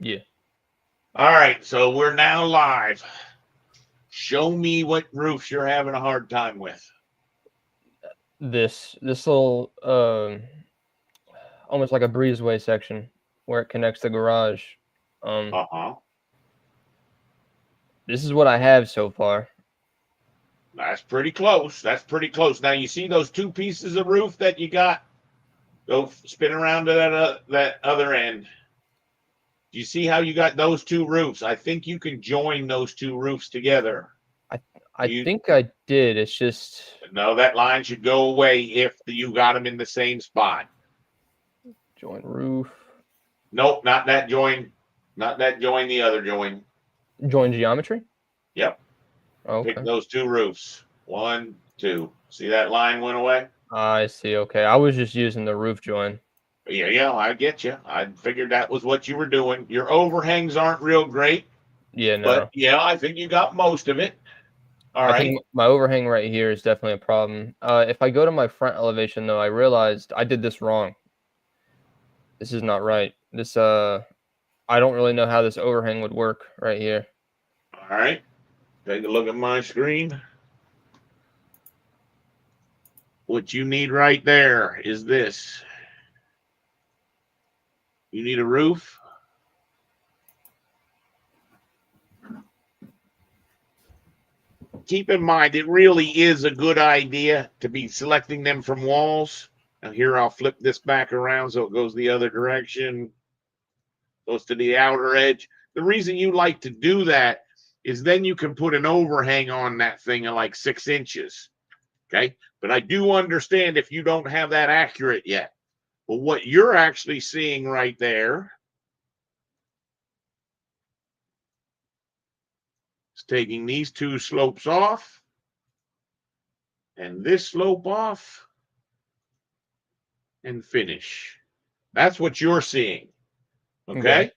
Yeah. All right, so we're now live. Show me what roofs you're having a hard time with. This little almost like a breezeway section where it connects the garage. Um, Uh-huh. this is what I have so far. That's pretty close. That's pretty close. Now you see those two pieces of roof that you got? Go spin around to that other end. Do you see how you got those two roofs? I think you can join those two roofs together. I I You think I did. It's just No, that line should go away if you got them in the same spot. join roof, Nope, not that join. Not that join, the other join. join geometry. Yep. Pick Okay. those two roofs. One, two. See that line went away? I see. Okay. I was just using the roof join. Yeah, I get you. I figured that was what you were doing. Your overhangs aren't real great, Yeah. but No. yeah, I think you got most of it. All I right. think my overhang right here is definitely a problem. If I go to my front elevation though, I realized I did this wrong. This is not right. I don't really know how this overhang would work right here. All right. Take a look at my screen. What you need right there is this. You need a roof. Keep in mind, it really is a good idea to be selecting them from walls. Now here, I'll flip this back around so it goes the other direction. Goes to the outer edge. The reason you like to do that is then you can put an overhang on that thing of like 6 inches. Okay. But I do understand if you don't have that accurate yet. But what you're actually seeing right there is taking these two slopes off and this slope off and finish. That's what you're seeing. Okay. Okay.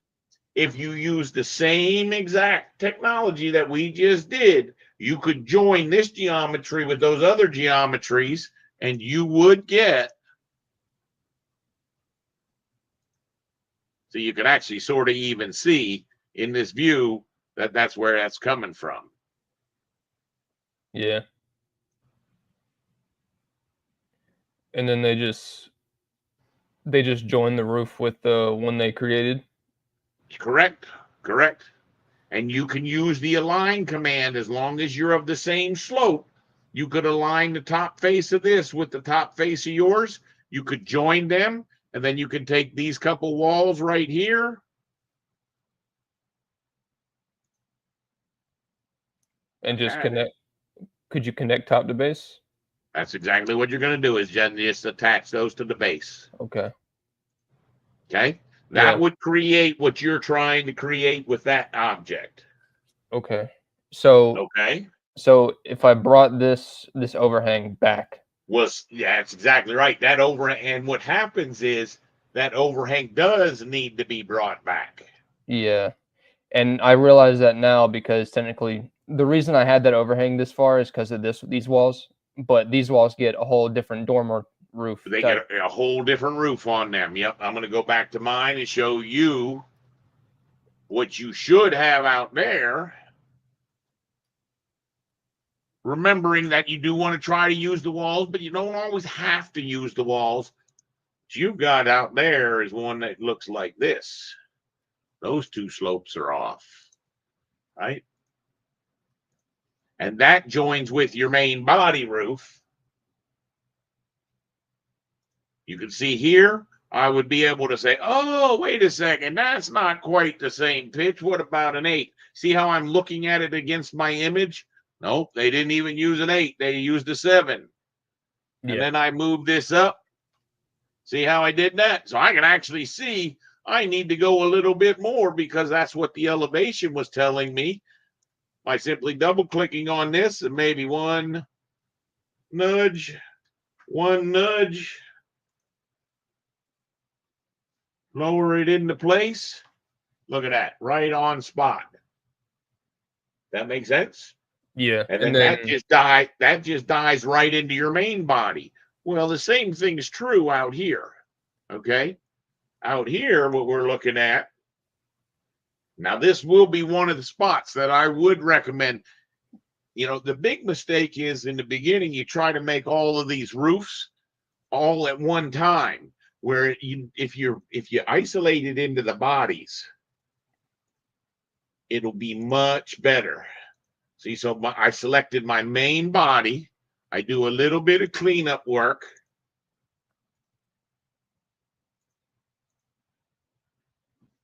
If you use the same exact technology that we just did, you could join this geometry with those other geometries and you would get, so you can actually sort of even see in this view that that's where that's coming from. Yeah. And then they just joined the roof with the one they created. Correct? Correct. And you can use the align command as long as you're of the same slope. You could align the top face of this with the top face of yours. You could join them, and then you can take these couple walls right here. And just Add it. connect. Could you connect top to base? That's exactly what you're going to do is just attach those to the base. Okay. Okay. Yeah. That would create what you're trying to create with that object. Okay. So Okay. so if I brought this overhang back. Yeah, that's exactly right. That overhang, and what happens is that overhang does need to be brought back. Yeah. And I realize that now because technically the reason I had that overhang this far is because of these walls, but these walls get a whole different dormer roof They get type. a whole different roof on them. Yep. I'm going to go back to mine and show you what you should have out there. Remembering that you do want to try to use the walls, but you don't always have to use the walls. What you've got out there is one that looks like this. Those two slopes are off, right? And that joins with your main body roof. You can see here, I would be able to say, oh, wait a second, that's not quite the same pitch. What about an 8? See how I'm looking at it against my image? Nope, they didn't even use an 8. They used a 7. And Yeah. then I moved this up. See how I did that? So I can actually see I need to go a little bit more because that's what the elevation was telling me by simply double clicking on this and maybe one nudge, lower it into place. Look at that, right on spot. That makes sense? Yeah. And And then then that just dies right into your main body. Well, the same thing is true out here. Okay? Out here, what we're looking at Now, this will be one of the spots that I would recommend. You know, the big mistake is in the beginning, you try to make all of these roofs all at one time, where if you isolate it into the bodies, it'll be much better. See, so I selected my main body. I do a little bit of cleanup work.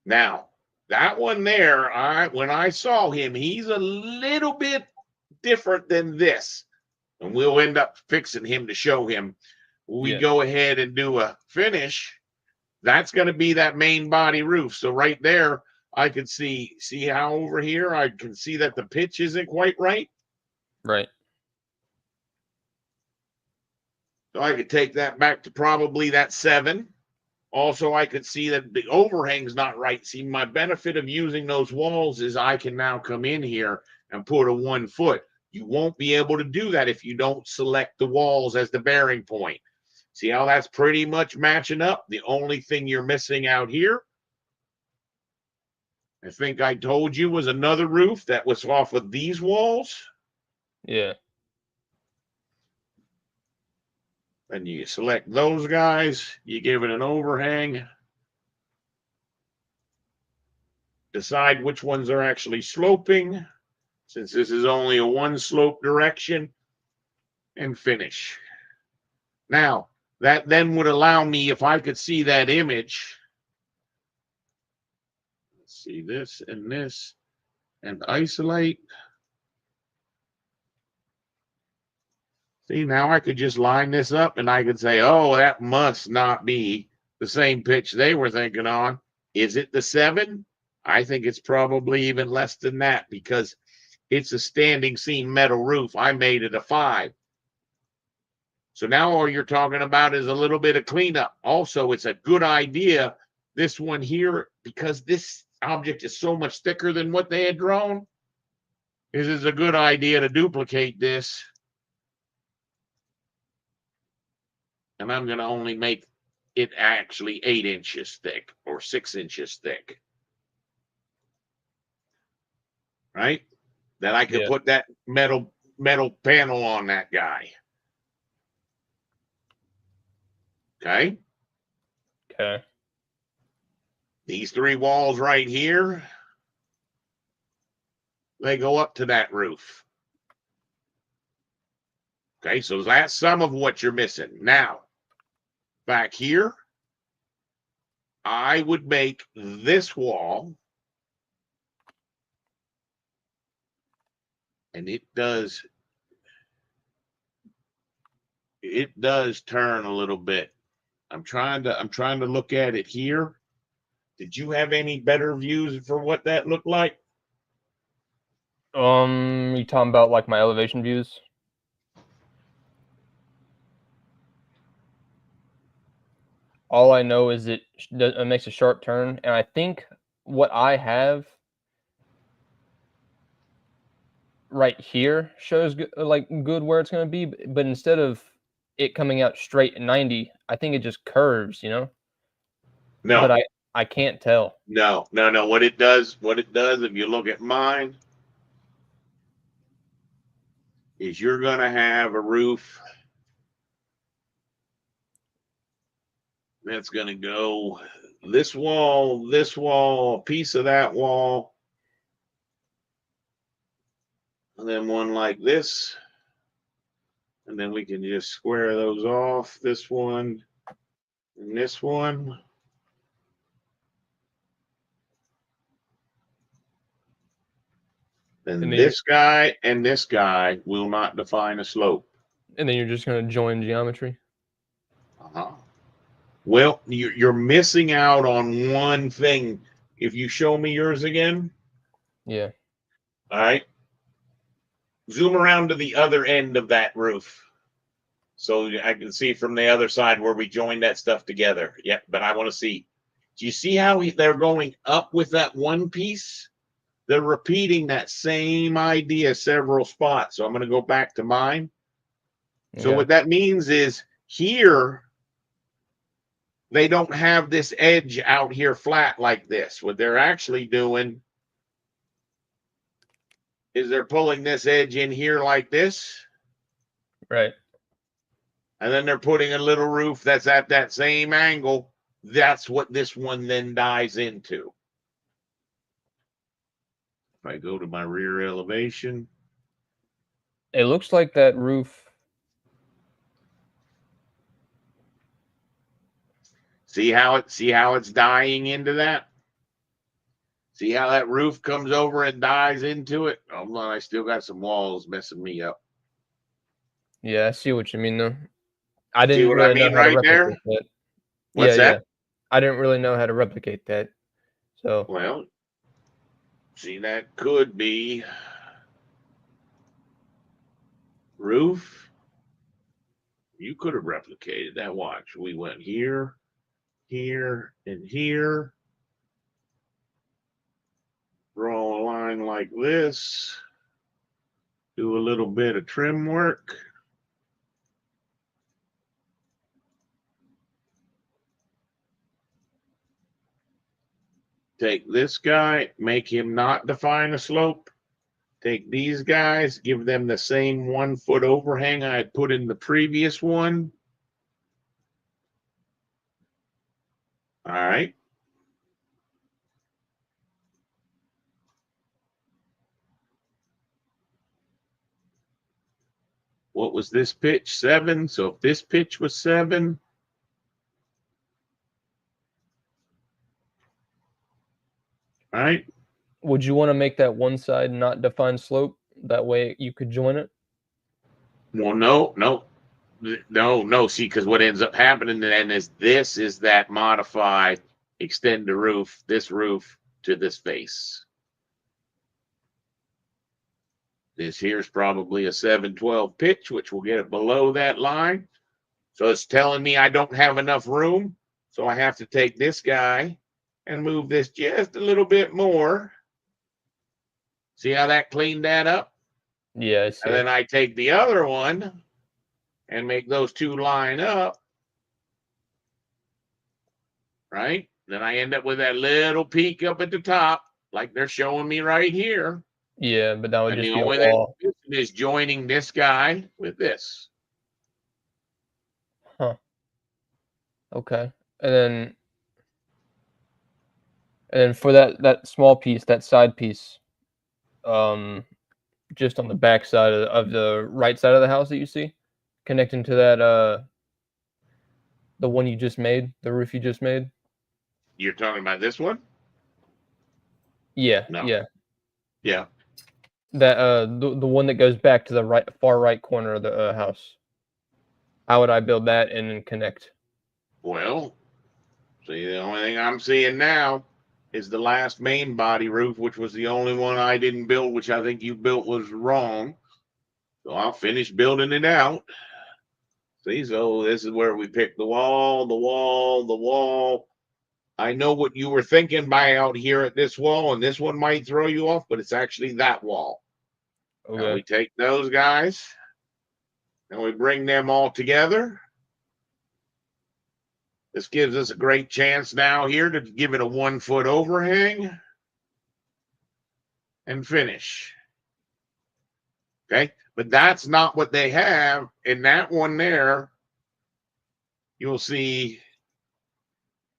Now, that one there, when I saw him, he's a little bit different than this. And we'll end up fixing him to show him. We go ahead and do a finish. That's going to be that main body roof. So right there, I can see how over here, I can see that the pitch isn't quite right. Right. So I could take that back to probably that 7. Also, I could see that the overhang's not right. See, my benefit of using those walls is I can now come in here and put a 1 foot. You won't be able to do that if you don't select the walls as the bearing point. See how that's pretty much matching up? The only thing you're missing out here, I think I told you, was another roof that was off of these walls. Yeah. And you select those guys, you give it an overhang, decide which ones are actually sloping, since this is only a 1 slope direction, and finish. Now, that then would allow me, if I could see that image, let's see this, and isolate. See, now I could just line this up and I could say, oh, that must not be the same pitch they were thinking on. Is it the 7? I think it's probably even less than that because it's a standing seam metal roof. I made it a 5. So now all you're talking about is a little bit of cleanup. Also, it's a good idea, this one here, because this object is so much thicker than what they had drawn, is a good idea to duplicate this. And I'm going to only make it actually 8 inches thick or 6 inches thick. Right? Then I could put that metal panel on that guy. Okay? Okay. These 3 walls right here, they go up to that roof. Okay, so that's some of what you're missing. Now, back here, I would make this wall, and it does turn a little bit. I'm trying to look at it here. Did you have any better views for what that looked like? You talking about like my elevation views? All I know is it makes a sharp turn, and I think what I have right here shows like good where it's going to be, but instead of it coming out straight at 90, I think it just curves, you know? No. But I can't tell. No. What it does, if you look at mine, is you're going to have a roof that's going to go this wall, a piece of that wall, and then one like this. And then we can just square those off, this one and this one. And this guy and this guy will not define a slope. And then you're just going to join geometry? Uh-huh. Well, you're missing out on one thing. If you show me yours again. Yeah. All right. Zoom around to the other end of that roof. So I can see from the other side where we joined that stuff together. Yeah, but I want to see. Do you see how they're going up with that one piece? They're repeating that same idea several spots. So I'm going to go back to mine. Okay. So what that means is here, they don't have this edge out here flat like this. What they're actually doing is they're pulling this edge in here like this, Right. and then they're putting a little roof that's at that same angle. That's what this one then dies into. If I go to my rear elevation, It looks like that roof. see how it's dying into that? See how that roof comes over and dies into it? Hold on, I still got some walls messing me up. Yeah, I see what you mean though. I See didn't what I really know mean how to right replicate there? that. What's Yeah. that? I didn't really know how to replicate that. So Well, see, that could be roof. You could have replicated that. Watch. We went here, here, and here. Draw a line like this. Do a little bit of trim work. Take this guy, make him not define a slope. Take these guys, give them the same 1 foot overhang I had put in the previous one. All right. What was this pitch? 7. So if this pitch was 7, all right. would you want to make that one side not defined slope? That way you could join it? Well, no. See, because what ends up happening then is this is that modify, extend the roof, this roof to this face. This here's probably a 712 pitch, which will get it below that line. So it's telling me I don't have enough room. So I have to take this guy and move this just a little bit more. See how that cleaned that up? Yeah, I And see. then I take the other one and make those two line up. Right? Then I end up with that little peak up at the top, like they're showing me right here. Yeah, but that would And the just be a only thing wall. is joining this guy with this. Huh. Okay. And then for that small piece, that side piece, um, just on the back side of the right side of the house that you see, connecting to that the one you just made, the roof you just made. You're talking about this one? Yeah, No. yeah. Yeah. That the one that goes back to the far right corner of the house. How would I build that and then connect? Well, see, the only thing I'm seeing now is the last main body roof, which was the only one I didn't build, which I think you built was wrong. So I'll finish building it out. See, so this is where we pick the wall, the wall, the wall. I know what you were thinking by out here at this wall, and this one might throw you off, but it's actually that wall. Now Okay. we take those guys and we bring them all together. This gives us a great chance now here to give it a 1 foot overhang and finish. Okay. But that's not what they have in that one there. You'll see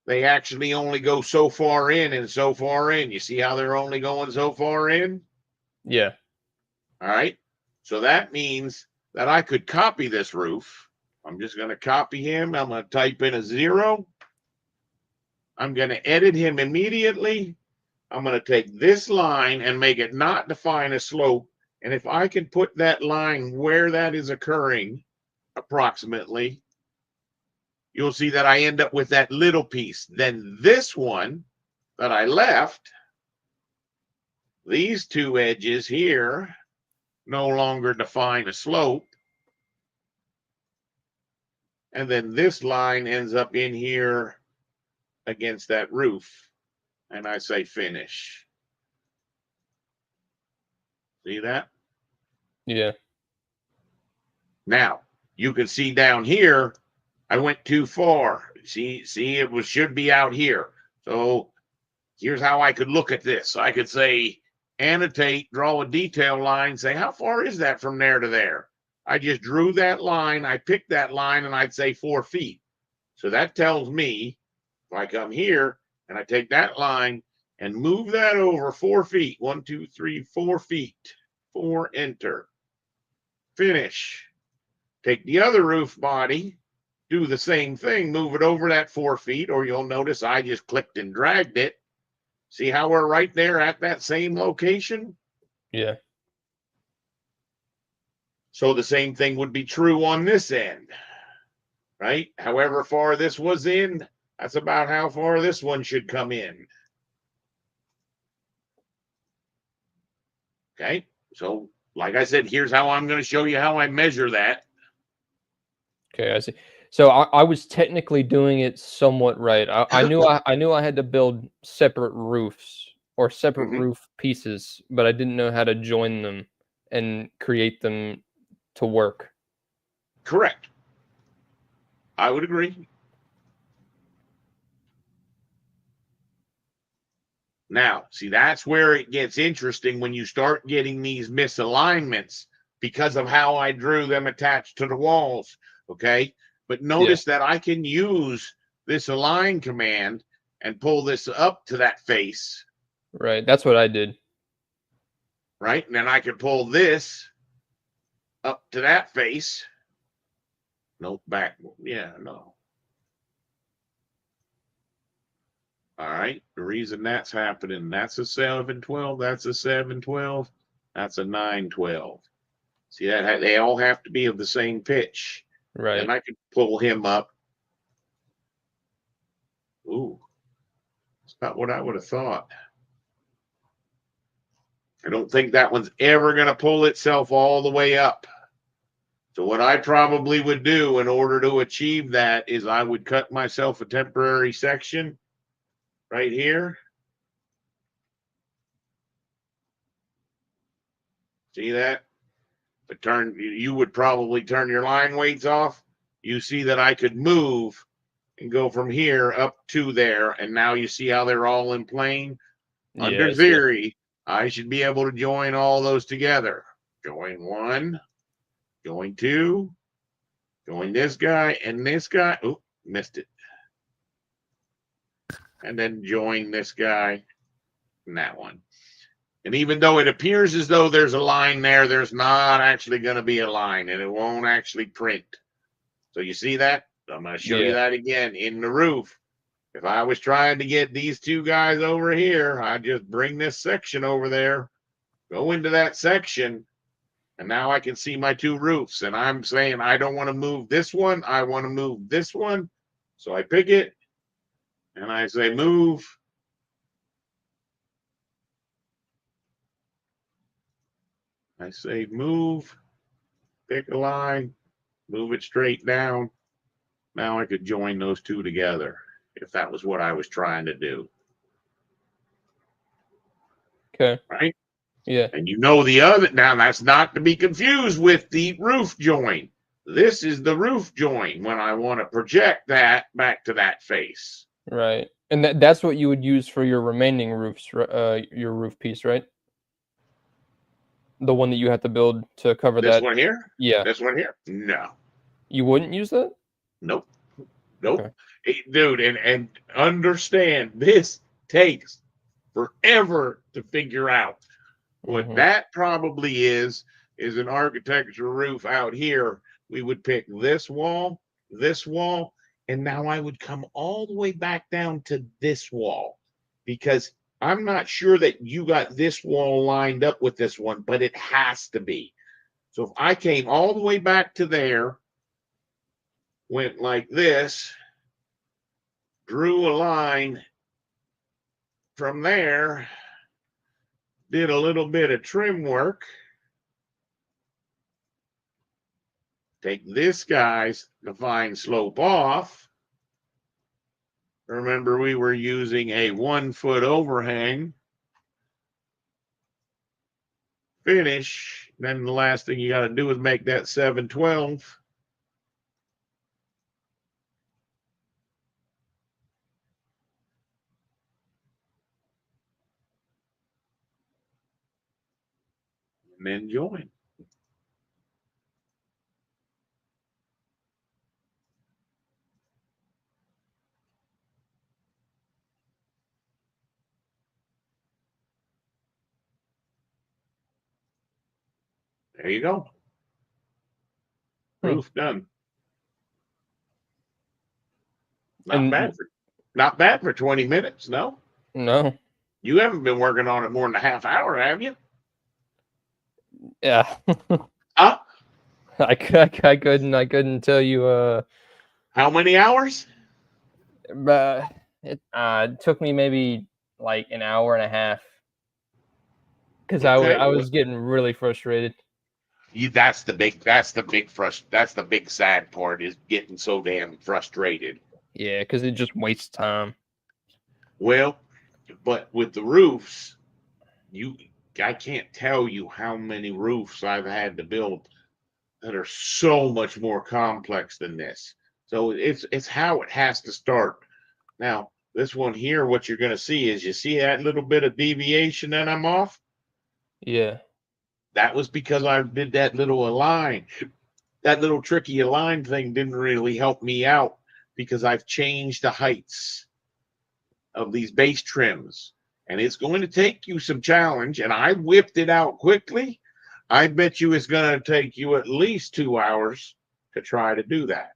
they actually only go so far in and so far in. You see how they're only going so far in? Yeah. All right. So that means that I could copy this roof. I'm just going to copy him. I'm going to type in a 0. I'm going to edit him immediately. I'm going to take this line and make it not define a slope. And if I can put that line where that is occurring, approximately, you'll see that I end up with that little piece. Then this one that I left, these two edges here, no longer define a slope. And then this line ends up in here against that roof. And I say finish. See that? Yeah. Now, you can see down here, I went too far. See, it should be out here. So here's how I could look at this. I could say annotate, draw a detail line, say, how far is that from there to there? I just drew that line. I picked that line and I'd say 4 feet. So that tells me if I come here and I take that line and move that over 4 feet, 1, 2, 3, 4 feet, 4, enter, finish. Take the other roof body, do the same thing, move it over that 4 feet, or you'll notice I just clicked and dragged it. See how we're right there at that same location? Yeah. So the same thing would be true on this end, right? However far this was in, that's about how far this one should come in. Okay, so like I said, here's how I'm going to show you how I measure that. Okay, I see. So I was technically doing it somewhat right. I knew I knew I had to build separate roofs or separate Mhm. roof pieces, but I didn't know how to join them and create them to work. Correct. I would agree. Now, see, that's where it gets interesting when you start getting these misalignments because of how I drew them attached to the walls. Okay. But Yeah, notice that I can use this align command and pull this up to that face, right. That's what I did. right? And then I can pull this up to that face. Nope, back. Yeah, no. All right. The reason that's happening, that's a 712, that's a 712, that's a 912. See that they all have to be of the same pitch. Then Right. I could pull him up. Ooh, it's not what I would have thought. I don't think that one's ever going to pull itself all the way up. So what I probably would do in order to achieve that is I would cut myself a temporary section right here. See that? But you would probably turn your line weights off. You see that I could move and go from here up to there. And now you see how they're all in plane. Yeah, Under I see. theory, I should be able to join all those together. Join 1, join 2, join this guy and this guy. Oh, missed it. And then join this guy and that one. And even though it appears as though there's a line there, there's not actually going to be a line and it won't actually print. So you see that? I'm going to show you Yeah. that again in the roof. If I was trying to get these two guys over here, I'd just bring this section over there, go into that section, and now I can see my two roofs. And I'm saying I don't want to move this one. I want to move this one. So I pick it and I say move. I say move, pick a line, move it straight down. Now I could join those two together if that was what I was trying to do. Okay. Right? Yeah. And you know the other, now that's not to be confused with the roof join. This is the roof join when I want to project that back to that face. Right. And that's what you would use for your remaining roofs, your roof piece, right? The one that you have to build to cover This that. one here, Yeah. this one here. No, You wouldn't use that? nope, Okay. nope. Hey, dude, and understand this takes forever to figure out. What Mhm. that probably is an architectural roof out here. We would pick this wall, and now I would come all the way back down to this wall because I'm not sure that you got this wall lined up with this one, but it has to be. So if I came all the way back to there, went like this, drew a line from there, did a little bit of trim work, take this guy's defined slope off. Remember, we were using a 1 foot overhang. Finish. Then the last thing you got to do is make that 712. and then join. There you go. Roof done. And Not bad for 20 minutes, no? no. You haven't been working on it more than a half hour, have you? Yeah. Huh? I couldn't tell you How many hours? but it took me maybe like an hour and a half because Okay. I was getting really frustrated. That's the big sad part is getting so damn frustrated. Yeah, because it just wastes time. Well, but with the roofs, I can't tell you how many roofs I've had to build that are so much more complex than this. So it's how it has to start. Now, this one here, what you're going to see is you see that little bit of deviation that I'm off? Yeah. That was because I did that little align. That little tricky align thing didn't really help me out because I've changed the heights of these base trims. And it's going to take you some challenge. And I whipped it out quickly. I bet you it's going to take you at least 2 hours to try to do that.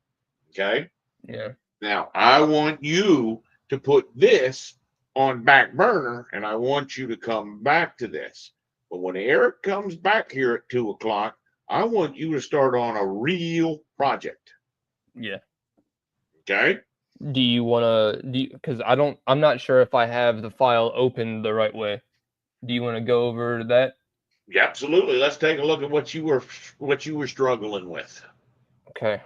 Okay. Yeah. Now, I want you to put this on back burner and I want you to come back to this. But when Eric comes back here at 2 o'clock, I want you to start on a real project. Yeah. Okay. Do you want to because I'm not sure if I have the file open the right way. Do you want to go over that? Yeah, absolutely. Let's take a look at what you were struggling with. Okay.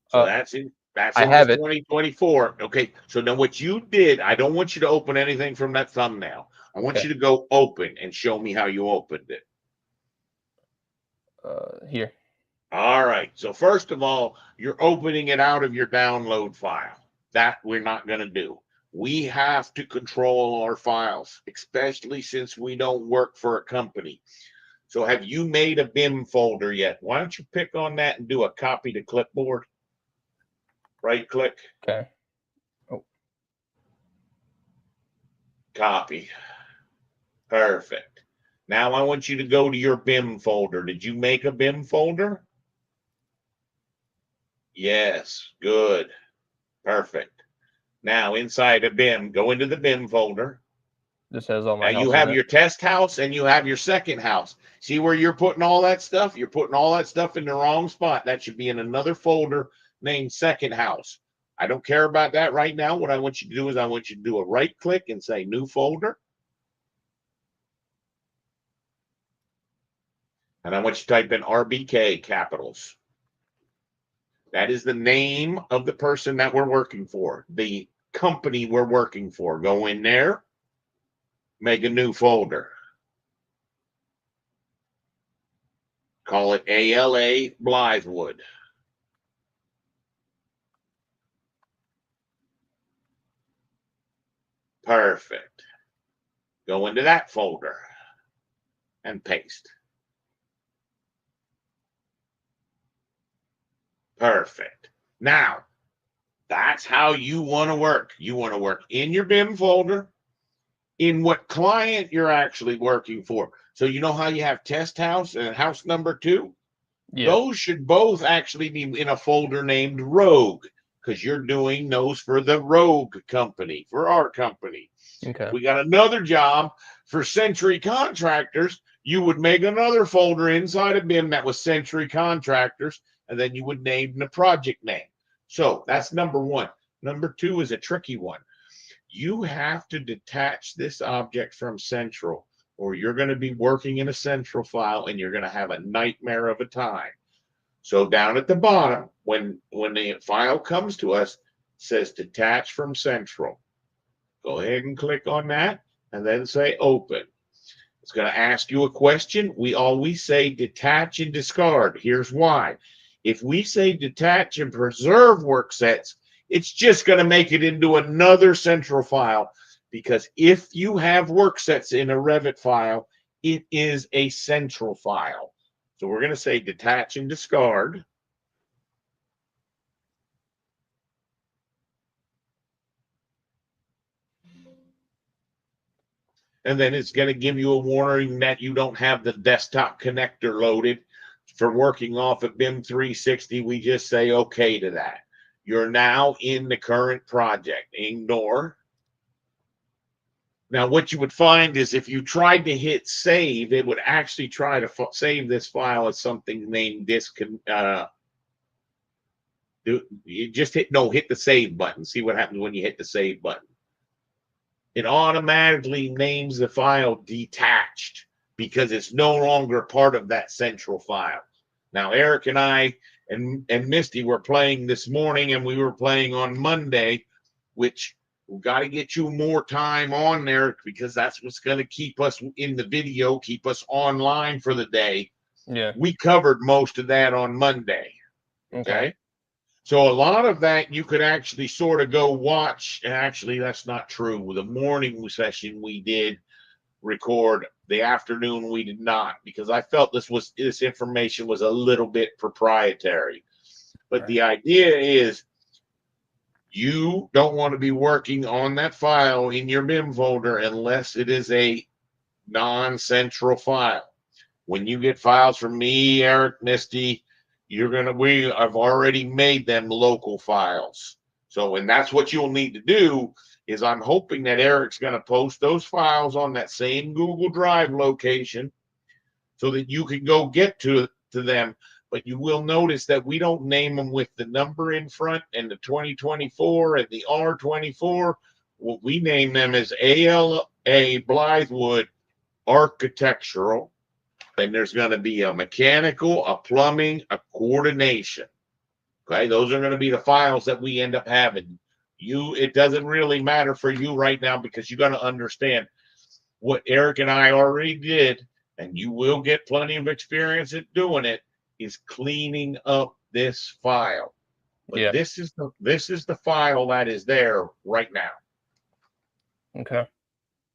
So Uh, that's in I this have it. 2024. Okay. So now what you did, I don't want you to open anything from that thumbnail. I want Okay. you to go open and show me how you opened it. Here. All right. So first of all, you're opening it out of your download file. That we're not going to do. We have to control our files, especially since we don't work for a company. So have you made a BIM folder yet? Why don't you pick on that and do a copy to clipboard? Right click, Okay. Oh, copy. Perfect. Now I want you to go to your BIM folder. Did you make a BIM folder? Yes, good. Perfect. Now inside of BIM, go into the BIM folder. this has all Now my you houses have in your it. test house and you have your second house. See where you're putting all that stuff? You're putting all that stuff in the wrong spot. That should be in another folder named second house. I don't care about that right now. What I want you to do is I want you to do a right click and say new folder. And I want you to type in RBK capitals. That is the name of the person that we're working for, the company we're working for. Go in there, make a new folder. Call it ALA Blythewood. Perfect. Go into that folder and paste. Perfect. Now, that's how you want to work. You want to work in your BIM folder, in what client you're actually working for. So you know how you have test house and house number 2? Yeah. Those should both actually be in a folder named Rogue because you're doing those for the Rogue company, for our company. Okay. If we got another job for Century Contractors, you would make another folder inside of BIM that was Century Contractors, and then you would name the project name. So that's number 1. Number 2 is a tricky one. You have to detach this object from Central, or you're going to be working in a Central file and you're going to have a nightmare of a time. So down at the bottom, when the file comes to us, it says detach from Central. Go ahead and click on that and then say open. It's going to ask you a question. We always say detach and discard. Here's why. If we say detach and preserve work sets, it's just going to make it into another Central file, because if you have work sets in a Revit file, it is a central file. So we're going to say detach and discard. And then it's going to give you a warning that you don't have the desktop connector loaded. For working off at BIM 360, we just say okay to that. You're now in the current project. Ignore. Now, what you would find is if you tried to hit save, it would actually try to save this file as something named you just hit the save button. See what happens when you hit the save button. It automatically names the file detached because it's no longer part of that central file. Now, Eric and I and Misty were playing this morning, and we were playing on Monday, which we've got to get you more time on there because that's what's going to keep us in the video, keep us online for the day. Yeah. We covered most of that on Monday. Okay. So a lot of that you could actually sort of go watch. And actually, that's not true. With the morning session we did record, the afternoon we did not, because I felt this information was a little bit proprietary. But the idea is you don't want to be working on that file in your BIM folder unless it is a non-central file. When you get files from me, Eric, Misty, I've already made them local files. So, and that's what you'll need to do is I'm hoping that Eric's going to post those files on that same Google Drive location so that you can go get to them. But you will notice that we don't name them with the number in front and the 2024 and the R24. What we name them as ALA Blythewood Architectural. And there's going to be a mechanical, a plumbing, a coordination. Okay, those are going to be the files that we end up having. It doesn't really matter for you right now because you got to understand what Eric and I already did, and you will get plenty of experience at doing it, is cleaning up this file. But this is the file that is there right now. Okay.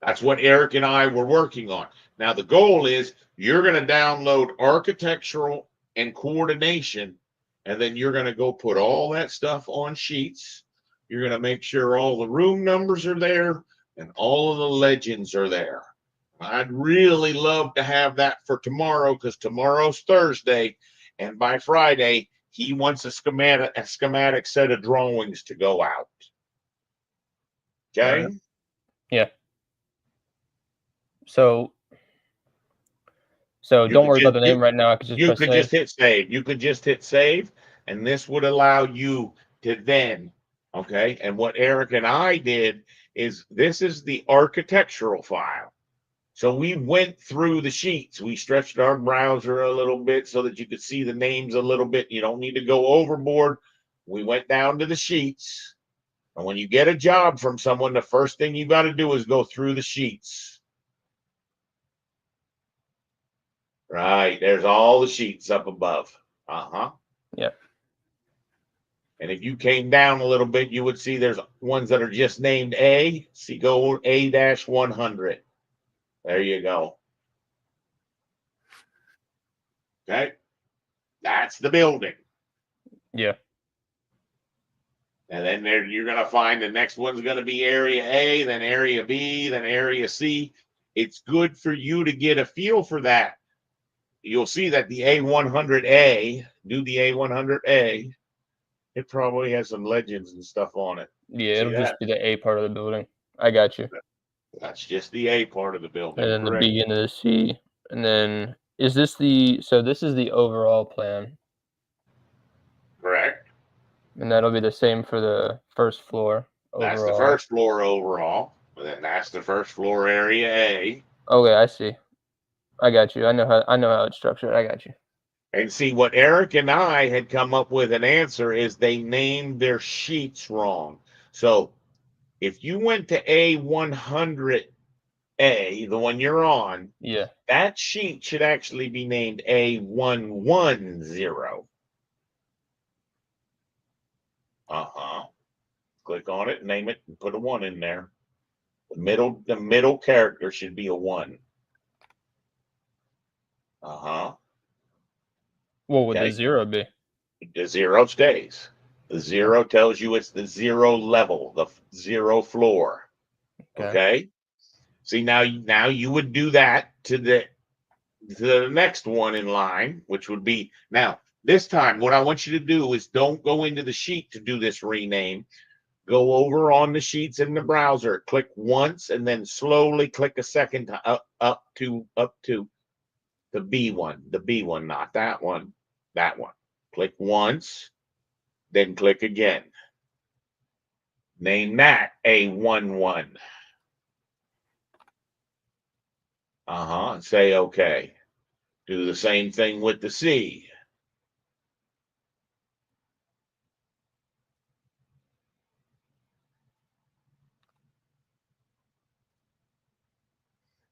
That's what Eric and I were working on. Now, the goal is you're going to download architectural and coordination, and then you're going to go put all that stuff on sheets. You're going to make sure all the room numbers are there and all of the legends are there. I'd really love to have that for tomorrow because tomorrow's Thursday, and by Friday, he wants a schematic set of drawings to go out. Okay? Yeah. So don't worry about the name right now. I could just press save. Just hit save. You could just hit save, and this would allow you to then, okay? And what Eric and I did is this is the architectural file. So we went through the sheets. We stretched our browser a little bit so that you could see the names a little bit. You don't need to go overboard. We went down to the sheets. And when you get a job from someone, the first thing you got to do is go through the sheets. Right. There's all the sheets up above. Yeah. And if you came down a little bit, you would see there's ones that are just named A. See, go A-100. There you go. Okay. That's the building. Yeah. And then you're going to find the next one's going to be area A, then area B, then area C. It's good for you to get a feel for that. You'll see that the A100A, do the A100A, it probably has some legends and stuff on it. Yeah, it'll just be the A part of the building. I got you. That's just the A part of the building. And then the B into the C. And then is this this is the overall plan. Correct. And that'll be the same for the first floor overall. That's the first floor overall. And then that's the first floor area A. Okay, I see. I got you. I know how it's structured. I got you. And see, what Eric and I had come up with an answer is they named their sheets wrong. So if you went to A100A, the one you're on, yeah, that sheet should actually be named A110. Click on it, name it, and put a 1 in there. The middle character should be a 1. What would the Okay. 0 be? The 0 stays. The 0 tells you it's the 0 level, the 0 floor. Okay. Okay. See, now you would do that to the next one in line, which would be now. This time, what I want you to do is don't go into the sheet to do this rename. Go over on the sheets in the browser, click once, and then slowly click a second up to the B one, not that one, that one. Click once, then click again. Name that A11. Say okay. Do the same thing with the C.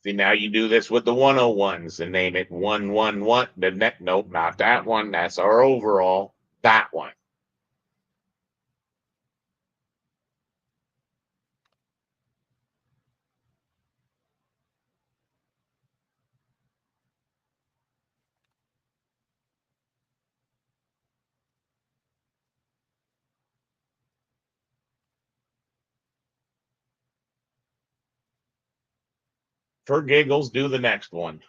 See, now you do this with the 101s and name it 111. Nope, not that one. That's our overall. That one. For giggles, do the next one.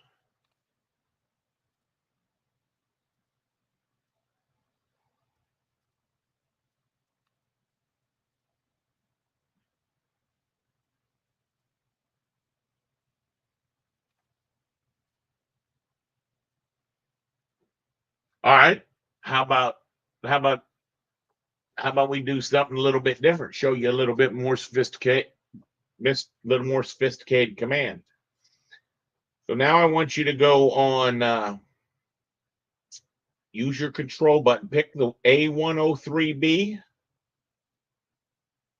All right. How about how about how about we do something a little bit different? Show you a little bit more sophisticated, command. So now I want you to go on. Use your control button. Pick the A103B.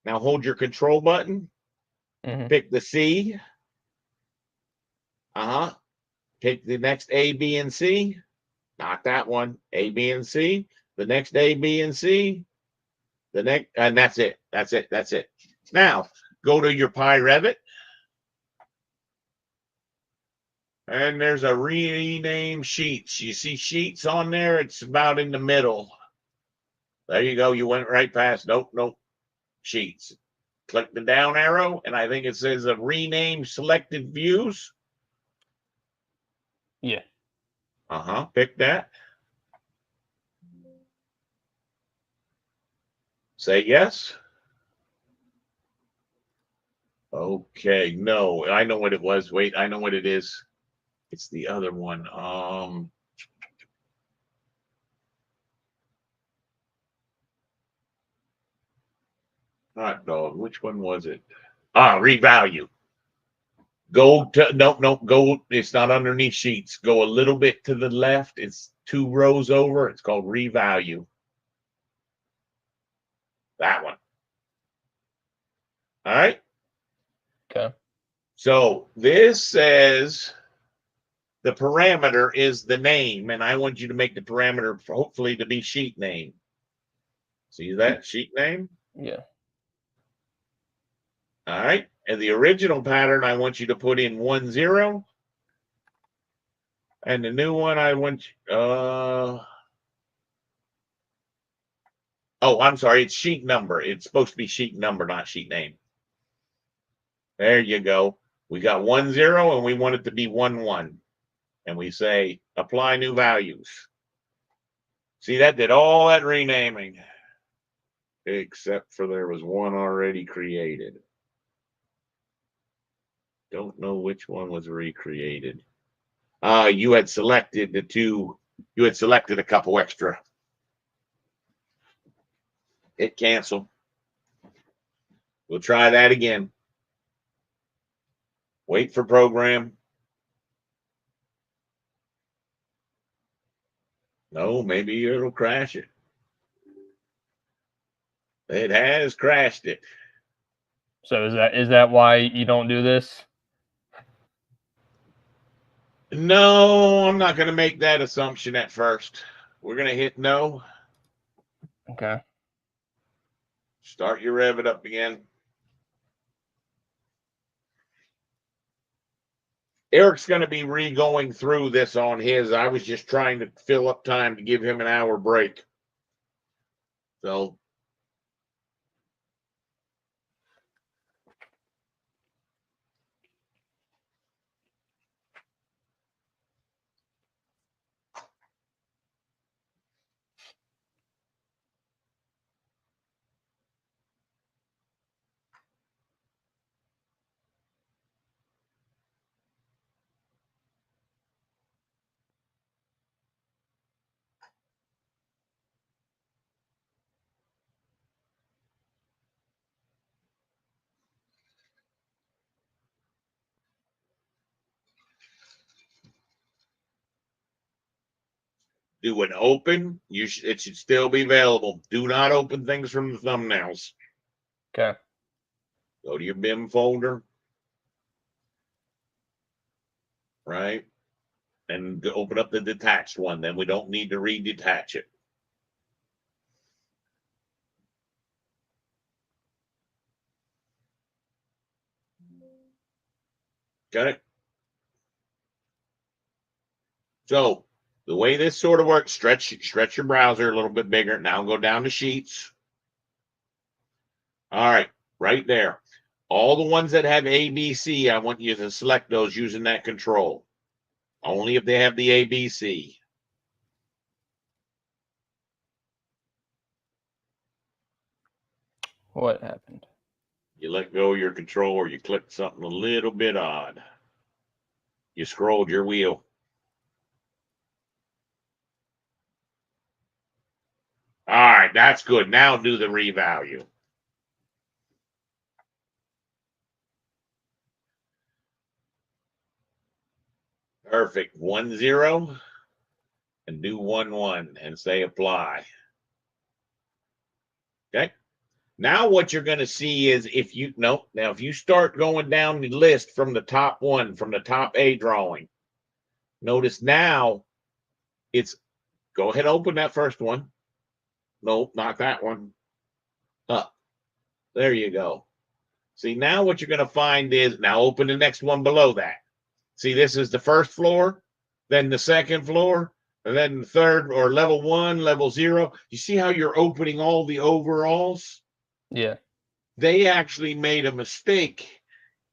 Now hold your control button. Mm-hmm. Pick the C. Pick the next A, B, and C. Not that one. A, B, and C. The next A, B, and C. The next, and that's it. That's it. That's it. Now go to your Pi Revit. And there's a rename sheets. You see sheets on there? It's about in the middle. There you go. You went right past. Nope, nope. Sheets. Click the down arrow, and I think it says a rename selected views. Yeah. Pick that. Say yes. Okay, no, I know what it was. Wait, I know what it is. It's the other one. Hot dog. Which one was it? Revalue. Go to nope. Go. It's not underneath sheets. Go a little bit to the left. It's 2 rows over. It's called revalue. That one. All right. Okay. So this says the parameter is the name, and I want you to make the parameter for hopefully to be sheet name. See that sheet name? Yeah. All right. And the original pattern, I want you to put in 10. And the new one, I want I'm sorry, it's sheet number. It's supposed to be sheet number, not sheet name. There you go. We got 10 and we want it to be 11. And we say apply new values. See, that did all that renaming. Except for there was one already created. Don't know which one was recreated. You had selected a couple extra. Hit cancel. We'll try that again. Wait for program. No, maybe it'll crash it. It has crashed it. So is that why you don't do this? No, I'm not going to make that assumption at first. We're going to hit no. Okay. Start your Revit up again. Eric's going to be re-going through this on his. I was just trying to fill up time to give him an hour break. So do an open. It should still be available. Do not open things from the thumbnails. Okay. Go to your BIM folder, right? And open up the detached one. Then we don't need to redetach it. Got it? So the way this sort of works, stretch your browser a little bit bigger. Now go down to sheets. All right, right there. All the ones that have ABC, I want you to select those using that control. Only if they have the ABC. What happened? You let go of your control or you clicked something a little bit odd. You scrolled your wheel. All right, that's good. Now do the revalue. Perfect. 1-0 and do 1-1 and say apply. Okay. Now what you're going to see is if you start going down the list from the top one, from the top A drawing, notice now it's go ahead, open that first one. Nope, not that one. Up. There you go. See, now what you're going to find is now open the next one below that. See, this is the first floor, then the second floor, and then the third or level 1, level 0. You see how you're opening all the overalls? Yeah. They actually made a mistake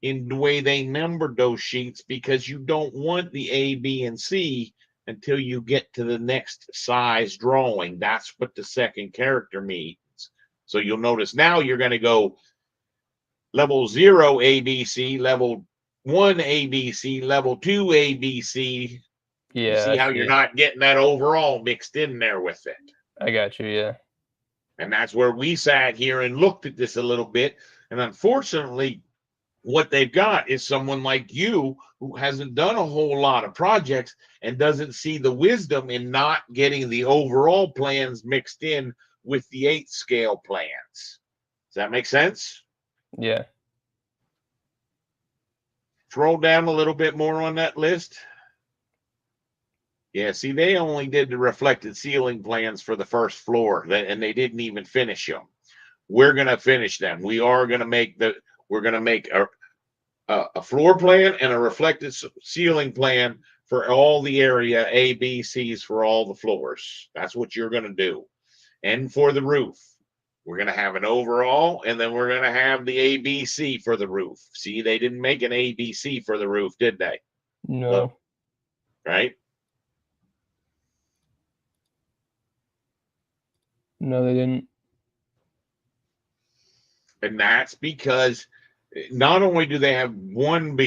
in the way they numbered those sheets because you don't want the A, B, and C until you get to the next size drawing. That's what the second character means. So you'll notice now you're going to go level 0 ABC, level 1 ABC, level 2 ABC. You Yeah, see I how see. you're not getting that overall mixed in there with it. I got you, yeah. And that's where we sat here and looked at this a little bit. And unfortunately, what they've got is someone like you who hasn't done a whole lot of projects and doesn't see the wisdom in not getting the overall plans mixed in with the 8 scale plans. Does that make sense? Yeah. Scroll down a little bit more on that list. Yeah, see, they only did the reflected ceiling plans for the first floor, and they didn't even finish them. We're going to finish them. We're going to make a floor plan and a reflected ceiling plan for all the area A, B, C's for all the floors. That's what you're going to do. And for the roof, we're going to have an overall, and then we're going to have the ABC for the roof. See, they didn't make an ABC for the roof, did they? No. Look, right? No, they didn't. And that's because not only do they have one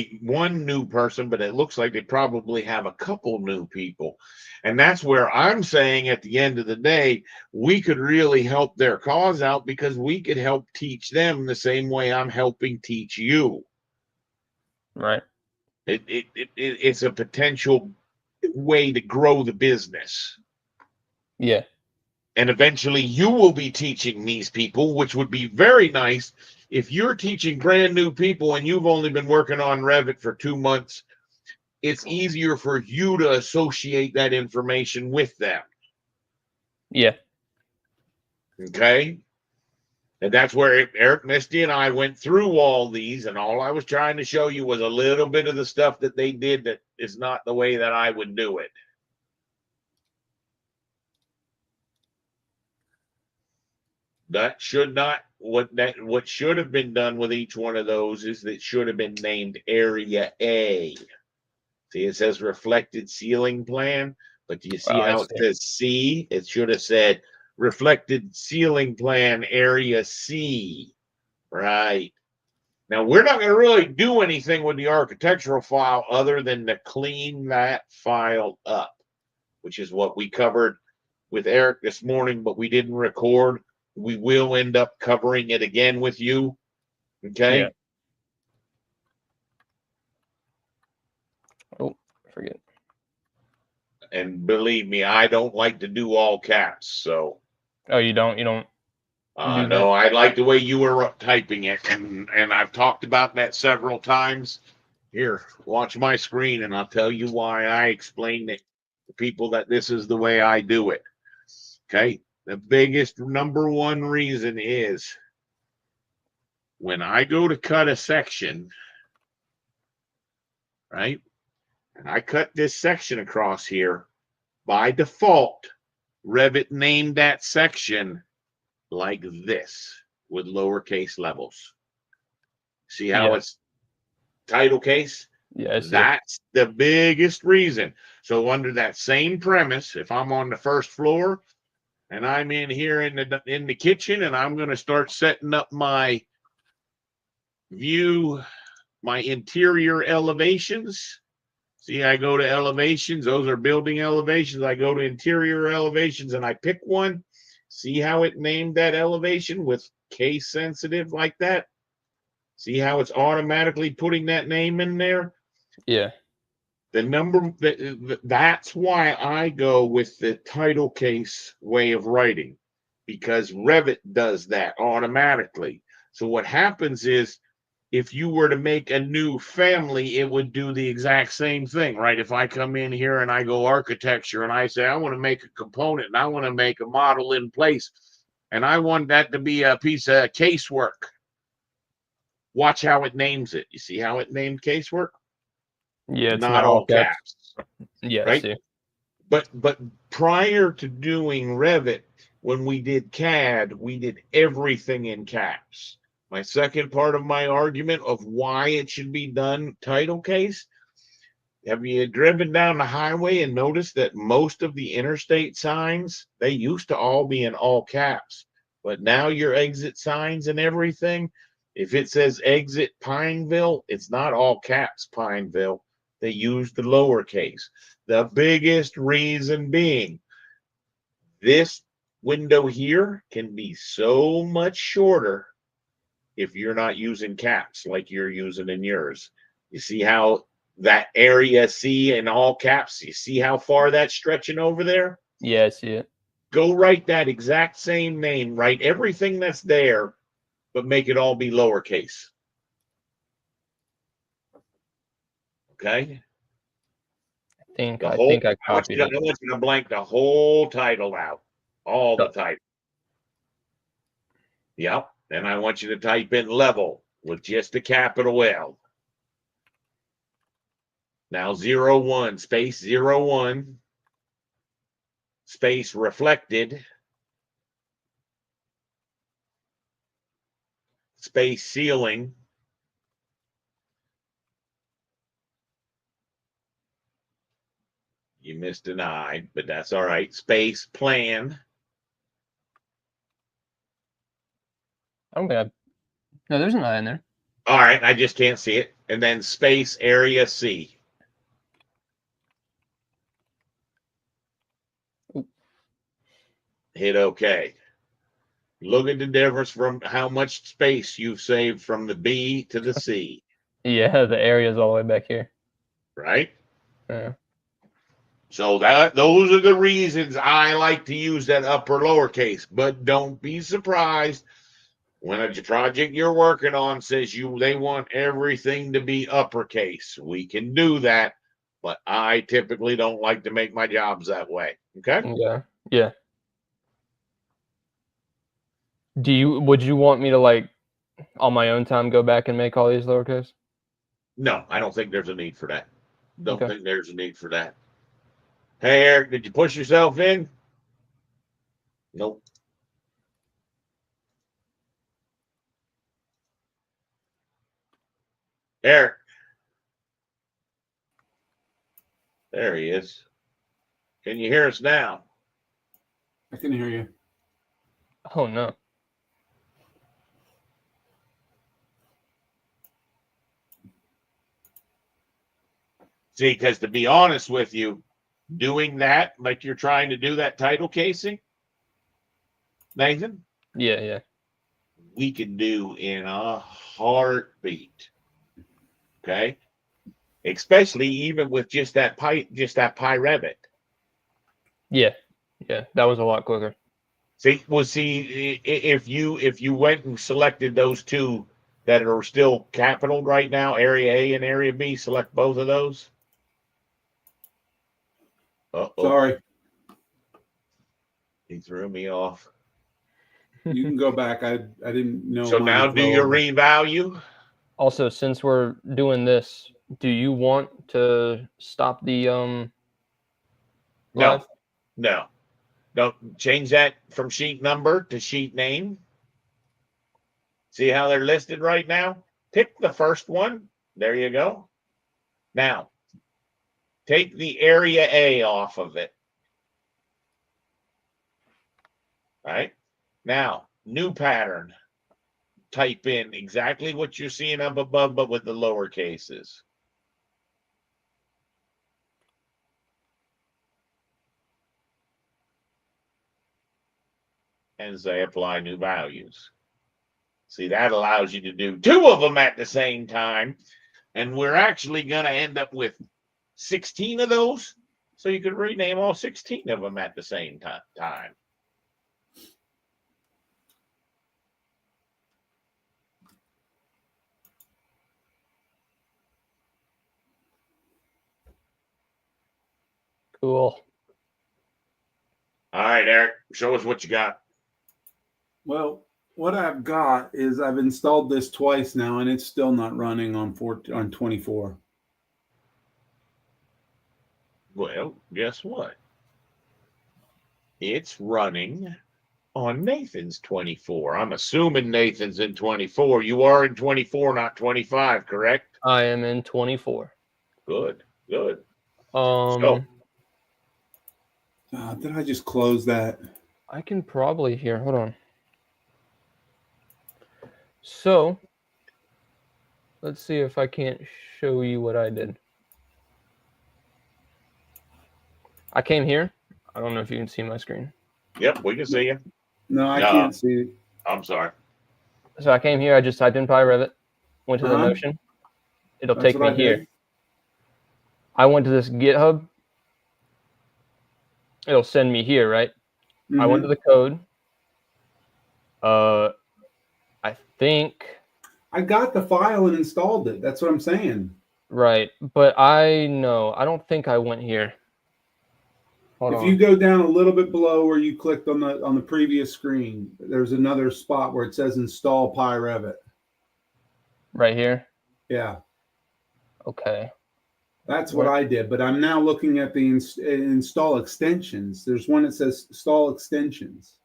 new person, but it looks like they probably have a couple new people. And that's where I'm saying at the end of the day, we could really help their cause out because we could help teach them the same way I'm helping teach you. Right. It's a potential way to grow the business. Yeah. And eventually you will be teaching these people, which would be very nice. If you're teaching brand new people and you've only been working on Revit for 2 months, it's easier for you to associate that information with them. Yeah. Okay. And that's where Eric, Misty, and I went through all these, and all I was trying to show you was a little bit of the stuff that they did that is not the way that I would do it. That should not what should have been done with each one of those is that should have been named Area A. See, it says reflected ceiling plan, but do you see I how it see. says C? It should have said reflected ceiling plan area C. Right. Now, we're not going to really do anything with the architectural file other than to clean that file up, which is what we covered with Eric this morning, but we didn't record. We will end up covering it again with you. Okay. Yeah. Oh, I forget. And believe me, I don't like to do all caps. So, Oh, you don't do no, that? I like the way you were typing it. And I've talked about that several times. Here, watch my screen and I'll tell you why I explained it to people that this is the way I do it. Okay. The biggest number one reason is when I go to cut a section, right? And I cut this section across here, by default, Revit named that section like this with lowercase levels. See how Yeah. it's title case? Yeah, I see. That's the biggest reason. So under that same premise, if I'm on the first floor and I'm in here in the kitchen and I'm going to start setting up my view, my interior elevations. See, I go to elevations. Those are building elevations. I go to interior elevations and I pick one. See how it named that elevation with case sensitive like that? See how it's automatically putting that name in there? Yeah. The number that's why I go with the title case way of writing, because Revit does that automatically. So what happens is if you were to make a new family, it would do the exact same thing, right? If I come in here and I go architecture and I say, I want to make a component and I want to make a model in place and I want that to be a piece of casework. Watch how it names it. You see how it named casework? Yeah, it's Not not all all caps. caps, Yeah, I right? see. But prior to doing Revit, when we did CAD, we did everything in caps. My second part of my argument of why it should be done title case. Have you driven down the highway and noticed that most of the interstate signs, they used to all be in all caps, but now your exit signs and everything, if it says exit Pineville, it's not all caps Pineville. They use the lowercase. The biggest reason being this window here can be so much shorter if you're not using caps like you're using in yours. You see how that area C in all caps, you see how far that's stretching over there? Yeah, I see it. Go write that exact same name, write everything that's there, but make it all be lowercase. Okay? I think I copied I it. want you to blank the whole title out. All the title. Yep. Then I want you to type in level with just a capital L. Now 01, space 01, space reflected, space ceiling, you missed an I, but that's all right, space plan, I don't think I. No, there's an I in there. all right, I just can't see it, and then space area C. Ooh. Hit OK. Look at the difference from how much space you've saved from the B to the C. Yeah, the area's all the way back here. Right? Yeah. So those are the reasons I like to use that upper lowercase. But don't be surprised when a project you're working on says they want everything to be uppercase. We can do that, but I typically don't like to make my jobs that way. Okay. Yeah. Yeah. Would you want me to, like, on my own time, go back and make all these lowercase? No, I don't think there's a need for that. Don't Okay. think there's a need for that. Hey, Eric, did you push yourself in? Nope. Eric. There he is. Can you hear us now? I can hear you. Oh, no. See, because to be honest with you, doing that, like you're trying to do that title casing, Nathan, Yeah. we can do in a heartbeat. Okay. Especially even with just that Revit. Yeah. That was a lot quicker. See, if you went and selected those two that are still capital right now, area A and area B, select both of those. Uh-oh. Sorry. He threw me off. You can go back. I didn't know. So now do your revalue. Also, since we're doing this, do you want to stop the live? No. Don't change that from sheet number to sheet name. See how they're listed right now? Pick the first one. There you go. Now, take the area A off of it. Right? Now, new pattern. Type in exactly what you're seeing up above, but with the lower cases. And say apply new values. See, that allows you to do two of them at the same time. And we're actually going to end up with 16 of those. So you could rename all 16 of them at the same time. Cool. All right, Eric, show us what you got. Well, what I've got is I've installed this twice now, and it's still not running on 24. Well, guess what? It's running on Nathan's 24. I'm assuming Nathan's in 24. You are in 24, not 25, correct? I am in 24. Good. Did I just close that? I can probably hear. Hold on. So, let's see if I can't show you what I did. I came here. I don't know if you can see my screen. Yep, we can see you. No, I can't see it. I'm sorry. So I came here. I just typed in Revit, went to the Notion. It'll take me here. I went to this GitHub. It'll send me here, right? I went to the code. I think I got the file and installed it. That's what I'm saying. Right, but I don't think I went here. Hold if on. you go down a little bit below where you clicked on the previous screen, there's another spot where it says install Revit. Right here? Yeah. Okay. That's what I did, but I'm now looking at the install extensions. There's one that says install extensions.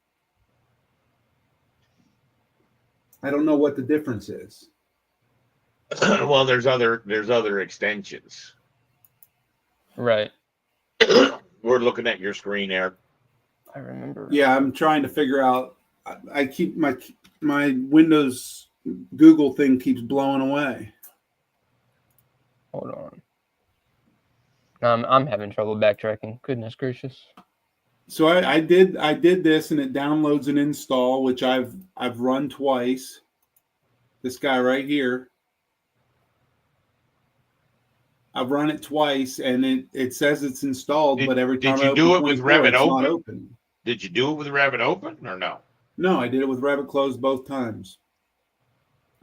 I don't know what the difference is. Well, there's other extensions. Right. We're looking at your screen, Eric. I remember. Yeah, I'm trying to figure out. I keep my Windows Google thing keeps blowing away. Hold on. I'm having trouble backtracking. Goodness gracious. So I did this, and it downloads and install, which I've run twice. This guy right here. I've run it twice, and it says it's installed, but every time I open 24, it's not open. Did you do it with Revit open or no? No, I did it with Revit closed both times.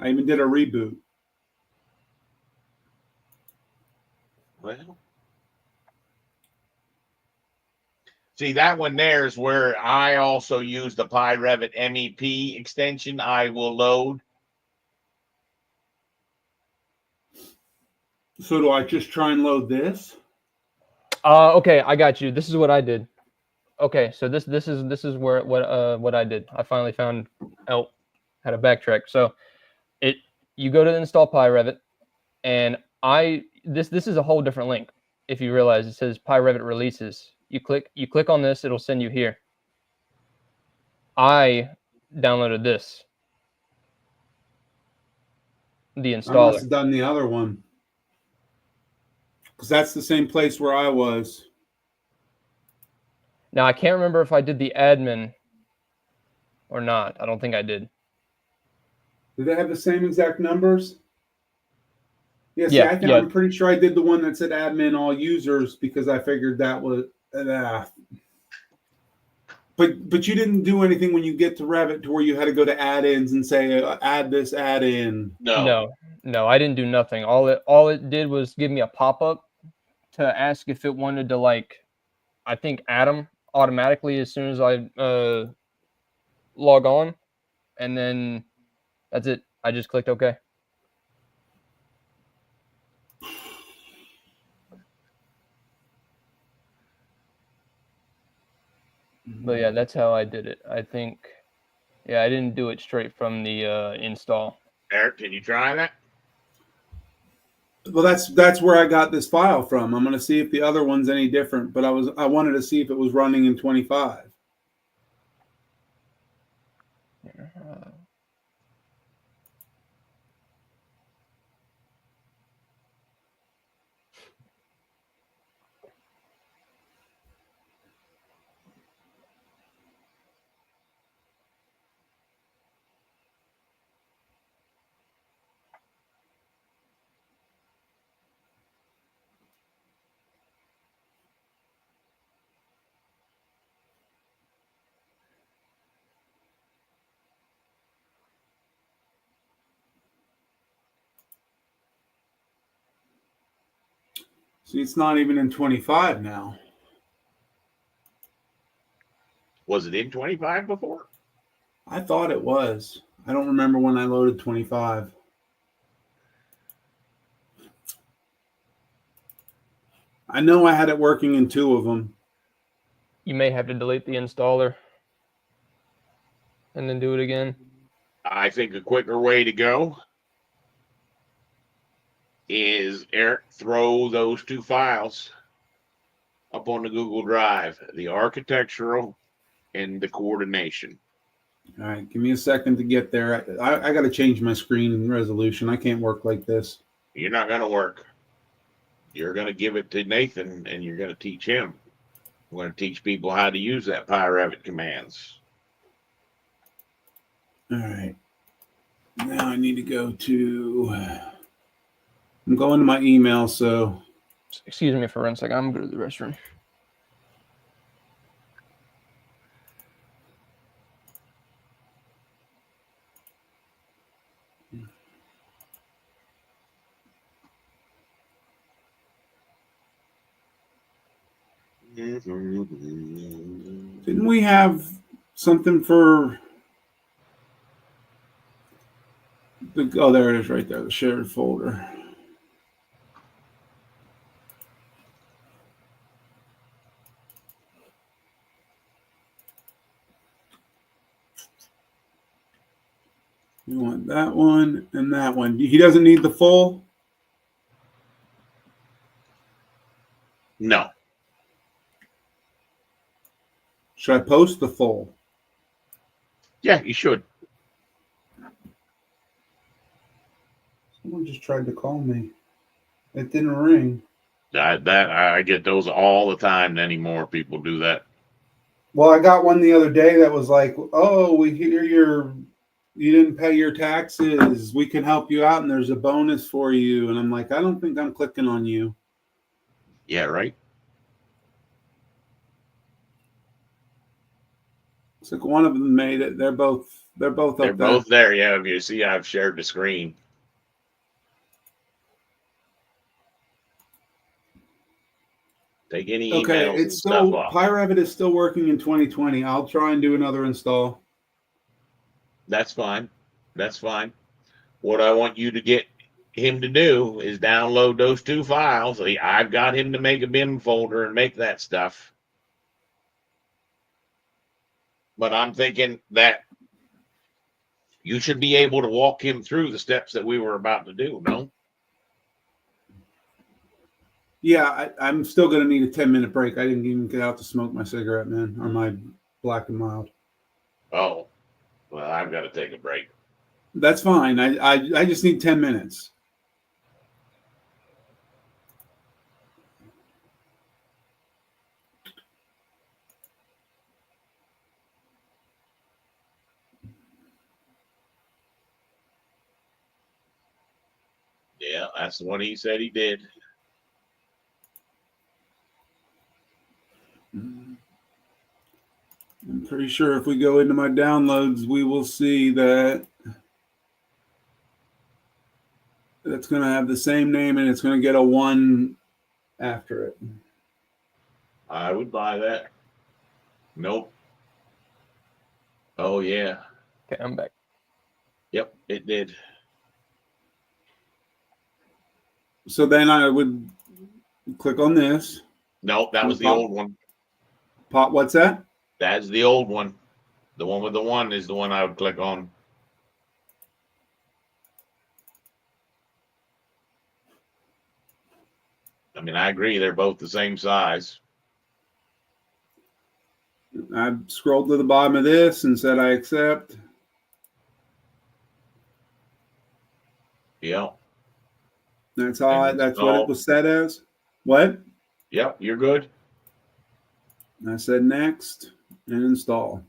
I even did a reboot. Well, See, that one there is where I also use the PyRevit MEP extension. I will load. So do I just try and load this? Okay, I got you. This is what I did. Okay, so this is where what I did. I finally found out how to backtrack. So you go to install PyRevit, and this is a whole different link. If you realize it says PyRevit releases, you click on this, it'll send you here. I downloaded this, the I must installer. have done the other one. Because that's the same place where I was. Now I can't remember if I did the admin or not. I don't think I did. Did they have the same exact numbers? Yeah, see, Yeah, yeah. I'm pretty sure I did the one that said admin all users because I figured that was. But you didn't do anything when you get to Revit to where you had to go to add-ins and say add this add-in. No. No, I didn't do nothing. All it did was give me a pop-up to ask if it wanted to, like, I think add them automatically as soon as I log on, and then that's it. I just clicked OK. But yeah, that's how I did it. I think, yeah, I didn't do it straight from the install. Eric, can you try that? Well, that's where I got this file from. I'm going to see if the other one's any different, but I wanted to see if it was running in 25. See, it's not even in 25 now. Was it in 25 before? I thought it was. I don't remember when I loaded 25. I know I had it working in 2 of them. You may have to delete the installer and then do it again. I think a quicker way to go is, Eric, throw those 2 files up on the Google Drive, the architectural and the coordination. All right, give me a second to get there. I got to change my screen resolution. I can't work like this. You're not going to work. You're going to give it to Nathan, and you're going to teach him. We're going to teach people how to use that PyRevit commands. All right. Now I need to go to. I'm going to my email, so. Excuse me for 1 second. I'm going to the restroom. Didn't we have something for oh, there it is right there, the shared folder. You want that one and that one. He doesn't need the full? No. Should I post the full? Yeah, you should. Someone just tried to call me. It didn't ring. I get those all the time anymore. People do that. Well, I got one the other day that was like, "Oh, we hear you didn't pay your taxes. We can help you out, and there's a bonus for you." And I'm like, I don't think I'm clicking on you. Yeah, right. It's like one of them made it. They're both up there. They're both there. Yeah, you see, I've shared the screen. Take any Okay, emails and it's stuff still off. PyRevit is still working in 2020. I'll try and do another install. That's fine. That's fine. What I want you to get him to do is download those 2 files. I've got him to make a BIM folder and make that stuff. But I'm thinking that you should be able to walk him through the steps that we were about to do, no? Yeah, I'm still going to need a 10-minute break. I didn't even get out to smoke my cigarette, man, or my black and mild. Oh, well, I've got to take a break. That's fine. I just need 10 minutes. Yeah, that's the one he said he did. I'm pretty sure if we go into my downloads, we will see that it's going to have the same name and it's going to get a 1 after it. I would buy that. Nope. Oh, yeah. Okay, I'm back. Yep, it did. So then I would click on this. Nope, that was the old one. Pop, what's that? That's the old one. The one with the 1 is the one I would click on. I mean, I agree. They're both the same size. I scrolled to the bottom of this and said I accept. Yep. That's what it was set as. What? Yep, you're good. I said next and install.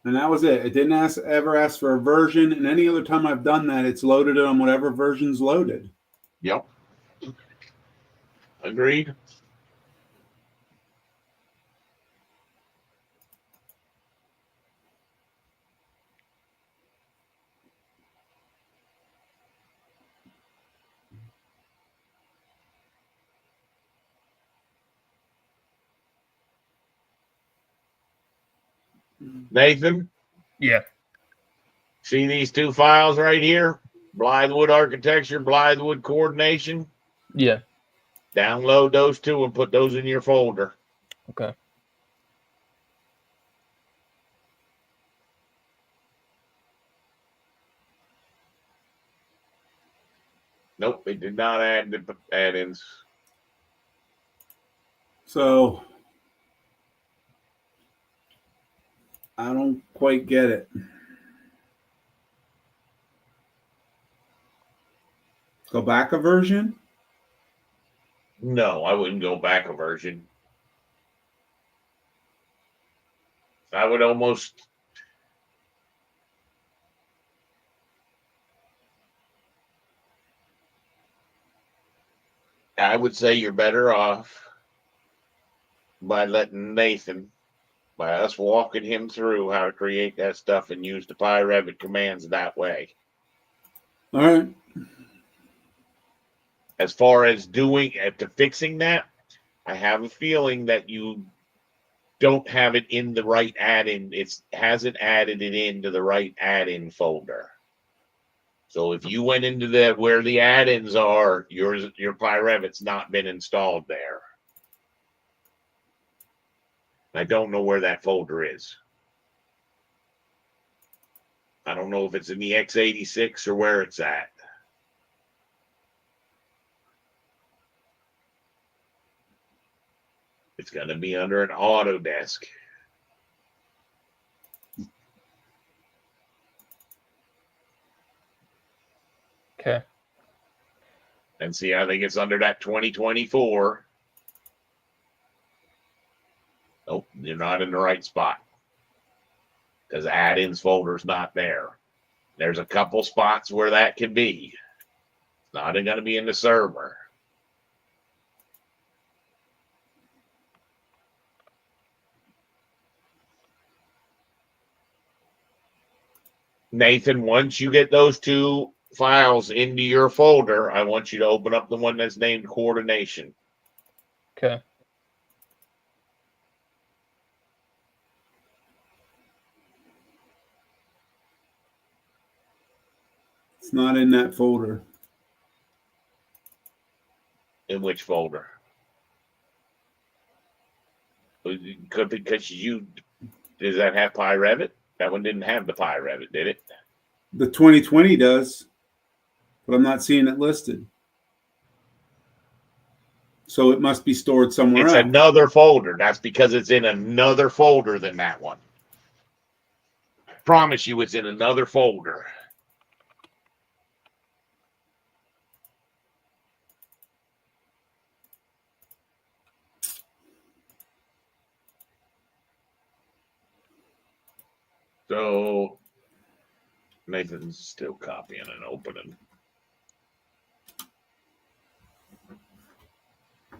And that was it. It didn't ever ask for a version. And any other time I've done that, it's loaded it on whatever version's loaded. Yep. Agreed. Nathan? Yeah. See these 2 files right here? Blythewood Architecture, Blythewood Coordination. Yeah. Download those 2 and put those in your folder. Okay. Nope, it did not add the add-ins. So I don't quite get it. Go back a version? No, I wouldn't go back a version. I would almost. I would say you're better off by letting Nathan, by us walking him through how to create that stuff and use the PyRevit commands that way. All right. As far as fixing that, I have a feeling that you don't have it in the right add-in. It hasn't added it into the right add-in folder. So if you went into where the add-ins are, your PyRevit's not been installed there. I don't know where that folder is. I don't know if it's in the x86 or where it's at. It's going to be under an Autodesk. Okay. And see, I think it's under that 2024. Nope, you're not in the right spot. Because add-ins folder's not there. There's a couple spots where that can be. It's not going to be in the server. Nathan, once you get those two files into your folder, I want you to open up the one that's named coordination. Okay. It's not in that folder. In which folder? Because does that have PyRevit? That one didn't have the PyRevit, did it? The 2020 does, but I'm not seeing it listed. So it must be stored somewhere It's else. another folder. That's because it's in another folder than that one. I promise you it's in another folder. So Nathan's still copying and opening.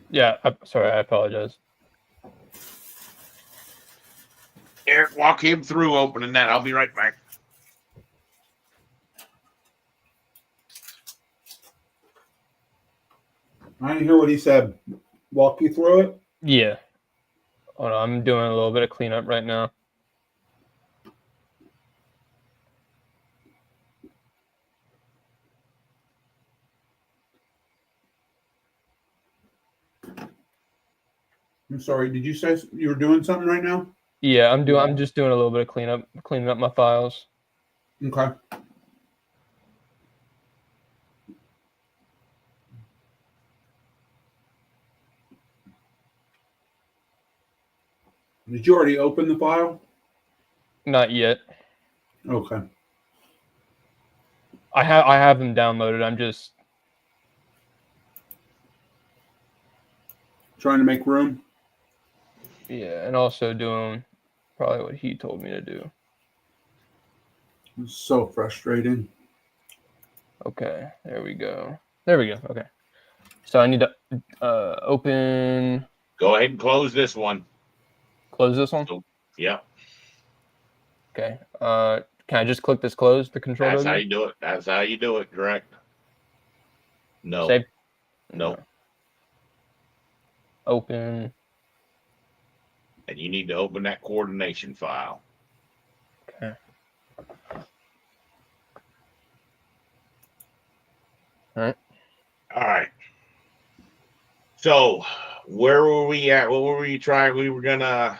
Yeah. Sorry, I apologize. Eric, walk him through opening that. I'll be right back. I didn't hear what he said. Walk you through it? Yeah. Hold on, I'm doing a little bit of cleanup right now. I'm sorry. Did you say you were doing something right now? Yeah, I'm just doing a little bit of cleanup, cleaning up my files. Okay. Did you already open the file? Not yet. Okay. I have them downloaded. I'm just Trying to make room. and also doing probably what he told me to do. It's so frustrating. Okay, there we go. There we go. Okay. So I need to open, Go ahead and close this one. close this one. Yep. Okay. Can I just click this close the control That's how button? you do it. That's how you do it, correct? No. Save. No. Open. And you need to open that coordination file. Okay. All right. All right. So where were we at? What were you trying? We're gonna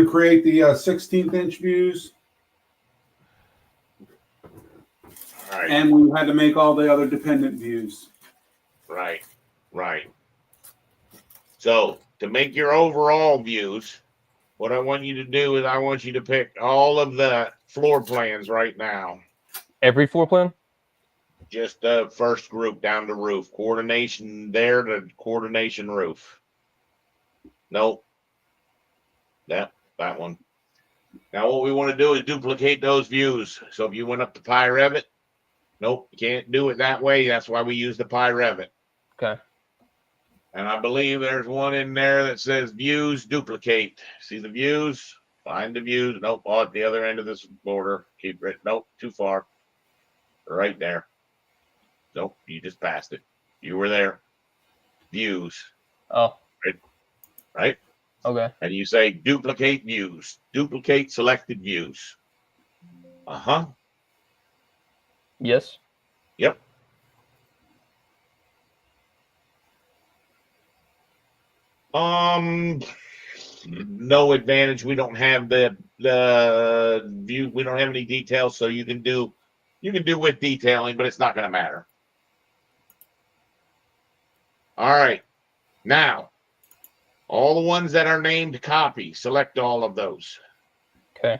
create the 16th inch views, all right. and we had to make all the other dependent views. Right. So to make your overall views, what I want you to do is I want you to pick all of the floor plans right now. Every floor plan? Just the first group down to roof. Coordination there to coordination roof. Nope. That one. Now what we want to do is duplicate those views. So if you went up to PyRevit, nope, you can't do it that way. That's why we use the PyRevit. Okay. And I believe there's one in there that says views duplicate. See the views? Find the views. Nope, all at the other end of this border. Keep it. Nope, too far. Right there. Nope, you just passed it. You were there. Views. Oh. Right? Okay. And you say duplicate views. Duplicate selected views. Uh-huh. Yes. Yep. No advantage. We don't have the view. We don't have any details, so you can do with detailing, but it's not going to matter. All right. Now, all the ones that are named copy, select all of those. Okay.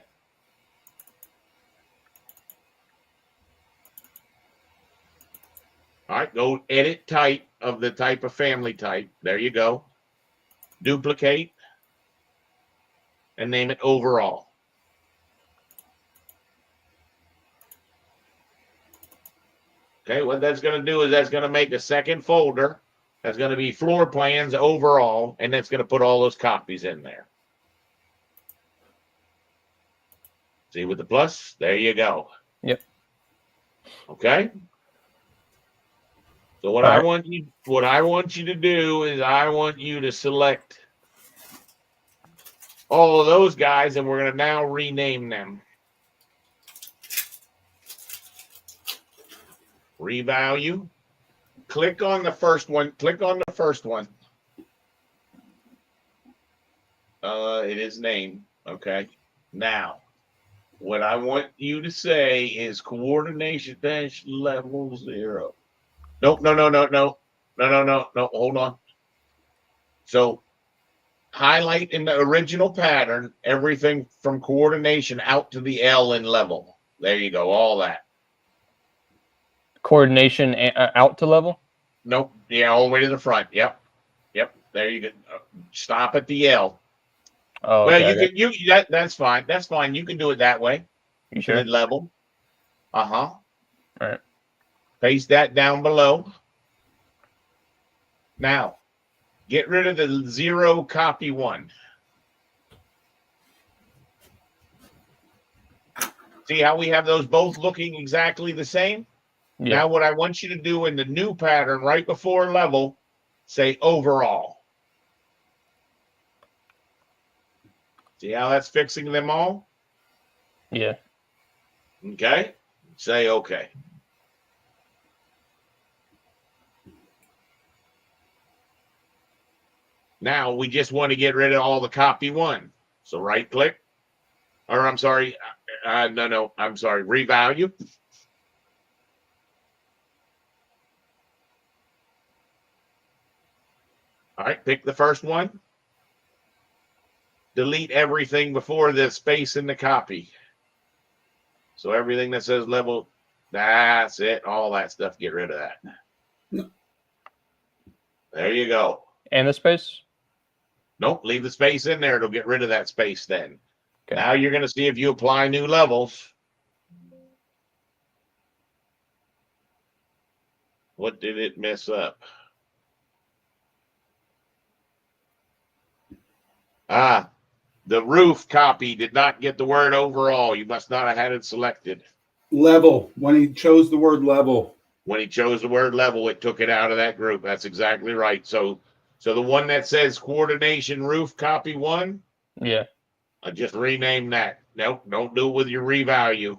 All right. Go edit type of the type of family type. There you go. Duplicate and name it overall. Okay, what that's going to do is that's going to make a second folder. That's going to be floor plans overall, and that's going to put all those copies in there. See with the plus? There you go. Yep. Okay. So what I want you to do is I want you to select all of those guys, and we're going to now rename them. Revalue. Click on the first one. Click on the first one. It is name. Okay. Now, what I want you to say is coordination dash level 0. Nope. No. Hold on. So highlight in the original pattern everything from coordination out to the L in level. There you go. All that. Coordination out to level? Nope. Yeah, all the way to the front. Yep. There you go. Stop at the L. Oh, Well, okay, that's fine. That's fine. You can do it that way. You sure? And then level. All right. Paste that down below. Now, get rid of the 0 copy 1. See how we have those both looking exactly the same? Yeah. Now, what I want you to do in the new pattern right before level, say overall. See how that's fixing them all? Yeah. Okay. Say okay. Now we just want to get rid of all the copy 1. So right click, or I'm sorry, I'm sorry, revalue. All right, pick the first one. Delete everything before the space in the copy. So everything that says level, that's it. All that stuff, get rid of that. No. There you go. And the space? Nope, leave the space in there. It'll get rid of that space then. Okay. Now you're going to see if you apply new levels. What did it mess up? The roof copy did not get the word overall. You must not have had it selected. Level. When he chose the word level. When he chose the word level, it took it out of that group. That's exactly right. So the one that says coordination roof copy 1, Yeah. I just rename that. Nope, don't do it with your revalue.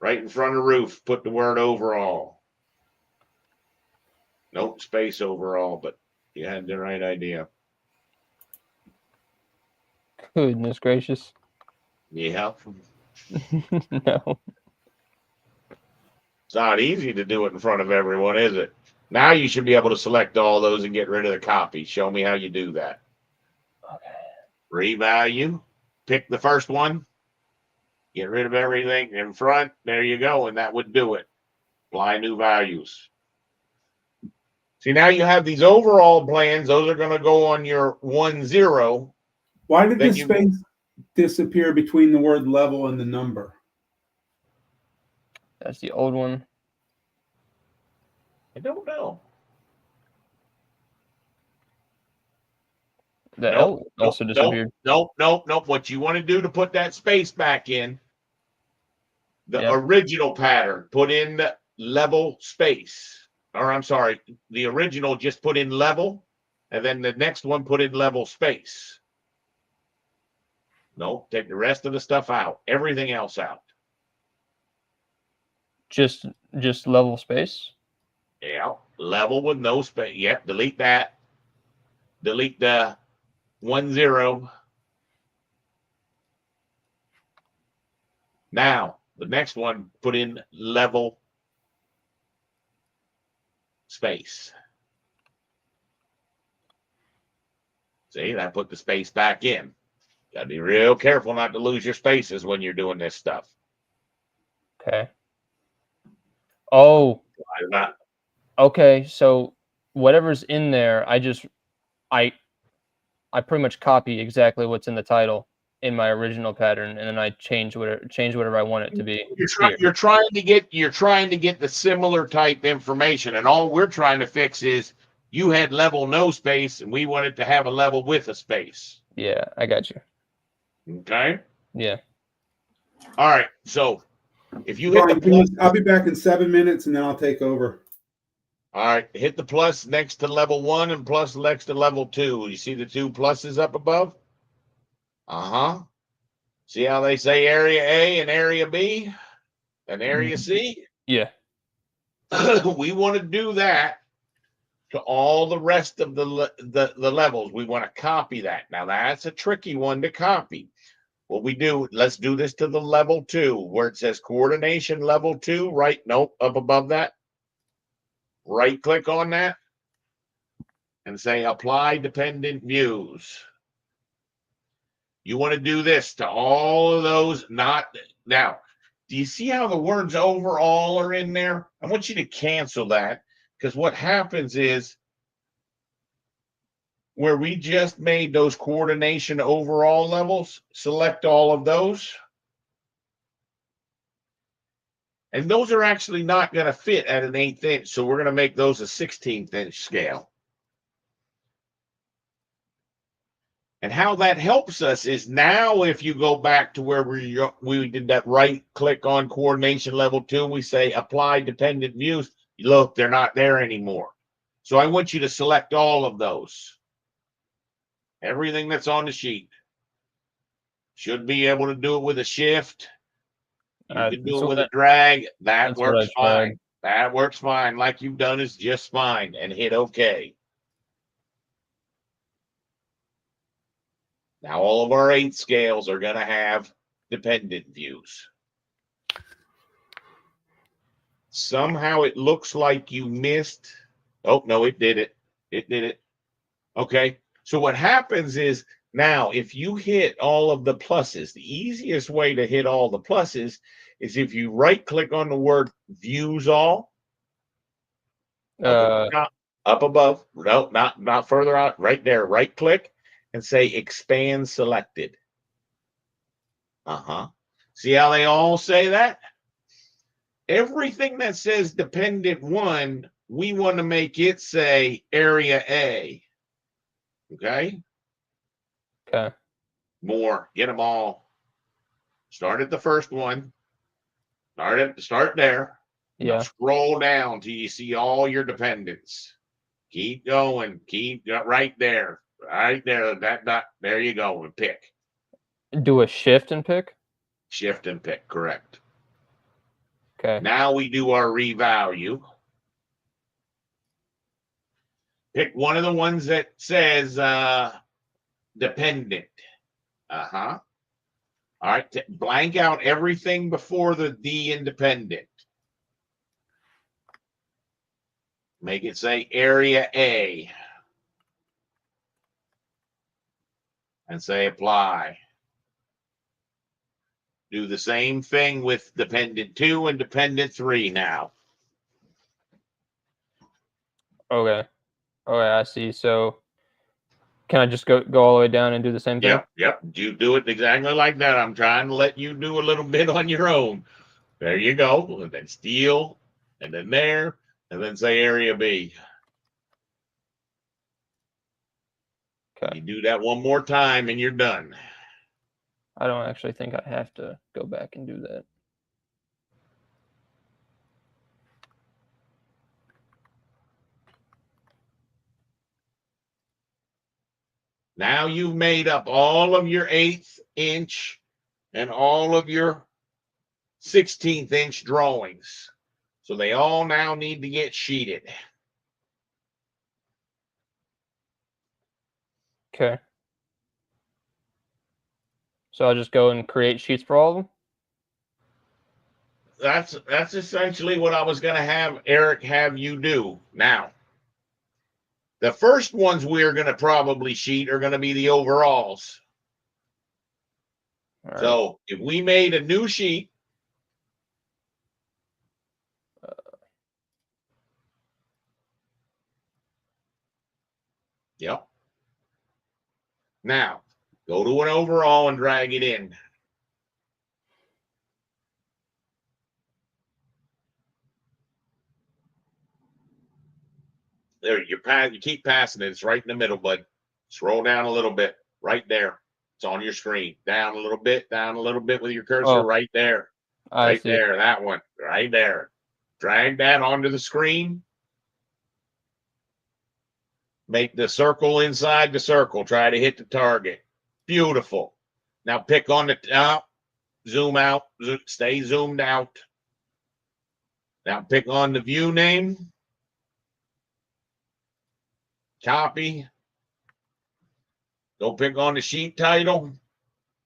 Right in front of roof, put the word overall. Nope, space overall, but you had the right idea. Goodness gracious. Yeah. No. It's not easy to do it in front of everyone, is it? Now you should be able to select all those and get rid of the copy. Show me how you do that. Okay. Revalue. Pick the first one. Get rid of everything in front. There you go. And that would do it. Apply new values. See, now you have these overall plans. Those are going to go on your 1-0. Why did the space disappear between the word level and the number? That's the old one. I don't know. The L also disappeared. Nope. What you want to do to put that space back in, the original pattern, put in the level space. Or I'm sorry, the original just put in level, and then the next one put in level space. No, take the rest of the stuff out. Everything else out. Just level space? Yeah, level with no space. Yeah, delete that. Delete the 1-0. Now, the next one, put in level space. See, that put the space back in. Got to be real careful not to lose your spaces when you're doing this stuff. Okay. Oh. Not. Okay, so whatever's in there, I pretty much copy exactly what's in the title. in my original pattern, and then I change whatever I want it to be. You're trying to get the similar type information, and all we're trying to fix is you had level no space, and we wanted to have a level with a space. Yeah, I got you. Okay. Yeah. All right. So if you hit the Brian, plus, I'll be back in 7 minutes, and then I'll take over. all right, hit the plus next to level 1 and plus next to level 2. You see the two pluses up above? Uh-huh. See how they say area A and area B and area C? Yeah. We want to do that to all the rest of the levels. We want to copy that. Now that's a tricky one to copy. What we do, let's do this to the level 2 where it says coordination level 2, right? Nope, up above that. Right click on that and say apply dependent views. You want to do this to all of those, not now. Do you see how the words overall are in there? I want you to cancel that, because what happens is where we just made those coordination overall levels, select all of those. And those are actually not going to fit at an 1/8 inch. So we're going to make those a 16th inch scale. And how that helps us is now if you go back to where we did that right click on coordination level 2, we say apply dependent views. Look, they're not there anymore. So I want you to select all of those. Everything that's on the sheet. Should be able to do it with a shift. You can do it with a drag. That works fine. That works fine. Like you've done is just fine. And hit OK. Now all of our 8 scales are going to have dependent views. Somehow it looks like you missed. Oh, no, it did it. It did it. Okay. So what happens is now if you hit all of the pluses, the easiest way to hit all the pluses is if you right click on the word views all. Up above. No, not further out. Right there. Right click and say expand selected. See how they all say that? Everything that says dependent 1, we want to make it say area A. Okay? Okay. More. Get them all. Start at the first one. Start there. Yeah. Now scroll down till you see all your dependents. Keep going. Keep right there. Right there. There you go. And pick. Do a shift and pick? Shift and pick. Correct. Okay. Now we do our revalue. Pick one of the ones that says dependent. All right. Blank out everything before the D independent. Make it say area A. And say apply. Do the same thing with dependent 2 and dependent 3 now. Okay. Okay, I see. So can I just go all the way down and do the same thing? Yep. You do it exactly like that. I'm trying to let you do a little bit on your own. There you go. And then steel, and then there, and then say area B. Okay. You do that one more time and you're done. I don't actually think I have to go back and do that. Now you've made up all of your 1/8 inch and all of your 16th inch drawings. So they all now need to get sheeted. Okay. So I'll just go and create sheets for all of them? That's essentially what I was going to have Eric have you do. Now, the first ones we're going to probably sheet are going to be the overalls. All right. So if we made a new sheet, yep. Now, Go to an overall and drag it in. There, you keep passing it. It's right in the middle, bud. Scroll down a little bit. Right there. It's on your screen. Down a little bit with your cursor. Oh, right there. I Right see. there. That one. Right there. Drag that onto the screen. Make the circle inside the circle. Try to hit the target. Beautiful. Now pick on the top. Zoom out. Stay zoomed out. Now pick on the view name. Copy. Go pick on the sheet title.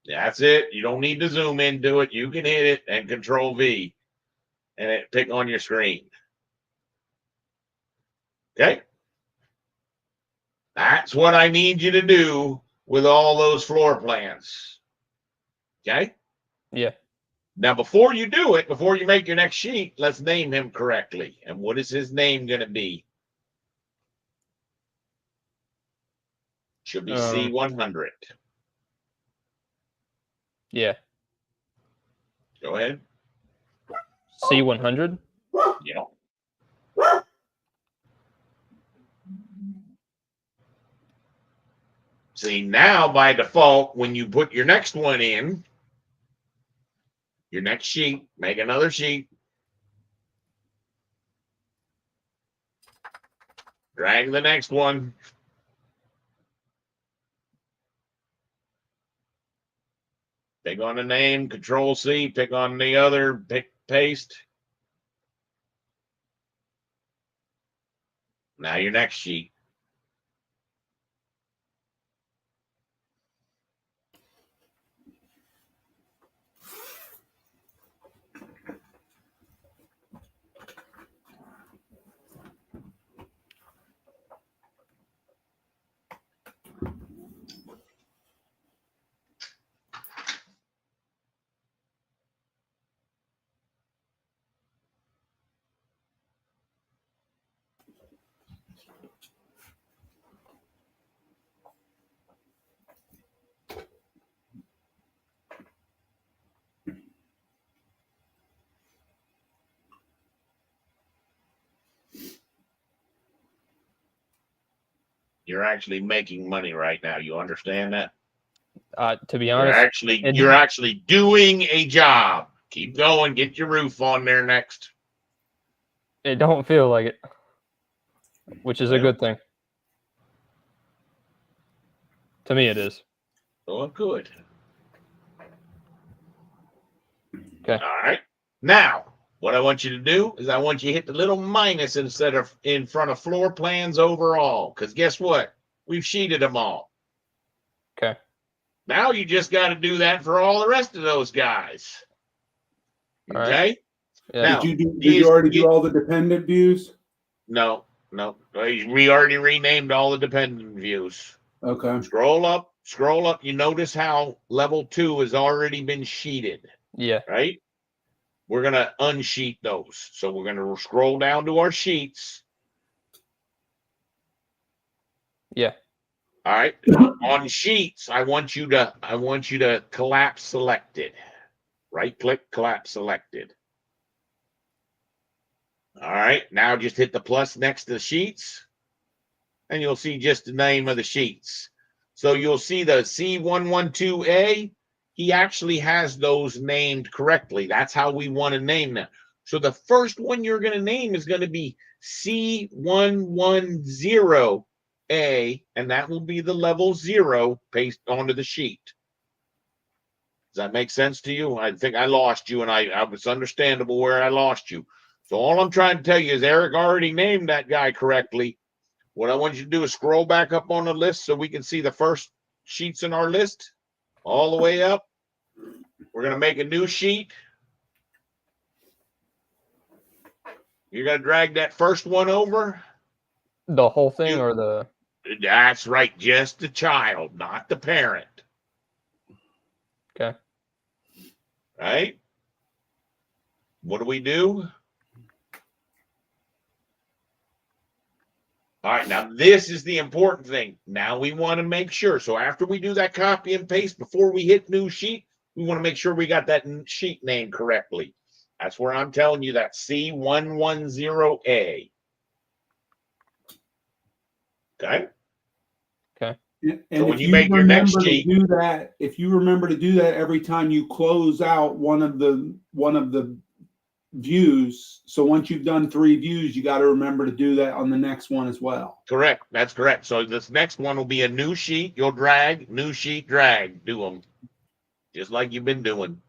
That's it. You don't need to zoom into it. You can hit it and Control V and pick on your screen. Okay. That's what I need you to do with all those floor plans. Okay. Yeah. Now, before you do it, before you make your next sheet, let's name him correctly. And what is his name going to be? Should be C100. Yeah. Go ahead. C100. Yeah. See, now by default, when you put your next one in, your next sheet, make another sheet. Drag the next one. Pick on the name, Control C, pick on the other, pick paste. Now your next sheet. You're actually making money right now. You understand that? To be honest, You're actually doing a job. Keep going. Get your roof on there next. it don't feel like it, which is a good thing. To me, it is. Oh, good. Okay. All right. Now, what I want you to do is I want you to hit the little minus instead of in front of floor plans overall. Because guess what? We've sheeted them all. Okay. Now you just got to do that for all the rest of those guys. All Okay. right. Yeah. Now, Did you already do all the dependent views? No. We already renamed all the dependent views. Okay. Scroll up. You notice how level 2 has already been sheeted. Yeah. Right? We're going to unsheet those. So we're going to scroll down to our sheets. Yeah. All right. On sheets, I want you to collapse selected. Right click, collapse selected. All right. Now just hit the plus next to the sheets, and you'll see just the name of the sheets. So you'll see the C112A. He actually has those named correctly. That's how we want to name them. So the first one you're going to name is going to be C110A, and that will be the level 0 pasted onto the sheet. Does that make sense to you? I think I lost you, and I was understandable where I lost you. So all I'm trying to tell you is Eric already named that guy correctly. What I want you to do is scroll back up on the list so we can see the first sheets in our list all the way up. We're going to make a new sheet. You're going to drag that first one over. The whole thing or the... That's right. Just the child, not the parent. Okay. Right? What do we do? All right, now this is the important thing. Now we want to make sure. So after we do that copy and paste, before we hit new sheet, we want to make sure we got that sheet name correctly. That's where I'm telling you that C110A. Okay. Okay. And So when if you you make your next remember to sheet, do that, if you remember to do that every time you close out one of the views, so once you've done 3 views, you got to remember to do that on the next one as well. correct. That's correct. So this next one will be a new sheet. You'll drag, new sheet, drag. Do them just like you've been doing.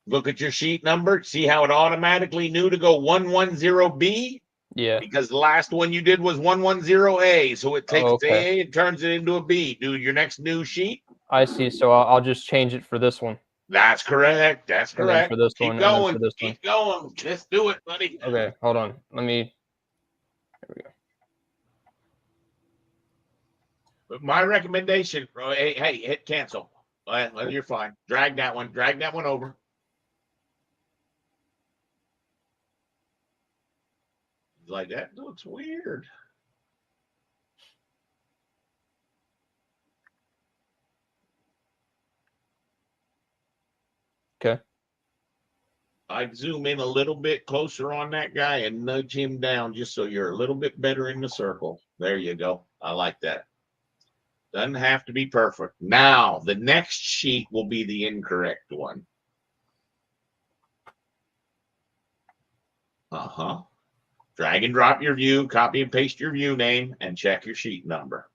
Look at your sheet number. See how it automatically knew to go 110B? Yeah. Because the last one you did was 110A. So it takes Okay. A and turns it into a B. Do your next new sheet. I see. So I'll just change it for this one, That's correct. That's and then correct. for this Keep one, and then for going. this one. Keep going. Let's do it, buddy. Okay, hold on. Let me. There we go. But my recommendation, hey, hit cancel. Well, you're fine. Drag that one. Drag that one over. Like that looks weird. Okay. I'd zoom in a little bit closer on that guy and nudge him down just so you're a little bit better in the circle. There you go. I like that. Doesn't have to be perfect. Now, the next sheet will be the incorrect one. Uh-huh. Drag and drop your view, copy and paste your view name, and check your sheet number.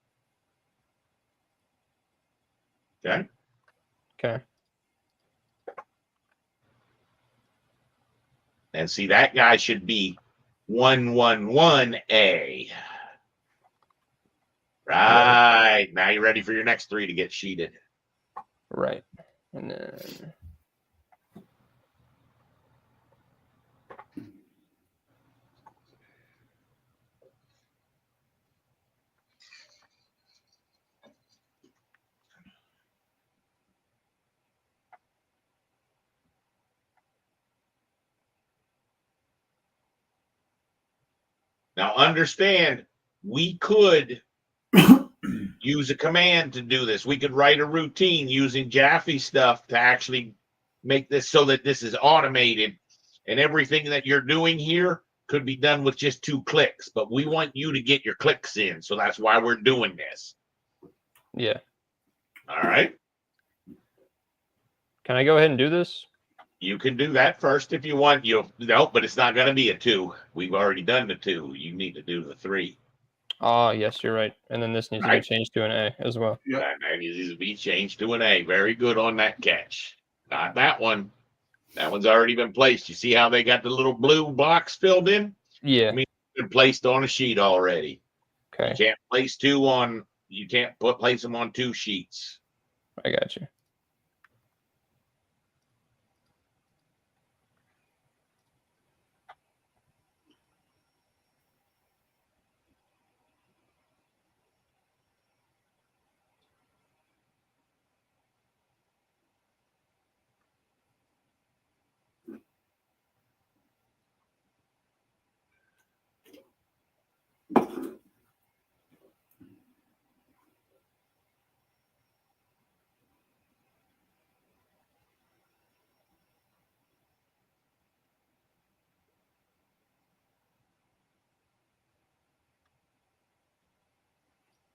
Okay? Okay. And see, that guy should be 111A. Right. Now you're ready for your next 3 to get sheeted. Right. And then. Now understand, we could use a command to do this. We could write a routine using Jaffe stuff to actually make this so that this is automated, and everything that you're doing here could be done with just 2 clicks. But we want you to get your clicks in, so that's why we're doing this. Yeah. All right. Can I go ahead and do this? You can do that first if you want. No, but it's not going to be a 2. We've already done the 2. You need to do the 3. Ah, yes, you're right. And then this needs to be changed to an A as well. Yeah, that needs to be changed to an A. Very good on that catch. Not that one. That one's already been placed. You see how they got the little blue box filled in? Yeah. I mean, it's been placed on a sheet already. Okay. You can't place 2 on. You can't place them on 2 sheets. I got you.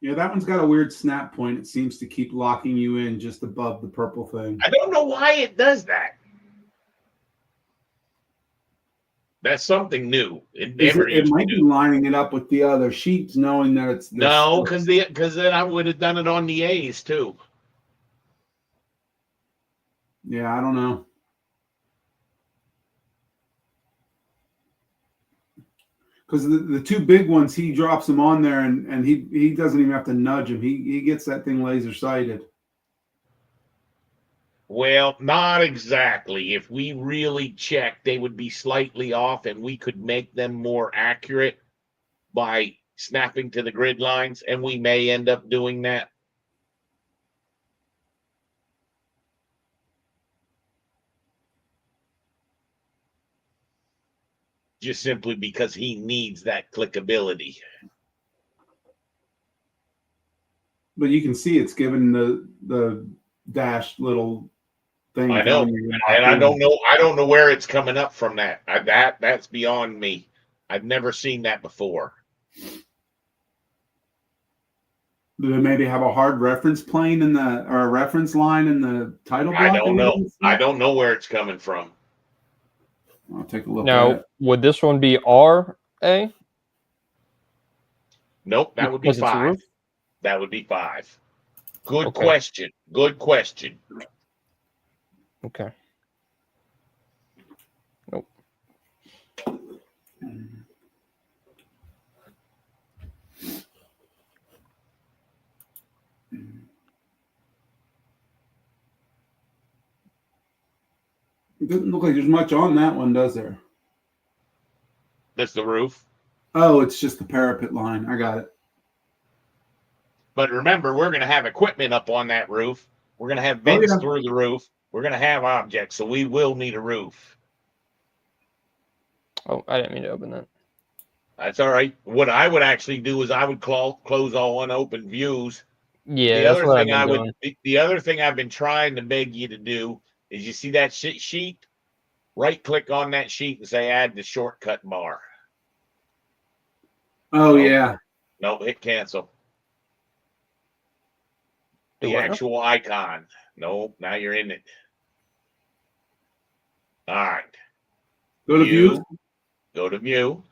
Yeah, that one's got a weird snap point. It seems to keep locking you in just above the purple thing. I don't know why it does that. That's something new. It might be lining it up with the other sheets, knowing that it's this. No, because then I would have done it on the A's too. Yeah, I don't know. Because the 2 big ones, he drops them on there, and he doesn't even have to nudge him. He gets that thing laser sighted. Well, not exactly. If we really checked, they would be slightly off, and we could make them more accurate by snapping to the grid lines, and we may end up doing that. just simply because he needs that clickability. But you can see it's given the dashed little thing. I know, and I don't know where it's coming up from. That's beyond me. I've never seen that before. Do they maybe have a hard reference plane or a reference line in the title block? I don't know. I don't know where it's coming from. I'll take a look at Now, it. would this one be RA? Nope, that would be Because it's a 5. roof? That would be 5. Good Okay. question. Good question. Okay. Nope. It doesn't look like there's much on that one, does there? That's the roof. Oh, it's just the parapet line. I got it. But remember, we're going to have equipment up on that roof. We're going to have vents through the roof. We're going to have objects, so we will need a roof. Oh, I didn't mean to open that. That's all right. What I would actually do is I would close all unopened views. Yeah, that's what I've been doing. The other thing I've been trying to beg you to do is you see that sheet? Right click on that sheet and say add the shortcut bar. Oh, yeah. No, hit cancel. Do The what now? actual icon. No, now you're in it. All right. Go to view. Go to view.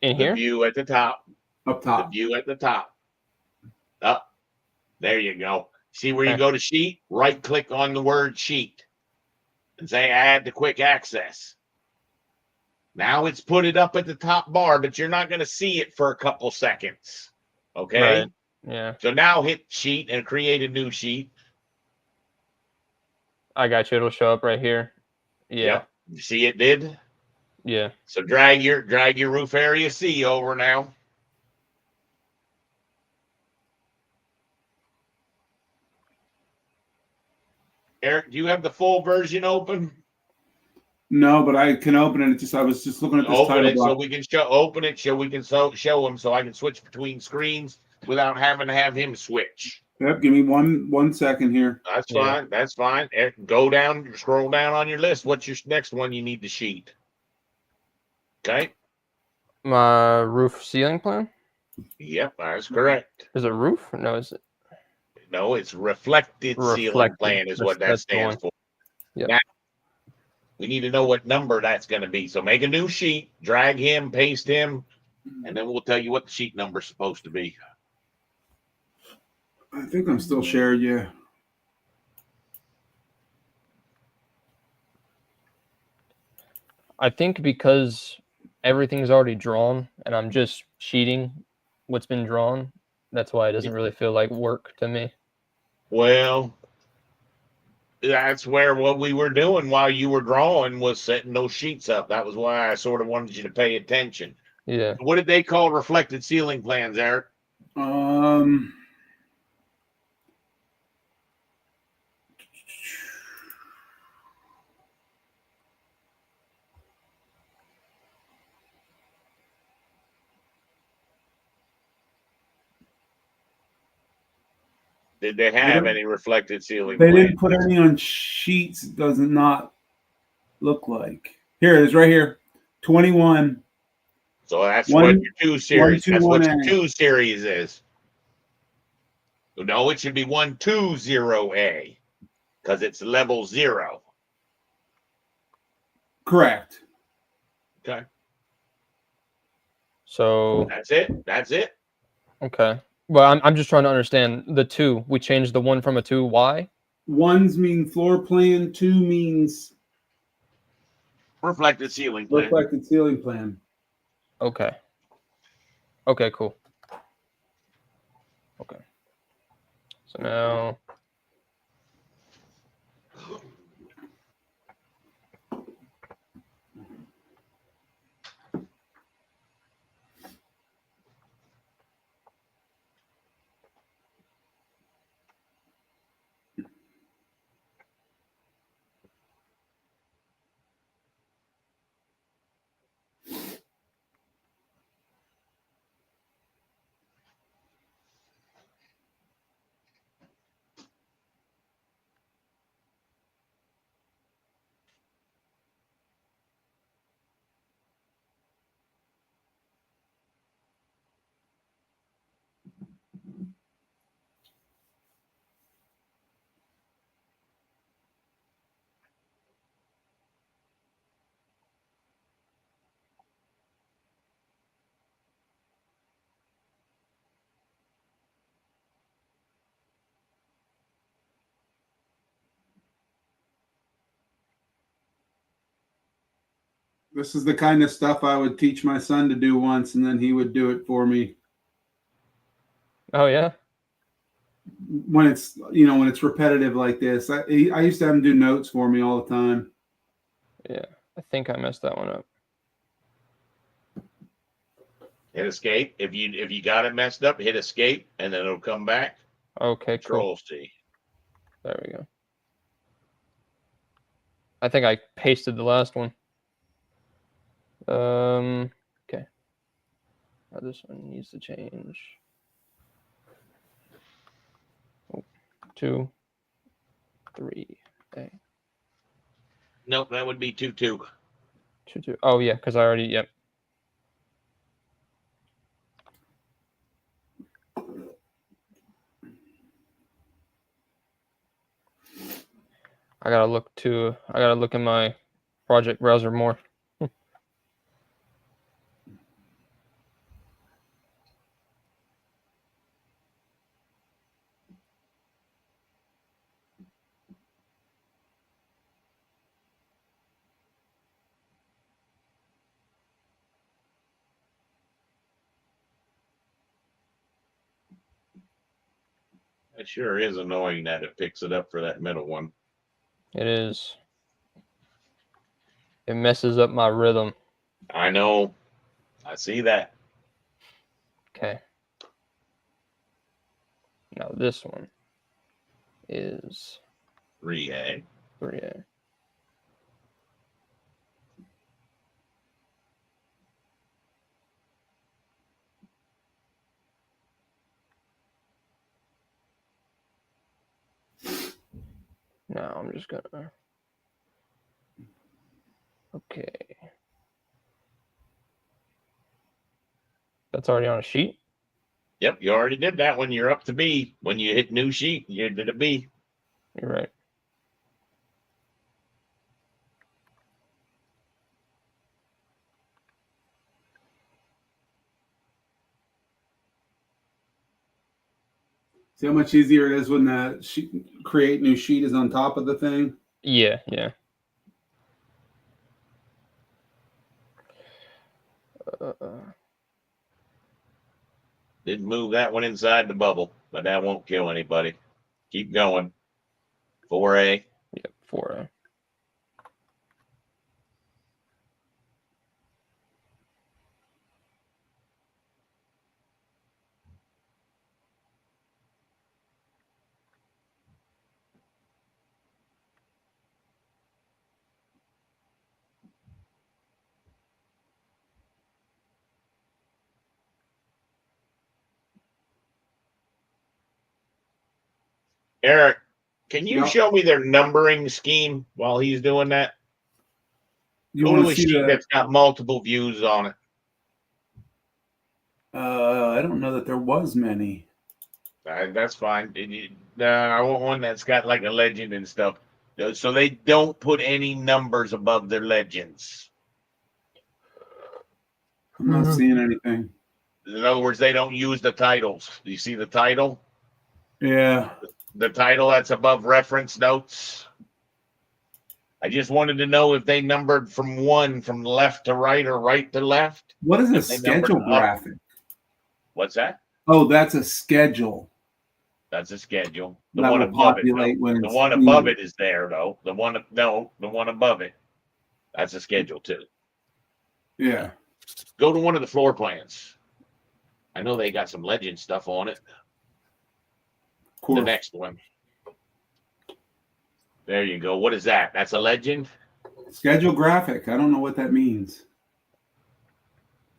In The here? view at the top. Up top. The view at the top. Up. There you go. See where you go to sheet? Right click on the word sheet and say add to quick access. Now it's put it up at the top bar, but you're not going to see it for a couple seconds. Okay? Right. Yeah. So now hit sheet and create a new sheet. I got you. It'll show up right here. Yeah. Yep. You see it did? Yeah. So drag your roof area C over now. Eric, do you have the full version open? No, but I can open it. I was just looking at this Open title it block. so we can open it so we can show him so I can switch between screens without having to have him switch. Yep, give me one second here. That's fine. That's fine. Eric, go down, scroll down on your list. What's your next one you need to sheet? Okay. My roof ceiling plan? Yep, that's correct. Is it roof? No, is it? No, it's reflected ceiling plan is what that stands for. Yep. Now, we need to know what number that's going to be. So make a new sheet, drag him, paste him, and then we'll tell you what the sheet number is supposed to be. I think I'm still shared, yeah. I think because everything's already drawn and I'm just sheeting what's been drawn, that's why it doesn't really feel like work to me. Well, that's where what we were doing while you were drawing was setting those sheets up. That was why I sort of wanted you to pay attention. Yeah. What did they call reflected ceiling plans, Eric? Did they have any reflected ceiling They plans? didn't put any on sheets. It does not look like. Here it is right here. 21. So that's what your 2 series. That's what your 2 series is. No, it should be 120A because it's level 0. Correct. Okay. So that's it. That's it. Okay. Well, I'm just trying to understand the 2. We changed the 1 from a 2. Why? 1s mean floor plan. 2 means reflected ceiling plan. Reflected ceiling plan. Okay. Okay, cool. Okay. So now This is the kind of stuff I would teach my son to do once, and then he would do it for me. Oh yeah. When it's when it's repetitive like this, I used to have him do notes for me all the time. Yeah, I think I messed that one up. Hit escape. If you got it messed up, hit escape, and then it'll come back. Okay, cool. Control C. There we go. I think I pasted the last one. Okay. Now this one needs to change. 2, 3, A. Nope, that would be 2-2. 2, 2. Oh yeah, because I already yep. I gotta look in my project browser more. It sure is annoying that it picks it up for that middle one. It is. It messes up my rhythm. I know. I see that. Okay. Now this one is 3A. 3A. Now I'm just gonna. Okay. That's already on a sheet? Yep, you already did that when you're up to B. When you hit new sheet, you did a B. You're right. See how much easier it is when that create new sheet is on top of the thing? Yeah, yeah. Didn't move that one inside the bubble, but that won't kill anybody. Keep going. 4A. Yep, 4A. Eric, can you Yep. show me their numbering scheme while he's doing that? You Go want to to a see sheet the? that's got multiple views on it. I don't know that there was many. That's fine. I want one that's got like a legend and stuff. So they don't put any numbers above their legends. I'm not seeing anything. In other words, they don't use the titles. Do you see the title? Yeah. The title that's above reference notes. I just wanted to know if they numbered from 1 from left to right or right to left. What is a If they numbered schedule up. graphic? What's that? Oh, that's a schedule. That's a schedule. The That one will above it, populate when the it's one above needed. it is there though. The one above it. That's a schedule too. Yeah. Go to one of the floor plans. I know they got some legend stuff on it. The next one. There you go. What is that? That's a legend? Schedule graphic. I don't know what that means.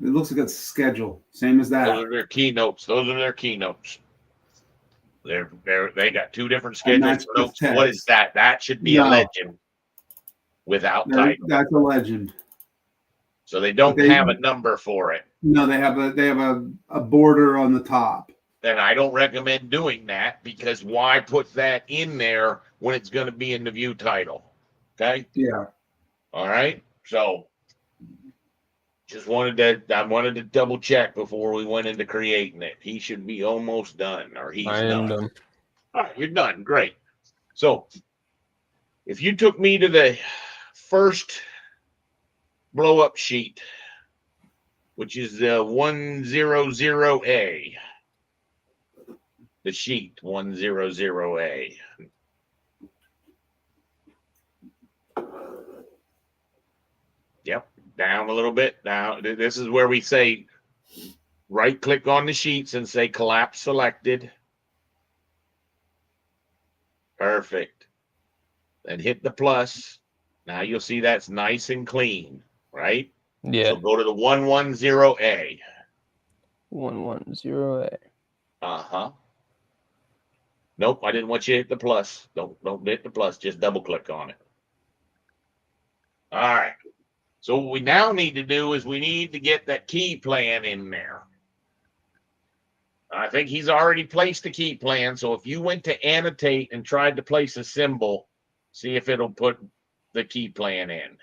It looks like it's a schedule. Same as that. Those are their keynotes. They got 2 different schedules for notes. What is that? That should be a legend without title. That's a legend. So they don't have a number for it. No, they have a border on the top. Then I don't recommend doing that, because why put that in there when it's going to be in the view title? Okay. Yeah. All right. So I wanted to double check before we went into creating it. He should be almost done, or he's done. All right, you're done. Great. So if you took me to the first blow up sheet, which is 100A. The sheet 100A. Yep, down a little bit. Now, this is where we say right click on the sheets and say collapse selected. Perfect. Then hit the plus. Now you'll see that's nice and clean, right? Yeah. So go to the 110A. 110A. Uh-huh. Nope, I didn't want you to hit the plus. Don't hit the plus. Just double click on it. All right. So what we now need to do is we need to get that key plan in there. I think he's already placed the key plan. So if you went to annotate and tried to place a symbol, see if it'll put the key plan in.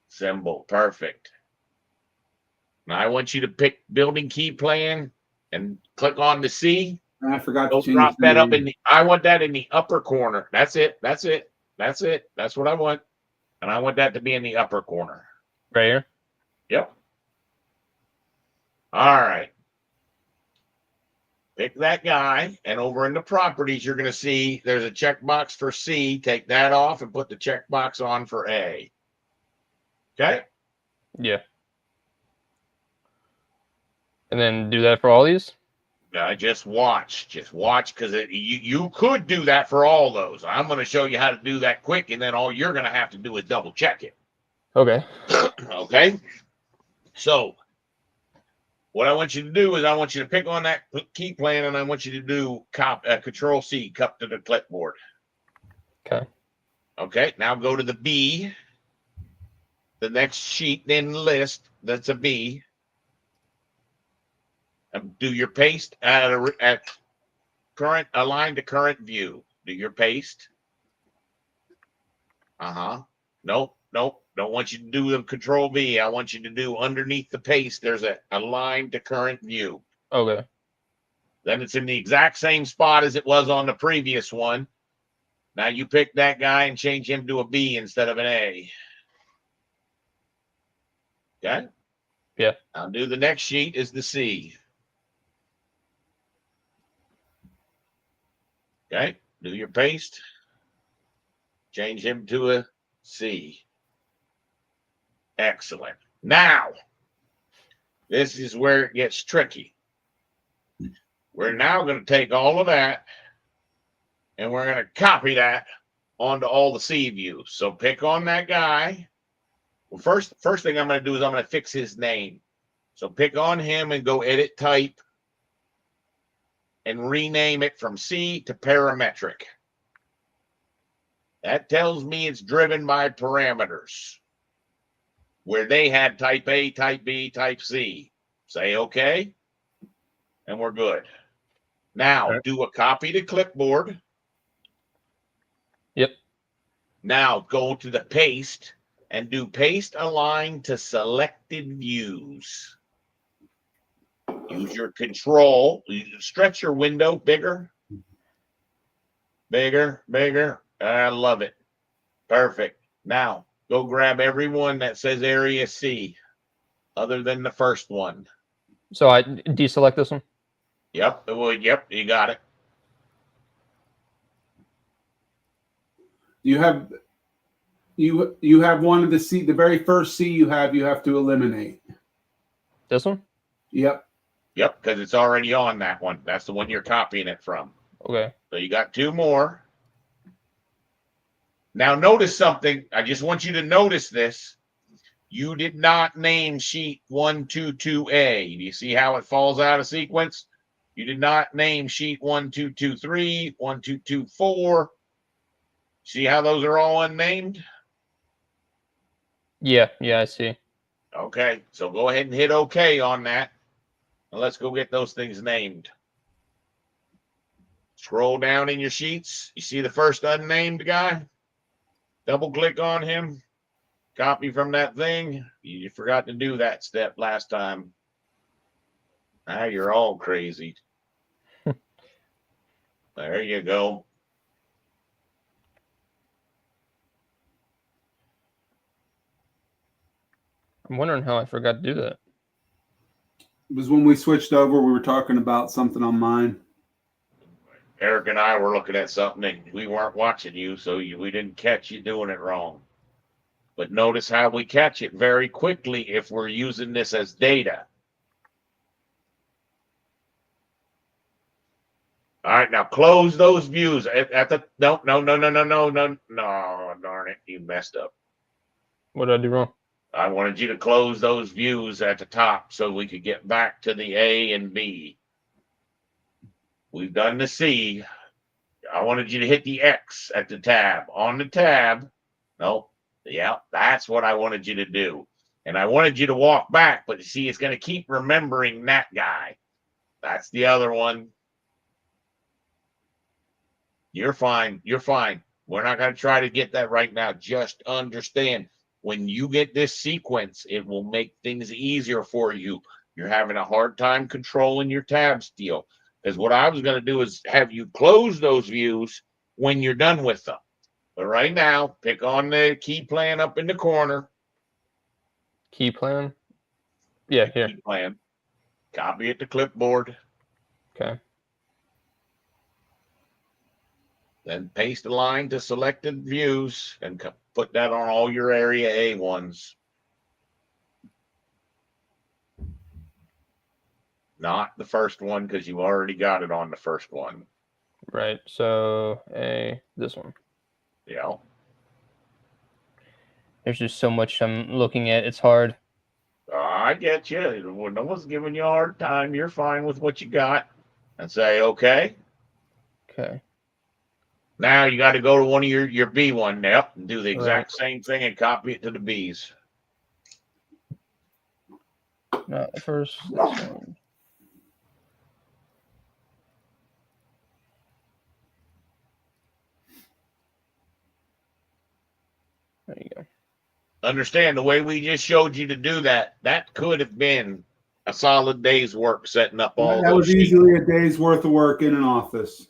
Symbol. Perfect. Now I want you to pick building key plan and click on the C. I forgot Don't to change drop the that up name. in the, I want that in the upper corner. That's it. That's it. That's it. That's what I want. And I want that to be in the upper corner. Right here. Yep. All right. Pick that guy, and over in the properties, you're going to see there's a checkbox for C. Take that off and put the checkbox on for A. Okay? Yeah. And then do that for all these? Just watch. Just watch, because you could do that for all those. I'm going to show you how to do that quick, and then all you're going to have to do is double check it. Okay. Okay? So, what I want you to do is I want you to pick on that key plan, and I want you to do Control C, cup to the clipboard. Okay. Okay, now go to the B. The next sheet in the list, that's a B. And do your paste at current, align to current view. Do your paste. Nope. Don't want you to do the Control V. I want you to do underneath the paste. There's a align to current view. Okay. Then it's in the exact same spot as it was on the previous one. Now you pick that guy and change him to a B instead of an A. Okay? Yeah. I'll do the next sheet is the C. Okay? Do your paste. Change him to a C. Excellent. Now, this is where it gets tricky. We're now going to take all of that and we're going to copy that onto all the C views. So pick on that guy. Well, first thing I'm going to do is I'm going to fix his name. So pick on him and go edit type and rename it from C to parametric. That tells me it's driven by parameters where they had type A, type B, type C. Say okay, and we're good. Now do a copy to clipboard. Yep. Now go to the paste and do paste align to selected views. Use your control. Stretch your window bigger. Bigger. I love it. Perfect. Now go grab everyone that says area C other than the first one. So I deselect this one? Yep. Well, yep, you got it. You have one of the C, the very first C you have to eliminate. This one? Yep. Yep, because it's already on that one. That's the one you're copying it from. Okay. So you got two more. Now notice something. I just want you to notice this. You did not name sheet 122A. Do you see how it falls out of sequence? You did not name sheet 1223, 1224. See how those are all unnamed? Yeah, I see. Okay, so go ahead and hit OK on that. And let's go get those things named. Scroll down in your sheets. You see the first unnamed guy? Double click on him. Copy from that thing. You forgot to do that step last time. Now you're all crazy. There you go. I'm wondering how I forgot to do that. It was when we switched over, we were talking about something on mine. Eric and I were looking at something and we weren't watching you, so we didn't catch you doing it wrong. But notice how we catch it very quickly if we're using this as data. All right, now close those views at the no, darn it, you messed up. What did I do wrong? I wanted you to close those views at the top so we could get back to the A and B. We've done the C. I wanted you to hit the X at the tab. On the tab, no, yeah, that's what I wanted you to do. And I wanted you to walk back, but you see, it's going to keep remembering that guy. That's the other one. You're fine. You're fine. We're not going to try to get that right now. Just understand, when you get this sequence, it will make things easier for you. You're having a hard time controlling your tab still. Because what I was going to do is have you close those views when you're done with them. But right now, pick on the key plan up in the corner. Key plan? Yeah, here. Key plan. Copy it to clipboard. Okay. Then paste a line to selected views and put that on all your area A ones. Not the first one, because you already got it on the first one. Right. So this one. Yeah. There's just so much I'm looking at. It's hard. I get you. No one's giving you a hard time. You're fine with what you got. And say, okay. Okay. Now you got to go to one of your B one now and do the exact same thing and copy it to the B's. Not first. This one. There you go. Understand, the way we just showed you to do that, that could have been a solid day's work setting up all that those was easily a day's worth of work in an office.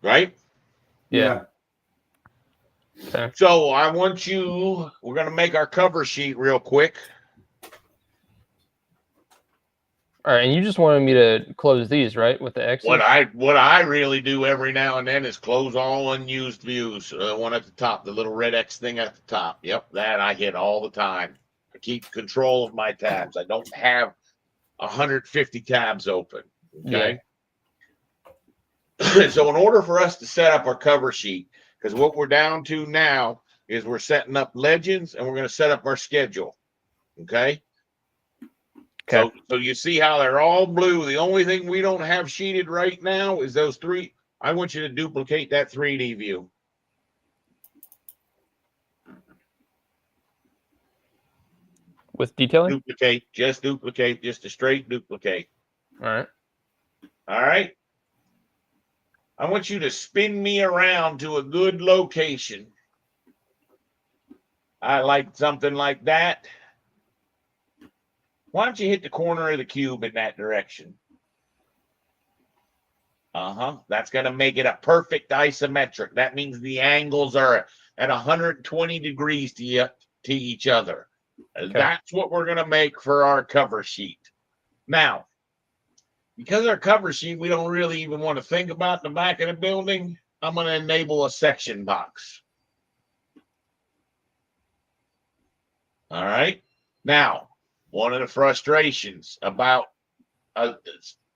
Right? Yeah. Okay. So I want you, we're going to make our cover sheet real quick. All right, and you just wanted me to close these, right, with the X's? What I really do every now and then is close all unused views. One at the top, the little red X thing at the top. Yep, that I hit all the time. I keep control of my tabs. I don't have 150 tabs open. Okay. Yeah. So in order for us to set up our cover sheet, because what we're down to now is we're setting up legends and we're going to set up our schedule. Okay. Okay. So you see how they're all blue. The only thing we don't have sheeted right now is those three. I want you to duplicate that 3D view. With detailing? Duplicate, just a straight duplicate. All right. All right. I want you to spin me around to a good location. I like something like that. Why don't you hit the corner of the cube in that direction? That's going to make it a perfect isometric. That means the angles are at 120 degrees to each other. Okay. That's what we're going to make for our cover sheet. Now, because our cover sheet, we don't really even want to think about the back of the building, I'm going to enable a section box. All right. Now, one of the frustrations about the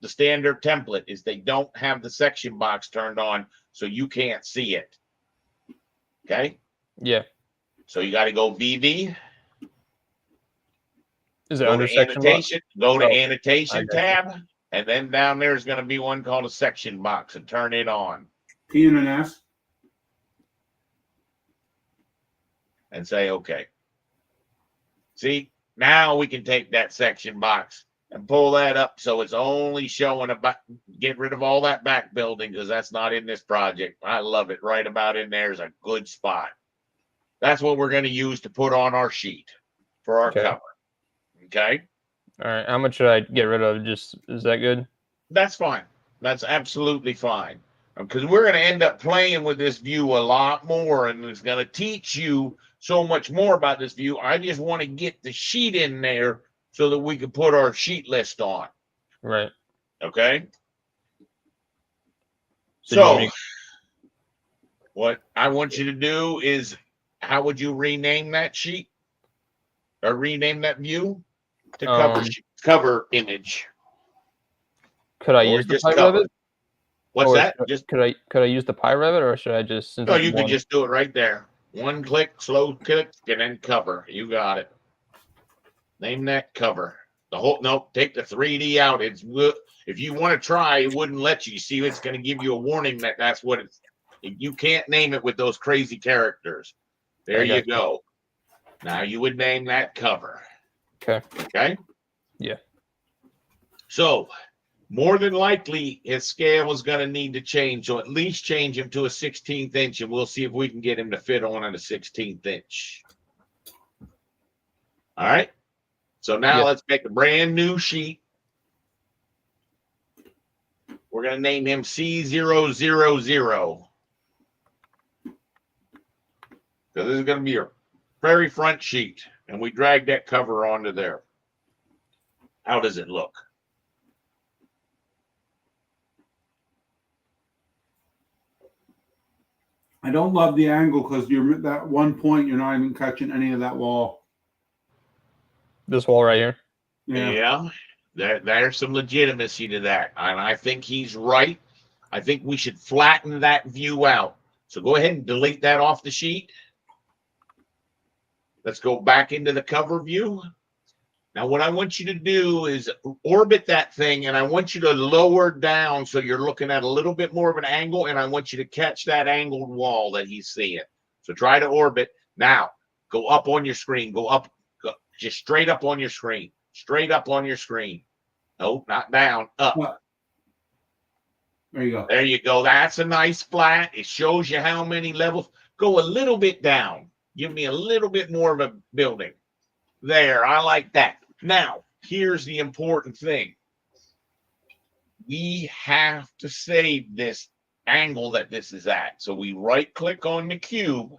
standard template is they don't have the section box turned on, so you can't see it. Okay? Yeah. So you got to go VV. Is it under section annotation? Box? Go to annotation tab, and then down there is going to be one called a section box, and turn it on. P and an S. And say okay. See? Now we can take that section box and pull that up so it's only showing about, get rid of all that back building because that's not in this project. I love it. Right about in there is a good spot. That's what we're going to use to put on our sheet for our cover. Okay? All right. How much should I get rid of? Just, is that good? That's fine. That's absolutely fine. Because we're going to end up playing with this view a lot more, and it's going to teach you so much more about this view. I just want to get the sheet in there so that we can put our sheet list on. Right. Okay. So you want So me what I want you to do is, how would you rename that sheet or rename that view to cover image could I or use the just PyRevit? cover? What's Or that? Just could I use the PyRevit, or should I just, since no, it's you could one? just do it right there. One click, slow click, and then cover. You got it. Name that cover. The whole nope. Take the 3D out. It's if you want to try, it wouldn't let you. You see, it's going to give you a warning that that's what it's. You can't name it with those crazy characters. There you go. Now you would name that cover. Okay. Okay. Yeah. So more than likely, his scale is going to need to change. So at least change him to a 16th inch, and we'll see if we can get him to fit on at a 16th inch. All right. So now let's make a brand new sheet. We're going to name him C000. So this is going to be your very front sheet. And we drag that cover onto there. How does it look? I don't love the angle because you're at that one point, you're not even catching any of that wall. This wall right here. Yeah. There's some legitimacy to that. And I think he's right. I think we should flatten that view out. So go ahead and delete that off the sheet. Let's go back into the cover view. Now, what I want you to do is orbit that thing, and I want you to lower down so you're looking at a little bit more of an angle, and I want you to catch that angled wall that he's seeing. So try to orbit. Now, go up on your screen. Go up, just straight up on your screen. Straight up on your screen. No, not down, up. There you go. There you go. That's a nice flat. It shows you how many levels. Go a little bit down. Give me a little bit more of a building. There, I like that. Now, here's the important thing. We have to save this angle that this is at. So we right click on the cube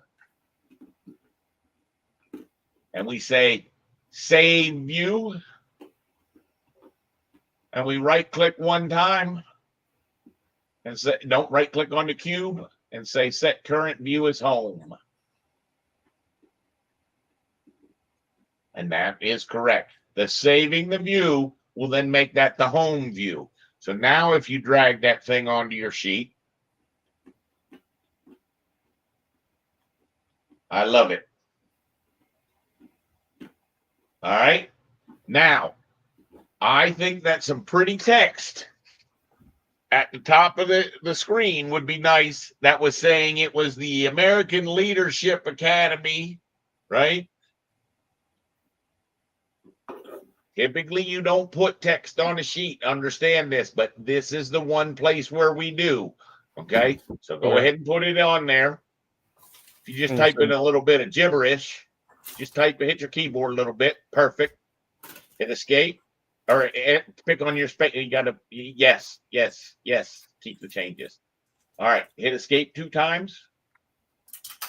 and we say save view. And we right click one time and say, don't right click on the cube and say set current view as home. And that is correct. The saving the view will then make that the home view. So now if you drag that thing onto your sheet, I love it. All right. Now, I think that some pretty text at the top of the screen would be nice. That was saying it was the American Leadership Academy, right? Typically, you don't put text on a sheet. Understand this, but this is the one place where we do. Okay, so go ahead and put it on there. If you just type in a little bit of gibberish, just hit your keyboard a little bit. Perfect. Hit escape or pick on your space. You got to, yes. Keep the changes. All right, hit escape 2 times.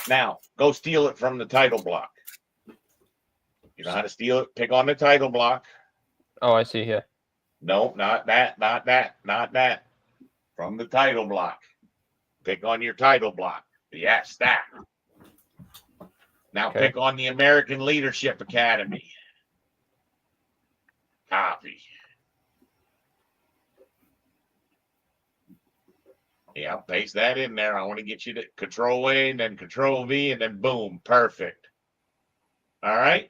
Now, go steal it from the title block. You know how to steal it? Pick on the title block. Oh, I see here. No, not that. From the title block. Pick on your title block. Yes, that. Now pick on the American Leadership Academy. Copy. Yeah, paste that in there. I want to get you to Control A and then Control V and then boom, perfect. All right.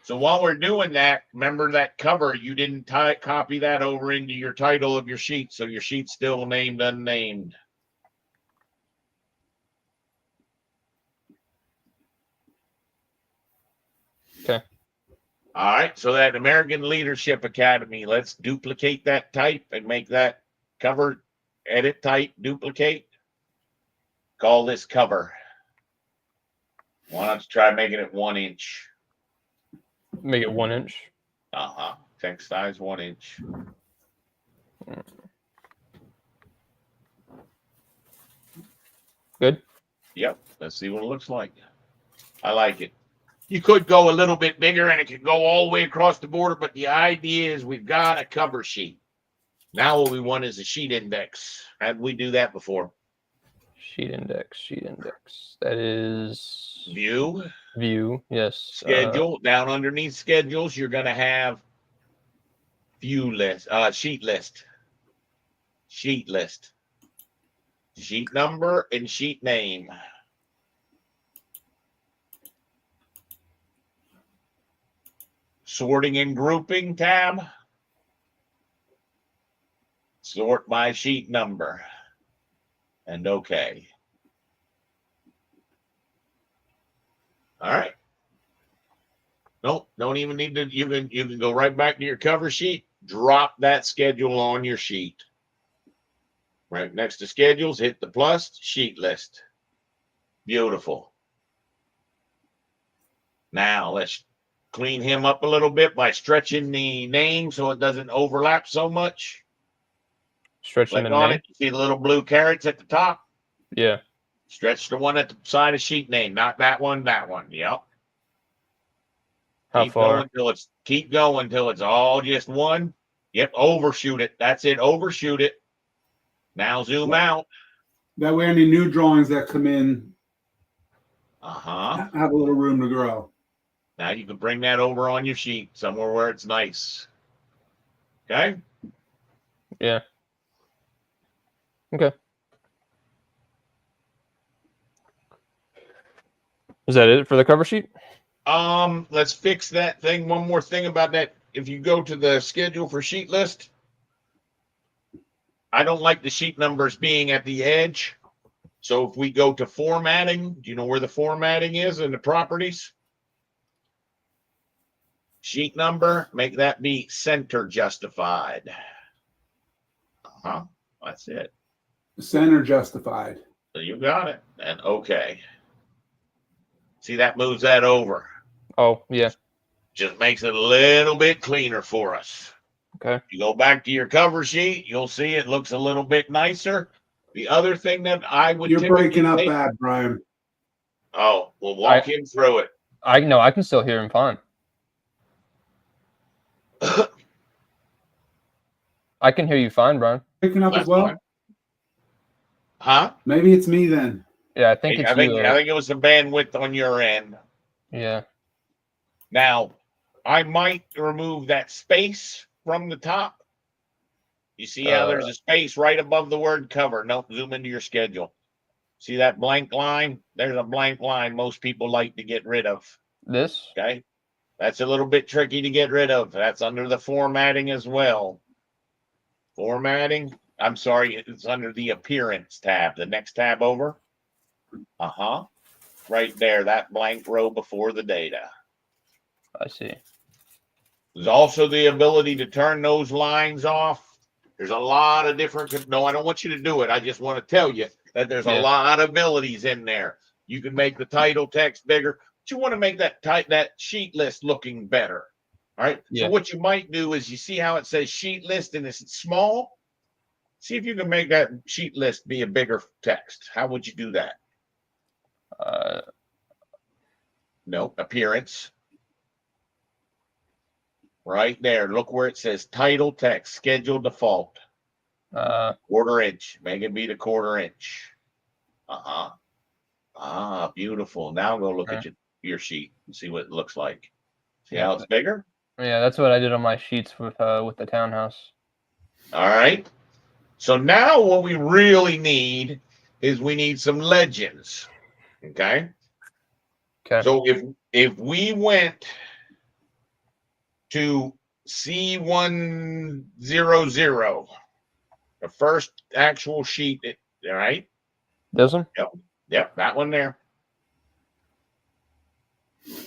So while we're doing that, remember that cover, you didn't copy that over into your title of your sheet. So your sheet's still named unnamed. Okay. All right. So that American Leadership Academy, let's duplicate that type and make that cover, edit type, duplicate. Call this cover. Why don't you try making it 1 inch? Make it 1 inch. Text size 1 inch. Good. Yep. Let's see what it looks like. I like it. You could go a little bit bigger and it could go all the way across the border, but the idea is we've got a cover sheet. Now what we want is a sheet index. How did we do that before? Sheet index. That is View. Yes. Schedule. Down underneath schedules, you're going to have view list, sheet list. Sheet list. Sheet number and sheet name. Sorting and grouping tab. Sort by sheet number. And okay. All right. Nope, don't even need to. You can go right back to your cover sheet. Drop that schedule on your sheet. Right next to schedules, hit the plus, sheet list. Beautiful. Now let's clean him up a little bit by stretching the name so it doesn't overlap so much. Stretching Click the on name. it. You see the little blue carrots at the top? Yeah. Stretch the one at the side of sheet name, not that one, that one. Yep. How Keep far? going until it's all just one. Yep, overshoot it. That's it. Overshoot it. Now zoom out. That way, any new drawings that come in Uh-huh. have a little room to grow. Now you can bring that over on your sheet somewhere where it's nice. Okay? Yeah. Okay. Is that it for the cover sheet? Let's fix that thing. One more thing about that. If you go to the schedule for sheet list, I don't like the sheet numbers being at the edge. So if we go to formatting, do you know where the formatting is in the properties? Sheet number, make that be center justified. Uh-huh. That's it. Center justified. So you got it. And okay. See, that moves that over. Oh, yeah. Just makes it a little bit cleaner for us. Okay. You go back to your cover sheet, you'll see it looks a little bit nicer. The other thing that I would You're breaking up bad, Brian. Oh, we'll walk him through it. I can still hear him fine. I can hear you fine, Brian. Breaking up as well? Fine. Huh? Maybe it's me then. Yeah, I think it's you. I think it was the bandwidth on your end. Yeah. Now, I might remove that space from the top. You see how there's a space right above the word cover. No, zoom into your schedule. See that blank line? There's a blank line most people like to get rid of. This? Okay. That's a little bit tricky to get rid of. That's under the formatting as well. Formatting. I'm sorry, it's under the appearance tab. The next tab over. Uh-huh. Right there, that blank row before the data. I see. There's also the ability to turn those lines off. There's a lot of different. No, I don't want you to do it. I just want to tell you that there's a lot of abilities in there. You can make the title text bigger, but you want to make that sheet list looking better. All right. Yeah. So what you might do is you see how it says sheet list and it's small. See if you can make that sheet list be a bigger text. How would you do that? No, appearance. Right there. Look where it says title text, schedule default. Quarter inch. Make it be the quarter inch. Uh-huh. Ah, beautiful. Now go look at your sheet and see what it looks like. See how it's bigger? Yeah, that's what I did on my sheets with the townhouse. All right. So now what we really need is we need some legends. Okay. Okay. So if we went to C100, the first actual sheet, all right? This one? Yep, that one there.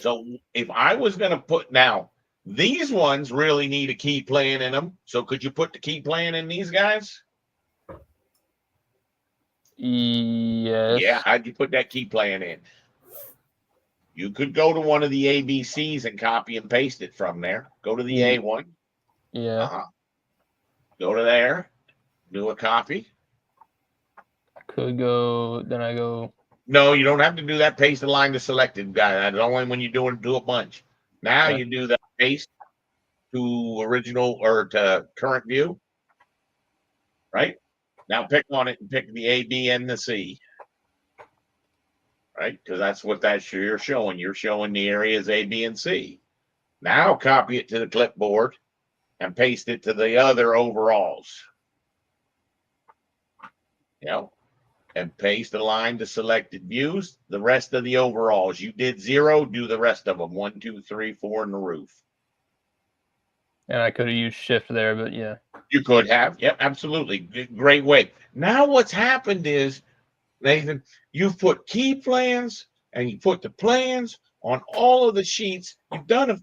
So if I was going to put now, these ones really need a key plan in them. So could you put the key plan in these guys? Yes. Yeah, how'd you put that key plan in? You could go to one of the ABCs and copy and paste it from there. Go to the A one. Yeah. Go to there. Do a copy. I could go. Then I go. No, you don't have to do that. Paste align to selected guy. That's only when you do a bunch. Now Okay. you do that paste to original or to current view. Right? Now pick on it and pick the A, B, and the C. Right? Because that's what you're showing. You're showing the areas A, B, and C. Now copy it to the clipboard and paste it to the other overalls. And paste align to selected views. The rest of the overalls. You did 0, do the rest of them. 1, 2, 3, 4 in the roof. And I could have used shift there, but yeah. You could have. Yep, absolutely. Great way. Now what's happened is, Nathan, you've put key plans and you put the plans on all of the sheets. You've done it,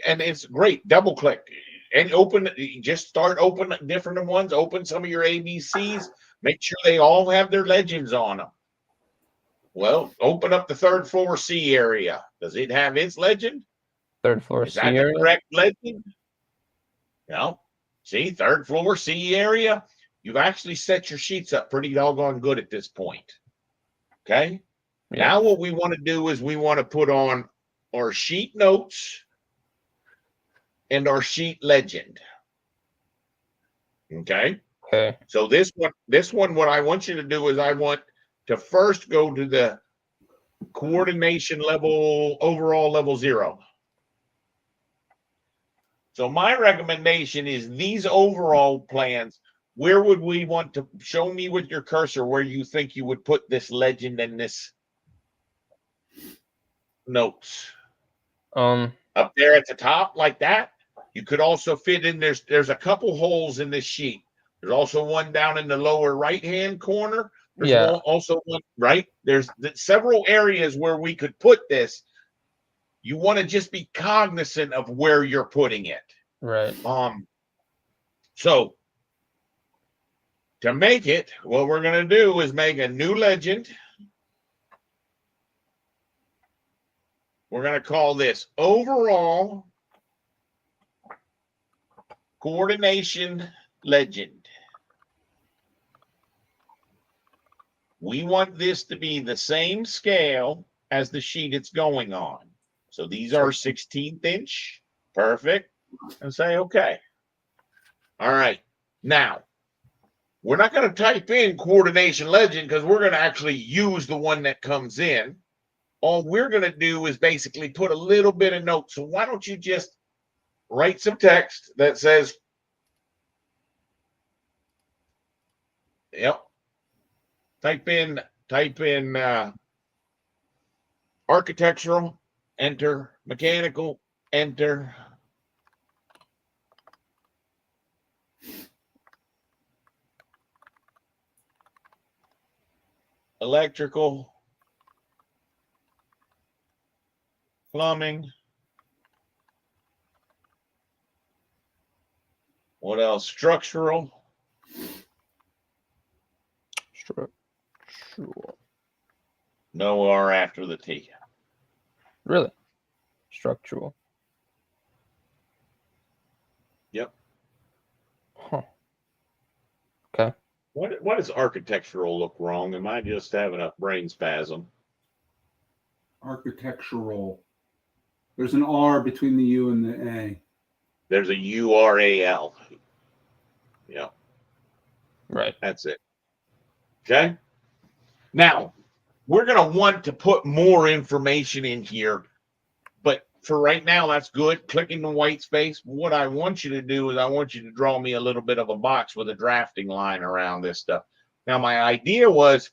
and it's great. Double click and open. Just start open different ones. Open some of your ABCs. Make sure they all have their legends on them. Well, open up the third floor C area. Does it have its legend? Third floor Is C that the area? correct legend? No. See, third floor C area. You've actually set your sheets up pretty doggone good at this point. Okay. Yeah. Now what we want to do is we want to put on our sheet notes and our sheet legend. Okay. Okay. So this one, what I want you to do is I want to first go to the coordination level, overall level 0. So my recommendation is these overall plans. Where would we want to show me with your cursor where you think you would put this legend and this notes? Up there at the top like that. You could also fit in, there's a couple holes in this sheet. There's also one down in the lower right-hand corner. There's also one, right? There's several areas where we could put this. You want to just be cognizant of where you're putting it. Right. So to make it, what we're going to do is make a new legend. We're going to call this overall coordination legend. We want this to be the same scale as the sheet it's going on. So these are 16th inch. Perfect. And say, okay. All right. Now, we're not going to type in coordination legend because we're going to actually use the one that comes in. All we're going to do is basically put a little bit of notes. So why don't you just write some text that says, type in architectural, enter, mechanical, enter, electrical, plumbing. What else? Structural. No R after the T. Really? Structural. Yep. Huh. Okay. What does architectural look wrong? Am I just having a brain spasm? Architectural. There's an R between the U and the A. There's a URAL. Yeah. Right. That's it. Okay. Now, we're going to want to put more information in here, but for right now, that's good. Clicking the white space. What I want you to do is I want you to draw me a little bit of a box with a drafting line around this stuff. Now, my idea was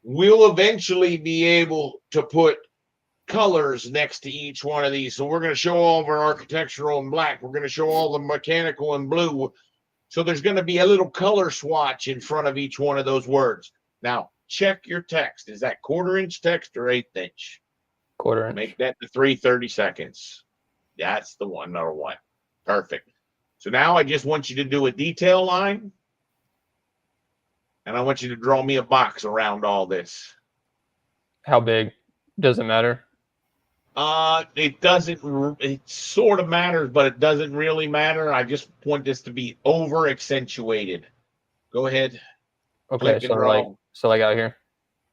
we'll eventually be able to put colors next to each one of these. So we're going to show all of our architectural in black. We're going to show all the mechanical in blue. So there's going to be a little color swatch in front of each one of those words. Now, check your text. Is that 1/4 inch text or 1/8 inch? 1/4 inch. Make that to 330 seconds. That's the one, number one. Perfect. So now I just want you to do a detail line. And I want you to draw me a box around all this. How big? Doesn't matter. It doesn't, it sort of matters, but it doesn't really matter. I just want this to be over accentuated. Go ahead. Okay, Click and draw. so like out here.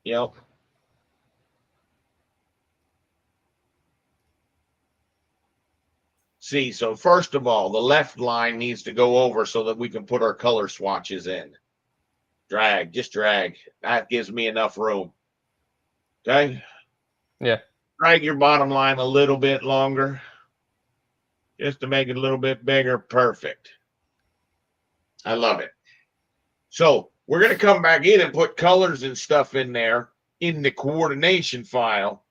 Yep. See, so first of all, the left line needs to go over so that we can put our color swatches in. Drag, just drag. That gives me enough room. Okay? Yeah. Drag your bottom line a little bit longer just to make it a little bit bigger. Perfect. I love it. So we're going to come back in and put colors and stuff in there in the coordination file.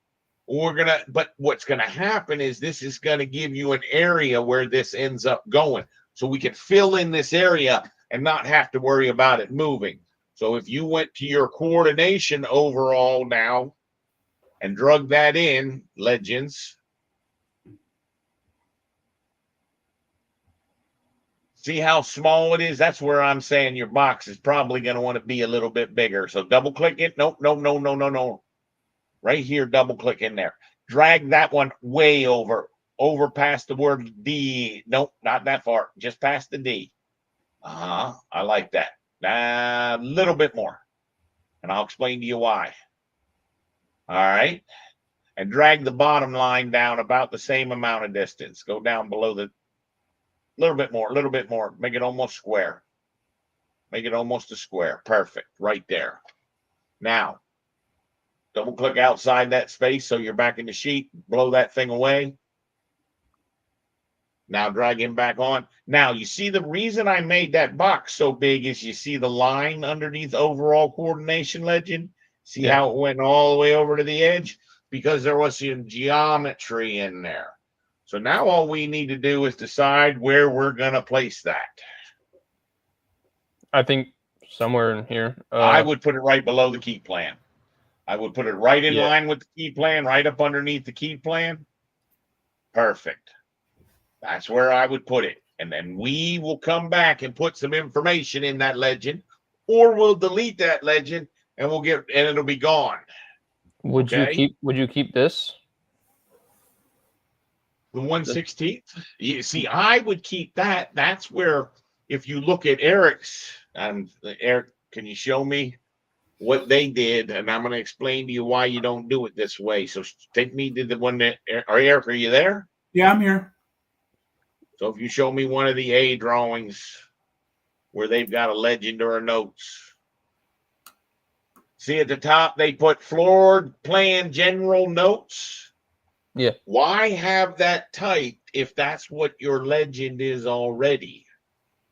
But what's going to happen is this is going to give you an area where this ends up going. So we can fill in this area and not have to worry about it moving. So if you went to your coordination overall now and drug that in, legends, see how small it is? That's where I'm saying your box is probably going to want to be a little bit bigger. So double click it. Nope, no, no, no, no, no. Right here, double click in there. Drag that one way over past the word D. Nope, not that far. Just past the D. I like that. A little bit more. And I'll explain to you why. All right. And drag the bottom line down about the same amount of distance. Go down below the little bit more. Make it almost square. Make it almost a square. Perfect. Right there. Now, double click outside that space so you're back in the sheet. Blow that thing away. Now drag him back on. Now, you see the reason I made that box so big is you see the line underneath overall coordination legend? See how it went all the way over to the edge? Because there was some geometry in there. So now all we need to do is decide where we're going to place that. I think somewhere in here. I would put it right below the key plan. I would put it right in line with the key plan, right up underneath the key plan. Perfect. That's where I would put it. And then we will come back and put some information in that legend, or we'll delete that legend and it'll be gone. Would you keep this? The 1/16th? You see, I would keep that. That's where, if you look at Eric's, Eric, can you show me what they did? And I'm going to explain to you why you don't do it this way. So take me to the one that, Eric, are you there? Yeah, I'm here. So if you show me one of the A drawings where they've got a legend or a notes. See at the top, they put floor plan general notes. Yeah. Why have that typed if that's what your legend is already?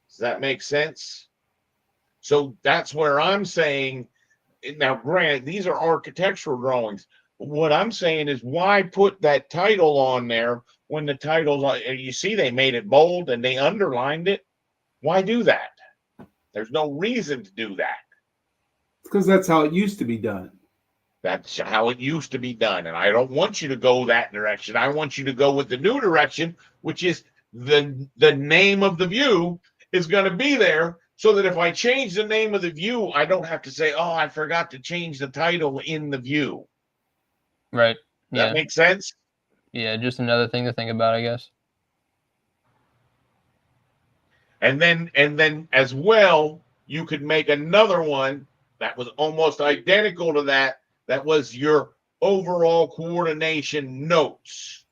Does that make sense? So that's where I'm saying, now granted, these are architectural drawings. What I'm saying is, why put that title on there when the title's, you see they made it bold and they underlined it? Why do that? There's no reason to do that. Because that's how it used to be done. That's how it used to be done. And I don't want you to go that direction. I want you to go with the new direction, which is the name of the view is going to be there, so that if I change the name of the view, I don't have to say, oh, I forgot to change the title in the view. Right. Does that make sense? Yeah, just another thing to think about, I guess. And then as well, you could make another one that was almost identical to that. That was your overall coordination notes.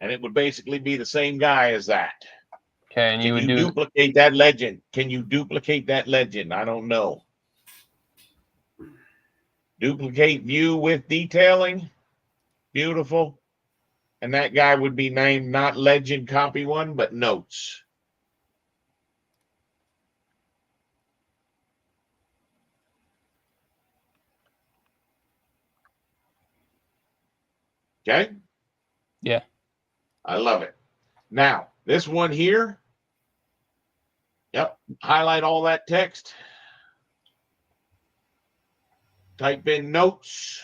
And it would basically be the same guy as that. Okay, and Can you duplicate that legend? Can you duplicate that legend? I don't know. Duplicate view with detailing. Beautiful. And that guy would be named not legend copy one, but notes. Okay? Yeah. I love it. Now, this one here. Yep. Highlight all that text. Type in notes.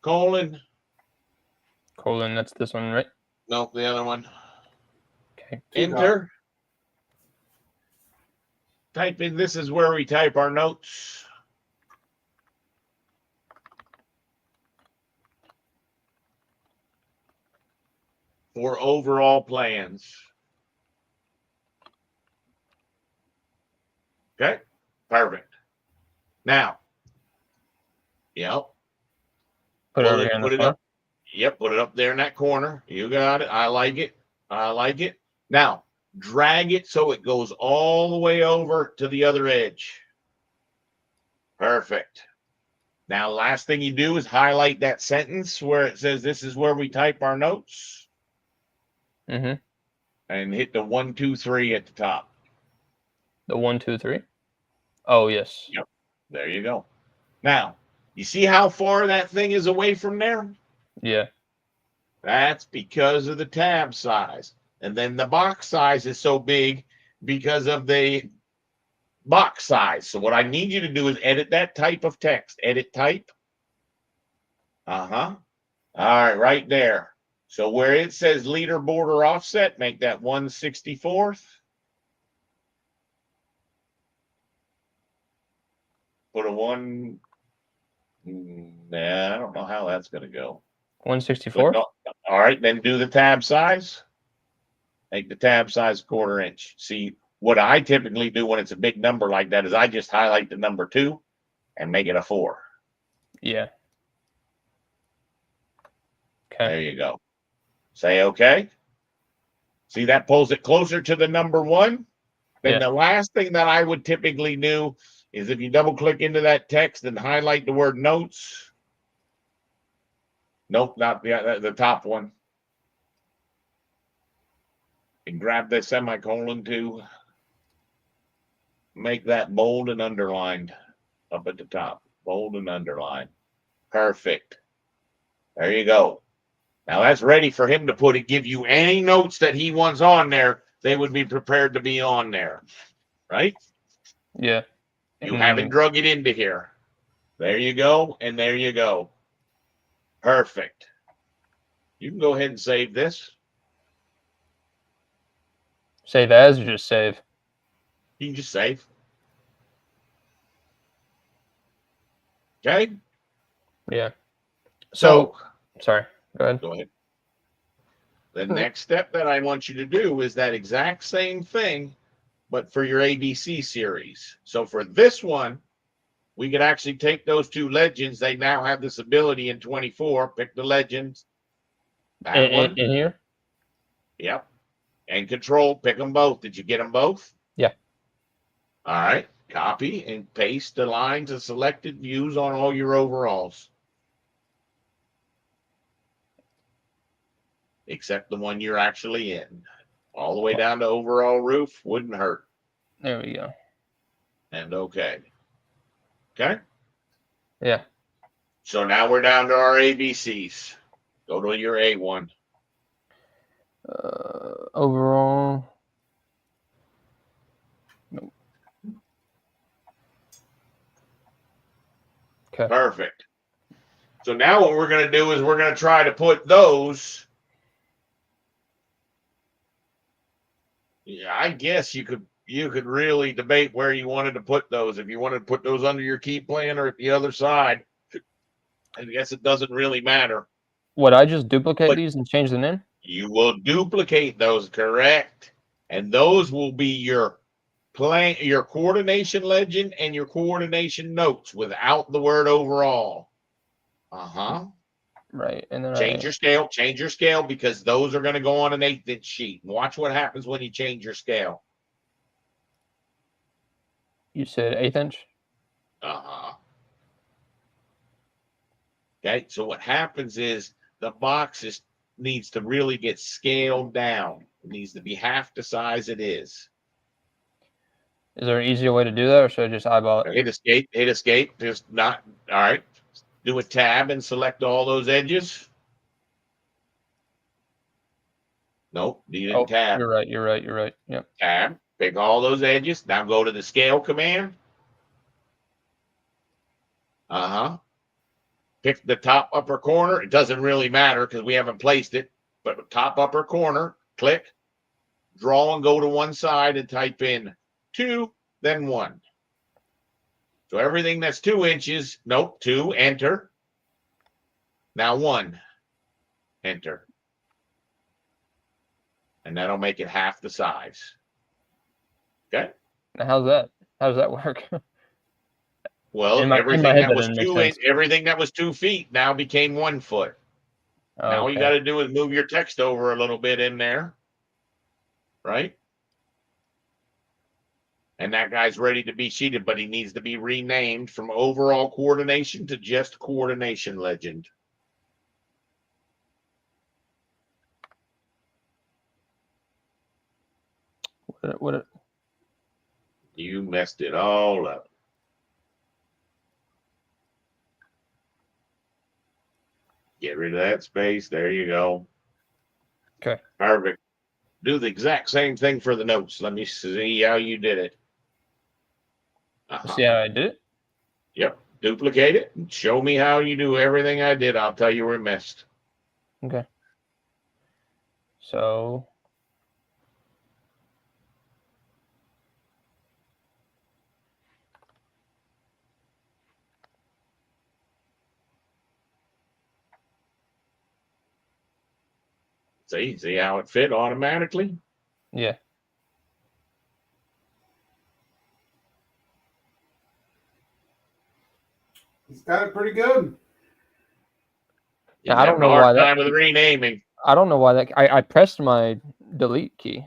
Colon. That's this one, right? Nope, the other one. Okay. Enter. Type in, this is where we type our notes. For overall plans. Okay, perfect. Now, Yep. Put it over here in Put the it front. up. Yep, put it up there in that corner. You got it. I like it. I like it. Now, drag it so it goes all the way over to the other edge. Perfect. Now, last thing you do is highlight that sentence where it says this is where we type our notes. Mm-hmm. And hit the 1, 2, 3 at the top. The 1, 2, 3. Oh, yes. Yep. There you go. Now, you see how far that thing is away from there? Yeah. That's because of the tab size. And then the box size is so big because of the box size. So what I need you to do is edit that type of text. Edit type. Uh-huh. All right, right there. So where it says leader border offset, make that 1/64. Put a 1. Nah, I don't know how that's going to go. 1/64. No, all right, then do the tab size. Make the tab size 1/4 inch. See, what I typically do when it's a big number like that is I just highlight the number 2 and make it a 4. Yeah. Okay. There you go. Say okay. See, that pulls it closer to the number 1. Then Yeah. the last thing that I would typically do is if you double click into that text and highlight the word notes. Nope, not the top one. And grab the semicolon to make that bold and underlined up at the top. Bold and underlined. Perfect. There you go. Now that's ready for him to put it, give you any notes that he wants on there. They would be prepared to be on there, right? Yeah. You haven't drug it into here. There you go. And there you go. Perfect. You can go ahead and save this. Save as or just save? You can just save. Okay. Yeah. So, sorry. Go ahead. go ahead. The next step that I want you to do is that exact same thing, but for your ABC series. So for this one, we could actually take those 2 legends. They now have this ability in 24. Pick the legends. That one. In here? Yep. And control. Pick them both. Did you get them both? Yeah. All right. Copy and paste the lines of selected views on all your overalls. Except the one you're actually in. All the way down to overall roof. Wouldn't hurt. There we go. And okay. Okay. Yeah. So now we're down to our ABCs. Go to your A1. Overall. Nope. Okay. Perfect. So now what we're going to do is we're going to try to put those. Yeah, I guess you could really debate where you wanted to put those. If you wanted to put those under your key plan or at the other side, I guess it doesn't really matter. Would I just duplicate But these and change the name? you will duplicate those, correct? And those will be your plan, your coordination legend and your coordination notes without the word overall. Uh-huh. Right. And then Change your scale because those are going to go on an 1/8 inch sheet. Watch what happens when you change your scale. You said 1/8 inch? Uh-huh. Okay, so what happens is the box needs to really get scaled down. It needs to be half the size it is. Is there an easier way to do that, or should I just eyeball it? Hit escape, just not, all right. Do a tab and select all those edges. Nope, you didn't tab. You're right. Yep. Tab, pick all those edges. Now go to the scale command. Uh-huh. Pick the top upper corner. It doesn't really matter because we haven't placed it, but top upper corner, click, draw and go to one side and type in 2, then 1. So everything that's 2 inches, nope, 2, enter. Now 1, enter. And that'll make it half the size. Okay. Now how's that? How does that work? Well, In my everything head, that that was didn't make 2 inch, sense. everything that was 2 feet now became 1 foot. Now all you Okay. got to do is move your text over a little bit in there, right? And that guy's ready to be sheeted, but he needs to be renamed from overall coordination to just coordination legend. What? You messed it all up. Get rid of that space. There you go. Okay. Perfect. Do the exact same thing for the notes. Let me see how you did it. See how I did it? Yep. Duplicate it and show me how you do everything I did. I'll tell you where it missed. Okay. So See how it fit automatically? yeah. He's got it pretty good. You're I don't having a know hard why that. time with renaming. I don't know why that. I pressed my delete key.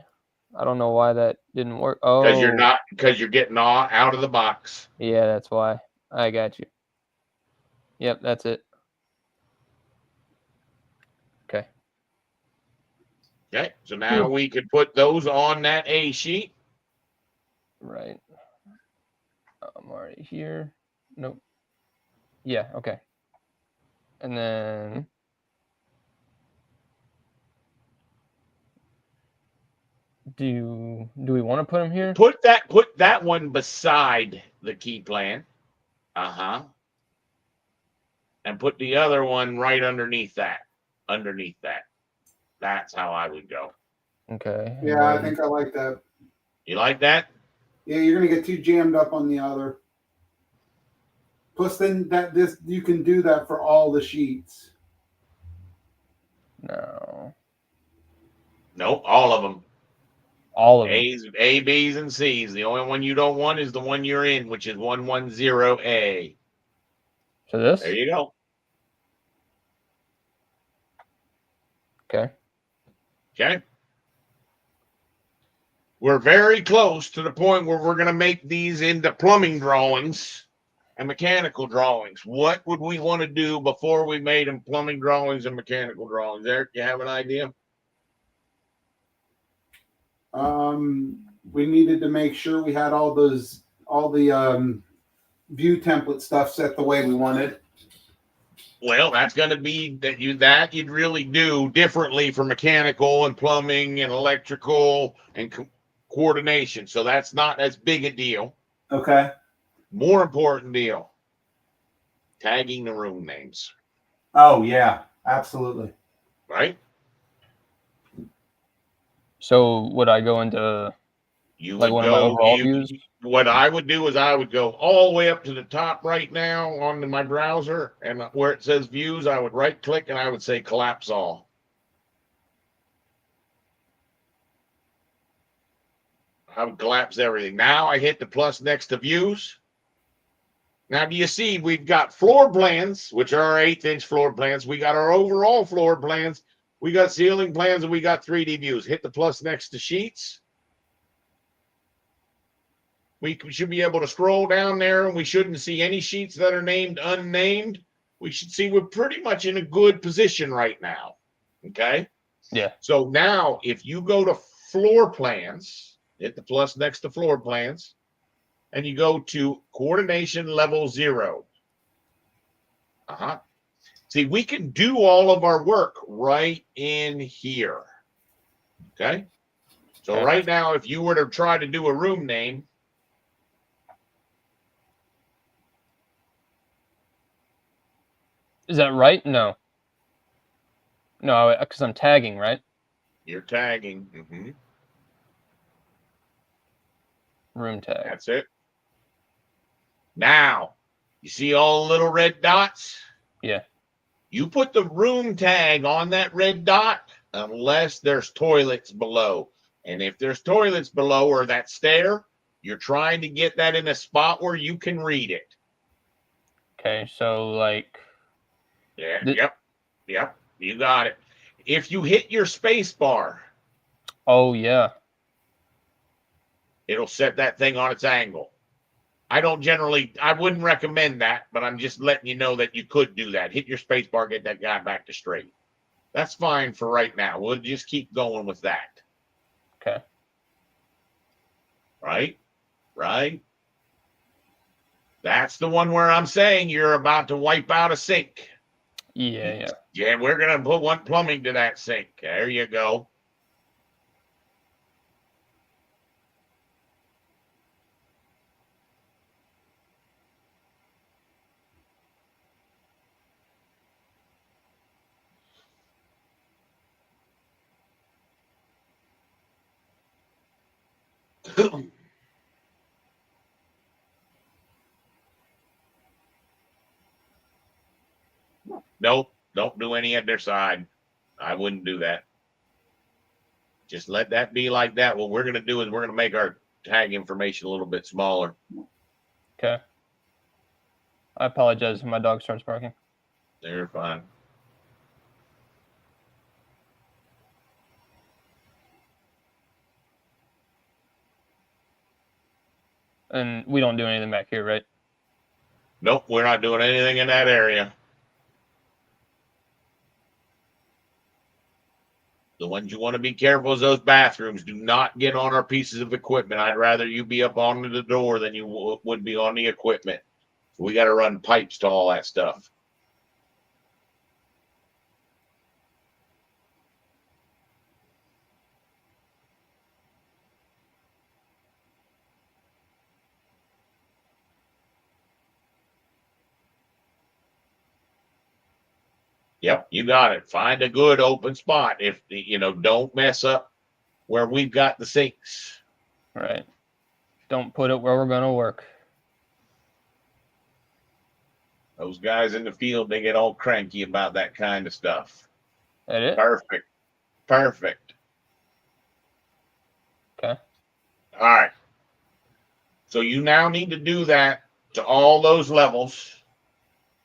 I don't know why that didn't work. Because Oh, you're getting all out of the box. yeah, that's why. I got you. Yep, that's it. Okay. Okay. So now we could put those on that A sheet. Right. I'm already here. Nope. Yeah. Okay. And then do we want to put them here? Put that one beside the key plan. Uh-huh. And put the other one right underneath that. Underneath that. That's how I would go. Okay. Yeah, I think I like that. You like that? Yeah, you're gonna get too jammed up on the other. Plus, then this you can do that for all the sheets. No. Nope, all of them. All of them. A's, A, B's, and C's. The only one you don't want is the one you're in, which is 110A. So this. There you go. Okay. Okay. We're very close to the point where we're going to make these into plumbing drawings and mechanical drawings. What would we want to do before we made them plumbing drawings and mechanical drawings? Eric, you have an idea? We needed to make sure we had all the view template stuff set the way we wanted. Well, that's going to be that you'd really do differently for mechanical and plumbing and electrical and coordination. So that's not as big a deal. Okay. More important deal, tagging the room names. Oh yeah, absolutely. Right? So would I go into You like would one of my go. overall views? What I would do is I would go all the way up to the top right now on my browser, and where it says views, I would right click and I would say collapse all. I would collapse everything. Now I hit the plus next to views. Now, do you see we've got floor plans, which are our 1/8-inch floor plans. We got our overall floor plans. We got ceiling plans, and we got 3D views. Hit the plus next to sheets. We should be able to scroll down there, and we shouldn't see any sheets that are named unnamed. We should see we're pretty much in a good position right now. Okay? Yeah. So now, if you go to floor plans, hit the plus next to floor plans, and you go to coordination level 0. See, we can do all of our work right in here. Okay? So Okay. right now, if you were to try to do a room name, Is that right? No. No, because I'm tagging, right? you're tagging. Room tag. That's it. Now, you see all the little red dots? Yeah. You put the room tag on that red dot unless there's toilets below. And if there's toilets below or that stair, you're trying to get that in a spot where you can read it. Okay, so like, Yeah, th- yep, you got it. If you hit your space bar, oh yeah, it'll set that thing on its angle. I wouldn't recommend that, but I'm just letting you know that you could do that. Hit your space bar, get that guy back to straight. That's fine for right now. We'll just keep going with that. okay, Right? Right? That's the one where I'm saying you're about to wipe out a sink. yeah. Yeah, we're going to put one plumbing to that sink. There you go. Nope, don't do any other side. I wouldn't do that. Just let that be like that. What we're going to do is we're going to make our tag information a little bit smaller. Okay. I apologize if my dog starts barking. They're fine. And we don't do anything back here, right? Nope, we're not doing anything in that area. The ones you want to be careful is those bathrooms. Do not get on our pieces of equipment. I'd rather you be up on the door than you would be on the equipment. We got to run pipes to all that stuff. Yep, you got it. Find a good open spot. If don't mess up where we've got the sinks. Right. Don't put it where we're gonna work. Those guys in the field, they get all cranky about that kind of stuff. That it? Perfect. Perfect. Okay. All right. So you now need to do that to all those levels.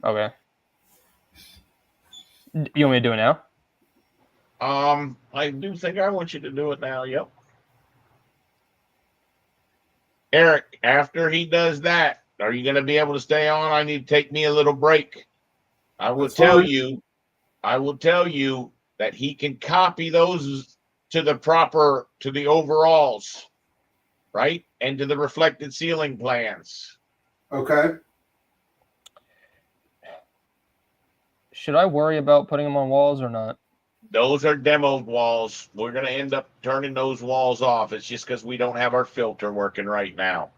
Okay. You want me to do it now? I do think I want you to do it now. Yep. Eric, after he does that, are you going to be able to stay on? I need to take me a little break. I will That's tell fine. you, I will tell you that he can copy those to the overalls, right? And to the reflected ceiling plans. Okay. Should I worry about putting them on walls or not? Those are demoed walls. We're going to end up turning those walls off. It's just because we don't have our filter working right now.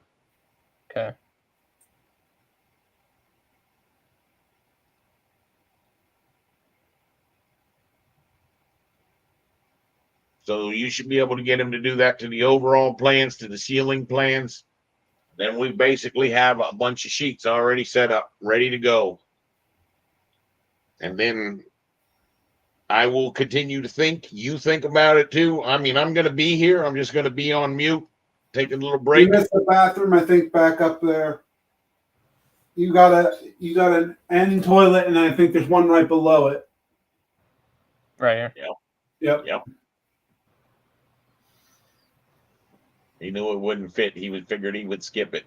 Okay. So you should be able to get him to do that to the overall plans, to the ceiling plans. Then we basically have a bunch of sheets already set up, ready to go. And then I will continue to think. You think about it too. I mean, I'm going to be here. I'm just going to be on mute, taking a little You break. missed the bathroom, I think, back up there. You got an end toilet, and I think there's one right below it. Right here. Yep. Yep. He knew it wouldn't fit. Figured he would skip it.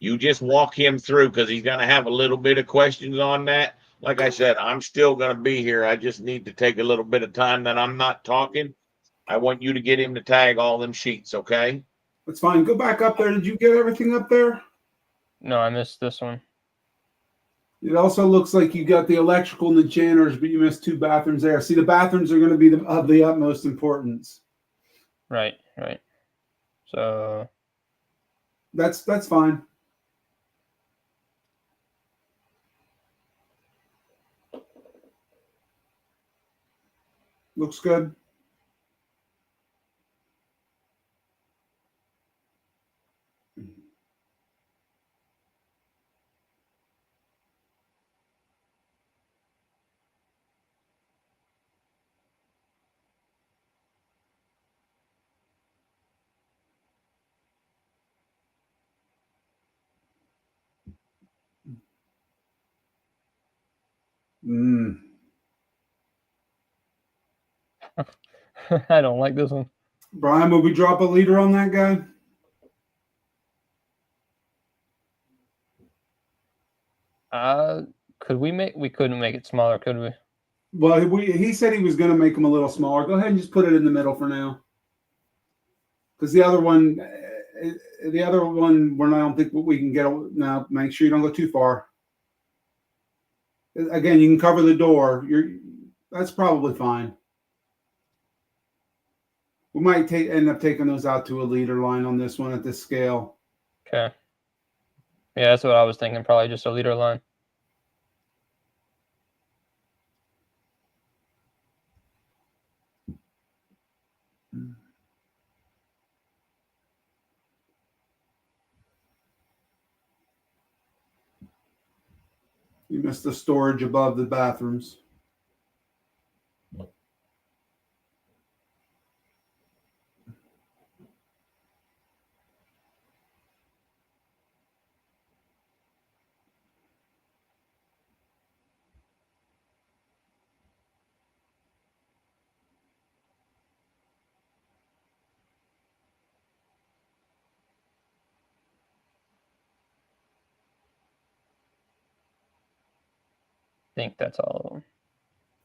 You just walk him through because he's going to have a little bit of questions on that. Like I said, I'm still going to be here. I just need to take a little bit of time that I'm not talking. I want you to get him to tag all them sheets, okay? That's fine. Go back up there. Did you get everything up there? No, I missed this one. It also looks like you got the electrical and the janitors, but you missed two bathrooms there. See, the bathrooms are going to be of the utmost importance. Right. So That's fine. Looks good. Mm. I don't like this one. Brian, will we drop a leader on that guy? We couldn't make it smaller, could we? Well, he said he was going to make them a little smaller. Go ahead and just put it in the middle for now. Because the other one, I don't think we can get. Now, make sure you don't go too far. Again, you can cover the door. That's probably fine. We might end up taking those out to a leader line on this one at this scale. Okay. Yeah, that's what I was thinking. Probably just a leader line. You missed the storage above the bathrooms. I think that's all of them.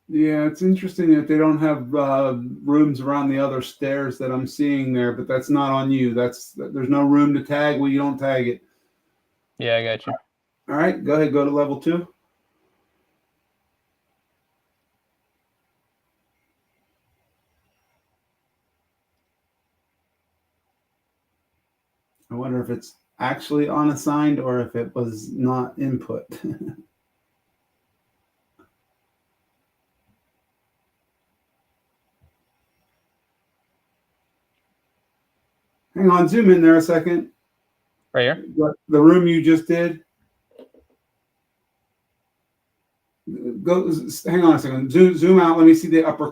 Yeah, it's interesting that they don't have rooms around the other stairs that I'm seeing there, but that's not on you. There's no room to tag where you don't tag it. Yeah, I got you. All right, go ahead, go to level 2. I wonder if it's actually unassigned or if it was not input. Hang on, zoom in there a second. Right here? The room you just did. Go. Hang on a second. Zoom out. Let me see the upper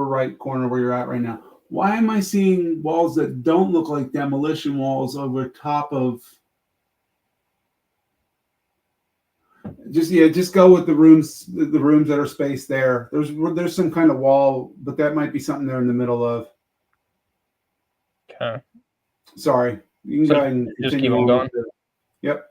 right corner where you're at right now. Why am I seeing walls that don't look like demolition walls over top of? Just go with the rooms that are spaced there. There's some kind of wall, but that might be something they're in the middle of. Okay. Sorry. You can So go ahead and just continue keep on going. Yep.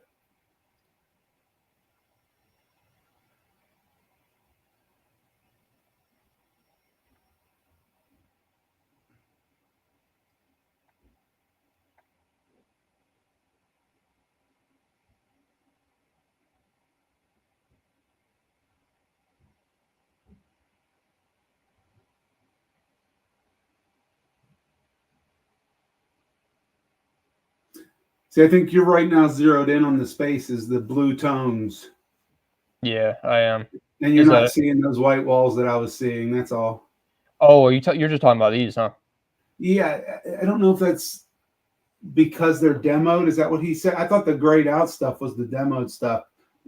See, I think you're right now zeroed in on the spaces, the blue tones. Yeah, I am. And you're not seeing those white walls that I was seeing. That's all. Oh, you're just talking about these, huh? Yeah, I don't know if that's because they're demoed. Is that what he said? I thought the grayed out stuff was the demoed stuff.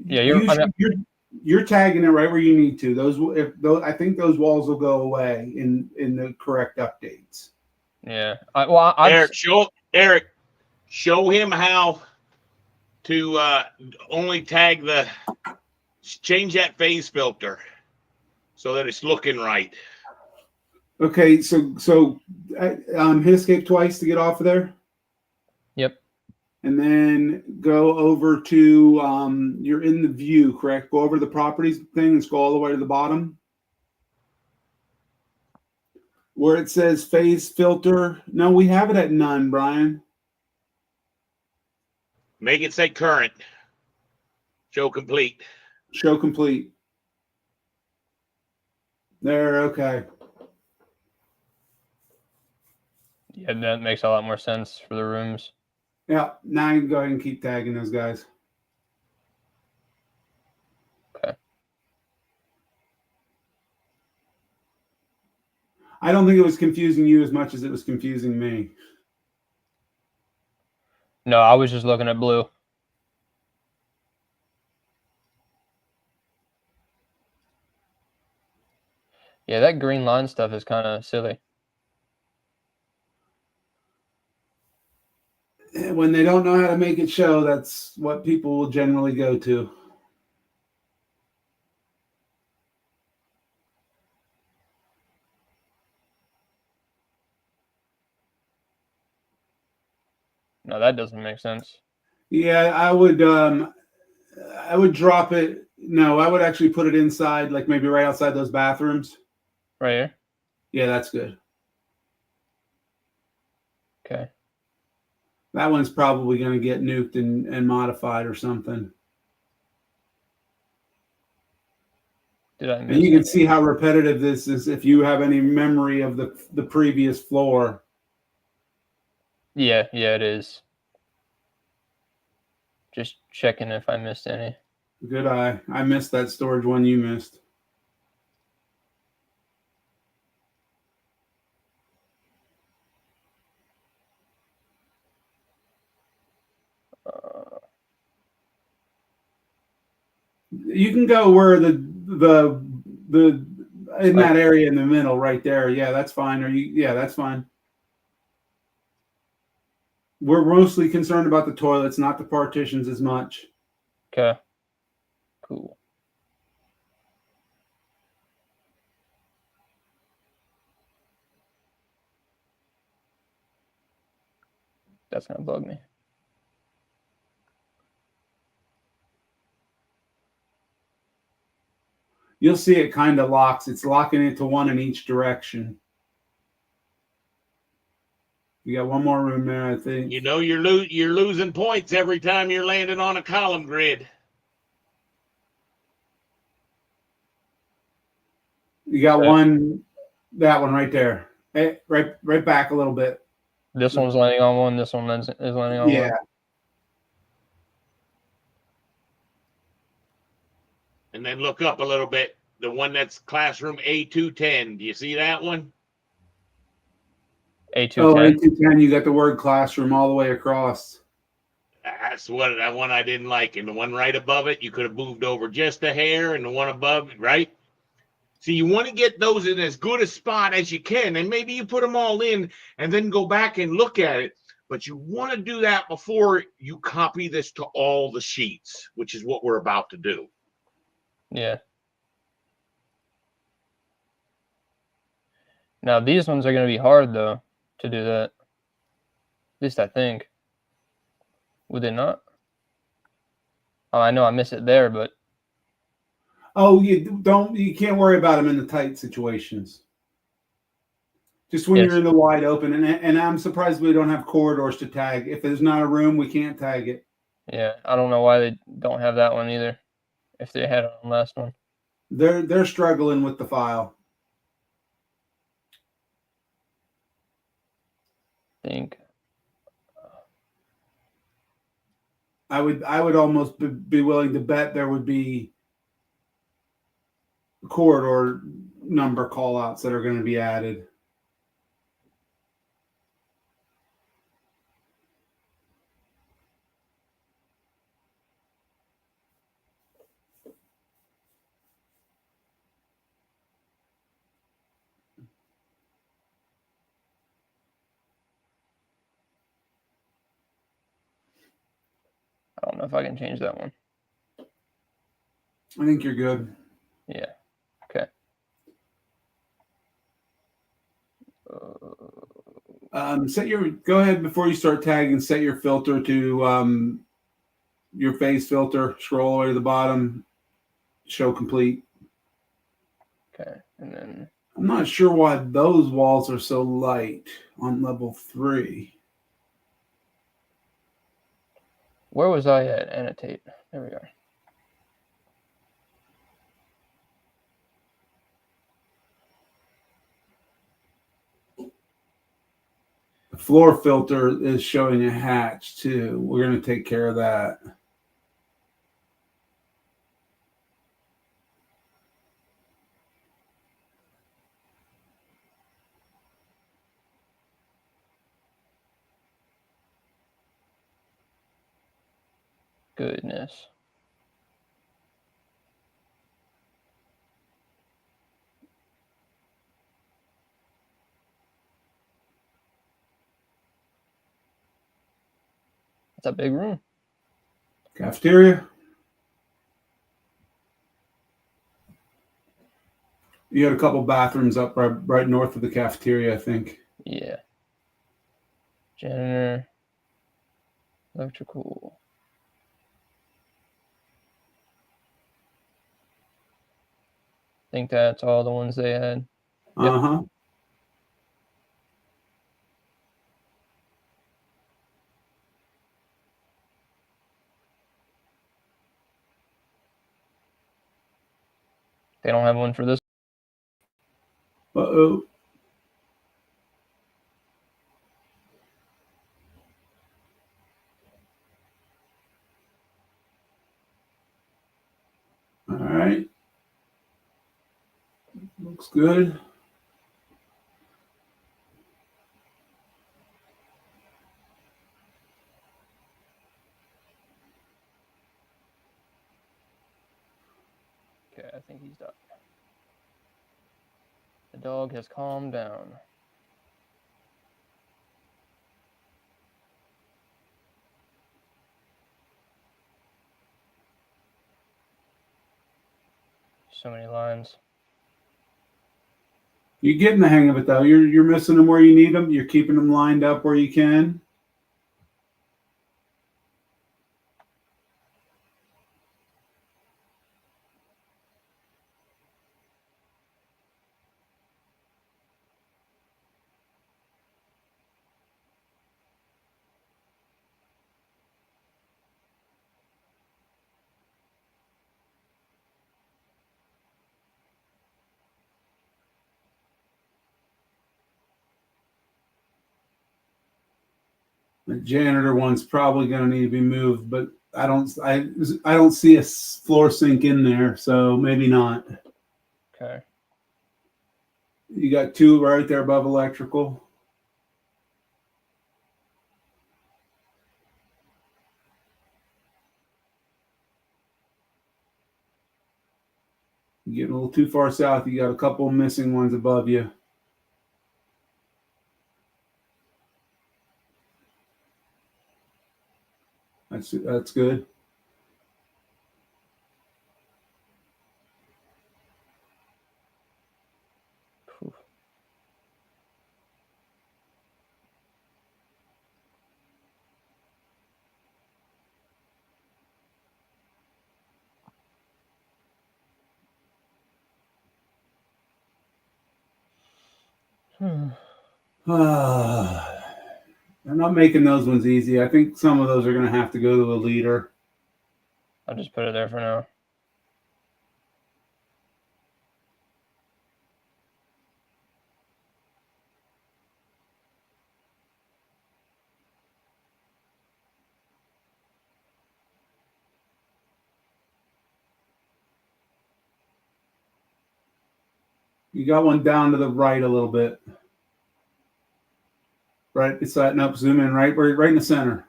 Yeah, you're tagging it right where you need to. I think those walls will go away in the correct updates. Yeah. Eric, show him how to only tag change that phase filter so that it's looking right. Okay, so hit escape twice to get off of there. Yep. And then go over to you're in the view, correct? Go over to the properties thing and scroll all the way to the bottom. Where it says phase filter. No, we have it at none, Brian. Make it say current. Show complete. Show complete. There, okay. Yeah, that makes a lot more sense for the rooms. Yeah, now you can go ahead and keep tagging those guys. Okay. I don't think it was confusing you as much as it was confusing me. No, I was just looking at blue. Yeah, that green line stuff is kind of silly. When they don't know how to make it show, that's what people will generally go to. No, that doesn't make sense. Yeah, I would drop it. No, I would actually put it inside, like maybe right outside those bathrooms. Right here. Yeah, that's good. Okay. That one's probably going to get nuked and modified or something. Did I miss And you can it? see how repetitive this is if you have any memory of the previous floor. Yeah, it is. Just checking if I missed any. Good eye. I missed that storage one you missed. You can go where the in that area in the middle right there. Yeah, that's fine. Yeah, that's fine. We're mostly concerned about the toilets, not the partitions as much. Okay. Cool. That's gonna bug me. You'll see it kind of locks. It's locking it to one in each direction. You got one more room there, I think. You know you're losing points every time you're landing on a column grid. You got one, that one right there. Hey, right back a little bit. This one's landing on one. This one is landing on one. And then look up a little bit. The one that's classroom A210. Do you see that one? A210. Oh, A210. You got the word classroom all the way across. That's that one I didn't like. And the one right above it, you could have moved over just a hair. And the one above, right? So you want to get those in as good a spot as you can. And maybe you put them all in and then go back and look at it. But you want to do that before you copy this to all the sheets, which is what we're about to do. Yeah. Now these ones are going to be hard though to do that. At least I think. Would they not? Oh, I know I miss it there, but You can't worry about them in the tight situations. Just when you're in the wide open, and I'm surprised we don't have corridors to tag. If there's not a room, we can't tag it. Yeah, I don't know why they don't have that one either. If they had it on the last one, they're struggling with the file. I think I would almost be willing to bet there would be corridor number call outs that are going to be added. I don't know if I can change that one. I think you're good. Yeah. Okay. Go ahead before you start tagging, set your filter to your phase filter, scroll all the way to the bottom, show complete. Okay. And then I'm not sure why those walls are so light on level 3. Where was I at? Annotate. There we are. The floor filter is showing a hatch too. We're going to take care of that. Goodness. It's a big room. Cafeteria. You had a couple bathrooms up right north of the cafeteria, I think. Yeah. Janitor. Electrical. I think that's all the ones they had. Yep. Uh-huh. They don't have one for this. Uh-oh. All right. Looks good. Okay, I think he's done. The dog has calmed down. So many lines. You're getting the hang of it though. You're missing them where you need them. You're keeping them lined up where you can. The janitor one's probably going to need to be moved, but I don't see a floor sink in there, so maybe not. Okay. You got two right there above electrical. You're getting a little too far south. You got a couple missing ones above you. That's good. They're not making those ones easy. I think some of those are going to have to go to a leader. I'll just put it there for now. You got one down to the right a little bit. Right beside, nope, zoom in right in the center.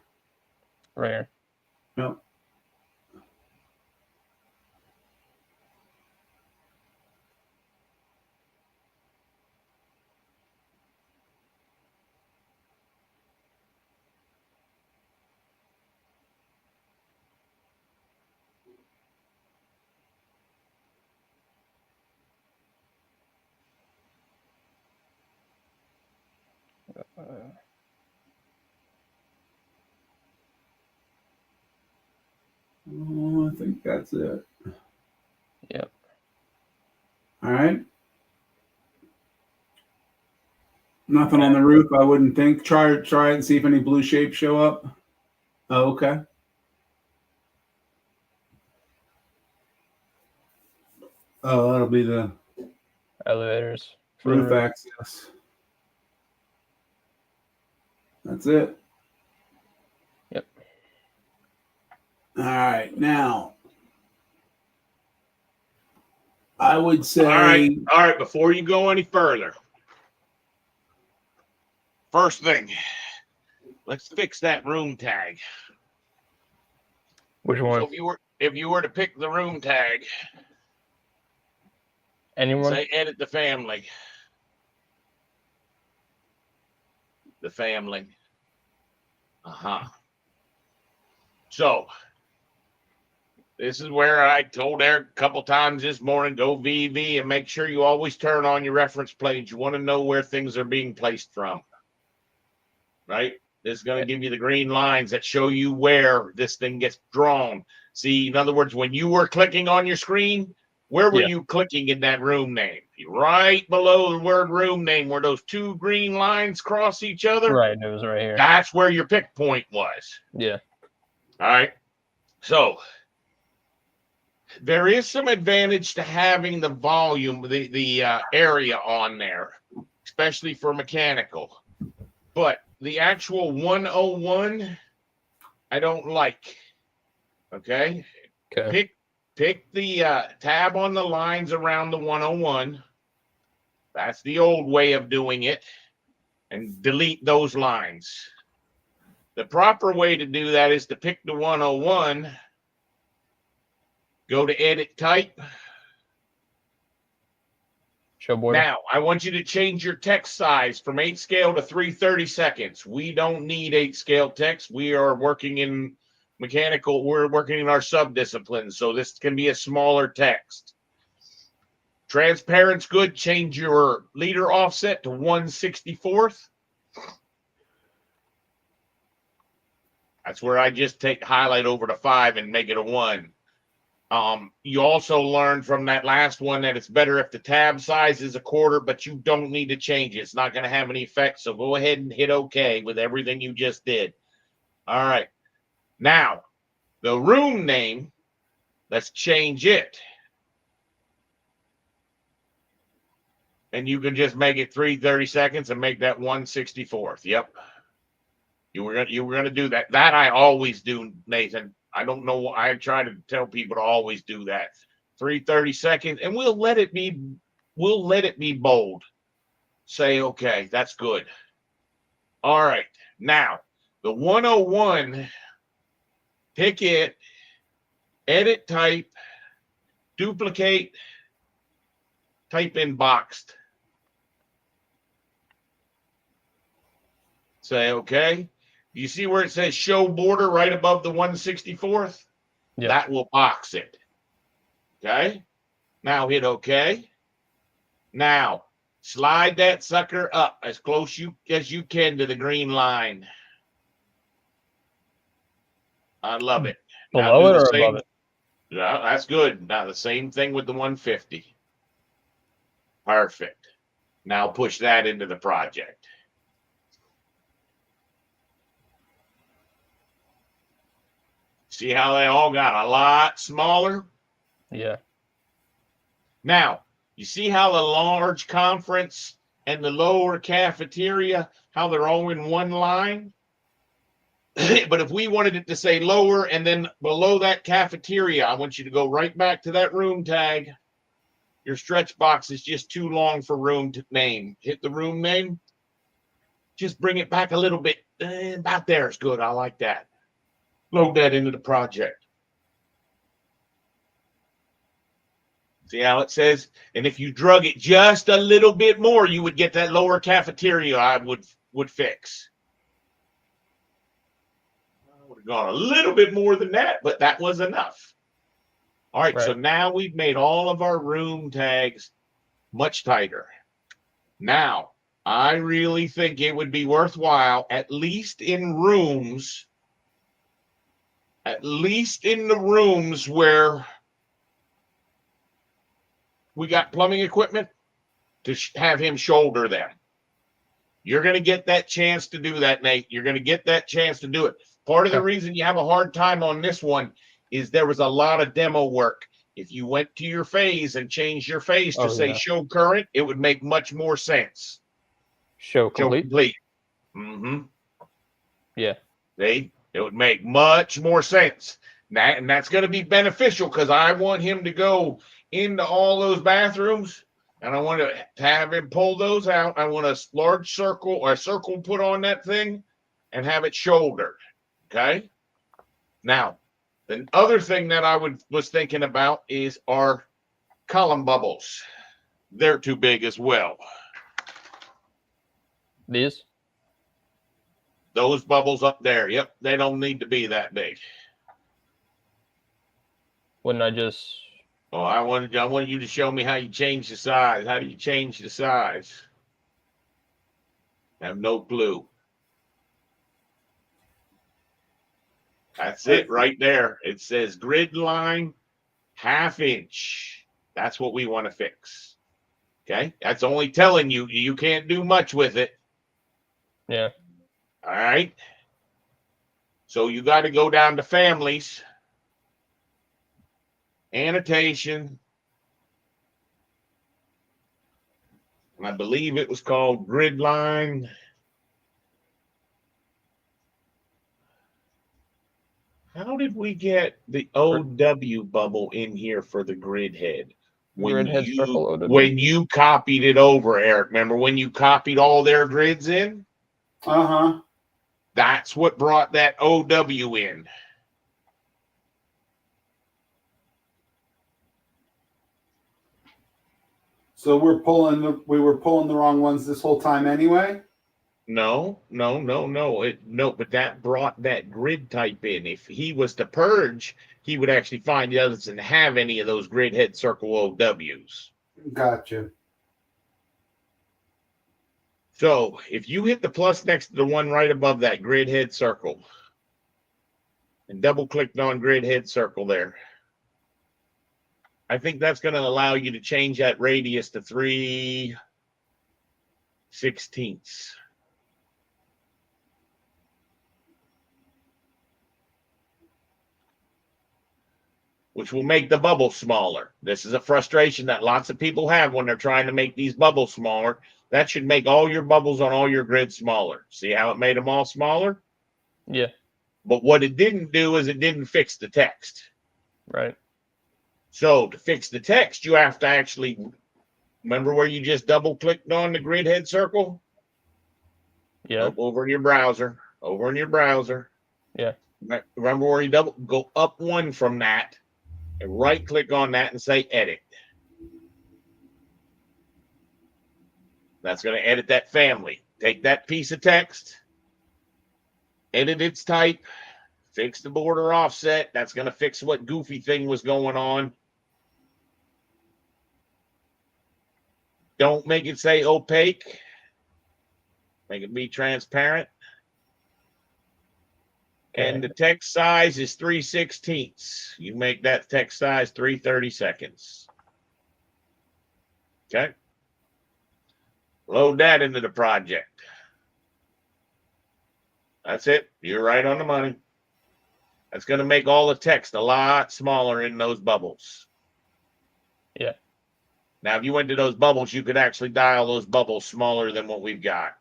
Right here. Yep. Oh, I think that's it. Yep. All right. Nothing on the roof, I wouldn't think. Try it and see if any blue shapes show up. Oh, okay. Oh, that'll be the Elevators. roof access. That's it. Yep. All right. Now, I would say. All right. Before you go any further, first thing, let's fix that room tag. Which one? So if you were to pick the room tag, Anyone? say edit the family. The family. So this is where I told Eric a couple times this morning, go VV and make sure you always turn on your reference plate. You want to know where things are being placed from. Right? This is going to give you the green lines that show you where this thing gets drawn. See, in other words, when you were clicking on your screen, where were you clicking in that room name? Right below the word room name, where those two green lines cross each other. Right, it was right here. That's where your pick point was. Yeah. All right. So there is some advantage to having the volume, the area on there, especially for mechanical. But the actual 101, I don't like. Okay. Pick the tab on the lines around the 101. That's the old way of doing it. And delete those lines. The proper way to do that is to pick the 101, go to edit type. Show border. Now, I want you to change your text size from 8 scale to 3/32. We don't need 8 scale text. We are working in mechanical. We're working in our subdisciplines, so this can be a smaller text. Transparent's good. Change your leader offset to 1/64. That's where I just take highlight over to 5 and make it a 1. You also learned from that last one that it's better if the tab size is 1/4, but you don't need to change it. It's not going to have any effect. So go ahead and hit OK with everything you just did. All right. Now, the room name, let's change it. And you can just make it 3/32 and make that 1/64. Yep. You were gonna do that. That I always do, Nathan. I don't know. I try to tell people to always do that. 3/32, and we'll let it be bold. Say, okay, that's good. All right. Now, the 101, pick it, edit type, duplicate, type in boxed. Say, okay. You see where it says show border right above the 1/64th? Yeah. That will box it. Okay. Now hit OK. Now slide that sucker up as close as you can to the green line. I love it. Below it or above it? Yeah, that's good. Now the same thing with the 150. Perfect. Now push that into the project. See how they all got a lot smaller? Yeah. Now, you see how the large conference and the lower cafeteria, how they're all in one line? But if we wanted it to say lower and then below that cafeteria, I want you to go right back to that room tag. Your stretch box is just too long for room name. Hit the room name. Just bring it back a little bit. About there is good. I like that. Load that into the project. See how it says? And if you drug it just a little bit more, you would get that lower cafeteria I would fix. I would have gone a little bit more than that, but that was enough. All right, so now we've made all of our room tags much tighter. Now, I really think it would be worthwhile, at least in rooms, the rooms where we got plumbing equipment, to have him shoulder them. You're going to get that chance to do that, Nate. You're going to get that chance to do it. Part of the reason you have a hard time on this one is there was a lot of demo work. If you went to your phase and changed your phase to say show current, it would make much more sense. Show complete. Mm-hmm. Yeah. See? It would make much more sense. And that's going to be beneficial because I want him to go into all those bathrooms and I want to have him pull those out. I want a large circle or a circle put on that thing and have it shouldered. Okay. Now, the other thing that I was thinking about is our column bubbles. They're too big as well. These? Those bubbles up there. Yep. They don't need to be that big. Wouldn't I just... Oh, I want you to show me how you change the size. How do you change the size? I have no clue. That's it right there. It says grid line 1/2 inch. That's what we want to fix. Okay. That's only telling you you can't do much with it. Yeah. All right. So you got to go down to families, annotation. And I believe it was called grid line. How did we get the OW bubble in here for the grid head? Grid head circle OW. When you copied it over, Eric, remember when you copied all their grids in? Uh-huh. That's what brought that OW in. So we were pulling the wrong ones this whole time anyway. No. But that brought that grid type in. If he was to purge, he would actually find he doesn't have any of those grid head circle OWs. Gotcha. So if you hit the plus next to the one right above that grid head circle and double clicked on grid head circle there, I think that's going to allow you to change that radius to 3/16. Which will make the bubble smaller. This is a frustration that lots of people have when they're trying to make these bubbles smaller. That should make all your bubbles on all your grids smaller. See how it made them all smaller? Yeah. But what it didn't do is it didn't fix the text. Right. So to fix the text, you have to actually, remember where you just double clicked on the grid head circle? Yeah. Over in your browser. Yeah. Remember where you go up one from that and right click on that and say edit. That's going to edit that family. Take that piece of text, edit its type, fix the border offset. That's going to fix what goofy thing was going on. Don't make it say opaque. Make it be transparent. Okay. And the text size is 3/16. You make that text size 3/32. Okay. Load that into the project. That's it. You're right on the money. That's going to make all the text a lot smaller in those bubbles. Yeah. Now, if you went to those bubbles, you could actually dial those bubbles smaller than what we've got.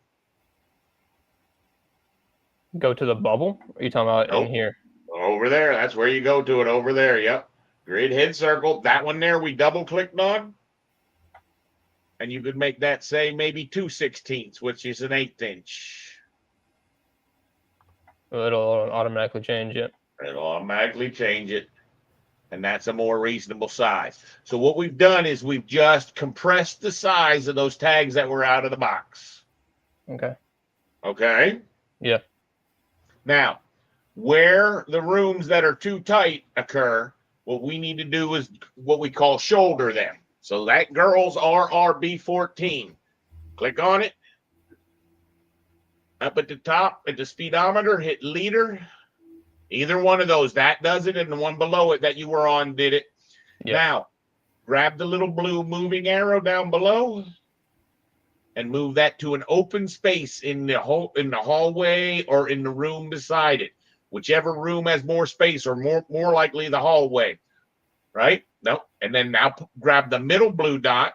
Go to the bubble? Are you talking about Nope. in here? Over there. That's where you go to it. Over there. Yep. Grid head circle. That one there we double clicked on. And you could make that say maybe 2/16, which is an 1/8 inch. It'll automatically change it. It'll automatically change it. And that's a more reasonable size. So what we've done is we've just compressed the size of those tags that were out of the box. Okay. Okay? Yeah. Now, where the rooms that are too tight occur, what we need to do is what we call shoulder them. So that girl's RRB14. Click on it. Up at the top, at the speedometer, hit leader. Either one of those, that does it, and the one below it that you were on did it. Yeah. Now, grab the little blue moving arrow down below and move that to an open space in the hallway or in the room beside it. Whichever room has more space, or more likely the hallway. Right? No. And then now grab the middle blue dot.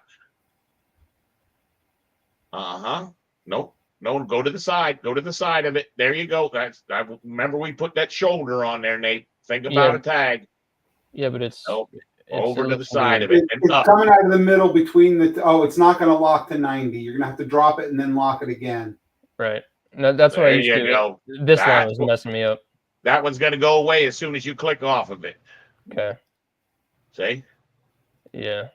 Nope. No, go to the side. Go to the side of it. There you go. I remember we put that shoulder on there, Nate. Think about a tag. Yeah, but it's over to the side of it. It's coming out of the middle between the. Oh, it's not going to lock to 90. You're going to have to drop it and then lock it again. Right. No, that's what I used to do. This line was messing me up. That one's going to go away as soon as you click off of it. Okay. See? Yeah.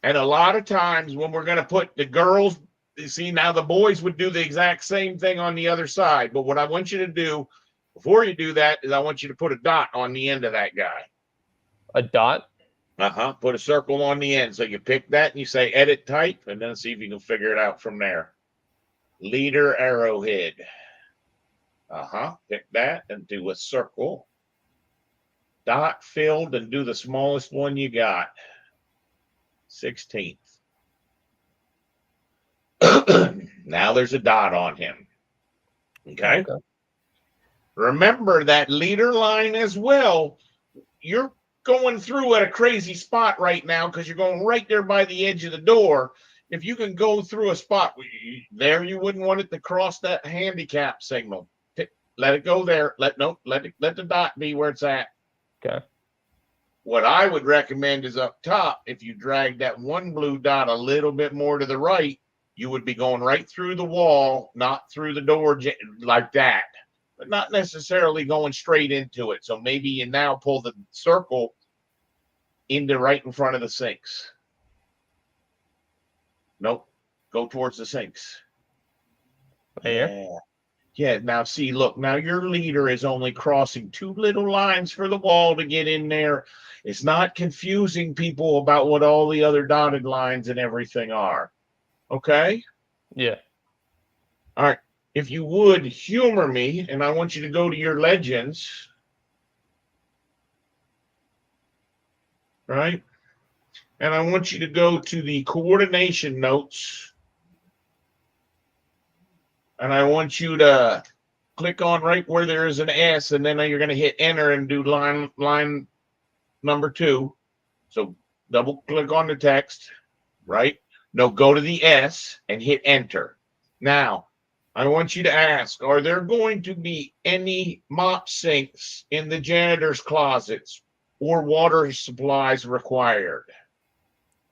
And a lot of times when we're going to put the girls, you see, now the boys would do the exact same thing on the other side. But what I want you to do before you do that is I want you to put a dot on the end of that guy. A dot? Put a circle on the end. So you pick that and you say edit type, and then see if you can figure it out from there. leader arrowhead. Pick that and do a circle. Dot filled and do the smallest one you got. 16th. Now there's a dot on him. Okay. Remember that leader line as well. You're going through at a crazy spot right now because you're going right there by the edge of the door. If you can go through a spot there, you wouldn't want it to cross that handicap signal. Let it go there. Let the dot be where it's at. Okay. What I would recommend is up top, if you drag that one blue dot a little bit more to the right, you would be going right through the wall, not through the door like that, but not necessarily going straight into it. So maybe you now pull the circle into right in front of the sinks. Nope. Go towards the sinks. Yeah. Now see, look, now your leader is only crossing 2 little lines for the wall to get in there. It's not confusing people about what all the other dotted lines and everything are. Okay? Yeah. All right. If you would humor me, and I want you to go to your legends. Right? And I want you to go to the coordination notes. And I want you to click on right where there is an S, and then you're going to hit enter and do line number 2. So double click on the text, right? No, go to the S and hit enter. Now, I want you to ask, are there going to be any mop sinks in the janitor's closets or water supplies required?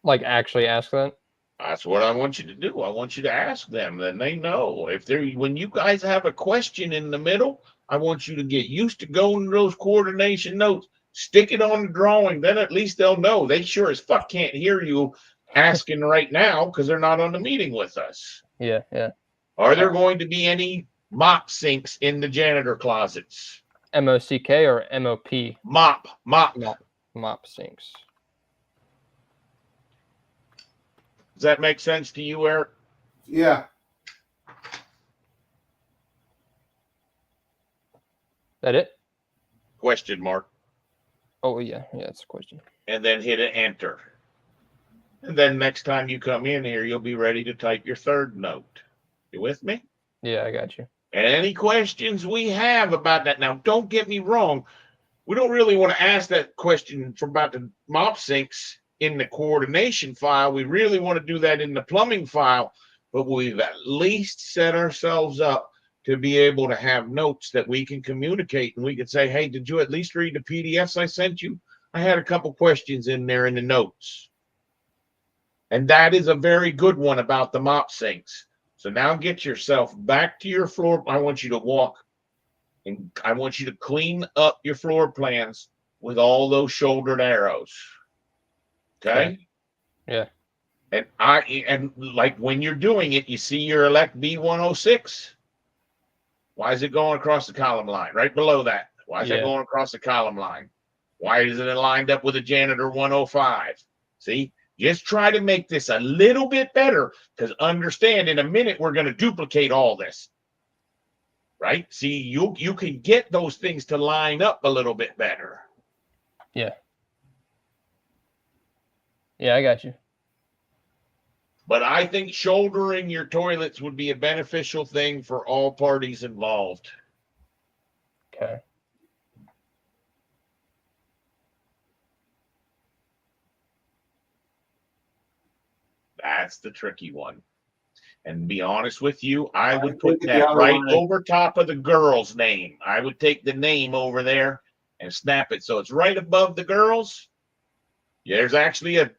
Like actually ask that? That's what I want you to do. I want you to ask them. Then they know. When you guys have a question in the middle, I want you to get used to going to those coordination notes. Stick it on the drawing. Then at least they'll know. They sure as fuck can't hear you asking right now because they're not on the meeting with us. Yeah. Are there going to be any mop sinks in the janitor closets? MOCK or MOP? Mop sinks. Does that make sense to you, Eric? Yeah. That it? Question mark. Oh yeah, that's a question. And then hit an enter. And then next time you come in here, you'll be ready to type your third note. You with me? Yeah, I got you. Any questions we have about that? Now, don't get me wrong. We don't really want to ask that question about the mop sinks in the coordination file. We really want to do that in the plumbing file, but we've at least set ourselves up to be able to have notes that we can communicate, and we can say, hey, did you at least read the PDFs I sent you? I had a couple questions in there in the notes. And that is a very good one about the mop sinks. So now get yourself back to your floor. I want you to walk, and I want you to clean up your floor plans with all those shouldered arrows. Okay? Yeah. And like when you're doing it, you see your elect B106. Why is it going across the column line? Right below that. Why is that going across the column line? Why isn't it lined up with a janitor 105? See? Just try to make this a little bit better, because understand in a minute we're going to duplicate all this. Right? See, you can get those things to line up a little bit better. Yeah. Yeah, I got you. But I think shouldering your toilets would be a beneficial thing for all parties involved. Okay. That's the tricky one. And to be honest with you, I would put that right over top of the girl's name. I would take the name over there and snap it so it's right above the girls. Yeah,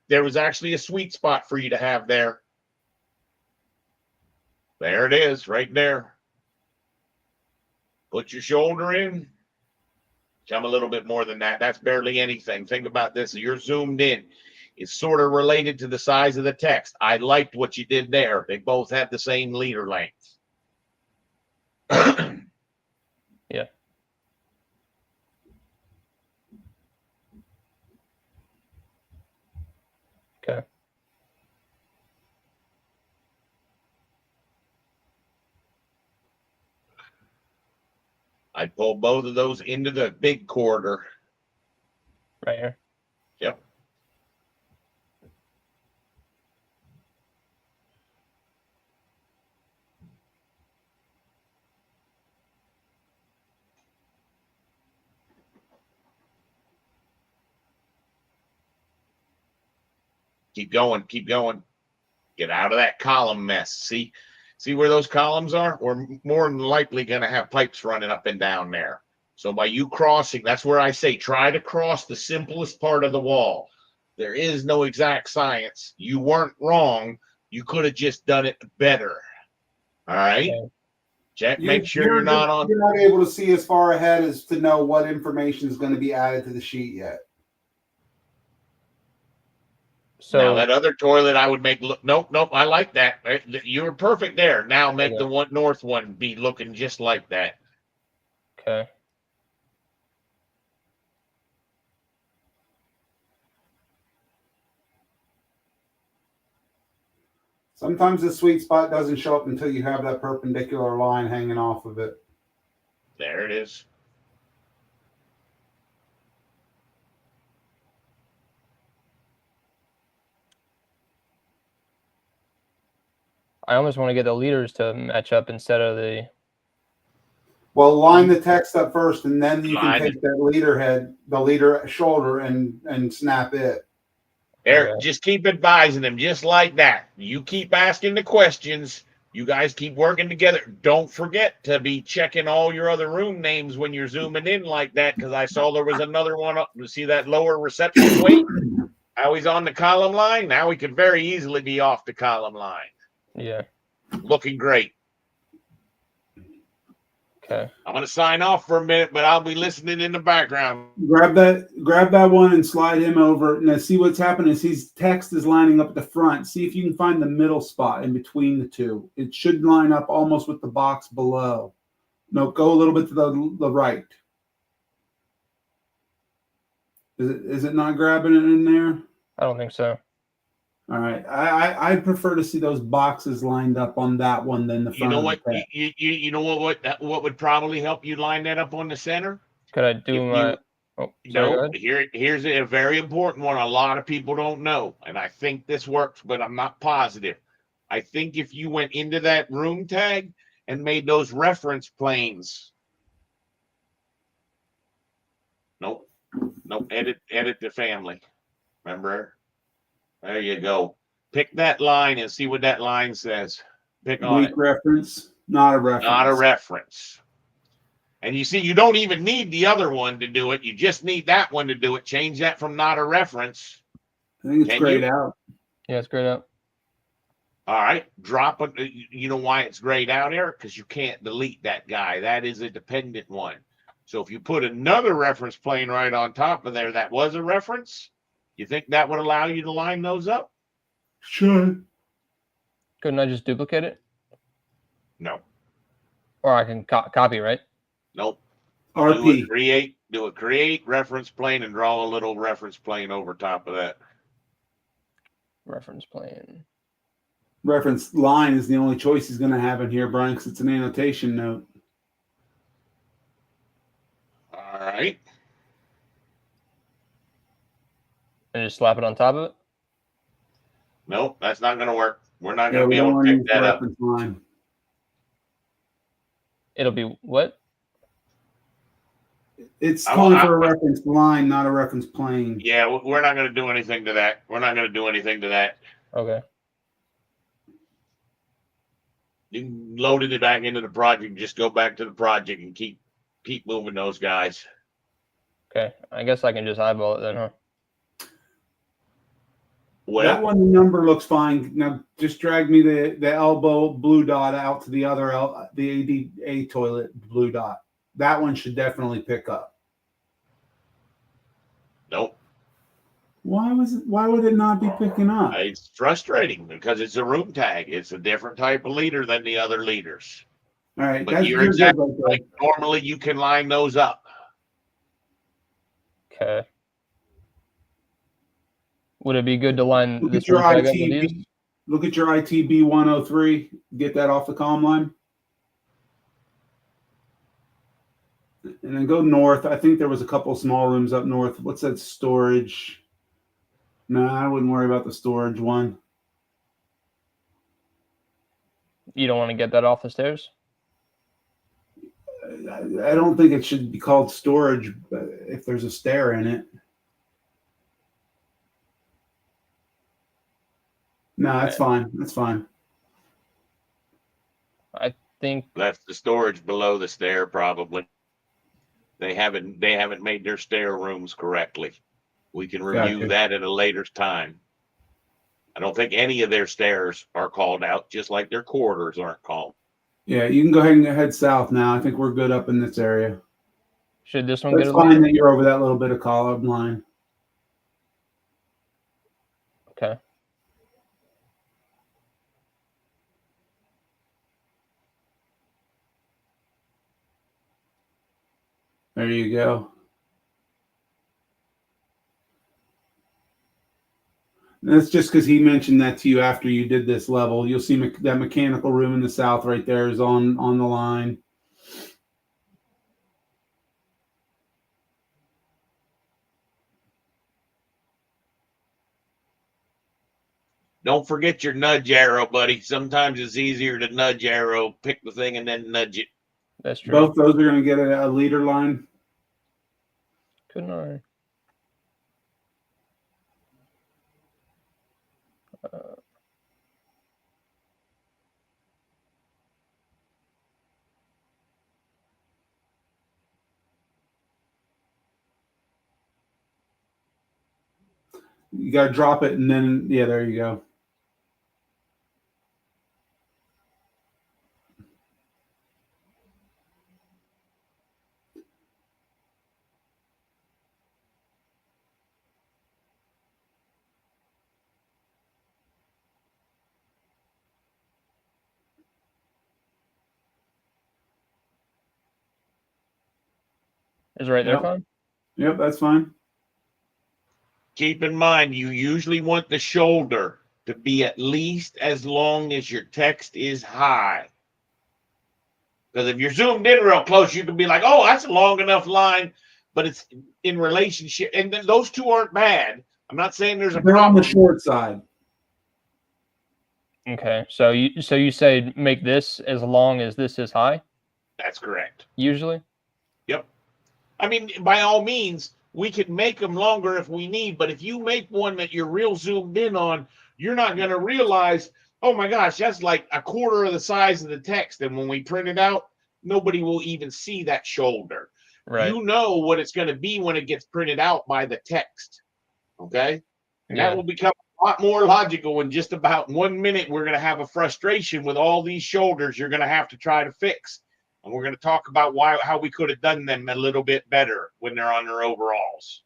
there was actually a sweet spot for you to have there. There it is, right there. Put your shoulder in. Come a little bit more than that. That's barely anything. Think about this. You're zoomed in. It's sort of related to the size of the text. I liked what you did there. They both have the same leader length. Yeah. Okay. I'd pull both of those into the big corridor. Right here. Yep. Keep going, keep going. Get out of that column mess. See where those columns are? We're more than likely going to have pipes running up and down there. So by you crossing, that's where I say try to cross the simplest part of the wall. There is no exact science. You weren't wrong. You could have just done it better. All right. Okay. Check. Make sure you're not on. You're not able to see as far ahead as to know what information is going to be added to the sheet yet. So now that other toilet, I would make look. Nope. I like that. You were perfect there. Now make the one north one be looking just like that. Okay. Sometimes the sweet spot doesn't show up until you have that perpendicular line hanging off of it. There it is. I almost want to get the leaders to match up instead of the. Well, line the text up first, and then you can take that leader head, the leader shoulder, and snap it. There, just keep advising them, just like that. You keep asking the questions. You guys keep working together. Don't forget to be checking all your other room names when you're zooming in like that, because I saw there was another one up. You see that lower reception weight? How he's on the column line? Now he could very easily be off the column line. Yeah. Looking great. Okay. I'm going to sign off for a minute, but I'll be listening in the background. Grab that one and slide him over. Now see what's happening is his text is lining up at the front. See if you can find the middle spot in between the two. It should line up almost with the box below. No, go a little bit to the right. Is it not grabbing it in there? I don't think so. All right, I prefer to see those boxes lined up on that one than the front. You know what? You know what would probably help you line that up on the center? Could I do my? Here's a very important one. A lot of people don't know, and I think this works, but I'm not positive. I think if you went into that room tag and made those reference planes. Nope. Edit the family. Remember? There you go. Pick that line and see what that line says. Pick on it. Reference, not a reference. Not a reference. And you see, you don't even need the other one to do it. You just need that one to do it. Change that from not a reference. I think it's grayed out. Yeah, it's grayed out. All right. Drop it. You know why it's grayed out, Eric? Because you can't delete that guy. That is a dependent one. So if you put another reference plane right on top of there, that was a reference. You think that would allow you to line those up? Sure. Couldn't I just duplicate it? No. Or I can copy, right? Nope. RP. Do a create reference plane and draw a little reference plane over top of that. Reference plane. Reference line is the only choice he's going to have in here, Brian, because it's an annotation note. All right. And just slap it on top of it? Nope, that's not going to work. We're not going to be able to pick that up. Line. It'll be what? It's calling for a reference line, not a reference plane. Yeah, we're not going to do anything to that. Okay. You can load it back into the project. Just go back to the project and keep moving those guys. Okay, I guess I can just eyeball it then, huh? Well, that one, the number looks fine. Now just drag me the elbow blue dot out to the other the ADA toilet blue dot. That one should definitely pick up. Nope. Why would it not be picking up? It's frustrating because it's a room tag. It's a different type of leader than the other leaders. All right, but you're exactly right. Normally you can line those up. Okay. Would it be good to line look this at your room tag up with these? Look at your ITB 103. Get that off the comm line. And then go north. I think there was a couple small rooms up north. What's that storage? No, I wouldn't worry about the storage one. You don't want to get that off the stairs? I don't think it should be called storage if there's a stair in it. No, that's fine. That's fine. I think That's the storage below the stair, probably. They haven't made their stair rooms correctly. We can review Gotcha. that at a later time. I don't think any of their stairs are called out, just like their corridors aren't called. Yeah, you can go ahead and head south now. I think we're good up in this area. should this one But get it's a leader? fine that you're over that little bit of column line. Okay. There you go. And that's just because he mentioned that to you after you did this level. You'll see that mechanical room in the south right there is on the line. Don't forget your nudge arrow, buddy. Sometimes it's easier to nudge arrow, pick the thing, and then nudge it. That's true. Both those are going to get a leader line. Couldn't I? You got to drop it, and then, yeah, there you go. Is right there Yep. fine? Yep, that's fine. Keep in mind, you usually want the shoulder to be at least as long as your text is high. Because if you're zoomed in real close, you can be like, oh, that's a long enough line, but it's in relationship. And then those two aren't bad. I'm not saying there's a They're on problem. the short side. Okay. So you say make this as long as this is high? That's correct. Usually? Yep. I mean, by all means, we can make them longer if we need, but if you make one that you're real zoomed in on, you're not going to realize, oh my gosh, that's like a quarter of the size of the text. And when we print it out, nobody will even see that shoulder. Right. You know what it's going to be when it gets printed out by the text. Okay. And Yeah. that will become a lot more logical in just about 1 minute. We're going to have a frustration with all these shoulders you're going to have to try to fix. And we're going to talk about how we could have done them a little bit better when they're on their overalls.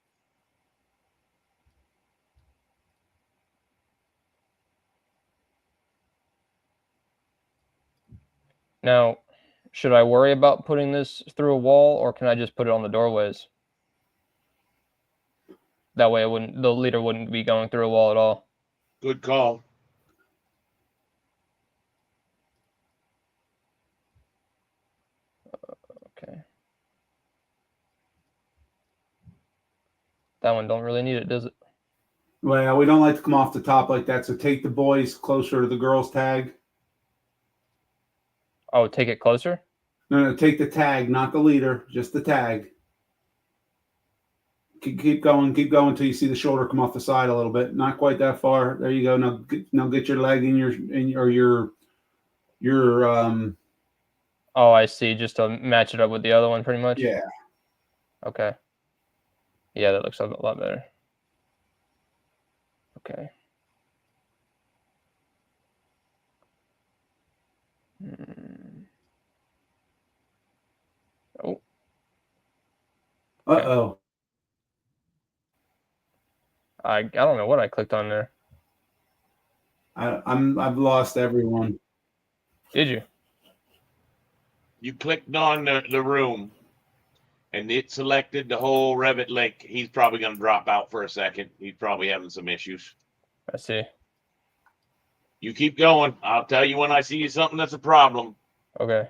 Now, should I worry about putting this through a wall, or can I just put it on the doorways? That way the leader wouldn't be going through a wall at all. Good call. Okay. That one don't really need it, does it? Well, we don't like to come off the top like that, so take the boys closer to the girls' tag. Oh, take it closer? No, take the tag, not the leader, just the tag. Keep going until you see the shoulder come off the side a little bit. Not quite that far. There you go. Now get your leg in your Oh, I see. Just to match it up with the other one, pretty much. yeah. Okay. Yeah, that looks a lot better. Okay. Oh. Uh-oh. I don't know what I clicked on there. I've lost everyone. Did you? You clicked on the room and it selected the whole Revit link. He's probably going to drop out for a second. He's probably having some issues. I see. You keep going. I'll tell you when I see something that's a problem. Okay.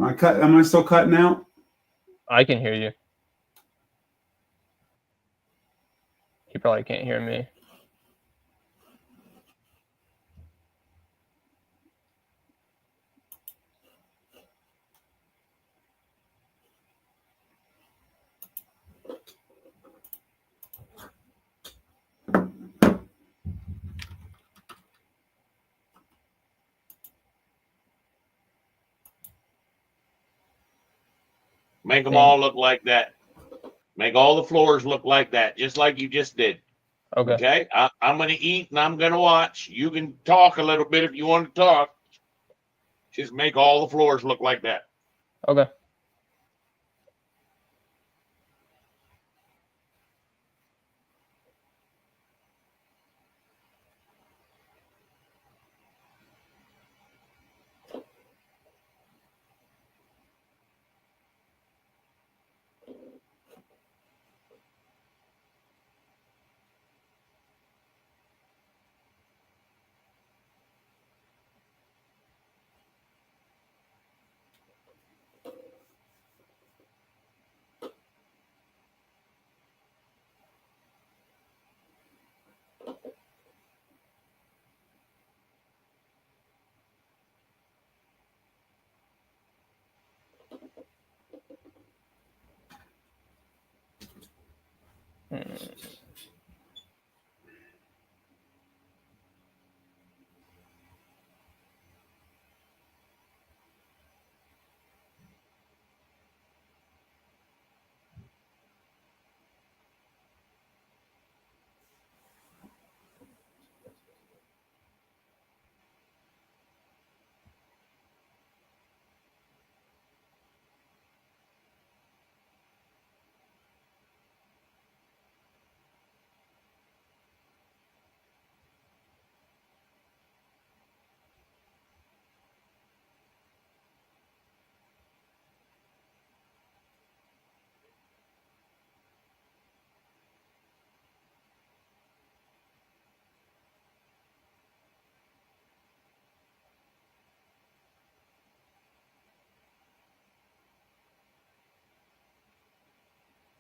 Am I still cutting out? I can hear you. You probably can't hear me. Make them all look like that. Make all the floors look like that, just like you just did. Okay. Okay? I'm going to eat and I'm going to watch. You can talk a little bit if you want to talk. Just make all the floors look like that. Okay.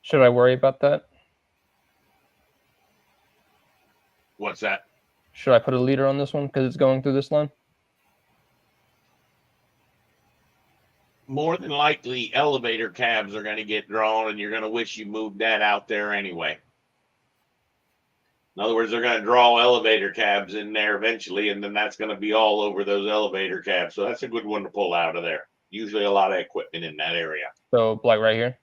Should I worry about that? What's that? Should I put a leader on this one because it's going through this line? More than likely, elevator cabs are going to get drawn, and you're going to wish you moved that out there anyway. In other words, they're going to draw elevator cabs in there eventually, and then that's going to be all over those elevator cabs. So that's a good one to pull out of there. Usually a lot of equipment in that area. So like right here.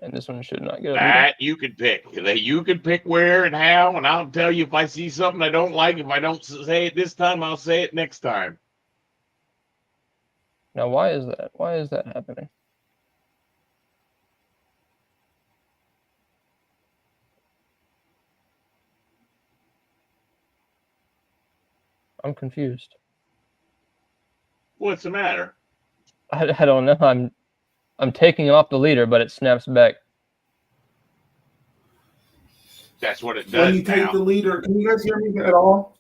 And this one should not get a leader. That you could pick. You could pick where and how, and I'll tell you if I see something I don't like. If I don't say it this time, I'll say it next time. Now, why is that? Why is that happening? I'm confused. What's the matter? I don't know. I'm taking off the leader, but it snaps back. That's what it does. When you take the leader, can you guys hear me at all?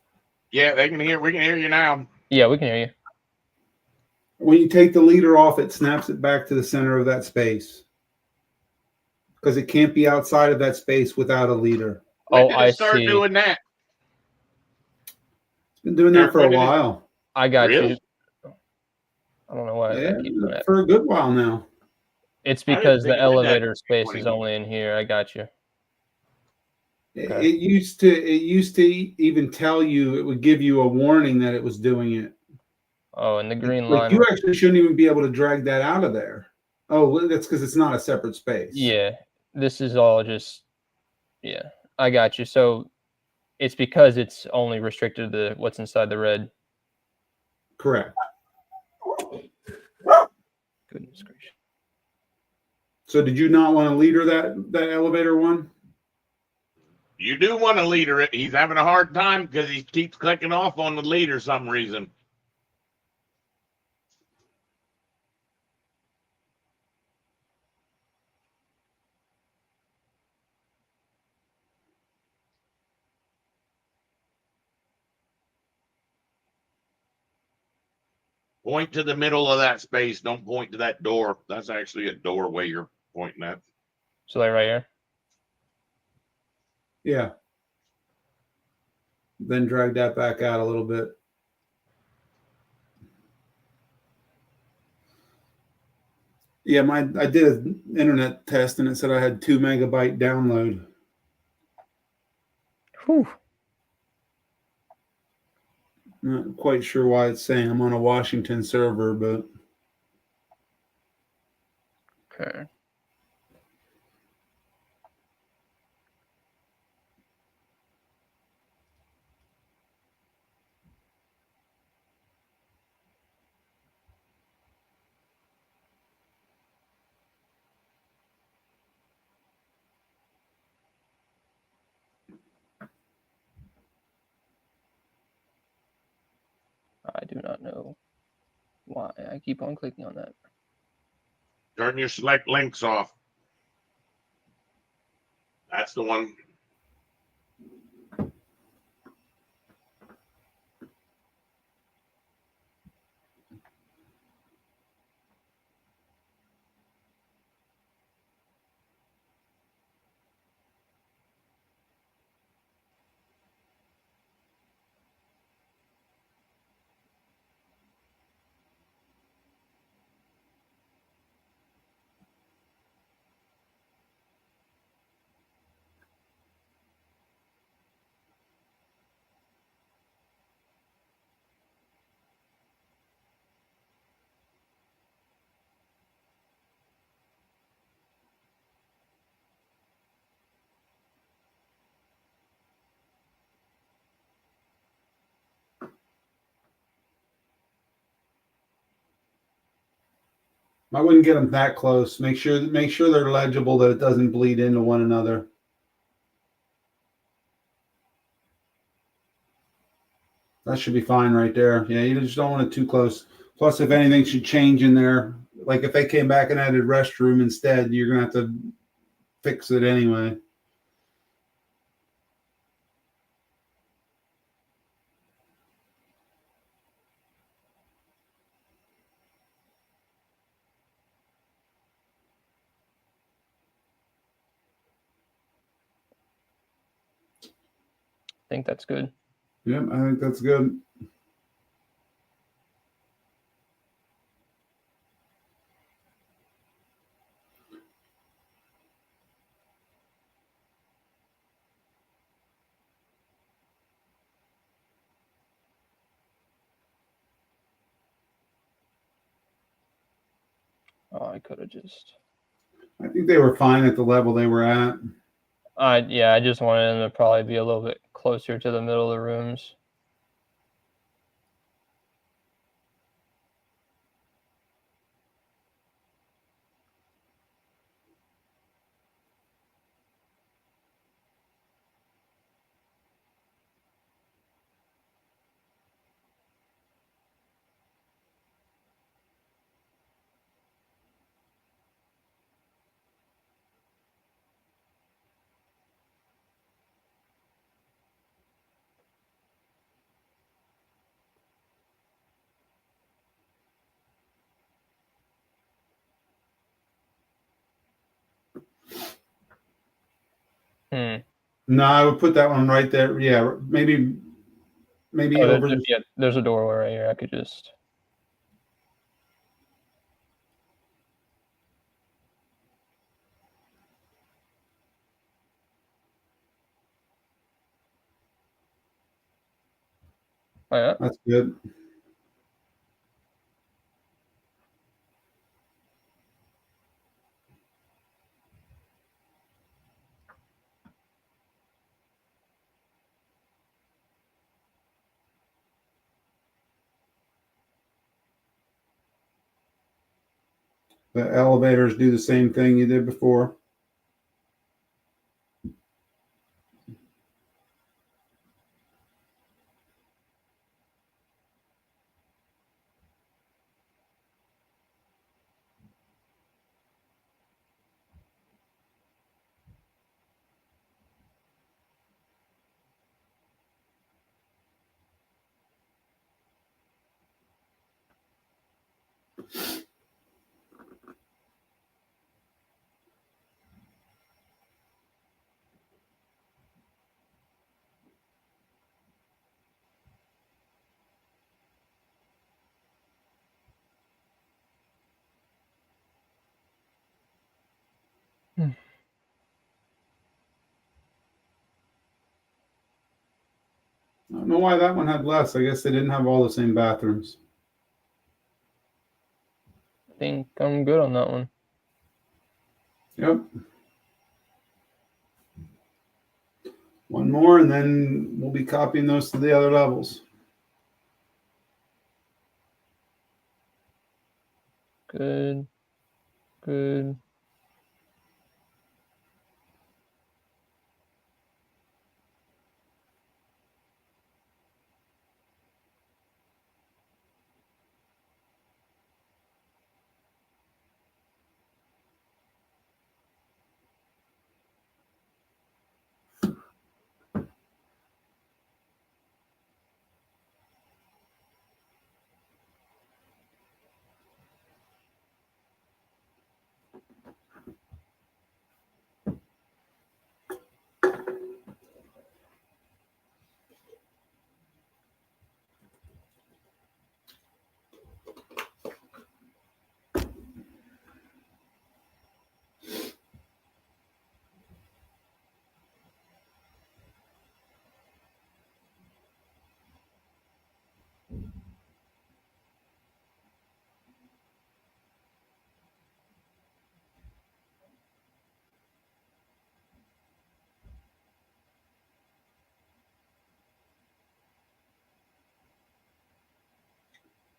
Yeah, they can hear. We can hear you now. Yeah, we can hear you. When you take the leader off, it snaps it back to the center of that space because it can't be outside of that space without a leader. When Oh, did I it start see. doing that? It's been doing that for a while. I got Really? you. I don't know why Yeah, that keeps doing that. for a good while now. It's I didn't because think the it did that elevator space is 2021. only in here. I got you. Okay. It used to even tell you, it would give you a warning that it was doing it. Oh, and the green Like line. you actually shouldn't even be able to drag that out of there. Oh, well, that's because it's not a separate space. Yeah, this is all just. Yeah, I got you. So it's because it's only restricted to what's inside the red. Correct. Goodness gracious. So did you not want to leader that elevator one? You do want to leader it. He's having a hard time because he keeps clicking off on the leader some reason. Point to the middle of that space. Don't point to that door. That's actually a doorway you're pointing at. So like right here. Yeah. Then drag that back out a little bit. Yeah, I did an internet test and it said I had 2 megabyte download. Whew. Not quite sure why it's saying I'm on a Washington server, but Okay. I do not know why I keep on clicking on that. Turn your select links off. That's the one. I wouldn't get them that close. Make sure they're legible, that it doesn't bleed into one another. That should be fine right there. Yeah, you just don't want it too close. Plus, if anything should change in there, like if they came back and added restroom instead, you're gonna have to fix it anyway. I think that's good. Yep, I think that's good. Oh, I could have just. I think they were fine at the level they were at. Yeah, I just wanted them to probably be a little bit closer to the middle of the rooms. Hmm. No, I would put that one right there. Yeah, maybe Oh, over the. yeah, there's a doorway right here. I could just. Oh, yeah. That's good. The elevators do the same thing you did before. I don't know why that one had less. I guess they didn't have all the same bathrooms. I think I'm good on that one. Yep. One more, and then we'll be copying those to the other levels. Good. Good.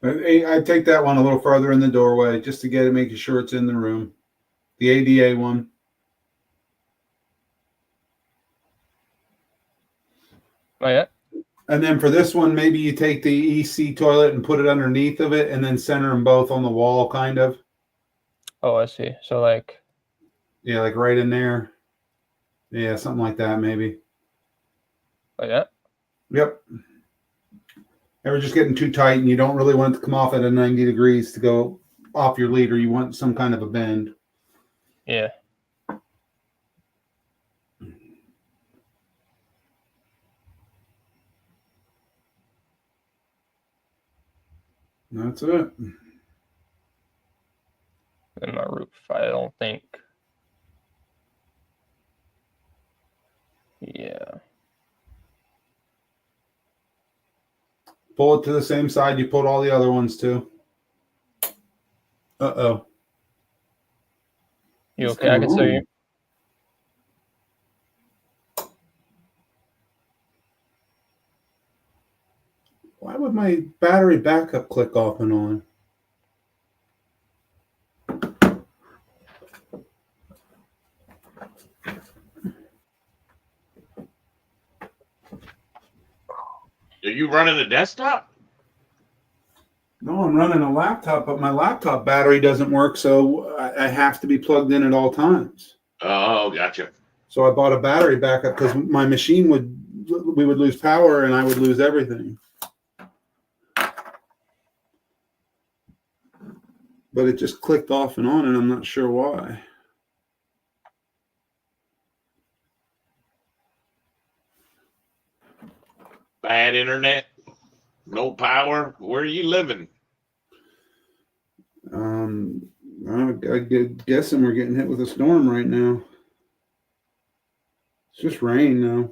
I take that one a little further in the doorway just to get it, making sure it's in the room. The ADA one. Oh yeah. And then for this one, maybe you take the EC toilet and put it underneath of it and then center them both on the wall, kind of. Oh, I see. So like. Yeah, like right in there. Yeah, something like that, maybe. Oh yeah. Yep. Ever just getting too tight and you don't really want it to come off at a 90 degrees to go off your leader. You want some kind of a bend. Yeah. That's it. In my roof, I don't think. Yeah. Pull it to the same side you pulled all the other ones to. Uh-oh. You What's okay? I going can see you. on? Why would my battery backup click off and on? Are you running a desktop? No, I'm running a laptop, but my laptop battery doesn't work, so I have to be plugged in at all times. Oh, gotcha. So I bought a battery backup because my machine we would lose power and I would lose everything. But it just clicked off and on, and I'm not sure why. Bad internet, no power. Where are you living? I'm guessing we're getting hit with a storm right now. It's just rain now.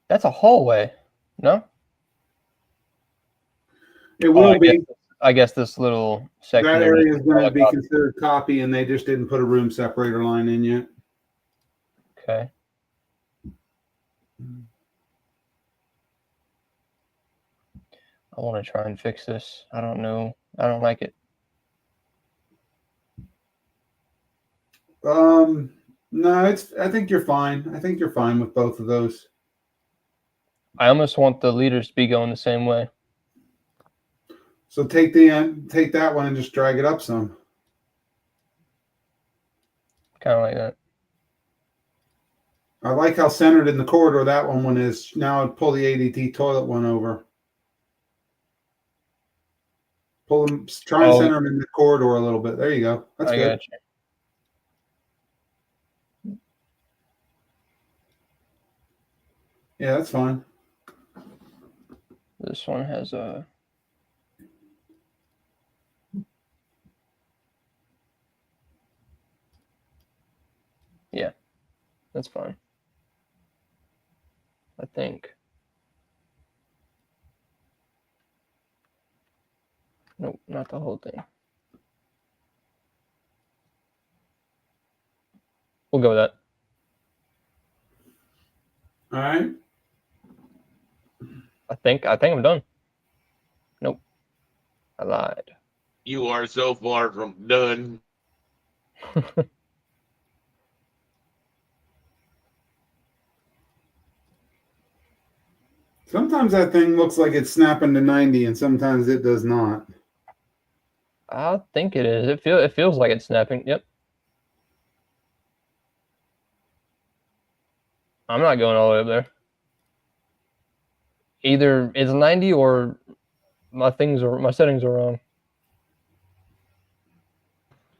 That's a hallway. No. It will be. I guess this little section. That area is going to be considered copy, and they just didn't put a room separator line in yet. Okay. I want to try and fix this. I don't know. I don't like it. No, I think you're fine. I think you're fine with both of those. I almost want the leaders to be going the same way. So take that one and just drag it up some. Kind of like that. I like how centered in the corridor that one is. Now pull the ADT toilet one over. Pull them, try and center them in the corridor a little bit. There you go. That's good. Got you. Yeah, that's fine. This one has a. Yeah, that's fine. I think. Nope, not the whole thing. We'll go with that. All right. I think I'm done. Nope. I lied. You are so far from done. Sometimes that thing looks like it's snapping to 90 and sometimes it does not. I think it is. It feels like it's snapping. Yep. I'm not going all the way up there. Either it's 90 or my settings are wrong.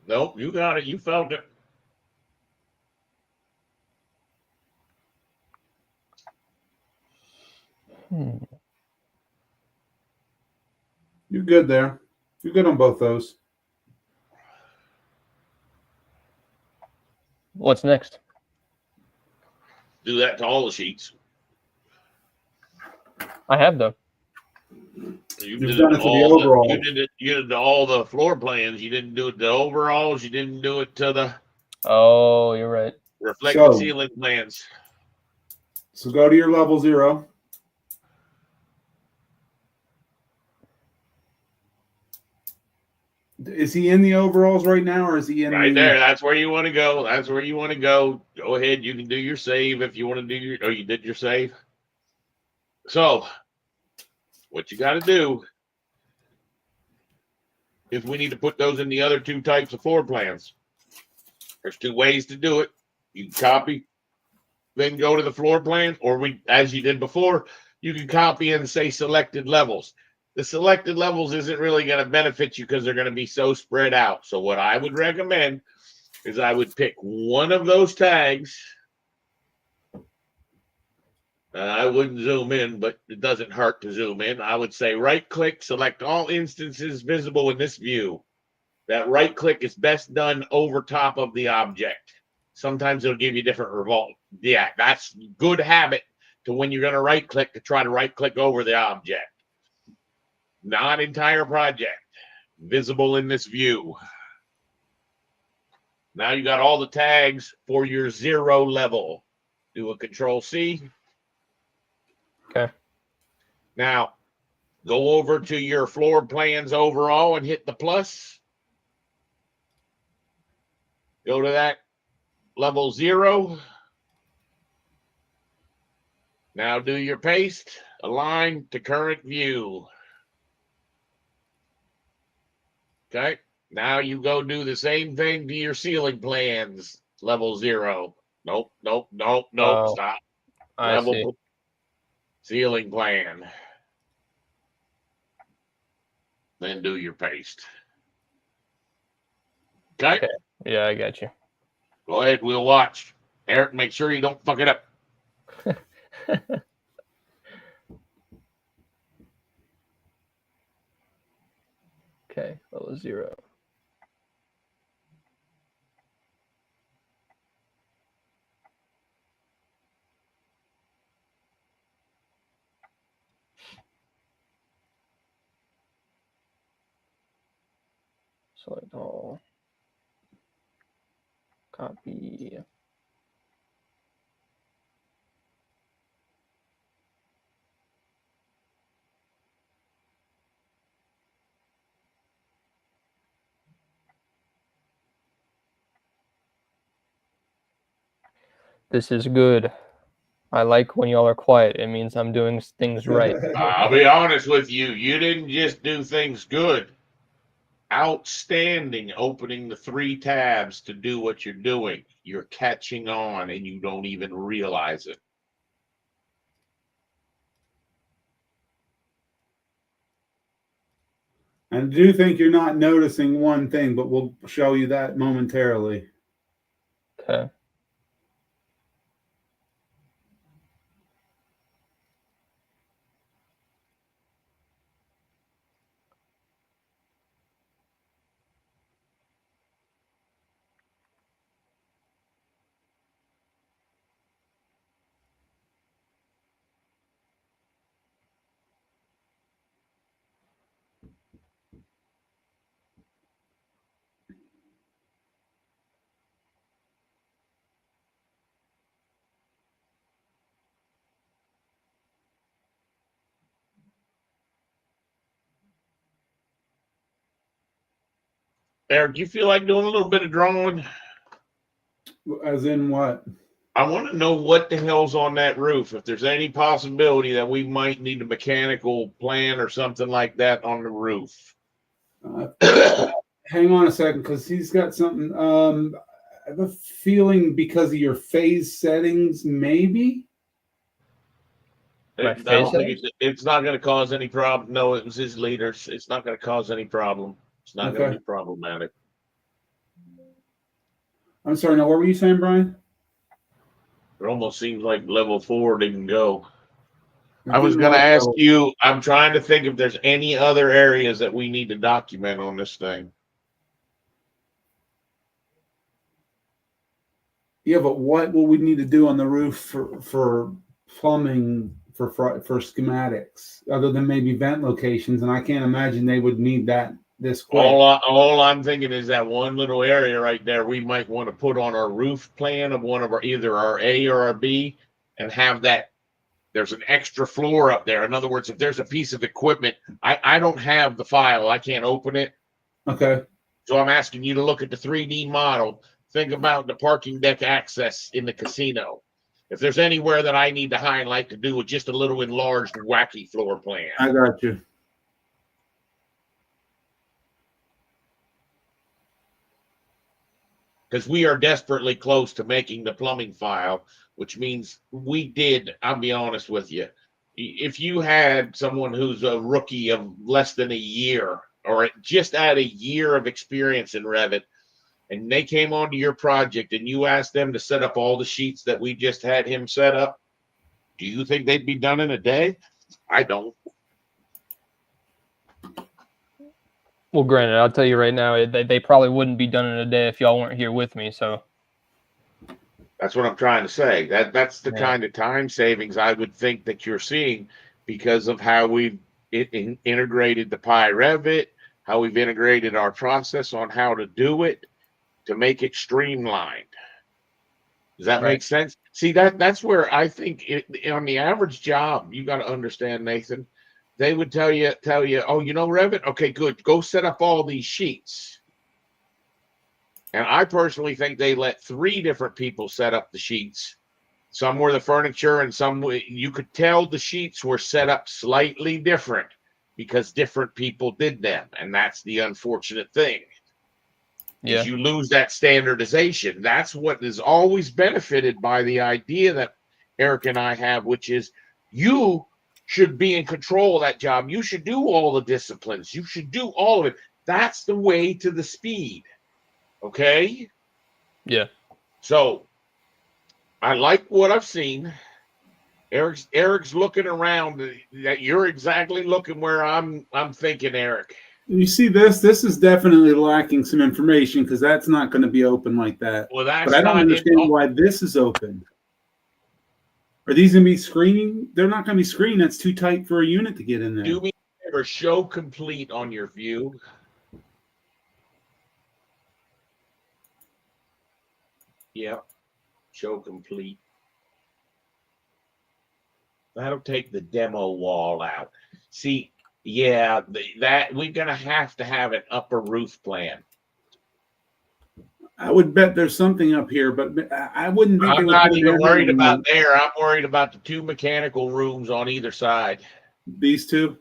Nope, you got it. You felt it. You're good there. You're good on both those. What's next? Do that to all the sheets. I have though. You You've did done it it to to the all overall. You did to all the floor plans. You didn't do it to overalls. You didn't do it to the Oh, you're right. reflective ceiling plans. So go to your level 0. Is he in the overalls right now, or is he in Right there. That's where you want to go. That's where you want to go. Go ahead. You can do your save if you want to do your. Oh, you did your save. So, what you got to do is we need to put those in the other two types of floor plans. There's two ways to do it. You can copy, then go to the floor plan, or as you did before, you can copy and say selected levels. The selected levels isn't really going to benefit you because they're going to be so spread out. So what I would recommend is I would pick one of those tags. I wouldn't zoom in, but it doesn't hurt to zoom in. I would say right click, select all instances visible in this view. That right click is best done over top of the object. Sometimes it'll give you different revolt. Yeah, that's good habit to when you're going to right click to try to right click over the object. Not entire project. Visible in this view. Now you got all the tags for your 0 level. Do a Control C. Okay. Now go over to your floor plans overall and hit the plus. Go to that level 0. Now do your paste. Align to current view. Okay. Now you go do the same thing to your ceiling plans. Level 0. Nope. Oh, Stop. I see. Ceiling plan. Then do your paste. Okay. Yeah, I got you. Go ahead. We'll watch. Eric, make sure you don't fuck it up. Okay, level 0. Select all. Copy. This is good. I like when y'all are quiet. It means I'm doing things right. I'll be honest with you. You didn't just do things good. outstanding opening the 3 tabs to do what you're doing. You're catching on and you don't even realize it. I do think you're not noticing one thing, but we'll show you that momentarily. Okay. Eric, you feel like doing a little bit of drawing? As in what? I want to know what the hell's on that roof. If there's any possibility that we might need a mechanical plan or something like that on the roof. Hang on a second, because he's got something. I have a feeling because of your phase settings, maybe. My I don't think face it's not going to cause any problem. No, it was his leaders. It's not going to cause any problem. It's not going to be problematic. I'm sorry. Now, what were you saying, Brian? It almost seems like level 4 didn't go. I was going to ask you, I'm trying to think if there's any other areas that we need to document on this thing. Yeah, but what will we need to do on the roof for plumbing for schematics, other than maybe vent locations? And I can't imagine they would need that this quick. All I'm thinking is that one little area right there we might want to put on our roof plan of one of our either our A or our B, and have that there's an extra floor up there. In other words, if there's a piece of equipment, I don't have the file, I can't open it. Okay. So I'm asking you to look at the 3D model. Think about the parking deck access in the casino. If there's anywhere that I need to highlight to do with just a little enlarged wacky floor plan. I got you. Because we are desperately close to making the plumbing file, which means I'll be honest with you. If you had someone who's a rookie of less than a year or just had a year of experience in Revit, and they came onto your project and you asked them to set up all the sheets that we just had him set up, do you think they'd be done in a day? I don't. Well, granted, I'll tell you right now, they probably wouldn't be done in a day if y'all weren't here with me. So that's what I'm trying to say. That's the kind of time savings I would think that you're seeing because of how we've integrated the Pi Revit, how we've integrated our process on how to do it to make it streamlined. Does that make sense? See, that's where I think on the average job, you got to understand, Nathan. They would tell you, oh, you know Revit? Okay, good. Go set up all these sheets. And I personally think they let 3 different people set up the sheets. Some were the furniture and some you could tell the sheets were set up slightly different because different people did them. And that's the unfortunate thing. Yeah. You lose that standardization. That's what is always benefited by the idea that Eric and I have, which is you should be in control of that job. You should do all the disciplines. You should do all of it. That's the way to the speed. Okay? Yeah. So I like what I've seen. Eric's looking around. You're exactly looking where I'm thinking, Eric. You see this? This is definitely lacking some information because that's not going to be open like that. Well, that's but I don't understand why this is open. Are these going to be screening? They're not going to be screened. That's too tight for a unit to get in there. Do me a favor, show complete on your view. Yeah, show complete. That'll take the demo wall out. See, yeah, that we're going to have an upper roof plan. I would bet there's something up here, but I wouldn't think I'm not even worried about there. I'm worried about the 2 mechanical rooms on either side. These 2?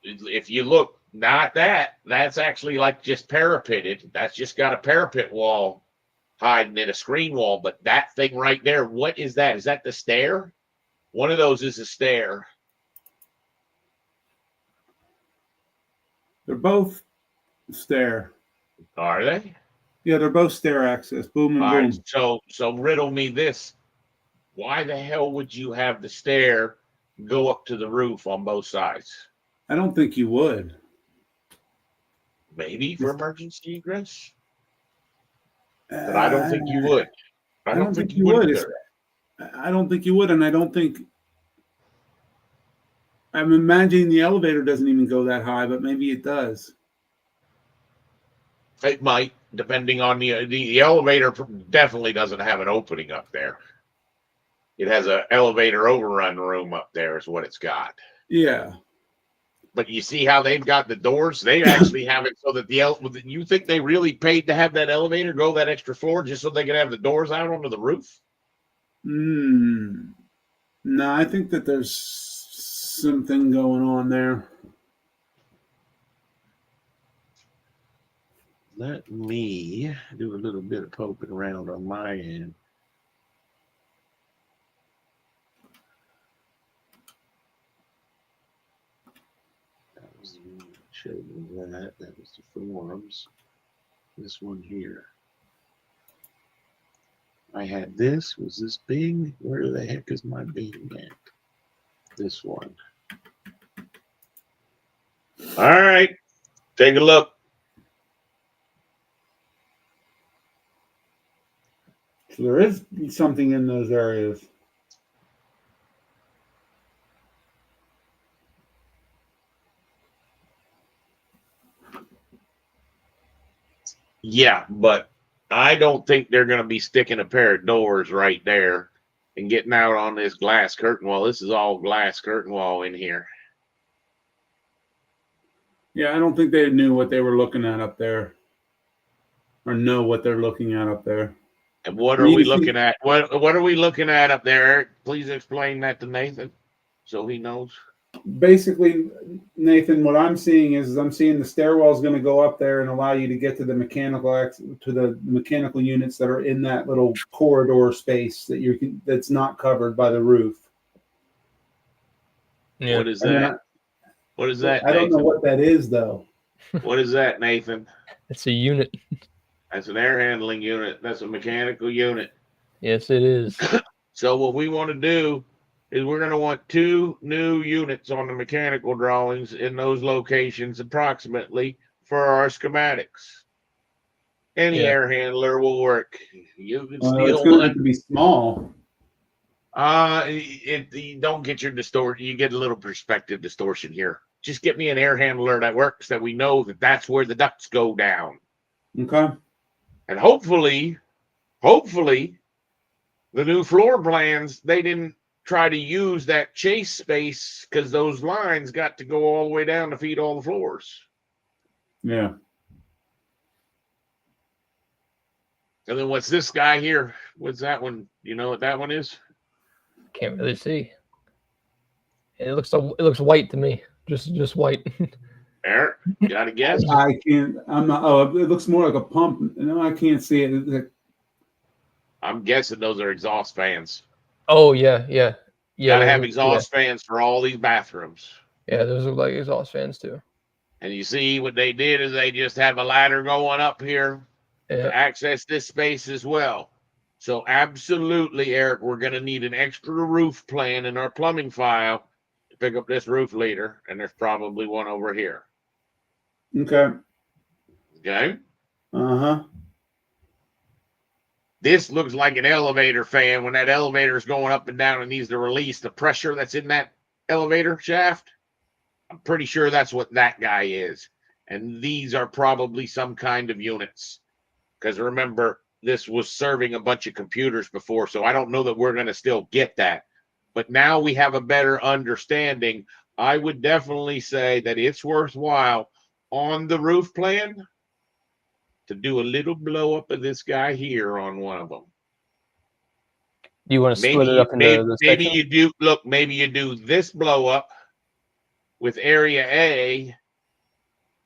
If you look, Not that. That's actually like just parapeted. That's just got a parapet wall hiding in a screen wall. But that thing right there, what is that? Is that the stair? One of those is a stair. They're both stair. Are they? Yeah, they're both stair access. Boom and All right. boom. So riddle me this. Why the hell would you have the stair go up to the roof on both sides? I don't think you would. Maybe for emergency egress? But I don't Uh, think you would. I I don't don't think think you you would would. either. I don't think you would, and I don't think. I'm imagining the elevator doesn't even go that high, but maybe it does. It might, depending on the elevator. Definitely doesn't have an opening up there. It has an elevator overrun room up there, is what it's got. Yeah. But you see how they've got the doors? They actually have it so that you think they really paid to have that elevator go that extra floor just so they could have the doors out onto the roof? No, I think that there's something going on there. Let me do a little bit of poking around on my end. That was the one that showed me that. That was the forums. This one here. I had this. Was this Bing? Where the heck is my Bing at? This one. All right. Take a look. So there is something in those areas. Yeah, but I don't think they're going to be sticking a pair of doors right there and getting out on this glass curtain wall. This is all glass curtain wall in here. Yeah, I don't think they knew what they were looking at up there, or know what they're looking at up there. And what I are mean, we you see- looking at? What are we looking at up there, Eric? Please explain that to Nathan so he knows. Basically, Nathan, what I'm seeing is I'm seeing the stairwell is going to go up there and allow you to get to the mechanical units that are in that little corridor space that's not covered by the roof. Yeah. What is And then that? What is that, I don't know Nathan? what that is though. What is that, Nathan? It's a unit. That's an air handling unit. That's a mechanical unit. Yes, it is. So what we want to do is we're going to want 2 new units on the mechanical drawings in those locations approximately for our schematics. Any Yeah. air handler will work. You can It's steal going to one. have to be small. You don't get your distortion. You get a little perspective distortion here. Just get me an air handler that works, that we know that that's where the ducts go down. Okay. And hopefully, the new floor plans, they didn't try to use that chase space because those lines got to go all the way down to feed all the floors. Yeah. And then what's this guy here? What's that one? You know what that one is? Can't really see. It looks white to me. Just white. Eric, got a guess? I can't. I'm not. Oh, it looks more like a pump. No, I can't see it. I'm guessing those are exhaust fans. Oh yeah. Gotta have exhaust fans for all these bathrooms. Yeah, those look like exhaust fans too. And you see what they did is they just have a ladder going up here to access this space as well. So absolutely, Eric, we're going to need an extra roof plan in our plumbing file to pick up this roof leader. And there's probably one over here. Okay. Okay. Uh-huh. This looks like an elevator fan. When that elevator is going up and down and needs to release the pressure that's in that elevator shaft, I'm pretty sure that's what that guy is. And these are probably some kind of units. Because remember, this was serving a bunch of computers before, so I don't know that we're going to still get that. But now we have a better understanding. I would definitely say that it's worthwhile on the roof plan to do a little blow up of this guy here on one of them. Do you want to split it up into the maybe section? you do. Look, maybe you do this blow up with area A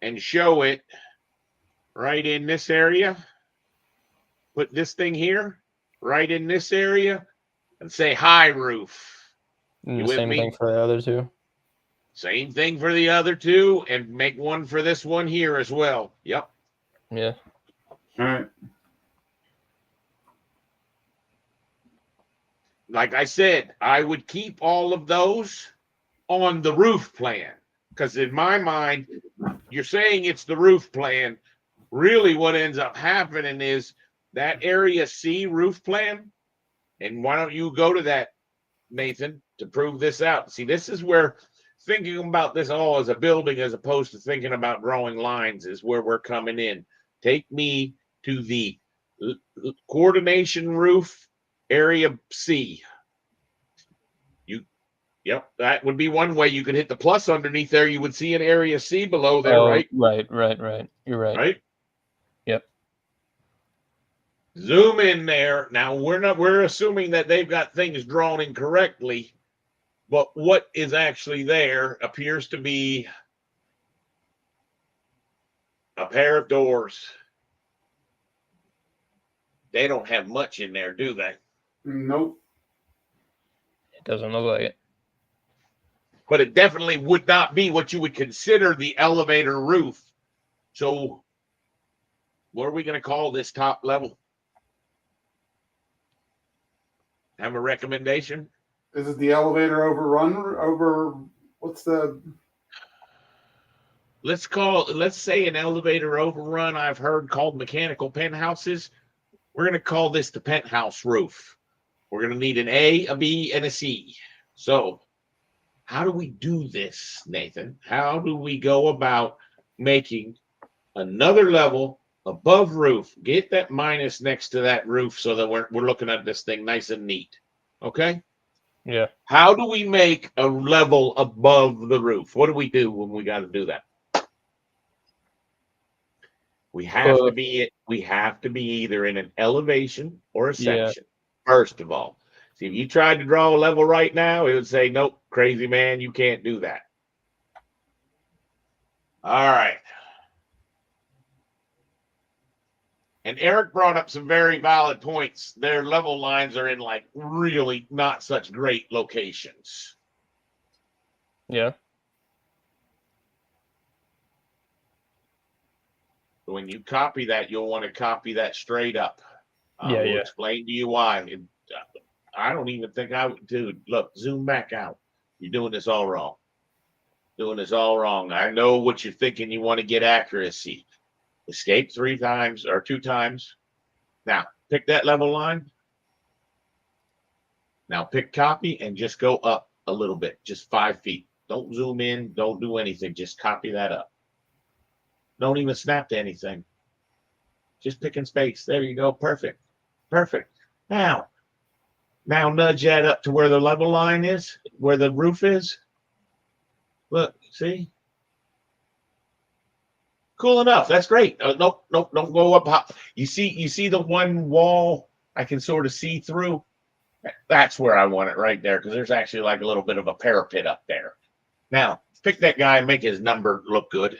and show it right in this area. Put this thing here right in this area and say high roof. And You the with same me? thing for the other two. Same thing for the other two, and make one for this one here as well. Yep. Yeah. All right. Like I said, I would keep all of those on the roof plan, because in my mind, you're saying it's the roof plan. Really, what ends up happening is that area C roof plan. And why don't you go to that, Nathan, to prove this out? See, this is where thinking about this all as a building as opposed to thinking about drawing lines is where we're coming in. Take me to the coordination roof area C. Yep, that would be one way. You could hit the plus underneath there. You would see an area C below there, right? Right. You're right. Right. Yep. Zoom in there. Now we're assuming that they've got things drawn incorrectly, but what is actually there appears to be a pair of doors. They don't have much in there, do they? Nope. It doesn't look like it. But it definitely would not be what you would consider the elevator roof. So what are we going to call this top level? Have a recommendation? Is it the elevator overrun over? What's the? Let's say an elevator overrun I've heard called mechanical penthouses. We're going to call this the penthouse roof. We're going to need an A, a B, and a C. So how do we do this, Nathan? How do we go about making another level above roof? Get that minus next to that roof so that we're looking at this thing nice and neat. Okay? Yeah. How do we make a level above the roof? What do we do when we got to do that? We have to be either in an elevation or a section. First of all, see, if you tried to draw a level right now, it would say, nope, crazy man, you can't do that. All right. And Eric brought up some very valid points. Their level lines are in like really not such great locations. Yeah. When you copy that, you'll want to copy that straight up. We'll explain to you why. I don't even think I would, dude. Look, zoom back out. You're doing this all wrong. I know what you're thinking. You want to get accuracy. Escape 3 times or 2 times. Now, pick that level line. Now, pick copy and just go up a little bit, just 5 feet. Don't zoom in. Don't do anything. Just copy that up. Don't even snap to anything. Just picking space. There you go. Perfect. Now nudge that up to where the level line is, where the roof is. Look, see? Cool enough. That's great. Nope. Don't go up high. You see the one wall I can sort of see through? That's where I want it, right there, because there's actually like a little bit of a parapet up there. Now, pick that guy and make his number look good.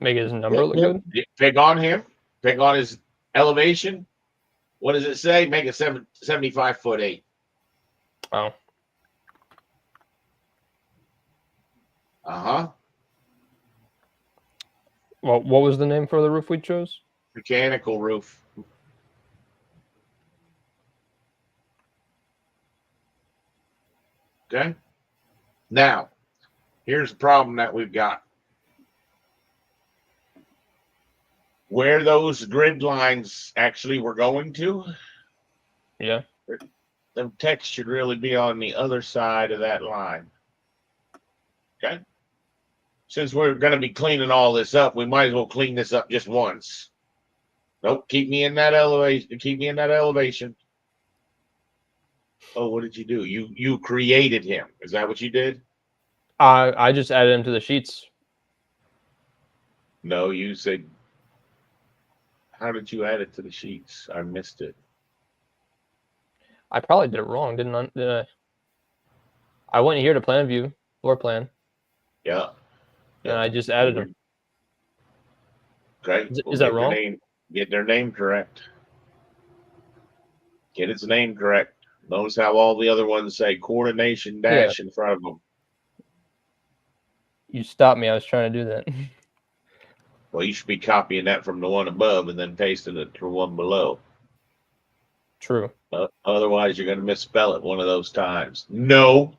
Make his number look good? Pick on him. Pick on his elevation. What does it say? Make it 75'8". Oh. Uh-huh. Well, what was the name for the roof we chose? Mechanical roof. Okay. Now, here's the problem that we've got. Where those grid lines actually were going to, Yeah. the text should really be on the other side of that line. Okay. Since we're going to be cleaning all this up, we might as well clean this up just once. Nope. Keep me in that elevation. Oh, what did you do? You created him. Is that what you did? I just added him to the sheets. No, you said. How did you add it to the sheets? I missed it. I probably did it wrong, didn't I? I went here to plan view, floor plan. Yeah. and I just added them. Okay. Is that wrong? Get their name correct. Get its name correct. Notice how all the other ones say coordination dash in front of them. You stopped me. I was trying to do that. Well, you should be copying that from the one above and then pasting it to one below. True. Otherwise, you're going to misspell it one of those times. No.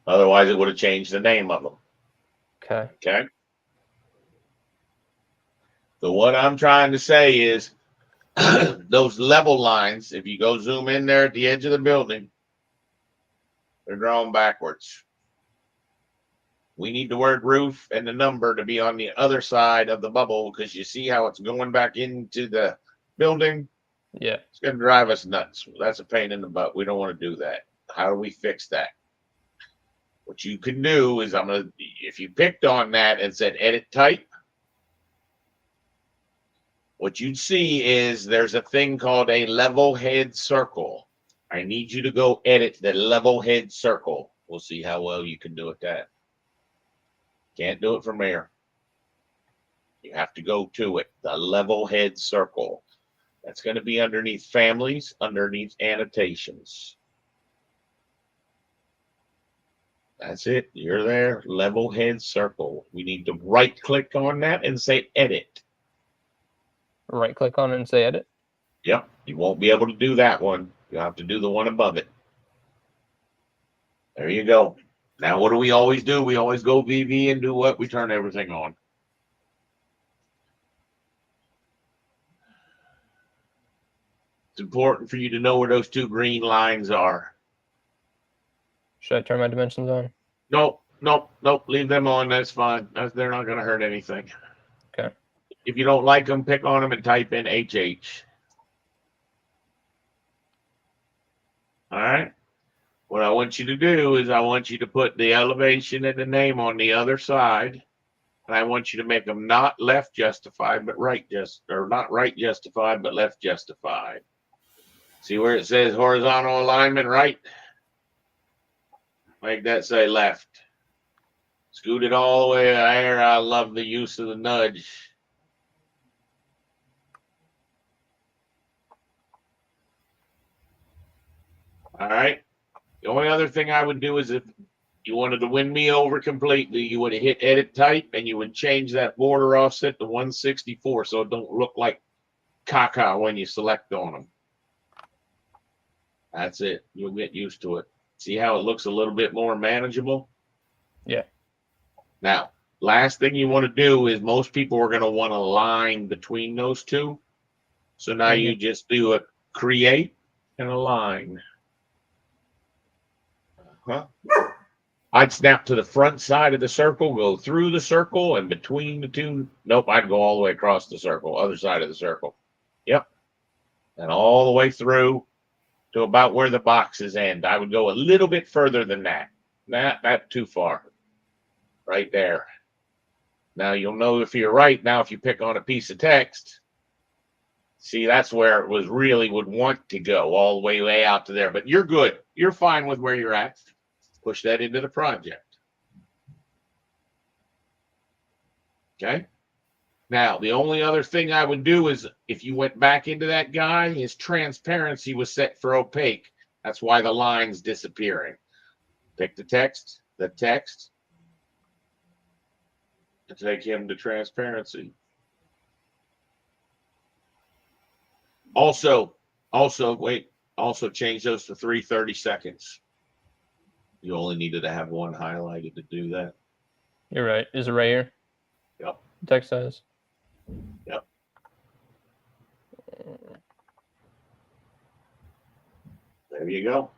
Otherwise, it would have changed the name of them. Okay. Okay. So what I'm trying to say is those level lines, if you go zoom in there at the edge of the building, they're drawn backwards. We need the word roof and the number to be on the other side of the bubble, because you see how it's going back into the building. Yeah. It's going to drive us nuts. That's a pain in the butt. We don't want to do that. How do we fix that? What you can do is if you picked on that and said edit type, what you'd see is there's a thing called a level head circle. I need you to go edit the level head circle. We'll see how well you can do it that. Can't do it from there. You have to go to it. The level head circle. That's going to be underneath families, underneath annotations. That's it. You're there. Level head circle. We need to right click on that and say edit. Right click on it and say edit. Yep. You won't be able to do that one. You have to do the one above it. There you go. Now, what do we always do? We always go VV and do what? We turn everything on. It's important for you to know where those two green lines are. Should I turn my dimensions on? Nope, nope, nope. Leave them on. That's fine. They're not going to hurt anything. Okay. If you don't like them, pick on them and type in HH. All right. What I want you to do is I want you to put the elevation and the name on the other side. And I want you to make them not left justified, but not right justified, but left justified. See where it says horizontal alignment right? Make that say left. Scoot it all the way there. I love the use of the nudge. All right. The only other thing I would do is if you wanted to win me over completely, you would hit edit type and you would change that border offset to 164 so it don't look like caca when you select on them. That's it. You'll get used to it. See how it looks a little bit more manageable? Yeah. Now, last thing you want to do is most people are going to want a line between those two. So now you just do a create and a line. I'd snap to the front side of the circle, go through the circle, and between the two. Nope, I'd go all the way across the circle, other side of the circle. Yep. And all the way through to about where the boxes end. I would go a little bit further than that. Not too far. Right there. Now you'll know if you're right. Now, if you pick on a piece of text, see, that's where it was really would want to go all the way out to there. But you're good. You're fine with where you're at. Push that into the project. Okay. Now, the only other thing I would do is if you went back into that guy, his transparency was set for opaque. That's why the line's disappearing. Pick the text, and take him to transparency. Also change those to 330 seconds. You only needed to have one highlighted to do that. You're right. Is it right here? Yep. Text size. Yep. There you go.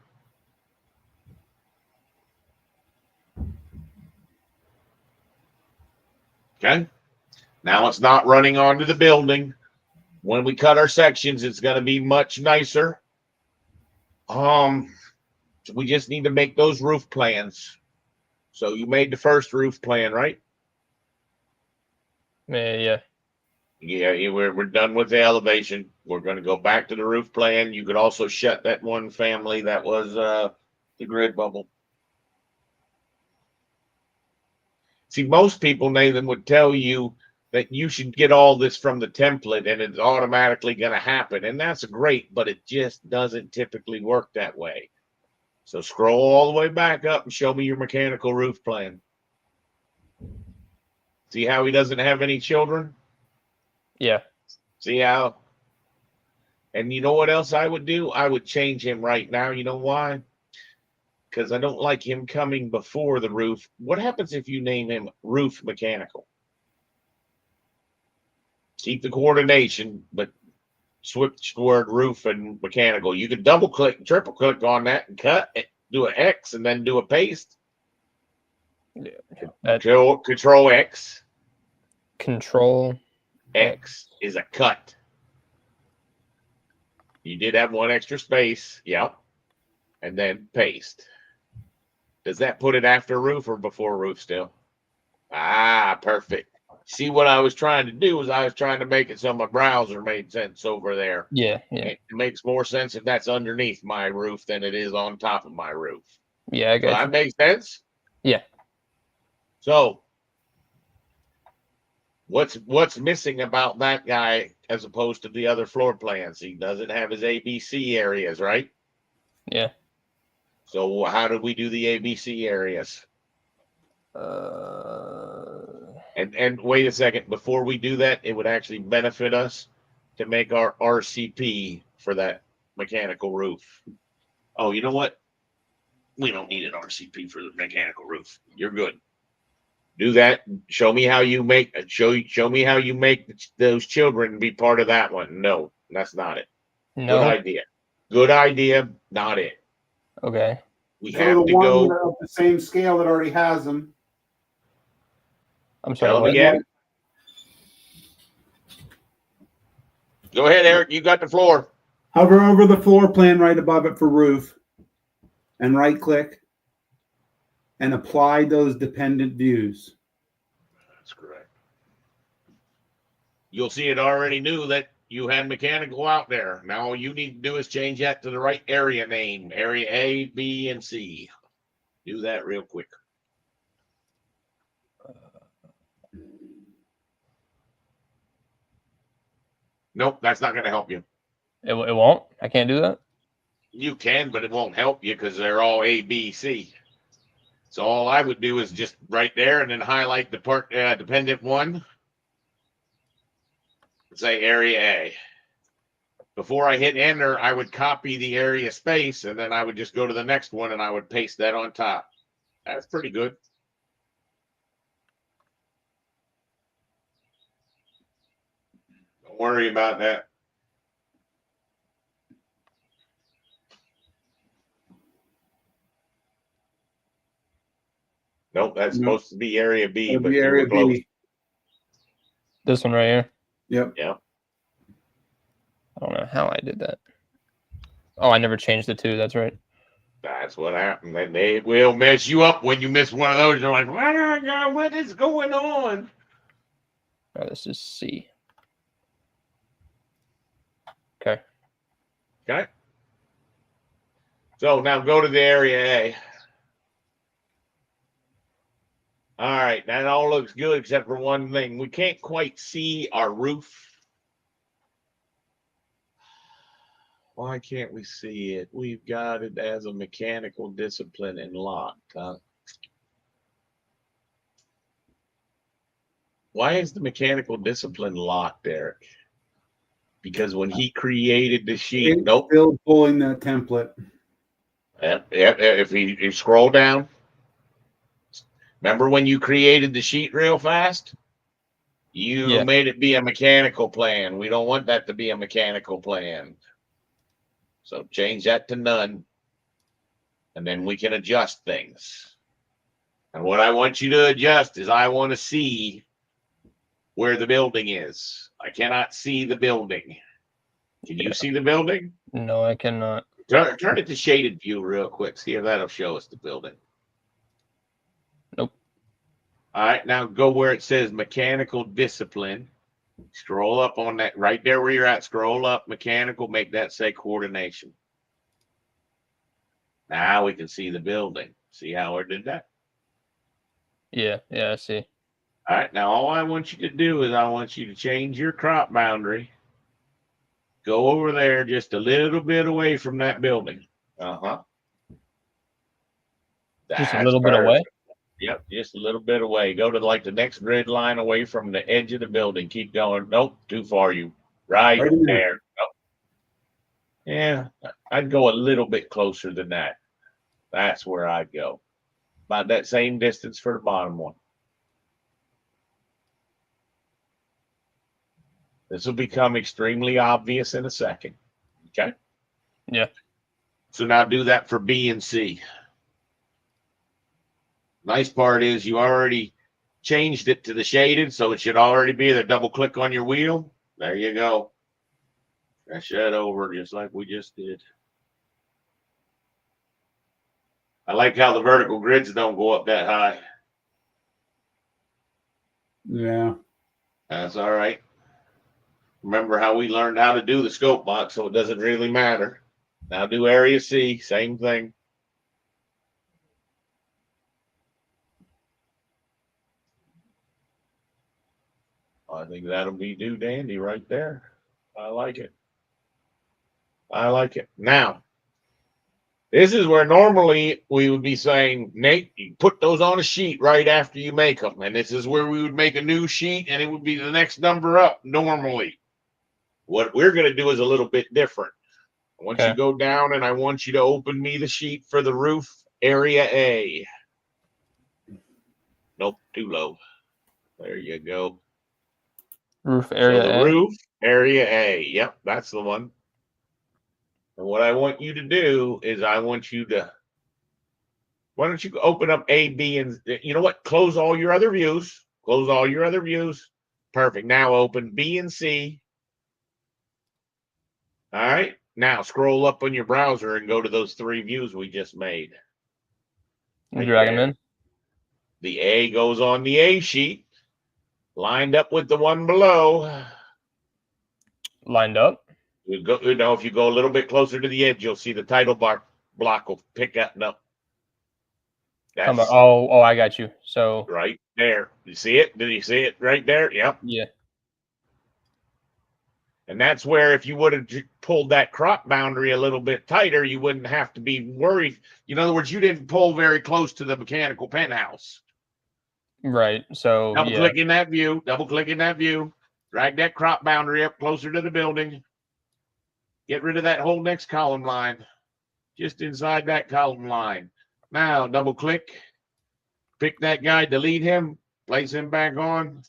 Okay. Now it's not running onto the building. When we cut our sections, it's going to be much nicer. We just need to make those roof plans. So you made the first roof plan, right? Yeah. Yeah, we're done with the elevation. We're going to go back to the roof plan. You could also shut that one family that was the grid bubble. See, most people, Nathan, would tell you that you should get all this from the template and it's automatically going to happen. And that's great, but it just doesn't typically work that way. So scroll all the way back up and show me your mechanical roof plan. See how he doesn't have any children? Yeah. See how? And you know what else I would do? I would change him right now. You know why? Because I don't like him coming before the roof. What happens if you name him roof mechanical? Keep the coordination, but switch the word roof and mechanical. You can double click, triple click on that and cut it, do an X and then do a paste. Yeah. Control X. Control X is a cut. You did have one extra space. Yep. And then paste. Does that put it after roof or before roof still? Ah, perfect. See, what I was trying to do was I was trying to make it so my browser made sense over there. Yeah. It makes more sense if that's underneath my roof than it is on top of my roof. Yeah, I So got that you. makes sense? Yeah. So what's missing about that guy as opposed to the other floor plans? He doesn't have his ABC areas, right? Yeah. So how did we do the ABC areas? And wait a second, before we do that, it would actually benefit us to make our RCP for that mechanical roof. Oh, you know what? We don't need an RCP for the mechanical roof. You're good. Do that. Show me how you make show me how you make those children be part of that one. No, that's not it. No. Good idea. Good idea. Not it. Okay. We So have the to one go. of the same scale that already has them. I'm sorry. Tell them What? again. Go ahead, Eric. You got the floor. Hover over the floor plan right above it for roof and right click and apply those dependent views. That's correct. You'll see it already knew that you had mechanical out there. Now all you need to do is change that to the right area name, area A, B, and C. Do that real quick. Nope, that's not going to help you. It won't? I can't do that? You can, but it won't help you because they're all A, B, C. So all I would do is just right there and then highlight the part dependent one. Say area A. Before I hit enter, I would copy the area space and then I would just go to the next one and I would paste that on top. That's pretty good. Don't worry about that. Nope, that's supposed to be area B, It'll but be you area were close. B. This one right here? Yep. Yeah. I don't know how I did that. Oh, I never changed the two. That's right. That's what happened. And they will mess you up when you miss one of those. You're like, what is going on? Oh, this is C. Okay. Okay. So now go to the area A. All right, that all looks good except for one thing. We can't quite see our roof. Why can't we see it? We've got it as a mechanical discipline and locked, huh? Why is the mechanical discipline locked, Eric? Because when he created the sheet, It's nope. still pulling that template. If you scroll down, remember when you created the sheet real fast? You made it be a mechanical plan. We don't want that to be a mechanical plan. So change that to none. And then we can adjust things. And what I want you to adjust is I want to see where the building is. I cannot see the building. Can you see the building? No, I cannot. Turn it to shaded view real quick. See if that'll show us the building. Nope. All right, now go where it says mechanical discipline. Scroll up on that right there where you're at. Scroll up, mechanical, make that say coordination. Now we can see the building. See how I did that? Yeah, I see. All right, now all I want you to do is I want you to change your crop boundary. Go over there just a little bit away from that building. Uh-huh. Just a That's little bit away. perfect. Yep, just a little bit away. Go to like the next grid line away from the edge of the building. Keep going. Nope, too far. You right Right in there. there. Nope. Yeah, I'd go a little bit closer than that. That's where I'd go. About that same distance for the bottom one. This will become extremely obvious in a second. Okay. Yeah. So now do that for B and C. Nice part is you already changed it to the shaded, so it should already be there. Double click on your wheel. There you go. Stretch that over just like we just did. I like how the vertical grids don't go up that high. Yeah. That's all right. Remember how we learned how to do the scope box, so it doesn't really matter. Now do area C, same thing. I think that'll be do dandy right there. I like it. I like it. Now, this is where normally we would be saying, Nate, you put those on a sheet right after you make them. And this is where we would make a new sheet and it would be the next number up normally. What we're going to do is a little bit different. I want you to go down and I want you to open me the sheet for the roof area A. Nope, too low. There you go. Roof area So the A. roof area A. Yep, that's the one. And what I want you to do is I want you to, why don't you open up A, B, and you know what? Close all your other views. Close all your other views. Perfect. Now open B and C. All right. Now scroll up on your browser and go to those 3 views we just made. Right, drag them in. The A goes on the A sheet, lined up with the one below. Lined up. You go, if you go a little bit closer to the edge, you'll see the title block will pick up. No. That's oh, I got you. So right there. You see it? Did you see it right there? Yep. Yeah. And that's where if you would have pulled that crop boundary a little bit tighter, you wouldn't have to be worried. In other words, you didn't pull very close to the mechanical penthouse. Right. So double click in that view. Drag that crop boundary up closer to the building. Get rid of that whole next column line. Just inside that column line. Now double click. Pick that guy, delete him, place him back on.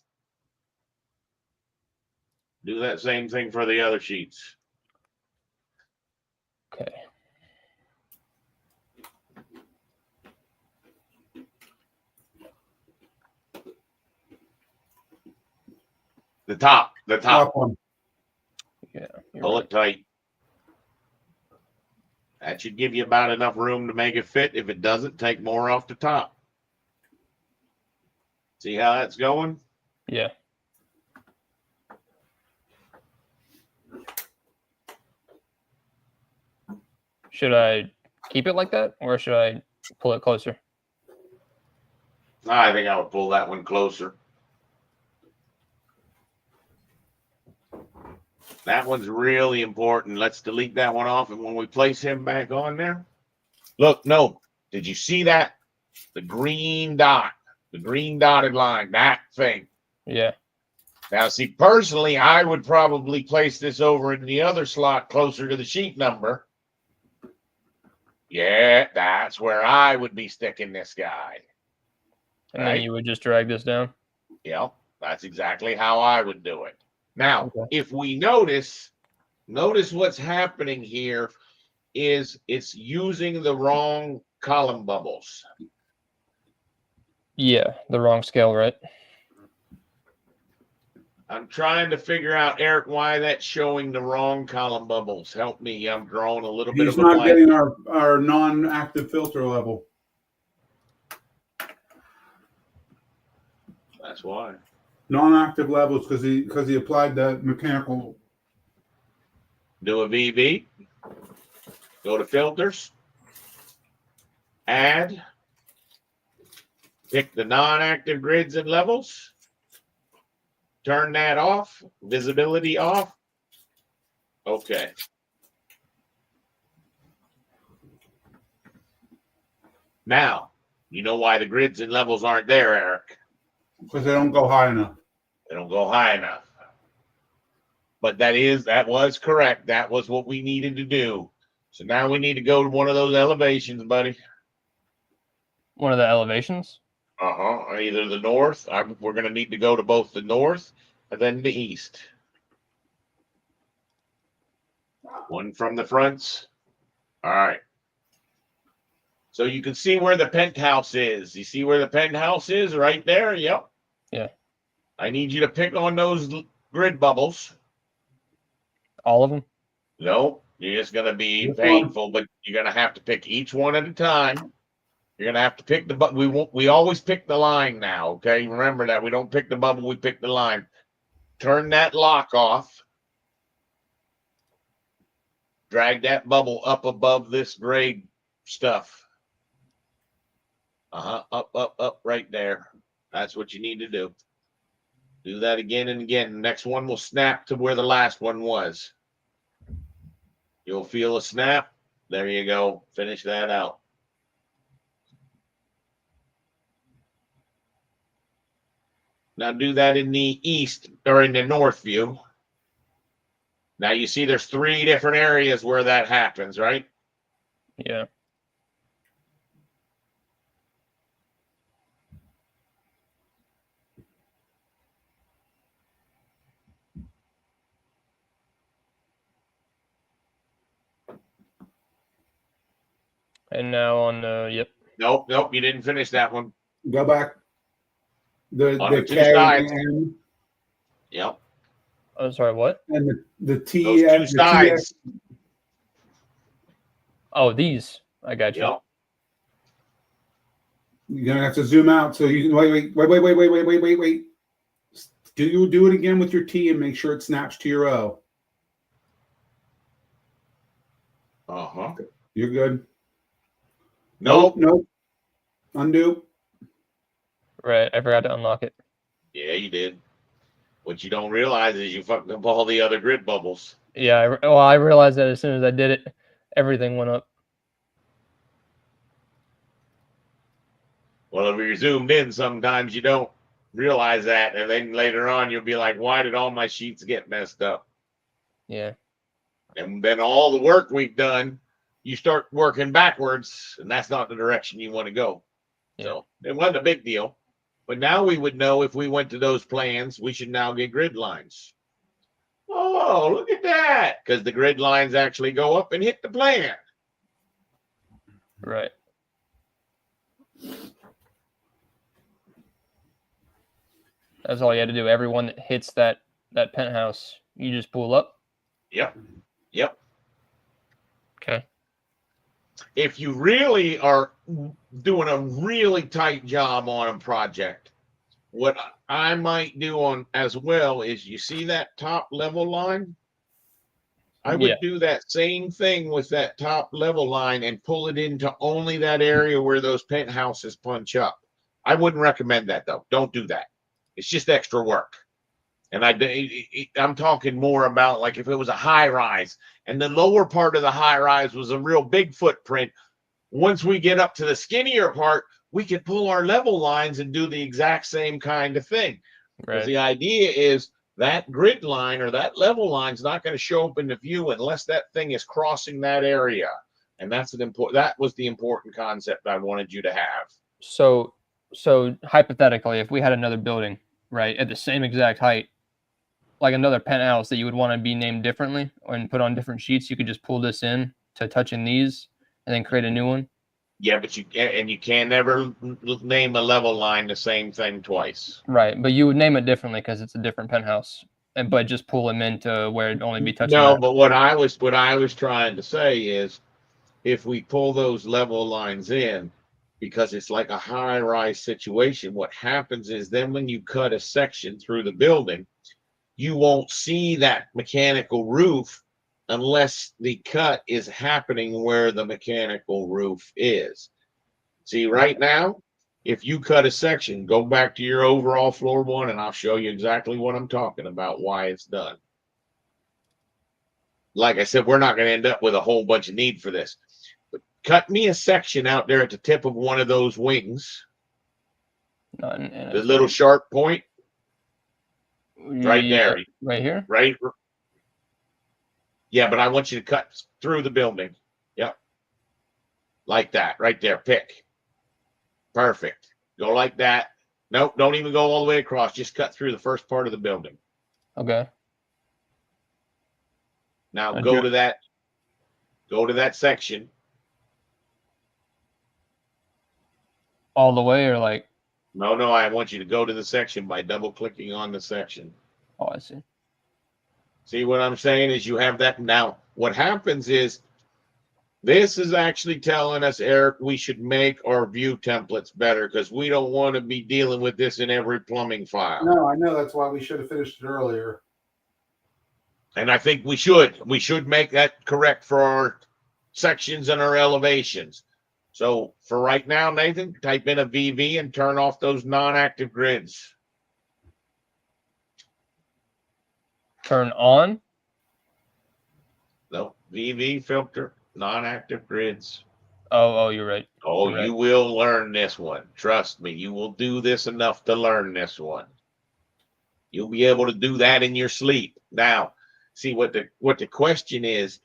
Do that same thing for the other sheets. Okay. The top one. Yeah. Pull it tight. That should give you about enough room to make it fit. If it doesn't, take more off the top. See how that's going? Yeah. Should I keep it like that or should I pull it closer? I think I would pull that one closer. That one's really important. Let's delete that one off. And when we place him back on there, look, no, did you see that? The green dot, the green dotted line, that thing. Yeah. Now, see, personally, I would probably place this over in the other slot closer to the sheet number. Yeah, that's where I would be sticking this guy. And then you would just drag this down? Yeah, that's exactly how I would do it. Now, if we notice what's happening here is it's using the wrong column bubbles. Yeah, the wrong scale, right? I'm trying to figure out, Eric, why that's showing the wrong column bubbles. Help me. I'm drawing a little bit of a blank. He's not getting our non-active filter level. That's why. Non-active levels because he applied the mechanical. Do a VB. Go to filters. Add. Pick the non-active grids and levels. Turn that off. Visibility off. Okay. Now, you know why the grids and levels aren't there, Eric? Because they don't go high enough. They don't go high enough. But that was correct. That was what we needed to do. So now we need to go to one of those elevations, buddy. One of the elevations? Either the north. We're going to need to go to both the north and then the east. One from the fronts. All right. So you can see where the penthouse is. You see where the penthouse is right there? Yep. Yeah. I need you to pick on those grid bubbles. All of them? No, you're just going to be Which painful, but you're going to have to pick each one at a time. You're going to have to pick the bubble. We always pick the line now, okay? Remember that. We don't pick the bubble, we pick the line. Turn that lock off. Drag that bubble up above this gray stuff. Up, right there. That's what you need to do. Do that again and again. The next one will snap to where the last one was. You'll feel a snap. There you go. Finish that out. Now do that in the east or in the north view. Now you see there's 3 different areas where that happens, right? Yeah. And now on yep. Nope, you didn't finish that one. Go back. On The the 2 K sides. and M Yep. Oh, sorry, what? and the T. Those 2 sides. Oh, these. I got you. Yep. You're gonna have to zoom out so you can wait. Do it again with your T and make sure it snaps to your O. You're good. Nope. Undo. Right. I forgot to unlock it. Yeah, you did. What you don't realize is you fucked up all the other grid bubbles. Yeah. I realized that as soon as I did it, everything went up. Well, if you're zoomed in, sometimes you don't realize that. And then later on, you'll be like, why did all my sheets get messed up? Yeah. And then all the work we've done, you start working backwards, and that's not the direction you want to go. Yeah. So it wasn't a big deal. But now we would know if we went to those plans, we should now get grid lines. Oh, look at that. Because the grid lines actually go up and hit the plan. Right. That's all you had to do. Everyone that hits that penthouse, you just pull up. Yep. Okay. If you really are doing a really tight job on a project, what I might do on as well is, you see that top level line? I would do that same thing with that top level line and pull it into only that area where those penthouses punch up. I wouldn't recommend that though. Don't do that. It's just extra work. And I'm talking more about like if it was a high rise and the lower part of the high rise was a real big footprint. Once we get up to the skinnier part, we could pull our level lines and do the exact same kind of thing. Because the idea is that grid line or that level line is not going to show up in the view unless that thing is crossing that area. And that was the important concept I wanted you to have. So hypothetically, if we had another building, right, at the same exact height, like another penthouse that you would want to be named differently and put on different sheets, you could just pull this in to touching these and then create a new one. Yeah, but you can never name a level line the same thing twice. Right, but you would name it differently because it's a different penthouse, but just pull them into where it'd only be touching. No, but what I was trying to say is, if we pull those level lines in, because it's like a high-rise situation, what happens is then when you cut a section through the building, you won't see that mechanical roof unless the cut is happening where the mechanical roof is. See, right now, if you cut a section, go back to your overall floor one, and I'll show you exactly what I'm talking about, why it's done. Like I said, we're not going to end up with a whole bunch of need for this. But cut me a section out there at the tip of one of those wings. The little sharp point. Right there. Right here? Right. Yeah, but I want you to cut through the building. Yep. Like that. Right there. Pick. Perfect. Go like that. Nope, don't even go all the way across. Just cut through the first part of the building. Okay. Now go to that section. All the way, or like? No, I want you to go to the section by double clicking on the section. Oh, I see. See what I'm saying is you have that. Now, what happens is this is actually telling us, Eric, we should make our view templates better because we don't want to be dealing with this in every plumbing file. No, I know. That's why we should have finished it earlier. And I think we should. We should make that correct for our sections and our elevations. So for right now, Nathan, type in a VV and turn off those non-active grids. Turn on? No, VV filter, non-active grids. Oh, you're right. Oh, You're right. you will learn this one. Trust me, you will do this enough to learn this one. You'll be able to do that in your sleep. Now, see what the question is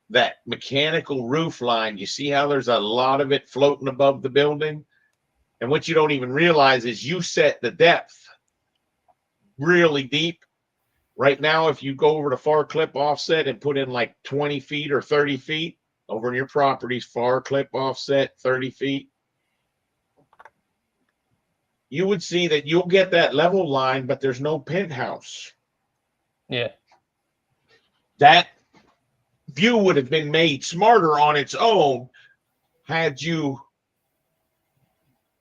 that mechanical roof line. You see how there's a lot of it floating above the building? And what you don't even realize is you set the depth really deep. Right now, if you go over to far clip offset and put in like 20 feet or 30 feet over in your property's far clip offset 30 feet, you would see that you'll get that level line, but there's no penthouse. Yeah. That view would have been made smarter on its own had you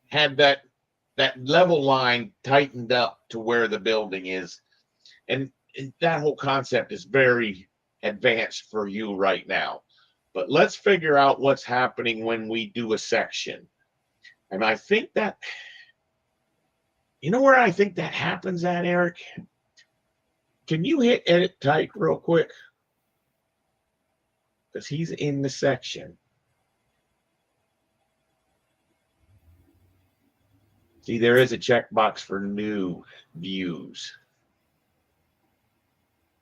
had that level line tightened up to where the building is. And that whole concept is very advanced for you right now. But let's figure out what's happening when we do a section. And I think that, you know where I think that happens at, Eric? Can you hit edit type real quick? Because he's in the section. See, there is a checkbox for new views.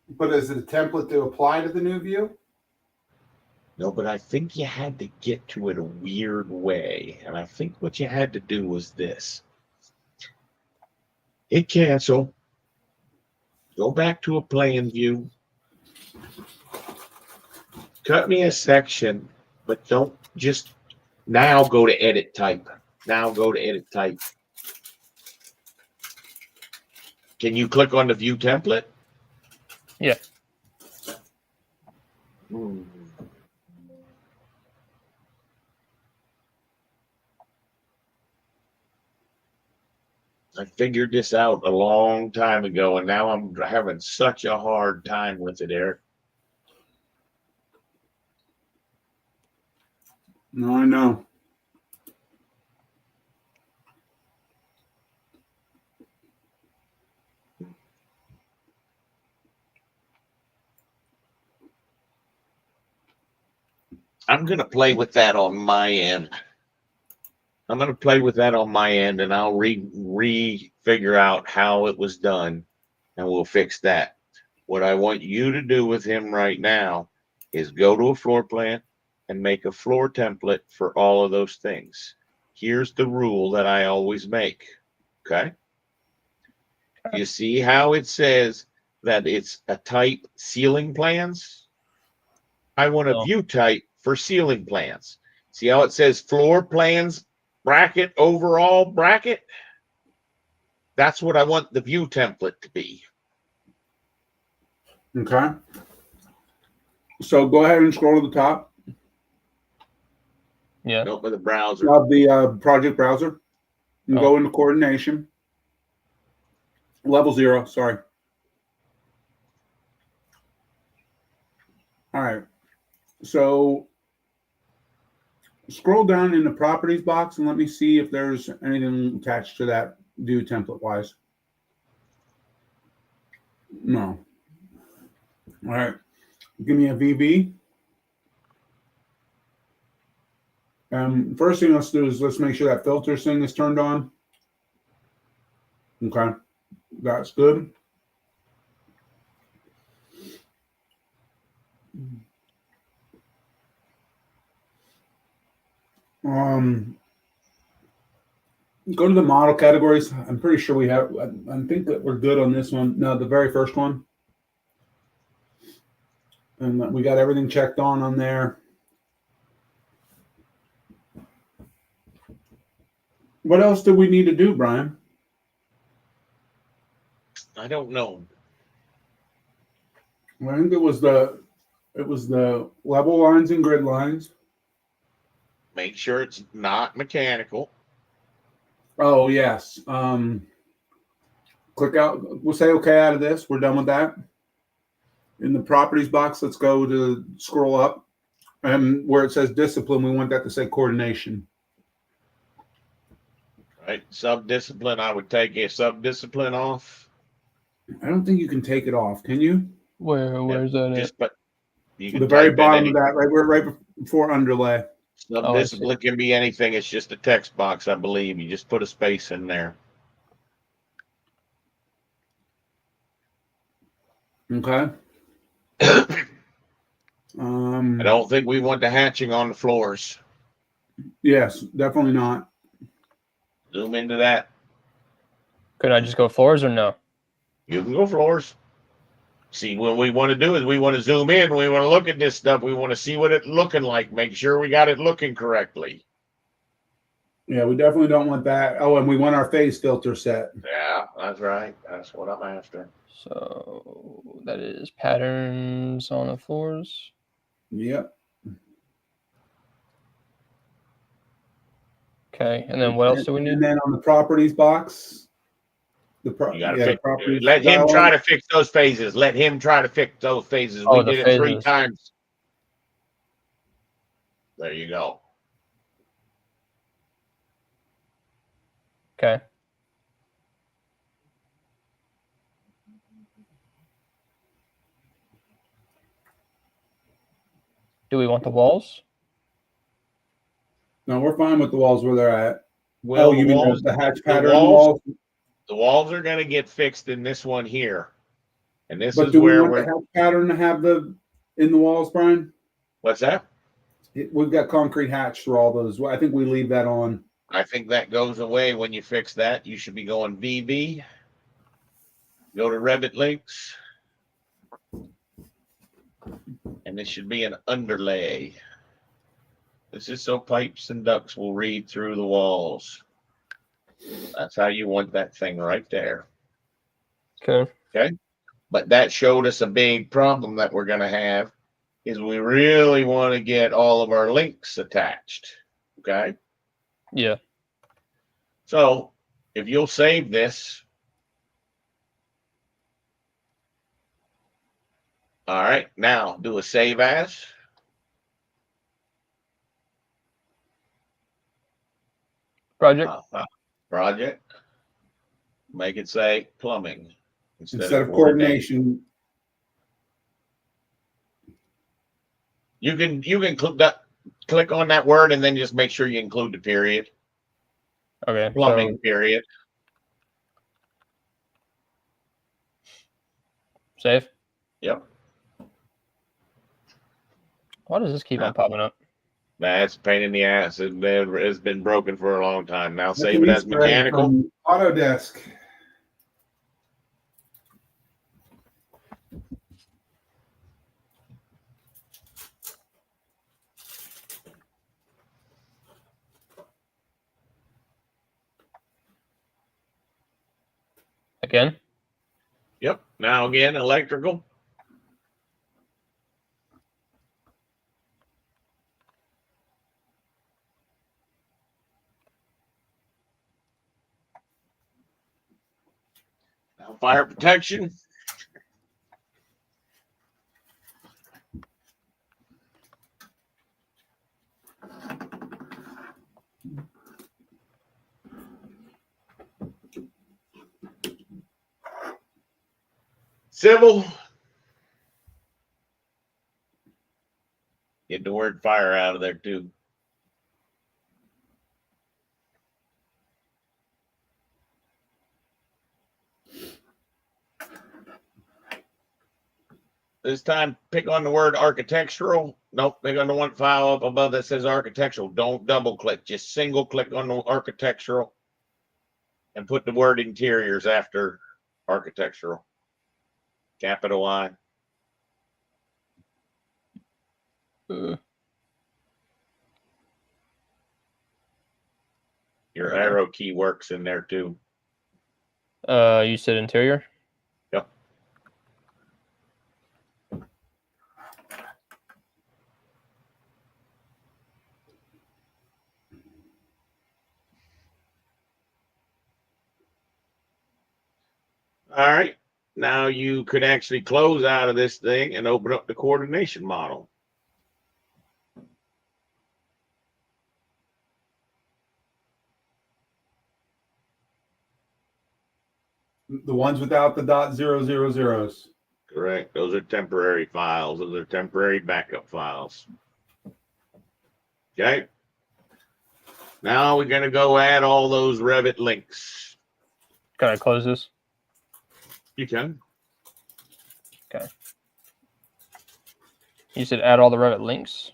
But is it a template to apply to the new view? No, but I think you had to get to it a weird way. And I think what you had to do was this. Hit cancel. Go back to a plan view. Cut me a section, but don't just now go to edit type. Now go to edit type. Can you click on the view template? Yeah. I figured this out a long time ago, and now I'm having such a hard time with it, Eric. No, I know. I'm going to play with that on my end. I'm going to play with that on my end, and I'll figure out how it was done, and we'll fix that. What I want you to do with him right now is go to a floor plan and make a floor template for all of those things. Here's the rule that I always make, okay? You see how it says that it's a type ceiling plans? I want a view type for ceiling plans. See how it says floor plans bracket overall bracket? That's what I want the view template to be. Okay. So go ahead and scroll to the top. Yeah. Nope, with the browser. Of the project browser. And go into coordination. Level 0, sorry. All right. So Scroll down in the properties box and let me see if there's anything attached to that view template wise. No. All right. Give me a VV. First thing let's do is let's make sure that filter thing is turned on. Okay. That's good. Go to the model categories. I'm pretty sure we have, I think that we're good on this one. No, the very first one. And we got everything checked on there. What else do we need to do, Brian? I don't know. I think it was the level lines and grid lines. Make sure it's not mechanical. Oh yes. Click out. We'll say okay out of this. We're done with that. In the properties box, let's go to scroll up, and where it says discipline, we want that to say coordination. Right, sub-discipline. I would take a sub-discipline off. I don't think you can take it off. Can you? Where's that? Just but you can The very type in bottom any- of that, right before underlay. Sub-discipline can be anything. It's just a text box, I believe. You just put a space in there. Okay. I don't think we want the hatching on the floors. Yes, definitely not. Zoom into that. Could I just go floors or no? You can go floors. See, what we want to do is we want to zoom in. We want to look at this stuff. We want to see what it's looking like. Make sure we got it looking correctly. Yeah, we definitely don't want that. Oh, and we want our phase filter set. Yeah, that's right. That's what I'm after. So that is patterns on the floors. Yep. Okay, and then what else do we need? And then on the properties box, You gotta the fix, properties. let him dialog. try to fix those phases. Let him try to fix those phases. Oh, We the did it 3 phases. times. There you go. Okay. Do we want the walls? No, we're fine with the walls where they're at. Well, You mean walls, the hatch the pattern on the walls, walls? the walls are going to get fixed in this one here. And this But is do we where want the we're, hatch pattern to have in the walls, Brian? what's that? We've got concrete hatch through all those. I think we leave that on. I think that goes away when you fix that. You should be going VB. Go to Revit links. And this should be an underlay. This is so pipes and ducts will read through the walls. That's how you want that thing right there. Okay. Okay. But that showed us a big problem that we're going to have is we really want to get all of our links attached. Okay. Yeah. So if you'll save this. All right. Now do a save as. Project. Project. Make it say plumbing Instead of coordination. You can click on that word and then just make sure you include the period. Okay. Plumbing So, period. save. Yep. Why does this keep on popping up? That's a pain in the ass. It's been broken for a long time. Now save it as mechanical. Autodesk. Again? Yep. Now again, electrical. Now fire protection. civil. Get the word fire out of there too. This time, pick on the word architectural. Nope, pick on the one file up above that says architectural. Don't double click, just single click on the architectural and put the word interiors after architectural. Capital I. Your arrow key works in there too. You said interior? Yep. All right. Now you could actually close out of this thing and open up the coordination model. The ones without the .000s. Correct. Those are temporary files. Those are temporary backup files. Okay. Now we're going to go add all those Revit links. Can I close this? You can. Okay. You said add all the Revit links?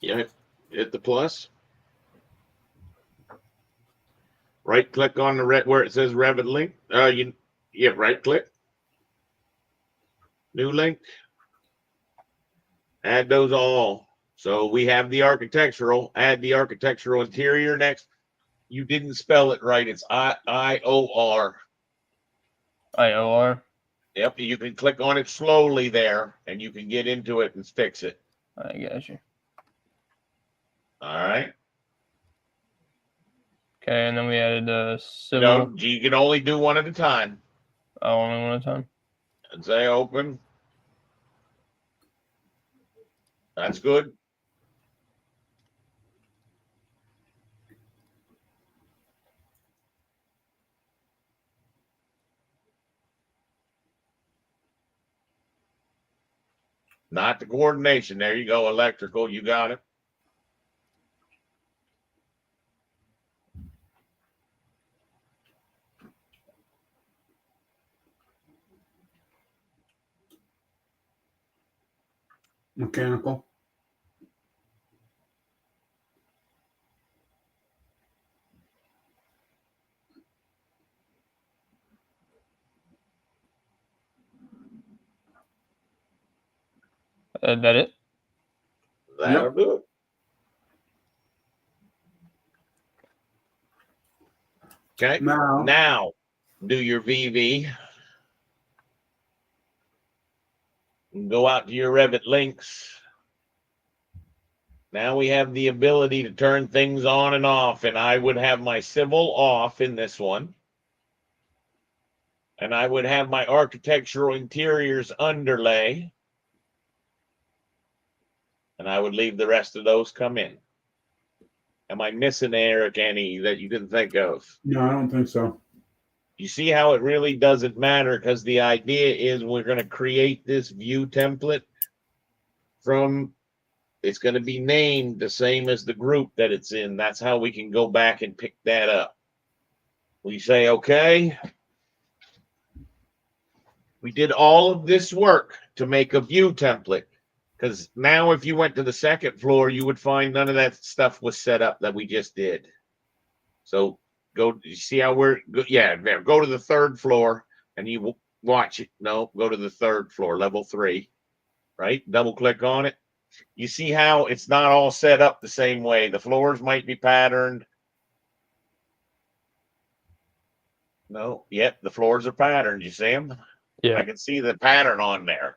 Yeah. Hit the plus. Right click on the where it says Revit link. Right click. New link. Add those all. So we have the architectural. Add the architectural interior next. You didn't spell it right. It's IOR. IOR? Yep. You can click on it slowly there, and you can get into it and fix it. I got you. All right. Okay, and then we added civil. No, you can only do one at a time. Oh, only one at a time? And say open. That's good. Not the coordination. There you go. Electrical. You got it. Mechanical. That it? That'll do it. Okay. Now do your VV. And go out to your Revit links. Now we have the ability to turn things on and off, and I would have my civil off in this one. And I would have my architectural interiors underlay. And I would leave the rest of those come in. Am I missing, Eric, any that you can think of? No, I don't think so. You see how it really doesn't matter, because the idea is we're going to create this view template from, it's going to be named the same as the group that it's in. That's how we can go back and pick that up. We say, okay, we did all of this work to make a view template, because now if you went to the second floor, you would find none of that stuff was set up that we just did. So go, you see how we're, yeah, go to the third floor and you watch it. No, go to the third floor, level 3, right? Double click on it. You see how it's not all set up the same way. The floors might be patterned. No, yep, the floors are patterned. You see them? Yeah. I can see the pattern on there.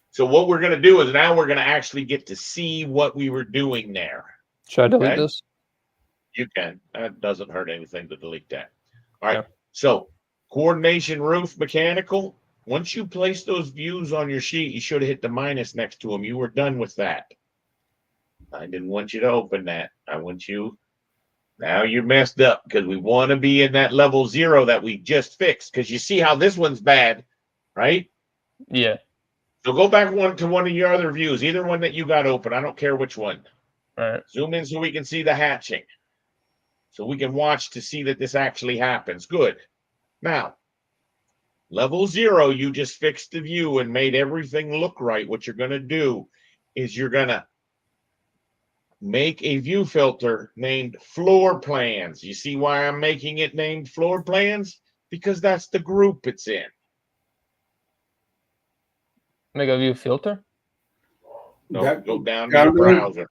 So what we're going to do is now we're going to actually get to see what we were doing there. Should I delete this? You can. That doesn't hurt anything to delete that. All right. Yeah. So coordination roof mechanical. Once you place those views on your sheet, you should have hit the minus next to them. You were done with that. I didn't want you to open that. I want you. Now you messed up, because we want to be in that level 0 that we just fixed. Because you see how this one's bad, right? Yeah. So go back to one of your other views, either one that you got open. I don't care which one. All right. Zoom in so we can see the hatching. So we can watch to see that this actually happens. Good. Now, level 0, you just fixed the view and made everything look right. What you're going to do is you're going to make a view filter named floor plans. You see why I'm making it named floor plans? Because that's the group it's in. Make a view filter. No, go down to Gotta your be browser.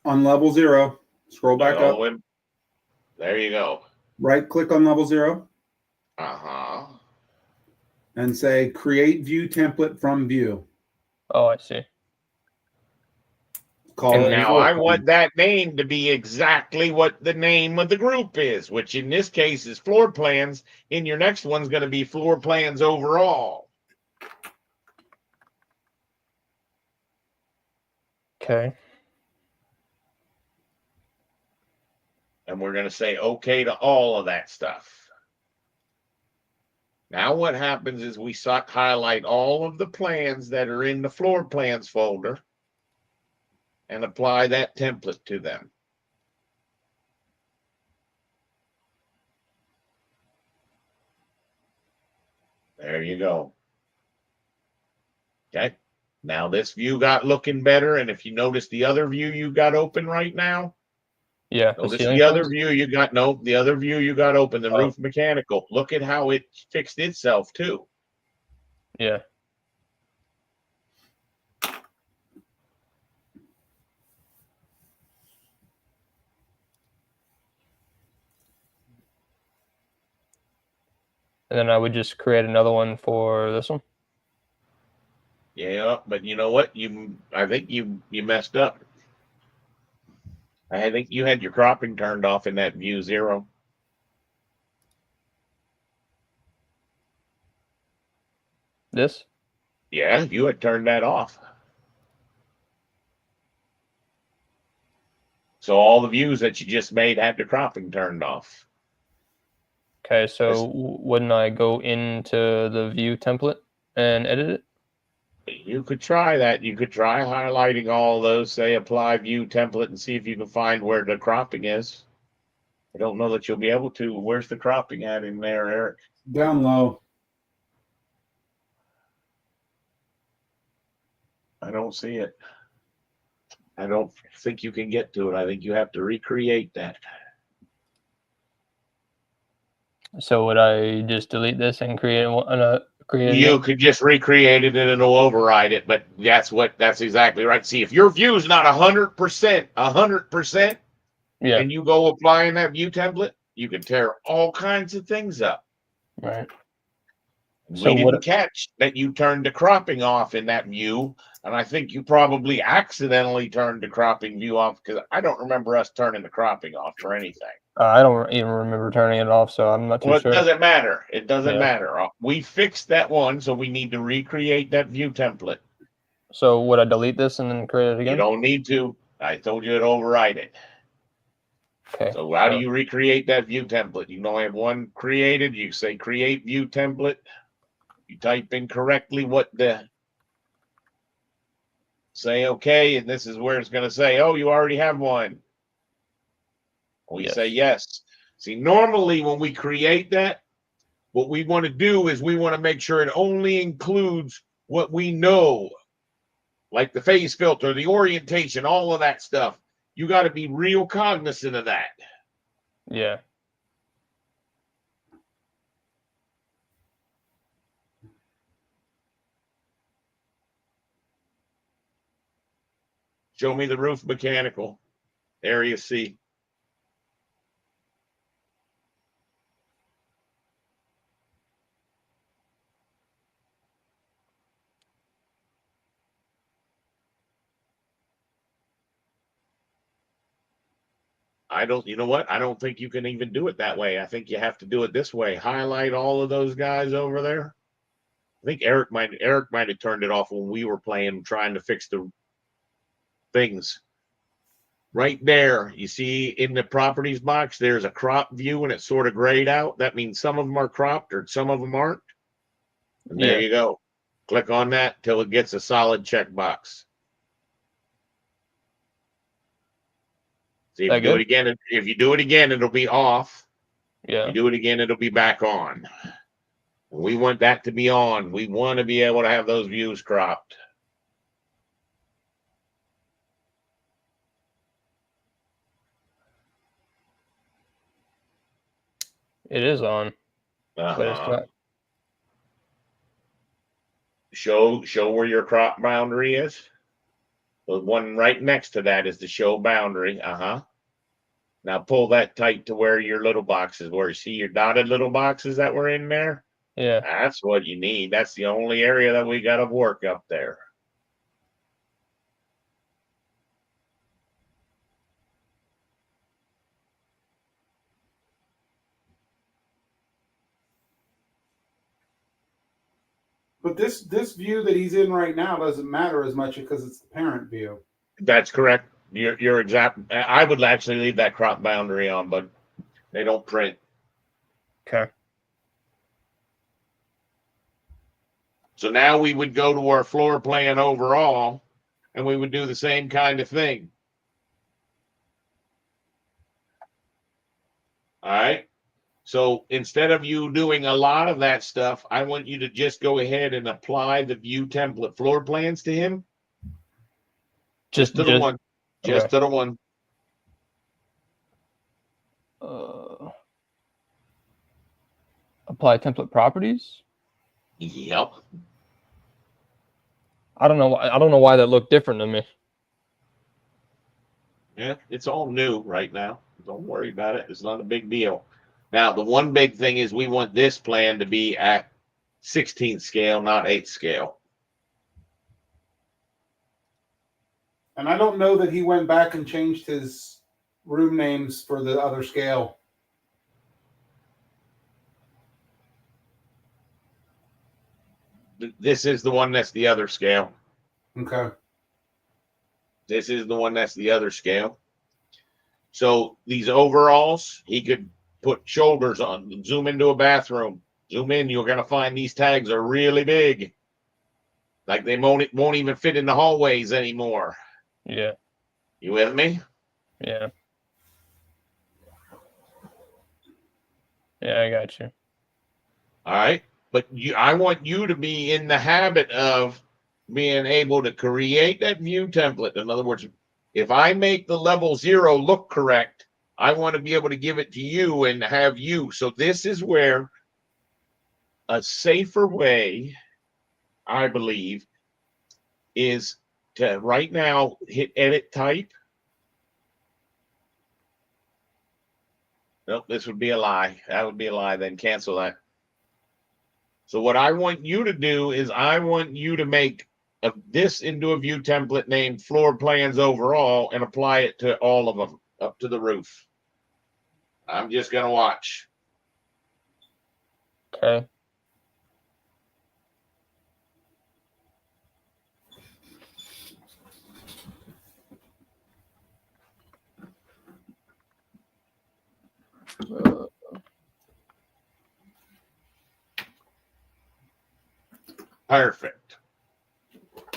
on level 0. Scroll back up. There you go. Right click on level 0 Uh-huh. and say create view template from view. Oh, I see. Call And it now floor I plan. want that name to be exactly what the name of the group is, which in this case is floor plans. In your next one's going to be floor plans overall. Okay. And we're going to say okay to all of that stuff. Now what happens is we highlight all of the plans that are in the floor plans folder and apply that template to them. There you go. Okay. Now this view got looking better. And if you notice the other view you got open right now, Yeah. The notice ceiling the other fans? view you got, no, the other view you got open, the Oh. roof mechanical. Look at how it fixed itself too. Yeah. And then I would just create another one for this one. Yeah, but you know what? I think you messed up. I think you had your cropping turned off in that view 0. This? Yeah, you had turned that off. So all the views that you just made had the cropping turned off. Okay, so wouldn't I go into the view template and edit it? You could try that. You could try highlighting all those, say apply view template, and see if you can find where the cropping is. I don't know that you'll be able to. Where's the cropping at in there, Eric? Down low. I don't see it. I don't think you can get to it. I think you have to recreate that. So would I just delete this and create create a You new? could just recreate it and it'll override it, but that's exactly right. See, if your view is not 100%, Yeah. and you go applying that view template, you can tear all kinds of things up. Right. We didn't catch that you turned the cropping off in that view, and I think you probably accidentally turned the cropping view off because I don't remember us turning the cropping off for anything. I don't even remember turning it off, so I'm not too sure. It doesn't matter. It doesn't matter. We fixed that one, so we need to recreate that view template. So would I delete this and then create it again? You don't need to. I told you to override it. Okay. So how do you recreate that view template? You can only have one created. You say create view template. You type in correctly say okay, and this is where it's going to say, oh, you already have one. We say yes. See, normally when we create that, what we want to do is we want to make sure it only includes what we know, like the phase filter, the orientation, all of that stuff. You got to be real cognizant of that. Yeah. Show me the roof mechanical, area C. You know what? I don't think you can even do it that way. I think you have to do it this way. Highlight all of those guys over there. I think Eric might have turned it off when we were playing, trying to fix the things. Right there, you see in the properties box, there's a crop view and it's sort of grayed out. That means some of them are cropped or some of them aren't. And there Yeah. you go. Click on that till it gets a solid checkbox. See, if That you do good? it again, if you do it again, it'll be off. If Yeah. you do it again, it'll be back on. We want that to be on. We want to be able to have those views cropped. It is on, but it's Uh-huh. not. Show where your crop boundary is. The one right next to that is the show boundary. Uh-huh. Now pull that tight to where your little boxes were. You see your dotted little boxes that were in there? Yeah. That's what you need. That's the only area that we got to work up there. But this view that he's in right now doesn't matter as much because it's the parent view. That's correct. You're exact. I would actually leave that crop boundary on, but they don't print. Okay. So now we would go to our floor plan overall, and we would do the same kind of thing. All right. So instead of you doing a lot of that stuff, I want you to just go ahead and apply the view template floor plans to him. Just to the one. Just okay. to the one. Apply template properties. Yep. I don't know. I don't know why that looked different to me. Yeah, it's all new right now. Don't worry about it. It's not a big deal. Now, the one big thing is we want this plan to be at 16th scale, not 8th scale. And I don't know that he went back and changed his room names for the other scale. This is the one that's the other scale. Okay. This is the one that's the other scale. So these overalls, he could put shoulders on, zoom into a bathroom, zoom in. You're going to find these tags are really big. Like they won't even fit in the hallways anymore. Yeah. You with me? Yeah. Yeah, I got you. All right. But I want you to be in the habit of being able to create that view template. In other words, if I make the level 0 look correct, I want to be able to give it to you and have you. So this is where a safer way, I believe, is to right now hit edit type. Nope, this would be a lie. That would be a lie. Then cancel that. So what I want you to do is I want you to make this into a view template named floor plans overall and apply it to all of them up to the roof. I'm just going to watch. Okay. Perfect.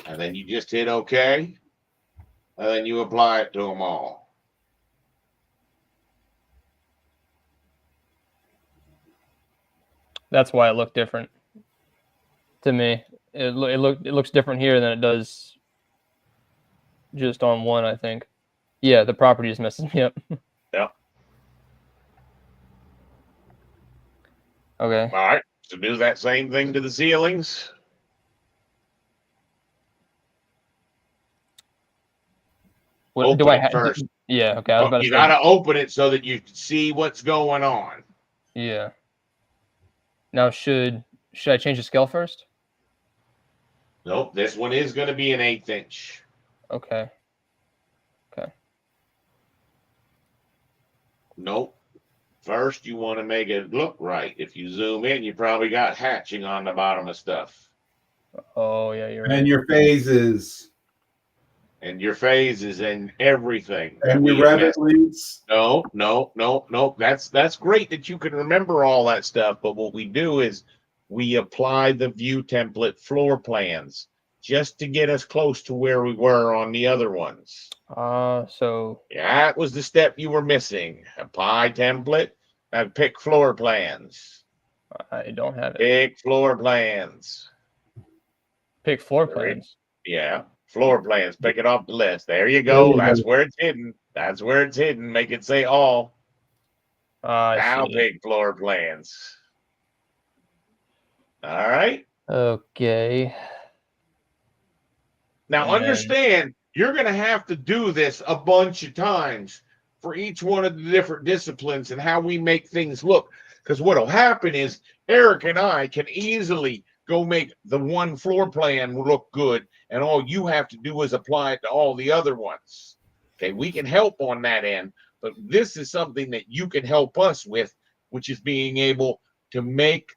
And then you just hit OK. And then you apply it to them all. That's why it looked different to me. It looks different here than it does just on one, I think. Yeah, the property just messes me up. Yep. Okay. All right. So do that same thing to the ceilings. What do Open I it have? first. Yeah. Okay. I was about to You say. got to open it so that you can see what's going on. Yeah. Now should I change the scale first? Nope. This one is going to be an 1/8 inch. Okay. Okay. Nope. First, you want to make it look right. If you zoom in, you probably got hatching on the bottom of stuff. Oh yeah, you're right. And your phases. And your phases and everything. And your Revit links. No. That's great that you can remember all that stuff. But what we do is we apply the view template floor plans just to get us close to where we were on the other ones. So That was the step you were missing. Apply template and pick floor plans. I don't have it. Pick floor plans. Pick floor plans. Yeah, floor plans. Pick it off the list. There you There go. you That's go. where it's hidden. That's where it's hidden. Make it say all. I Now see. pick floor plans. All right. Okay. Now And understand, you're going to have to do this a bunch of times for each one of the different disciplines and how we make things look. Because what'll happen is Eric and I can easily go make the one floor plan look good, and all you have to do is apply it to all the other ones. Okay, we can help on that end, but this is something that you can help us with, which is being able to make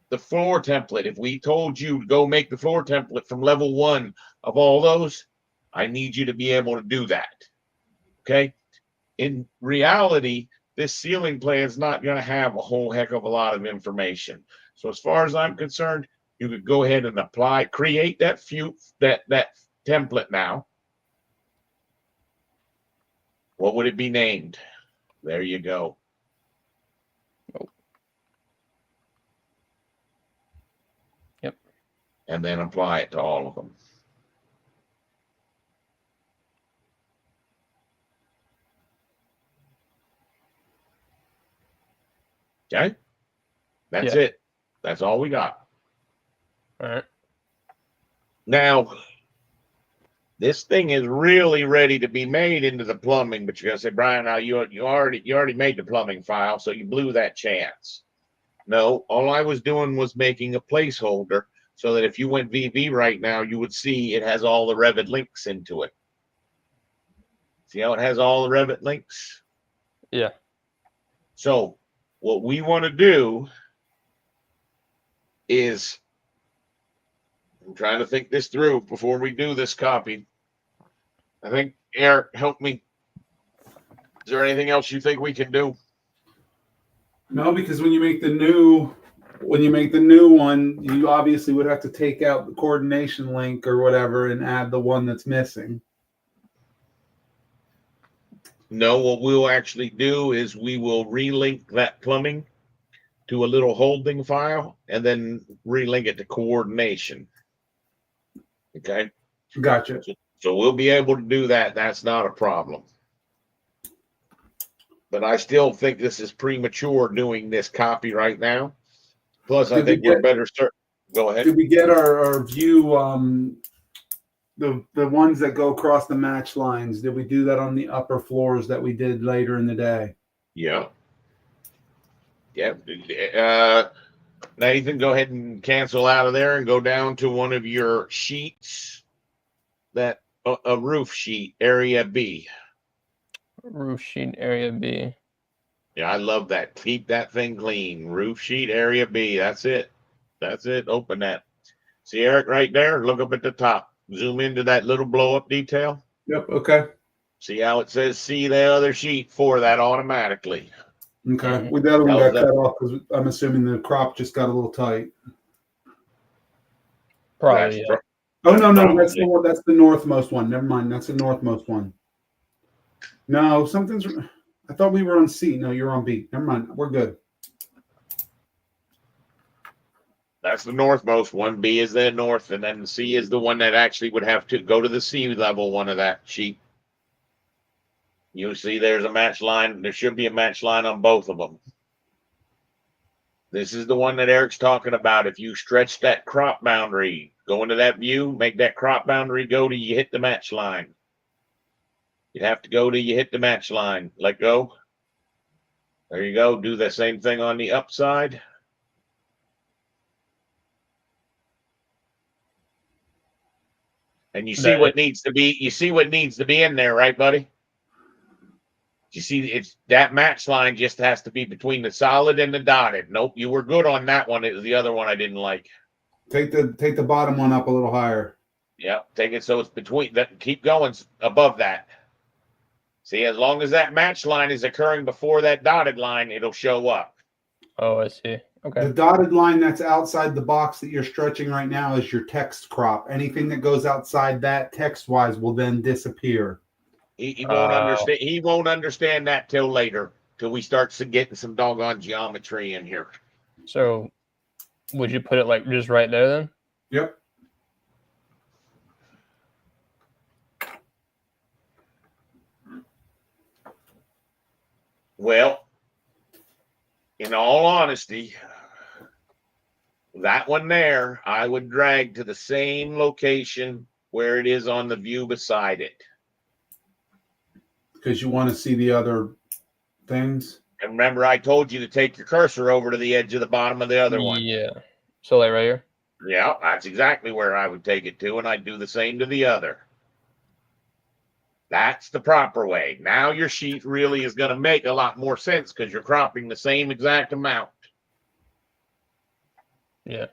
the floor template. If we told you to go make the floor template from level 1 of all those, I need you to be able to do that. Okay. In reality, this ceiling plan is not going to have a whole heck of a lot of information. So as far as I'm concerned, you could go ahead and apply, create that template now. What would it be named? There you go. Yep. And then apply it to all of them. Okay. That's it. That's all we got. All right. Now, this thing is really ready to be made into the plumbing, but you're gonna say, Brian, now you already made the plumbing file, so you blew that chance. No, all I was doing was making a placeholder so that if you went VV right now, you would see it has all the Revit links into it. See how it has all the Revit links? Yeah. So what we want to do is, I'm trying to think this through before we do this copy. I think, Eric, help me. Is there anything else you think we can do? No, because when you make the new one, you obviously would have to take out the coordination link or whatever and add the one that's missing. No, what we'll actually do is we will relink that plumbing to a little holding file and then relink it to coordination. Okay. Gotcha. So we'll be able to do that. That's not a problem. But I still think this is premature doing this copy right now. Plus, I think we're better start. Go ahead. Did we get our view, the ones that go across the match lines? Did we do that on the upper floors that we did later in the day? Yeah. Yeah. Nathan, go ahead and cancel out of there and go down to one of your sheets. That a roof sheet, area B. Roof sheet area B. Yeah, I love that. Keep that thing clean. Roof sheet area B. That's it. That's it. Open that. See Eric right there? Look up at the top. Zoom into that little blow up detail. Yep. Okay. See how it says see the other sheet for that automatically. Okay. Well, the other one How's got cut off because I'm assuming the crop just got a little tight. Probably. Yeah. Oh no, that's the one. That's the northmost one. Never mind. That's the northmost one. No, something's. I thought we were on C. No, you're on B. Never mind. We're good. That's the northmost one. B is the north, and then C is the one that actually would have to go to the C level one of that sheet. You see there's a match line. There should be a match line on both of them. This is the one that Eric's talking about. If you stretch that crop boundary, go into that view, make that crop boundary go to you hit the match line. You have to go to you hit the match line. Let go. There you go. Do the same thing on the upside. And you see what needs to be. You see what needs to be in there, right, buddy? You see, it's that match line just has to be between the solid and the dotted. Nope, you were good on that one. It was the other one I didn't like. Take the bottom one up a little higher. Yep, take it so it's between that. Keep going above that. See, as long as that match line is occurring before that dotted line, it'll show up. Oh, I see. Okay. The dotted line that's outside the box that you're stretching right now is your text crop. Anything that goes outside that text-wise will then disappear. He won't understand. He won't understand that till later, till we start getting some doggone geometry in here. So, would you put it like just right there then? Yep. Well, in all honesty, that one there, I would drag to the same location where it is on the view beside it. Because you want to see the other things. And remember, I told you to take your cursor over to the edge of the bottom of the other one. Yeah. So like right here. Yeah, that's exactly where I would take it to, and I'd do the same to the other. That's the proper way. Now your sheet really is going to make a lot more sense because you're cropping the same exact amount. Yeah.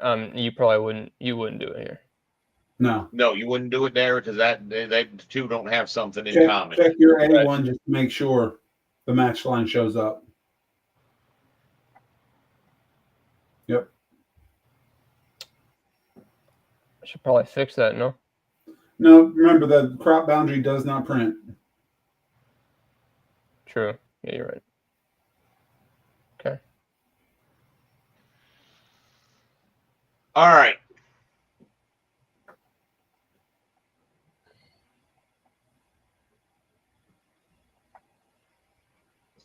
You probably wouldn't. You wouldn't do it here. No. No, you wouldn't do it there because they two don't have something in common. Check your A1 just to make sure the match line shows up. Yep. I should probably fix that. No. No, remember the crop boundary does not print. True. Yeah, you're right. Okay. All right.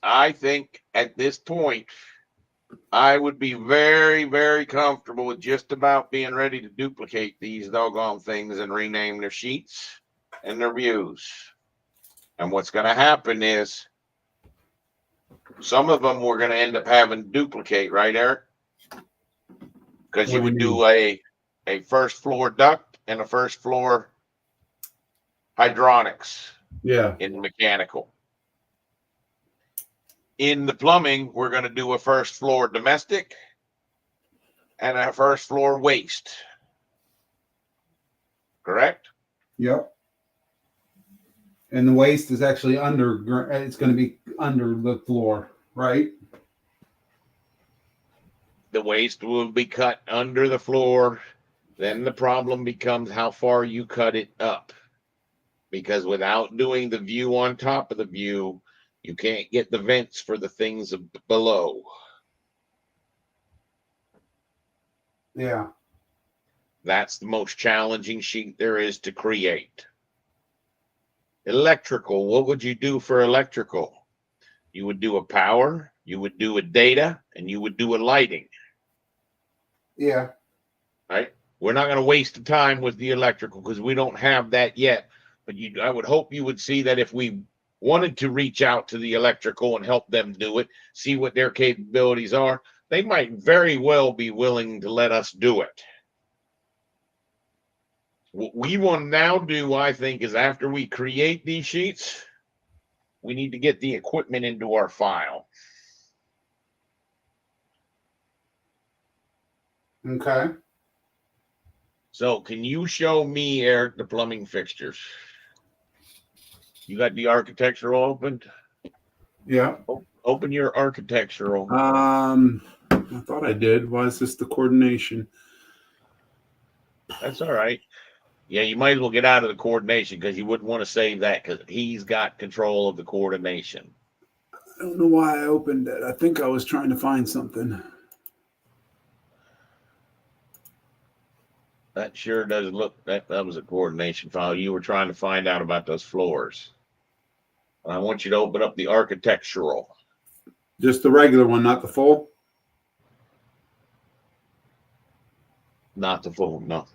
I think at this point, I would be very, very comfortable with just about being ready to duplicate these doggone things and rename their sheets and their views. And what's going to happen is some of them we're going to end up having to duplicate, right, Eric? Because you would do a first floor duct and a first floor hydronics. Yeah. In mechanical. In the plumbing, we're going to do a first floor domestic and a first floor waste. Correct? Yep. And the waste is actually under, it's going to be under the floor, right? The waste will be cut under the floor. Then the problem becomes how far you cut it up. Because without doing the view on top of the view, you can't get the vents for the things below. Yeah. That's the most challenging sheet there is to create. Electrical, what would you do for electrical? You would do a power, you would do a data, and you would do a lighting. Yeah. Right? We're not going to waste the time with the electrical because we don't have that yet. But I would hope you would see that if we wanted to reach out to the electrical and help them do it, see what their capabilities are, they might very well be willing to let us do it. What we want to now do, I think, is after we create these sheets, we need to get the equipment into our file. Okay. So can you show me, Eric, the plumbing fixtures? You got the architectural opened? Yeah. Open your architectural. I thought I did. Why is this the coordination? That's all right. Yeah, you might as well get out of the coordination because you wouldn't want to save that because he's got control of the coordination. I don't know why I opened it. I think I was trying to find something. That sure does look, that was a coordination file. You were trying to find out about those floors. I want you to open up the architectural. Just the regular one, not the full? Not the full, no.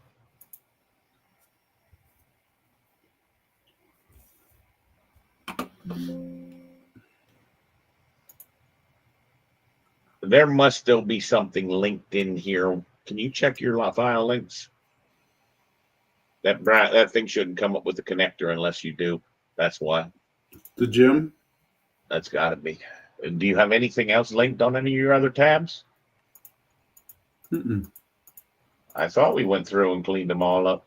There must still be something linked in here. Can you check your file links? That thing shouldn't come up with a connector unless you do. That's why. The gym? That's got to be. Do you have anything else linked on any of your other tabs? Mm-mm. I thought we went through and cleaned them all up.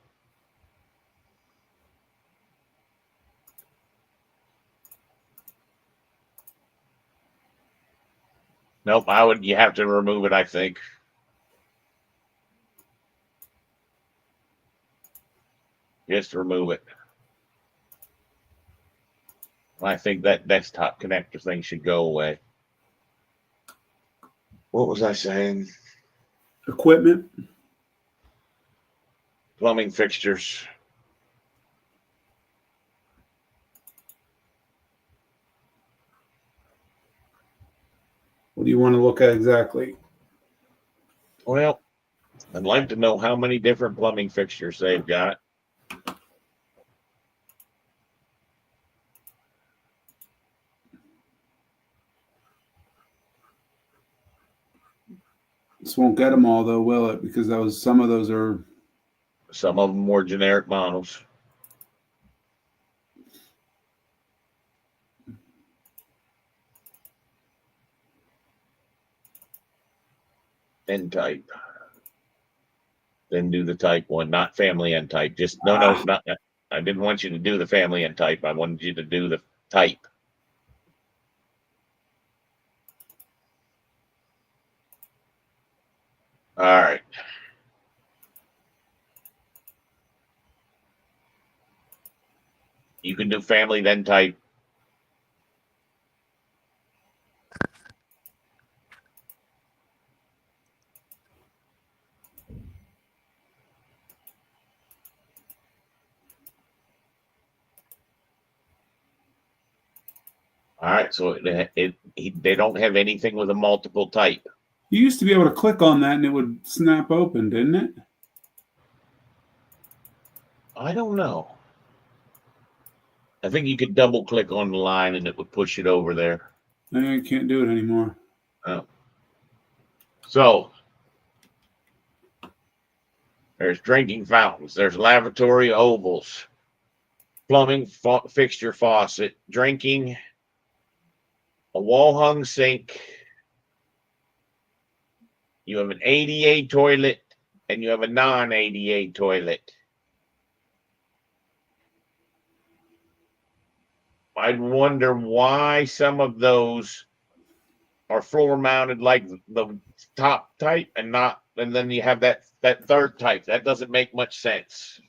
Nope, you have to remove it, I think. Just remove it. I think that desktop connector thing should go away. What was I saying? Equipment. Plumbing fixtures. What do you want to look at exactly? Well, I'd like to know how many different plumbing fixtures they've got. This won't get them all though, will it? Because some of those are. Some of them more generic models. N type. Then do the type one, not family N type. Just no, not that. I didn't want you to do the family N type. I wanted you to do the type. All right. You can do family, then type. All right, so they don't have anything with a multiple type. You used to be able to click on that and it would snap open, didn't it? I don't know. I think you could double click on the line and it would push it over there. I can't do it anymore. Oh. So there's drinking fountains, there's lavatory ovals, plumbing fixture faucet, drinking, a wall hung sink. You have an ADA toilet and you have a non-ADA toilet. I'd wonder why some of those are floor mounted like the top type and then you have that third type. That doesn't make much sense.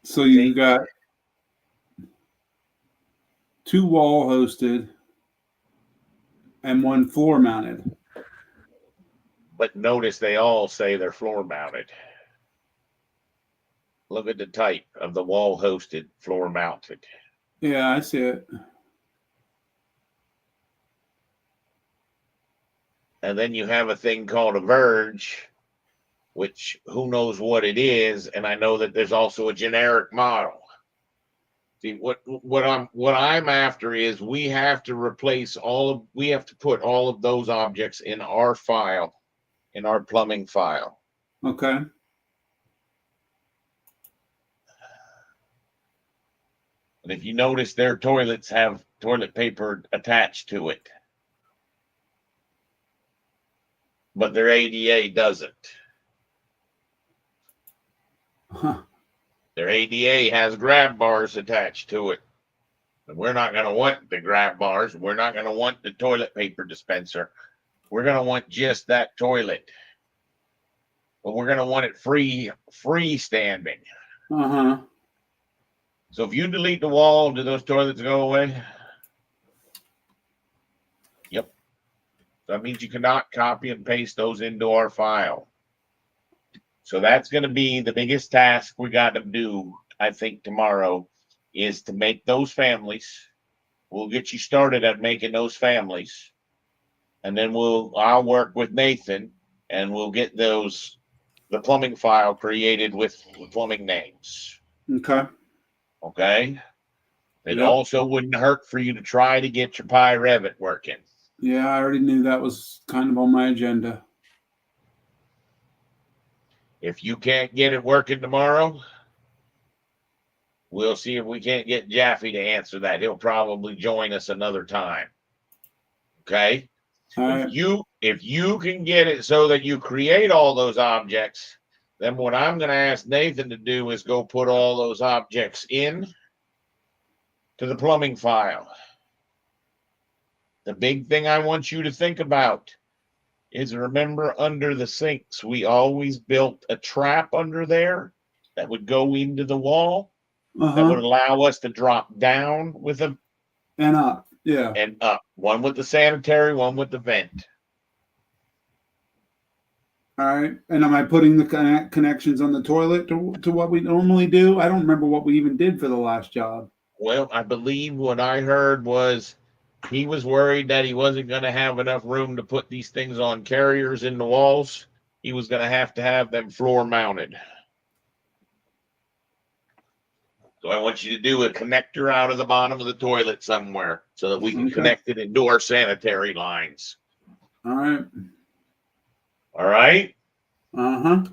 So you got 2 wall hosted and 1 floor mounted. But notice they all say they're floor mounted. Look at the type of the wall hosted, floor mounted. Yeah, I see it. And then you have a thing called a verge, which who knows what it is. And I know that there's also a generic model. See, what I'm after is we have to put all of those objects in our file, in our plumbing file. Okay. And if you notice, their toilets have toilet paper attached to it, but their ADA doesn't. Huh. Their ADA has grab bars attached to it. And we're not going to want the grab bars. We're not going to want the toilet paper dispenser. We're going to want just that toilet. But we're going to want it freestanding. Uh-huh. So if you delete the wall, do those toilets go away? Yep. That means you cannot copy and paste those into our file. So that's going to be the biggest task we got to do, I think, tomorrow, is to make those families. We'll get you started at making those families. And then I'll work with Nathan and we'll get the plumbing file created with the plumbing names. Okay. Okay. It Yep. also wouldn't hurt for you to try to get your Pi Revit working. Yeah, I already knew that was kind of on my agenda. If you can't get it working tomorrow, we'll see if we can't get Jaffe to answer that. He'll probably join us another time. Okay. Right. If you can get it so that you create all those objects, then what I'm going to ask Nathan to do is go put all those objects in to the plumbing file. the big thing I want you to think about is, remember, under the sinks, we always built a trap under there that would go into the wall that would allow us to drop down with them And up. Yeah. and up. One with the sanitary, one with the vent. All right. And am I putting the connections on the toilet to what we normally do? I don't remember what we even did for the last job. Well, I believe what I heard was he was worried that he wasn't going to have enough room to put these things on carriers in the walls. He was going to have them floor mounted. So I want you to do a connector out of the bottom of the toilet somewhere so that we can connect it into our sanitary lines. All right. All right. Uh-huh.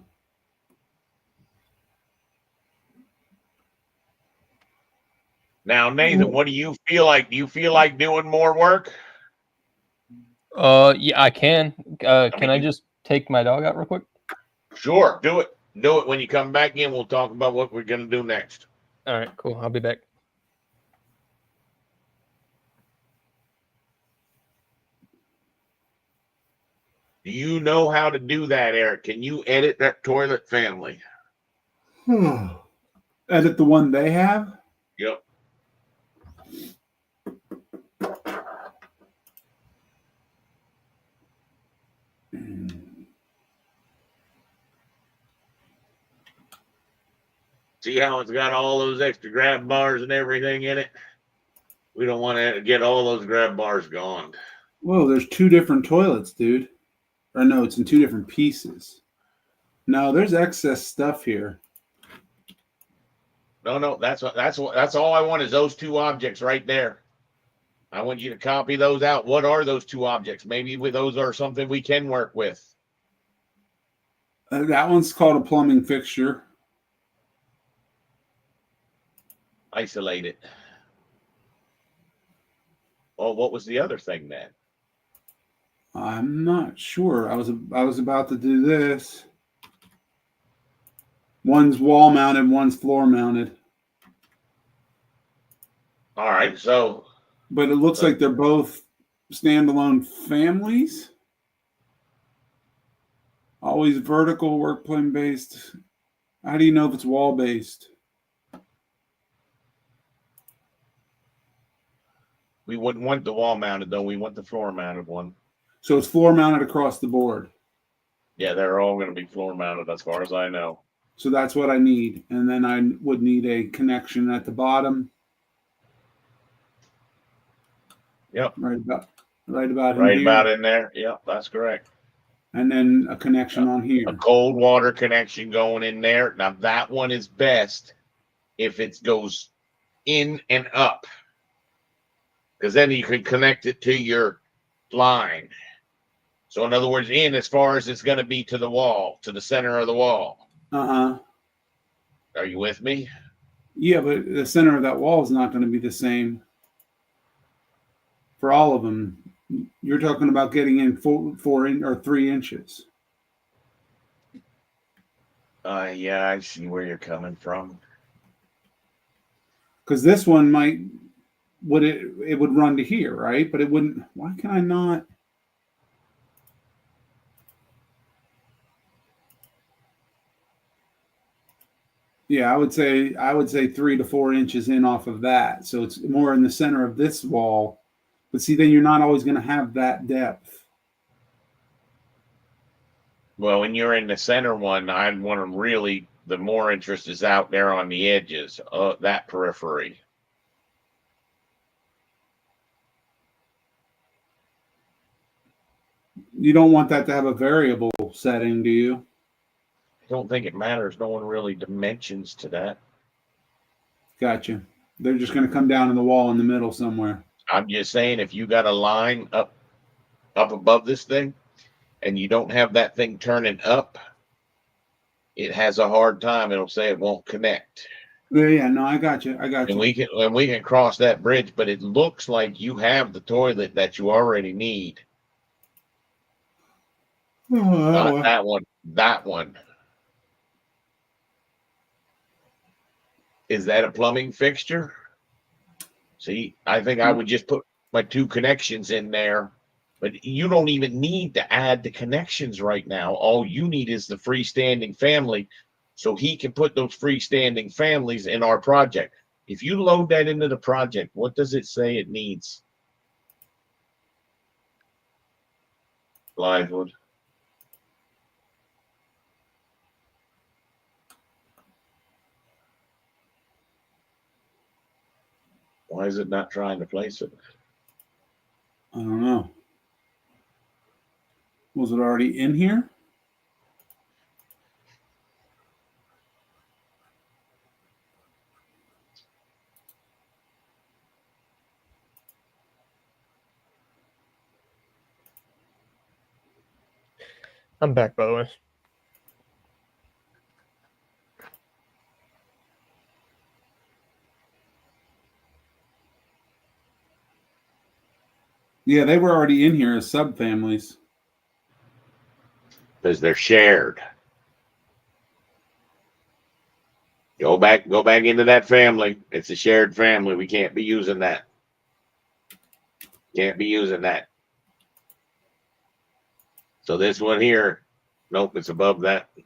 Now, Nathan, what do you feel like? Do you feel like doing more work? Yeah, I can. Can I just take my dog out real quick? Sure, do it. Do it when you come back in. We'll talk about what we're going to do next. All right, cool. I'll be back. Do you know how to do that, Eric? Can you edit that toilet family? Edit the one they have? Yep. See how it's got all those extra grab bars and everything in it? We don't want to get all those grab bars gone. Whoa, there's two different toilets, dude. Or no, it's in two different pieces. No, there's excess stuff here. No, that's all I want is those two objects right there. I want you to copy those out. What are those two objects? Maybe those are something we can work with. That one's called a plumbing fixture. Isolate it. Well, what was the other thing then? I'm not sure. I was about to do this. One's wall mounted, one's floor mounted. All right, so. But it looks like they're both standalone families. Always vertical, work plane based. How do you know if it's wall based? We wouldn't want the wall mounted though. We want the floor mounted one. So it's floor mounted across the board. Yeah, they're all going to be floor mounted as far as I know. So that's what I need. And then I would need a connection at the bottom. Yep. Right about in there. Yep, that's correct. And then a connection on here. A cold water connection going in there. Now that one is best if it goes in and up, because then you can connect it to your line. So in other words, in as far as it's going to be to the wall, to the center of the wall. Uh-huh. Are you with me? Yeah, but the center of that wall is not going to be the same for all of them. You're talking about getting in 4 or 3 inches. Yeah, I see where you're coming from. Because this one it would run to here, right? But it wouldn't. Why can I not? Yeah, I would say 3 to 4 inches in off of that. So it's more in the center of this wall. But see, then you're not always going to have that depth. Well, when you're in the center one, I'd want to really, the more interest is out there on the edges of that periphery. You don't want that to have a variable setting, do you? I don't think it matters. No one really dimensions to that. Gotcha. They're just going to come down in the wall in the middle somewhere. I'm just saying, if you got a line up above this thing and you don't have that thing turning up, it has a hard time. It'll say it won't connect. Yeah, no, I got you. And we can cross that bridge, but it looks like you have the toilet that you already need. Not that one. That one. Is that a plumbing fixture? See, I think I would just put my 2 connections in there. But you don't even need to add the connections right now. All you need is the freestanding family, so he can put those freestanding families in our project. If you load that into the project, what does it say it needs? Livewood. Why is it not trying to place it? I don't know. Was it already in here? I'm back, by the way. Yeah, they were already in here as subfamilies. Because they're shared. Go back into that family. It's a shared family. We can't be using that. Can't be using that. So this one here, nope, it's above that. Is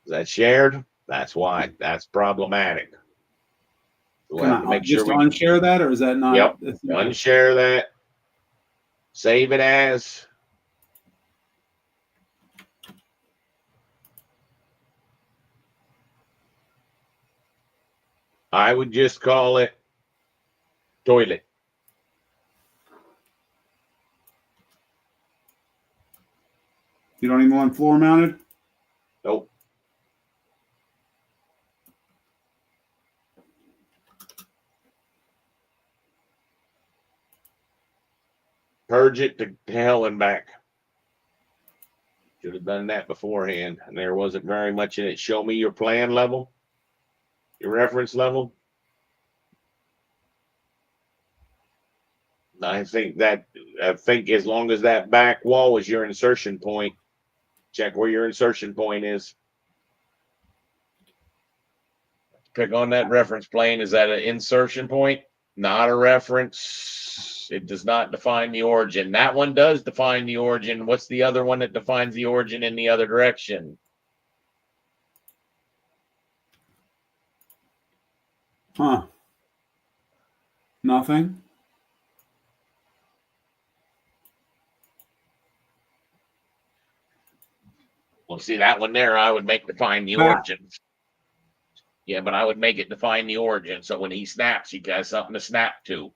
that shared? That's why. That's problematic. We'll Can have to I make sure just we. unshare that, or is that not? Yep. That's not Unshare that. Save it as. I would just call it toilet. You don't even want floor mounted? Nope. Purge it to hell and back. Should have done that beforehand, and there wasn't very much in it. Show me your plan level, your reference level. I think as long as that back wall is your insertion point, check where your insertion point is. Click on that reference plane. Is that an insertion point? Not a reference. It does not define the origin. That one does define the origin. What's the other one that defines the origin in the other direction? Huh. Nothing? Well, see that one there, I would make define the Back. origin. Yeah, but I would make it define the origin. So when he snaps, he has something to snap to.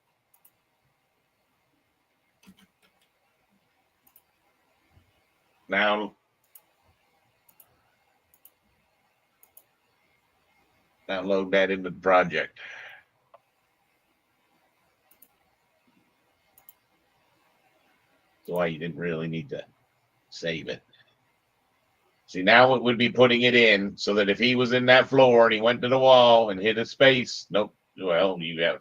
Now load that into the project. That's why you didn't really need to save it. See, now it would be putting it in so that if he was in that floor and he went to the wall and hit a space, nope. Well, you have,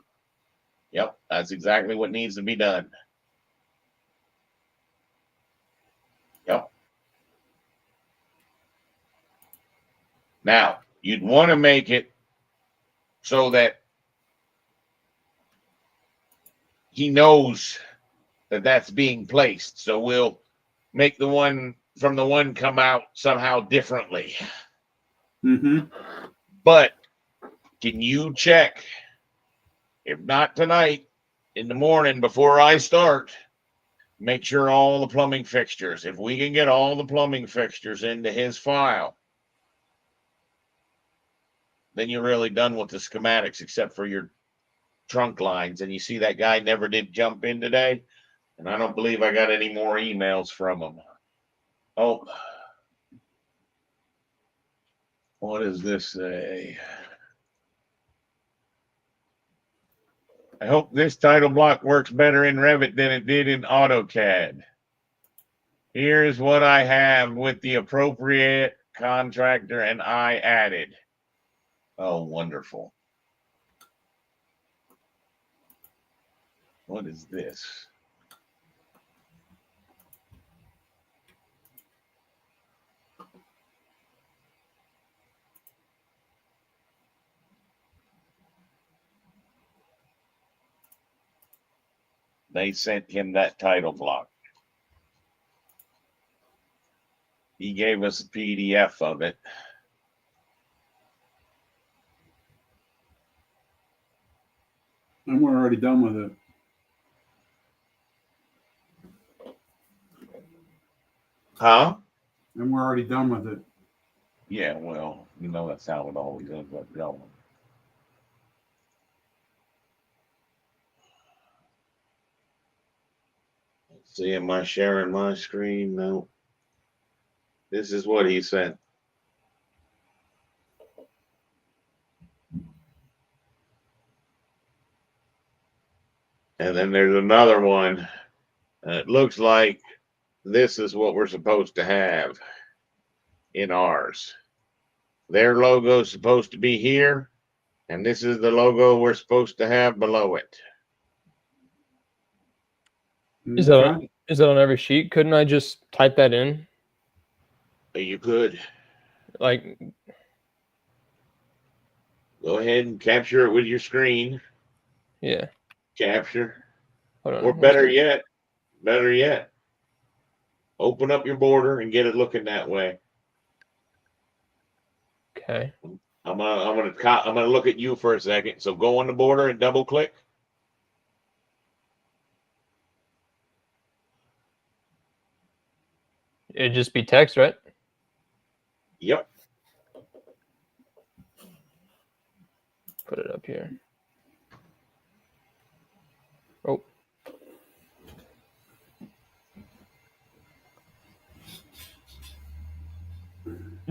yep, that's exactly what needs to be done. Yep. Now, you'd want to make it so that he knows that that's being placed. So we'll make the one from the one come out somehow differently. Mm-hmm. But can you check? If not tonight, in the morning before I start, make sure all the plumbing fixtures, if we can get all the plumbing fixtures into his file, then you're really done with the schematics except for your trunk lines. And you see that guy never did jump in today. And I don't believe I got any more emails from him. Oh, what does this say? I hope this title block works better in Revit than it did in AutoCAD. Here's what I have with the appropriate contractor and I added. Oh, wonderful. What is this? They sent him that title block. He gave us a PDF of it. And we're already done with it. Huh? And we're already done with it. Yeah, well, you know that's how it always ends up going. Let's see, am I sharing my screen? No. This is what he sent. And then there's another one. It looks like this is what we're supposed to have in ours. Their logo is supposed to be here, and this is the logo we're supposed to have below it. Is that on every sheet? Couldn't I just type that in? You could Like, go ahead and capture it with your screen. yeah. Capture. Hold on. Or better yet, open up your border and get it looking that way. Okay. I'm gonna look at you for a second. So go on the border and double click. It'd just be text, right? Yep. Put it up here. Oh.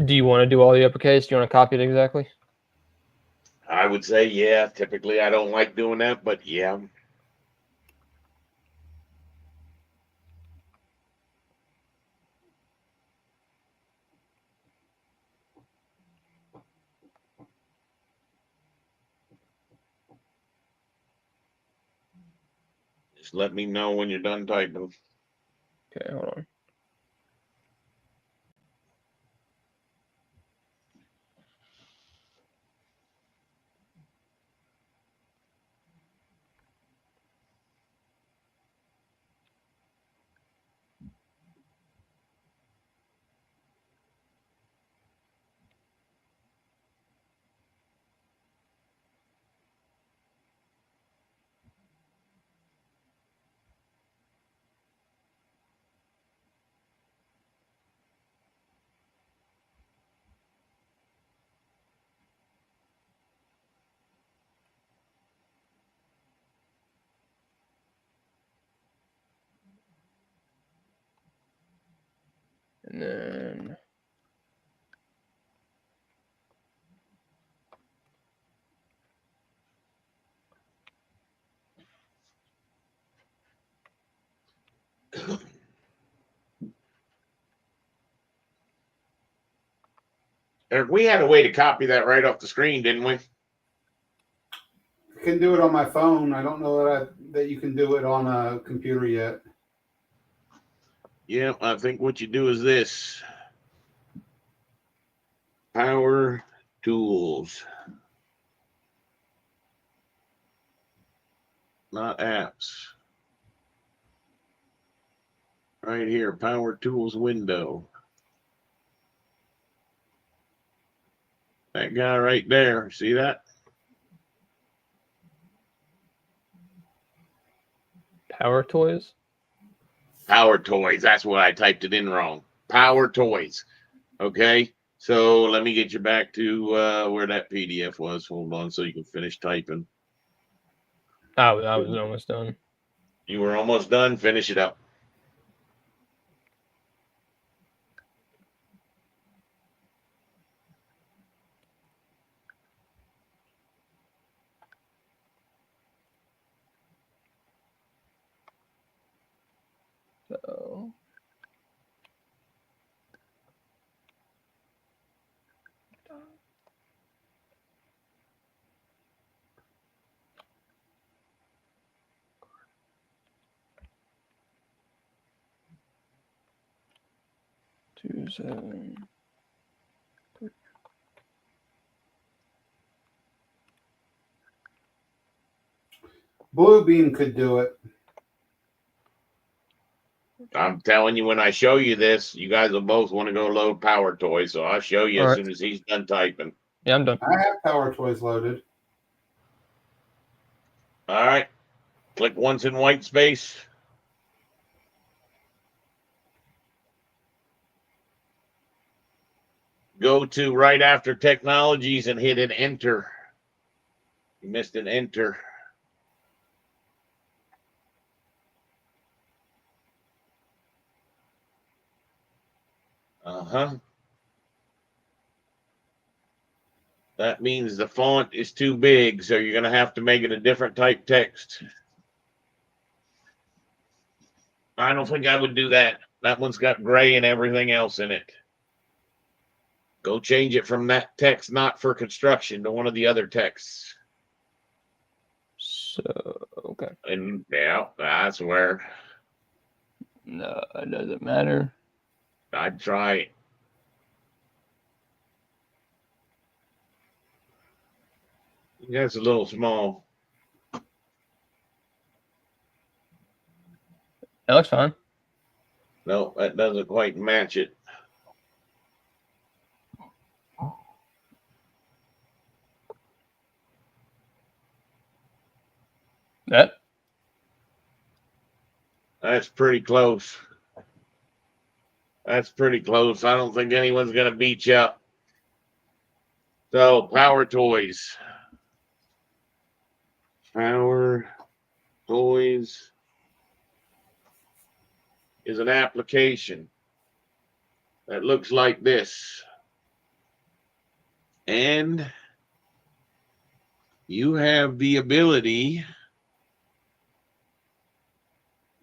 Do you want to do all the uppercase? Do you want to copy it exactly? I would say yeah. Typically, I don't like doing that, but yeah. Just let me know when you're done typing. Okay, hold on. And then Eric, we had a way to copy that right off the screen, didn't we? I can do it on my phone. I don't know that you can do it on a computer yet. Yeah, I think what you do is this. Power tools. Not apps. Right here, power tools window. That guy right there. See that? Power Toys. Power toys. That's what I typed it in wrong. Power toys. Okay. So let me get you back to where that PDF was. Hold on so you can finish typing. I was almost done. You were almost done. Finish it up. So 2, 7. Bluebeam could do it. I'm telling you, when I show you this, you guys will both want to go load Power Toy. So I'll show you All as right. soon as he's done typing. Yeah, I'm done. I have Power Toys loaded. All right. Click once in white space. Go to right after technologies and hit an enter. You missed an enter. That means the font is too big, so you're going to have to make it a different type text. I don't think I would do that. That one's got gray and everything else in it. Go change it from that text not for construction to one of the other texts. So, okay. And yeah, that's where No, it doesn't matter. I'd try it. That's a little small. That looks fine. No, that doesn't quite match it. That? That's pretty close. That's pretty close. I don't think anyone's going to beat you up. So, Power Toys. Power Toys is an application that looks like this. And you have the ability,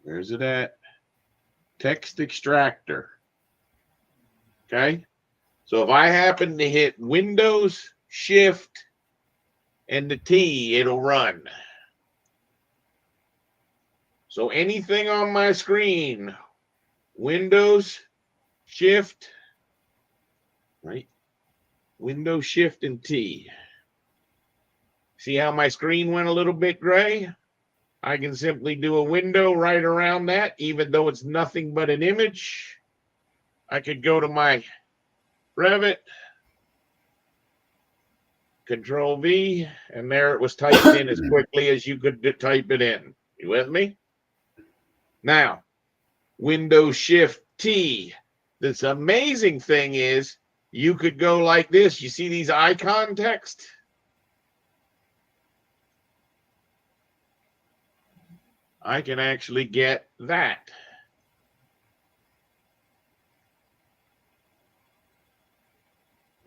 where's it at? Text extractor. Okay. So if I happen to hit Windows, Shift, and the T, it'll run. So anything on my screen, Windows, Shift, right? Windows, Shift, and T. See how my screen went a little bit gray? I can simply do a window right around that, even though it's nothing but an image. I could go to my Revit, Control V, and there it was typed in as quickly as you could type it in. You with me? Now, Windows Shift T. This amazing thing is you could go like this. You see these icon text? I can actually get that.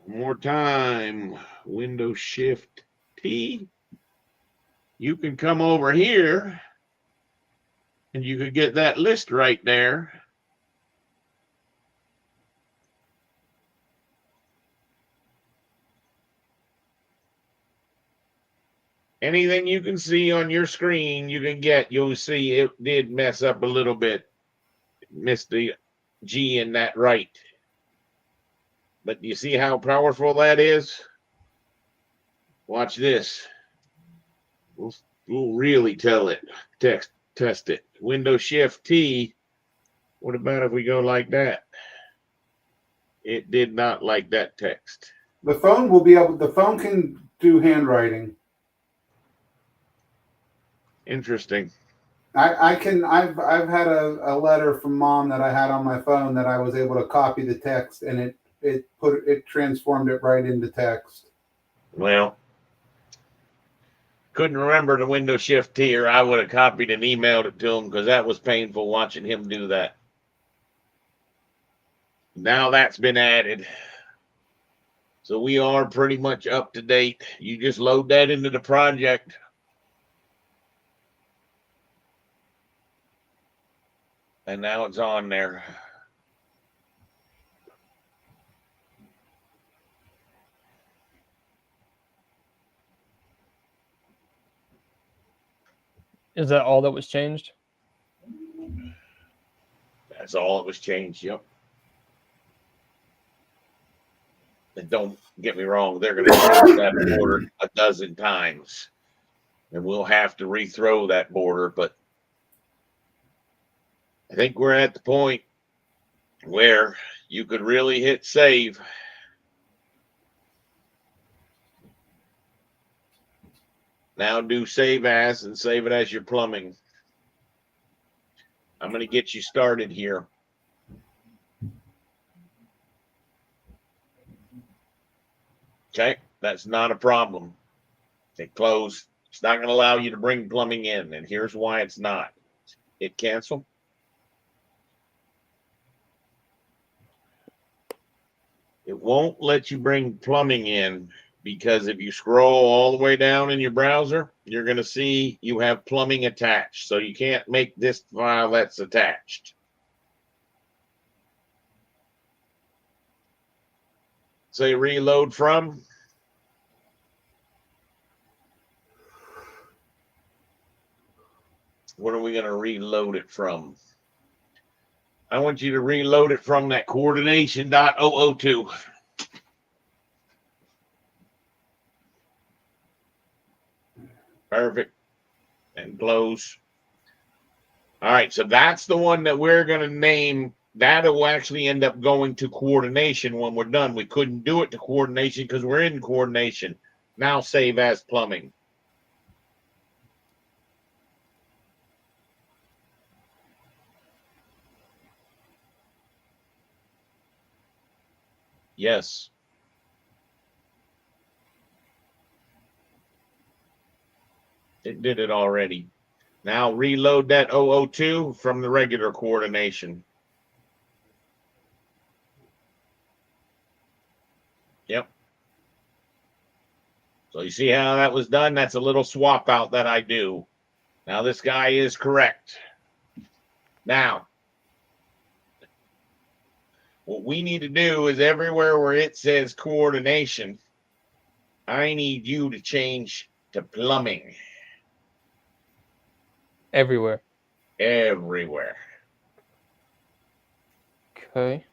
One more time, Windows Shift T. You can come over here and you could get that list right there. Anything you can see on your screen, you can get. You'll see it did mess up a little bit. Missed the G in that right. But you see how powerful that is? Watch this. We'll really tell it. Test it. Windows Shift T. What about if we go like that? It did not like that text. The phone will be able. The phone can do handwriting. Interesting. I can. I've had a letter from mom that I had on my phone that I was able to copy the text, and it transformed it right into text. Well, couldn't remember the Windows Shift T, or I would have copied and emailed it to him because that was painful watching him do that. Now that's been added. So we are pretty much up to date. You just load that into the project. And now it's on there. Is that all that was changed? That's all that was changed. Yep. And don't get me wrong, they're going to change that border a dozen times. And we'll have to rethrow that border, but I think we're at the point where you could really hit save. Now do save as and save it as your plumbing. I'm going to get you started here. Okay, that's not a problem. Hit close. It's not going to allow you to bring plumbing in, and here's why it's not. Hit cancel. It won't let you bring plumbing in because if you scroll all the way down in your browser, you're going to see you have plumbing attached. So you can't make this file that's attached. Say reload from. What are we going to reload it from? I want you to reload it from that coordination.002. Perfect. And close. All right, so that's the one that we're going to name. That'll actually end up going to coordination when we're done. We couldn't do it to coordination because we're in coordination. Now save as plumbing. Yes. It did it already. Now reload that 002 from the regular coordination. Yep. So you see how that was done? That's a little swap out that I do. Now this guy is correct. Now, what we need to do is everywhere where it says coordination, I need you to change to plumbing. Everywhere. Everywhere. Okay.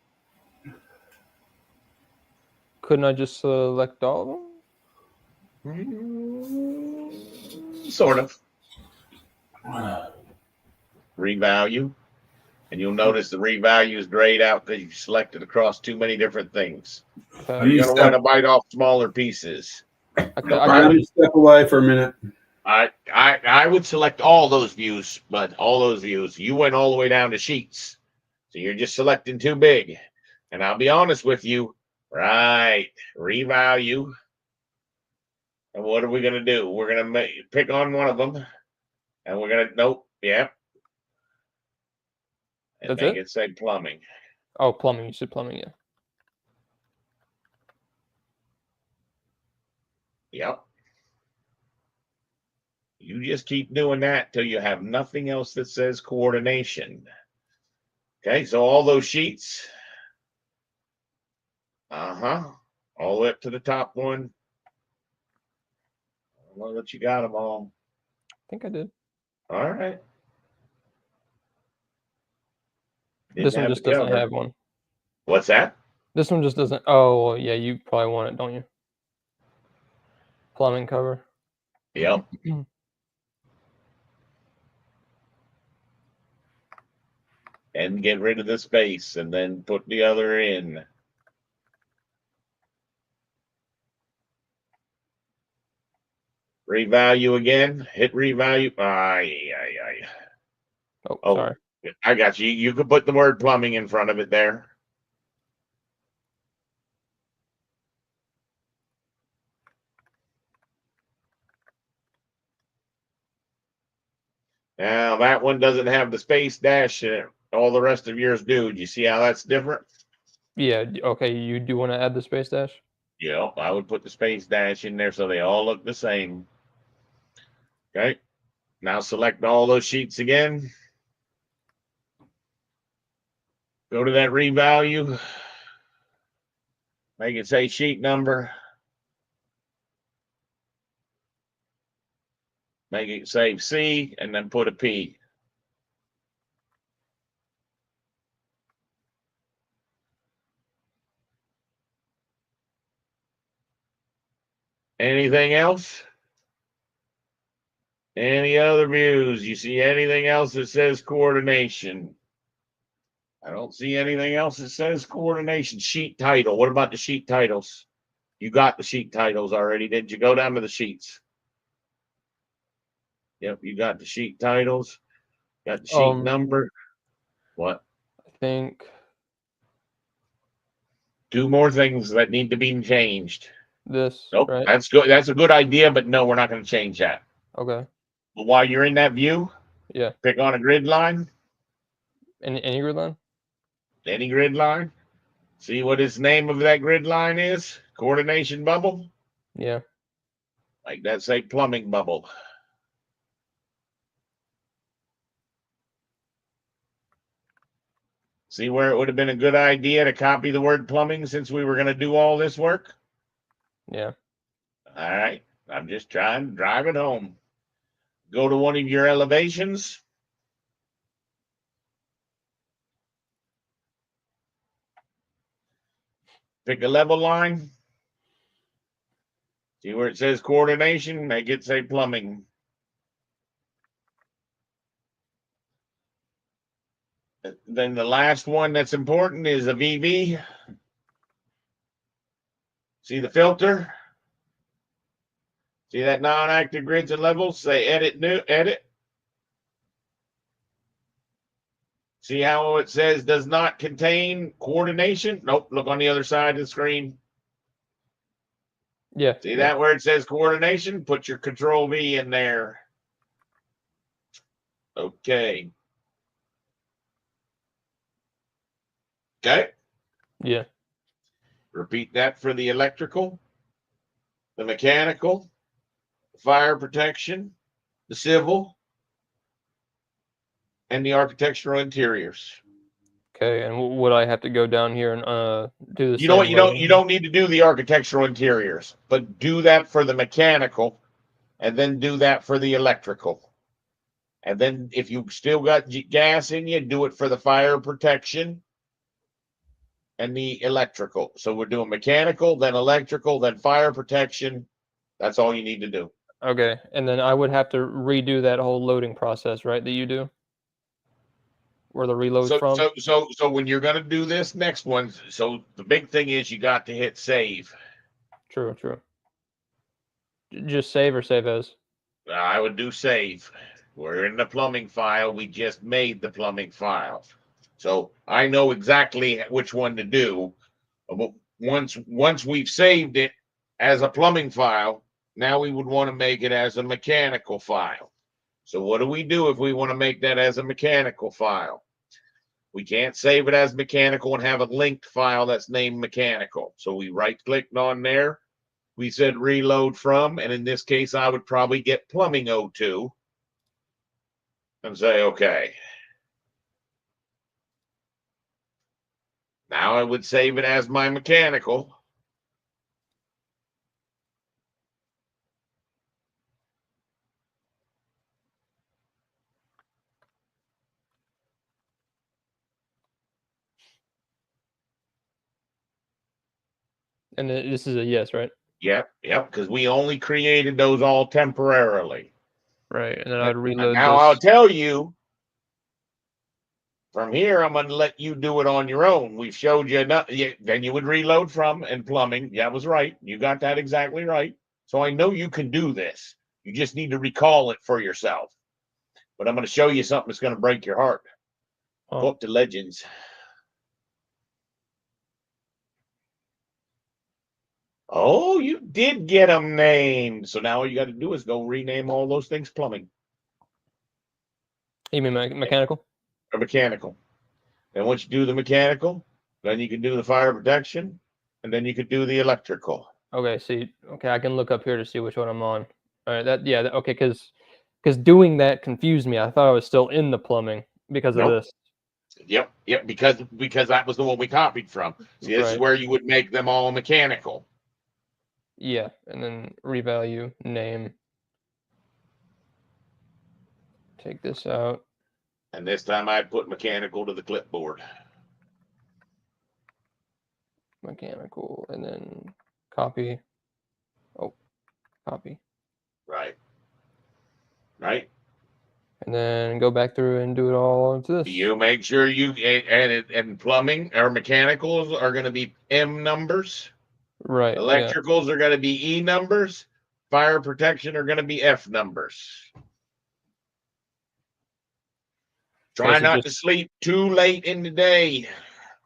Couldn't I just select all of them? Sort of. Revalue. And you'll notice the revalue is grayed out because you've selected across too many different things. Okay. You're going to want to bite off smaller pieces. Let me step away for a minute. I would select all those views, but all those views. You went all the way down to sheets. So you're just selecting too big. And I'll be honest with you. Right. Revalue. And what are we going to do? We're going to pick on one of them. And we're going to, nope. Yep. And That's make it? it say plumbing. Oh, plumbing. You said plumbing, yeah. Yep. You just keep doing that till you have nothing else that says coordination. Okay, so all those sheets. All the way up to the top one. I don't know that you got them all. I think I did. All right. This one just doesn't have one. What's that? This one just doesn't. Oh, well, yeah, you probably want it, don't you? Plumbing cover. Yep. And get rid of the space and then put the other in. Revalue again. Hit revalue. Oh, sorry. I got you. You could put the word plumbing in front of it there. Now that one doesn't have the space dash in it. All the rest of yours do. Do you see how that's different? Yeah, okay, you do want to add the space dash? Yep, I would put the space dash in there so they all look the same. Okay. Now select all those sheets again. Go to that revalue. Make it say sheet number. Make it say C and then put a P. Anything else? Any other views? You see anything else that says coordination? I don't see anything else that says coordination. Sheet title. What about the sheet titles? You got the sheet titles already. Did you go down to the sheets? Yep, you got the sheet titles. Got the sheet number. What? I think 2 more things that need to be changed. this, Nope, right? that's good. That's a good idea, but no, we're not going to change that. Okay. But while you're in that view, Yeah. pick on a grid line, Any grid line? any grid line. See what its name of that grid line is? Coordination bubble. Yeah. Like that, say plumbing bubble. See where it would have been a good idea to copy the word plumbing since we were going to do all this work? Yeah. All right. I'm just trying to drive it home. Go to one of your elevations. Pick a level line. See where it says coordination? Make it say plumbing. Then the last one that's important is a VV. See the filter? See that non-active grids and levels? Say edit, new, edit. See how it says does not contain coordination? Nope, look on the other side of the screen. Yeah. See that where it says coordination? Put your control V in there. Okay. Okay. Yeah. Repeat that for the electrical, the mechanical, the fire protection, the civil, and the architectural interiors. Okay. And would I have to go down here and do the You know what? same You don't need to do the architectural interiors, but do that for the mechanical, and then do that for the electrical. And then if you still got gas in you, do it for the fire protection and the electrical. So we're doing mechanical, then electrical, then fire protection. That's all you need to do. Okay. And then I would have to redo that whole loading process, right? That you do? Where the reload's So from? so when you're gonna do this next one, so the big thing is you got to hit save. True, true. Just save or save as? I would do save. We're in the plumbing file. We just made the plumbing file. So I know exactly which one to do. But once we've saved it as a plumbing file, now we would want to make it as a mechanical file. So what do we do if we want to make that as a mechanical file? We can't save it as mechanical and have a linked file that's named mechanical. So we right-clicked on there. We said reload from, and in this case, I would probably get plumbing 02 and say, okay. Now I would save it as my mechanical. And this is a yes, right? Yep, because we only created those all temporarily. Right. And then I'd reload Now I'll this. tell you, from here, I'm going to let you do it on your own. We've showed you enough. Then you would reload from and plumbing. Yeah, I was right. You got that exactly right. So I know you can do this. You just need to recall it for yourself. But I'm going to show you something that's going to break your heart. Go up to Legends. Oh, you did get them named. So now all you got to do is go rename all those things plumbing. You mean mechanical? Or mechanical. And once you do the mechanical, then you can do the fire protection, and then you could do the electrical. Okay, see, okay, I can look up here to see which one I'm on. All right, okay, because doing that confused me. I thought I was still in the plumbing because of Nope. this. Yep, because that was the one we copied from. See, this is Right. where you would make them all mechanical. Yeah, and then revalue name. Take this out. And this time I'd put mechanical to the clipboard. Mechanical, and then copy. Oh, copy. Right. And then go back through and do it all into this. You make sure you and plumbing or mechanicals are going to be M numbers. Right. Electricals are going to be E numbers. Fire protection are going to be F numbers. Try not to sleep too late in the day.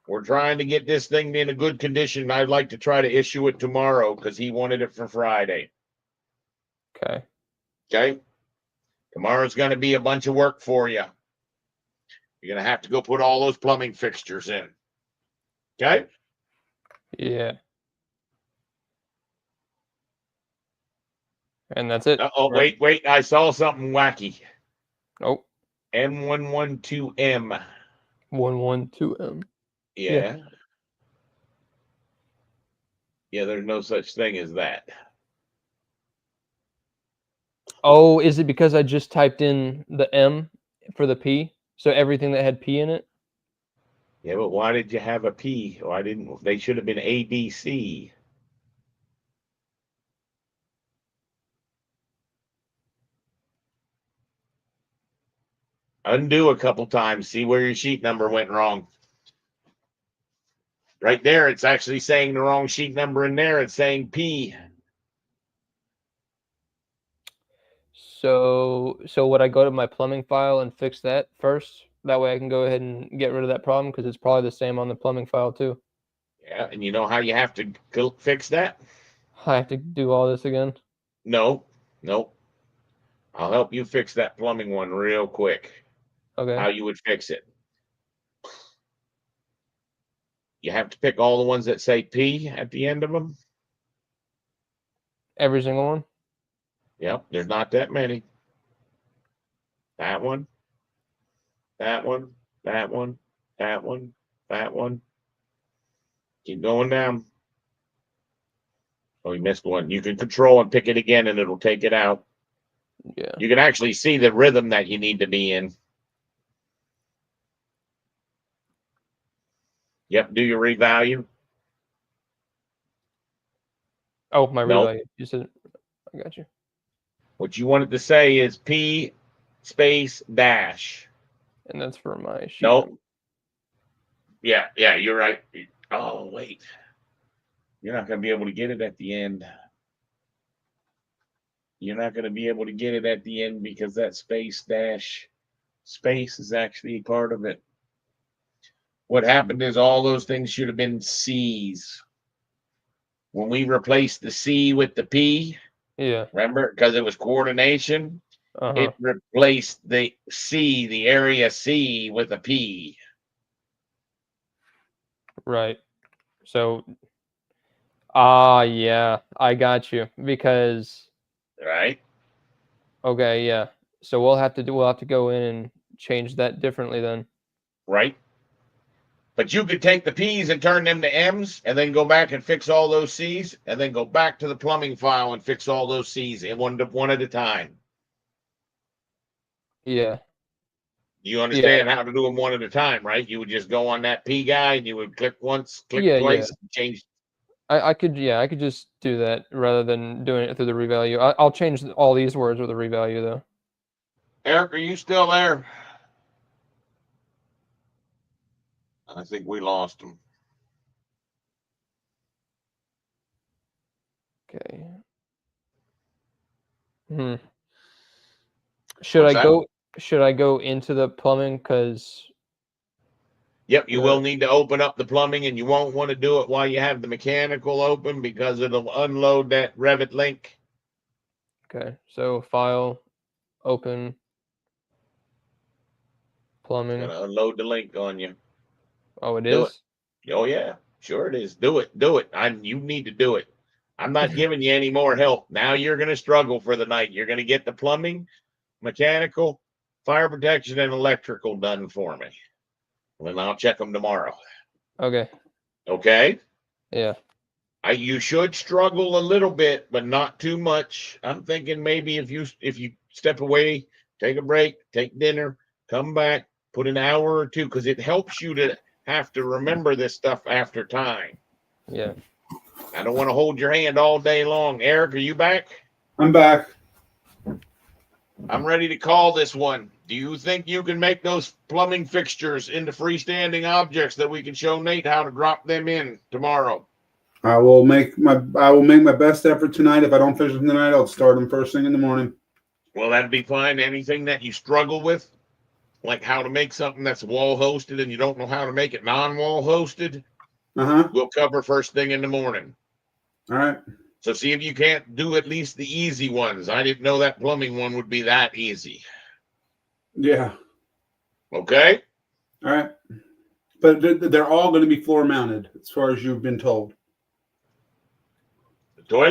We're trying to get this thing in a good condition. I'd like to try to issue it tomorrow because he wanted it for Friday. Okay. Okay. Tomorrow's going to be a bunch of work for you. You're going to have to go put all those plumbing fixtures in. Okay. Yeah. And that's it. Oh, right? Wait. I saw something wacky. Oh. M112M. 112M. Yeah. Yeah, there's no such thing as that. Oh, is it because I just typed in the M for the P? So everything that had P in it? Yeah, but why did you have a P? Why didn't they should have been A, B, C? Undo a couple times. See where your sheet number went wrong. Right there, it's actually saying the wrong sheet number in there. It's saying P. So would I go to my plumbing file and fix that first? That way I can go ahead and get rid of that problem because it's probably the same on the plumbing file too. Yeah, and you know how you have to fix that? I have to do all this again? No. I'll help you fix that plumbing one real quick. Okay. How you would fix it. You have to pick all the ones that say P at the end of them. Every single one? Yep, there's not that many. That one, that one, that one, that one, that one. Keep going down. Oh, you missed one. You can control and pick it again and it'll take it out. Yeah. You can actually see the rhythm that you need to be in. Yep, do your revalue. Oh, my Nope. revalue. You said I got you. What you wanted to say is P space dash. And that's for my sheet. Nope. Yeah, you're right. Oh, wait. You're not going to be able to get it at the end. You're not going to be able to get it at the end because that space dash space is actually part of it. What happened is all those things should have been C's. When we replaced the C with the P, Yeah. remember, because it was coordination, it replaced the C, the area C, with a P. Right. So, yeah, I got you because. Right. Okay, yeah. So we'll have to go in and change that differently then. Right. But you could take the P's and turn them to M's and then go back and fix all those C's and then go back to the plumbing file and fix all those C's in one at a time. Yeah. You understand how to do them one at a time, right? You would just go on that P guy and you would click once, click twice, change. I could just do that rather than doing it through the revalue. I'll change all these words with the revalue though. Eric, are you still there? I think we lost him. Okay. Should I go into the plumbing because? Yep, you will need to open up the plumbing, and you won't want to do it while you have the mechanical open because it'll unload that Revit link. Okay, so file, open, plumbing. It's gonna unload the link on you. Oh, it do is? It. Oh yeah, sure it is. Do it. You need to do it. I'm not giving you any more help. Now you're gonna struggle for the night. You're gonna get the plumbing, mechanical, fire protection, and electrical done for me. And then I'll check them tomorrow. Okay. Okay. Yeah. You should struggle a little bit, but not too much. I'm thinking maybe if you step away, take a break, take dinner, come back, put an hour or two, because it helps you to have to remember this stuff after time. Yeah. I don't want to hold your hand all day long. Eric, are you back? I'm back. I'm ready to call this one. Do you think you can make those plumbing fixtures into freestanding objects that we can show Nate how to drop them in tomorrow? I will make my best effort tonight. If I don't finish them tonight, I'll start them first thing in the morning. Well, that'd be fine. Anything that you struggle with, like how to make something that's wall hosted and you don't know how to make it non-wall hosted, we'll cover first thing in the morning. All right. So see if you can't do at least the easy ones. I didn't know that plumbing one would be that easy. Yeah. Okay. All right. But they're all going to be floor mounted, as far as you've been told. The toilet?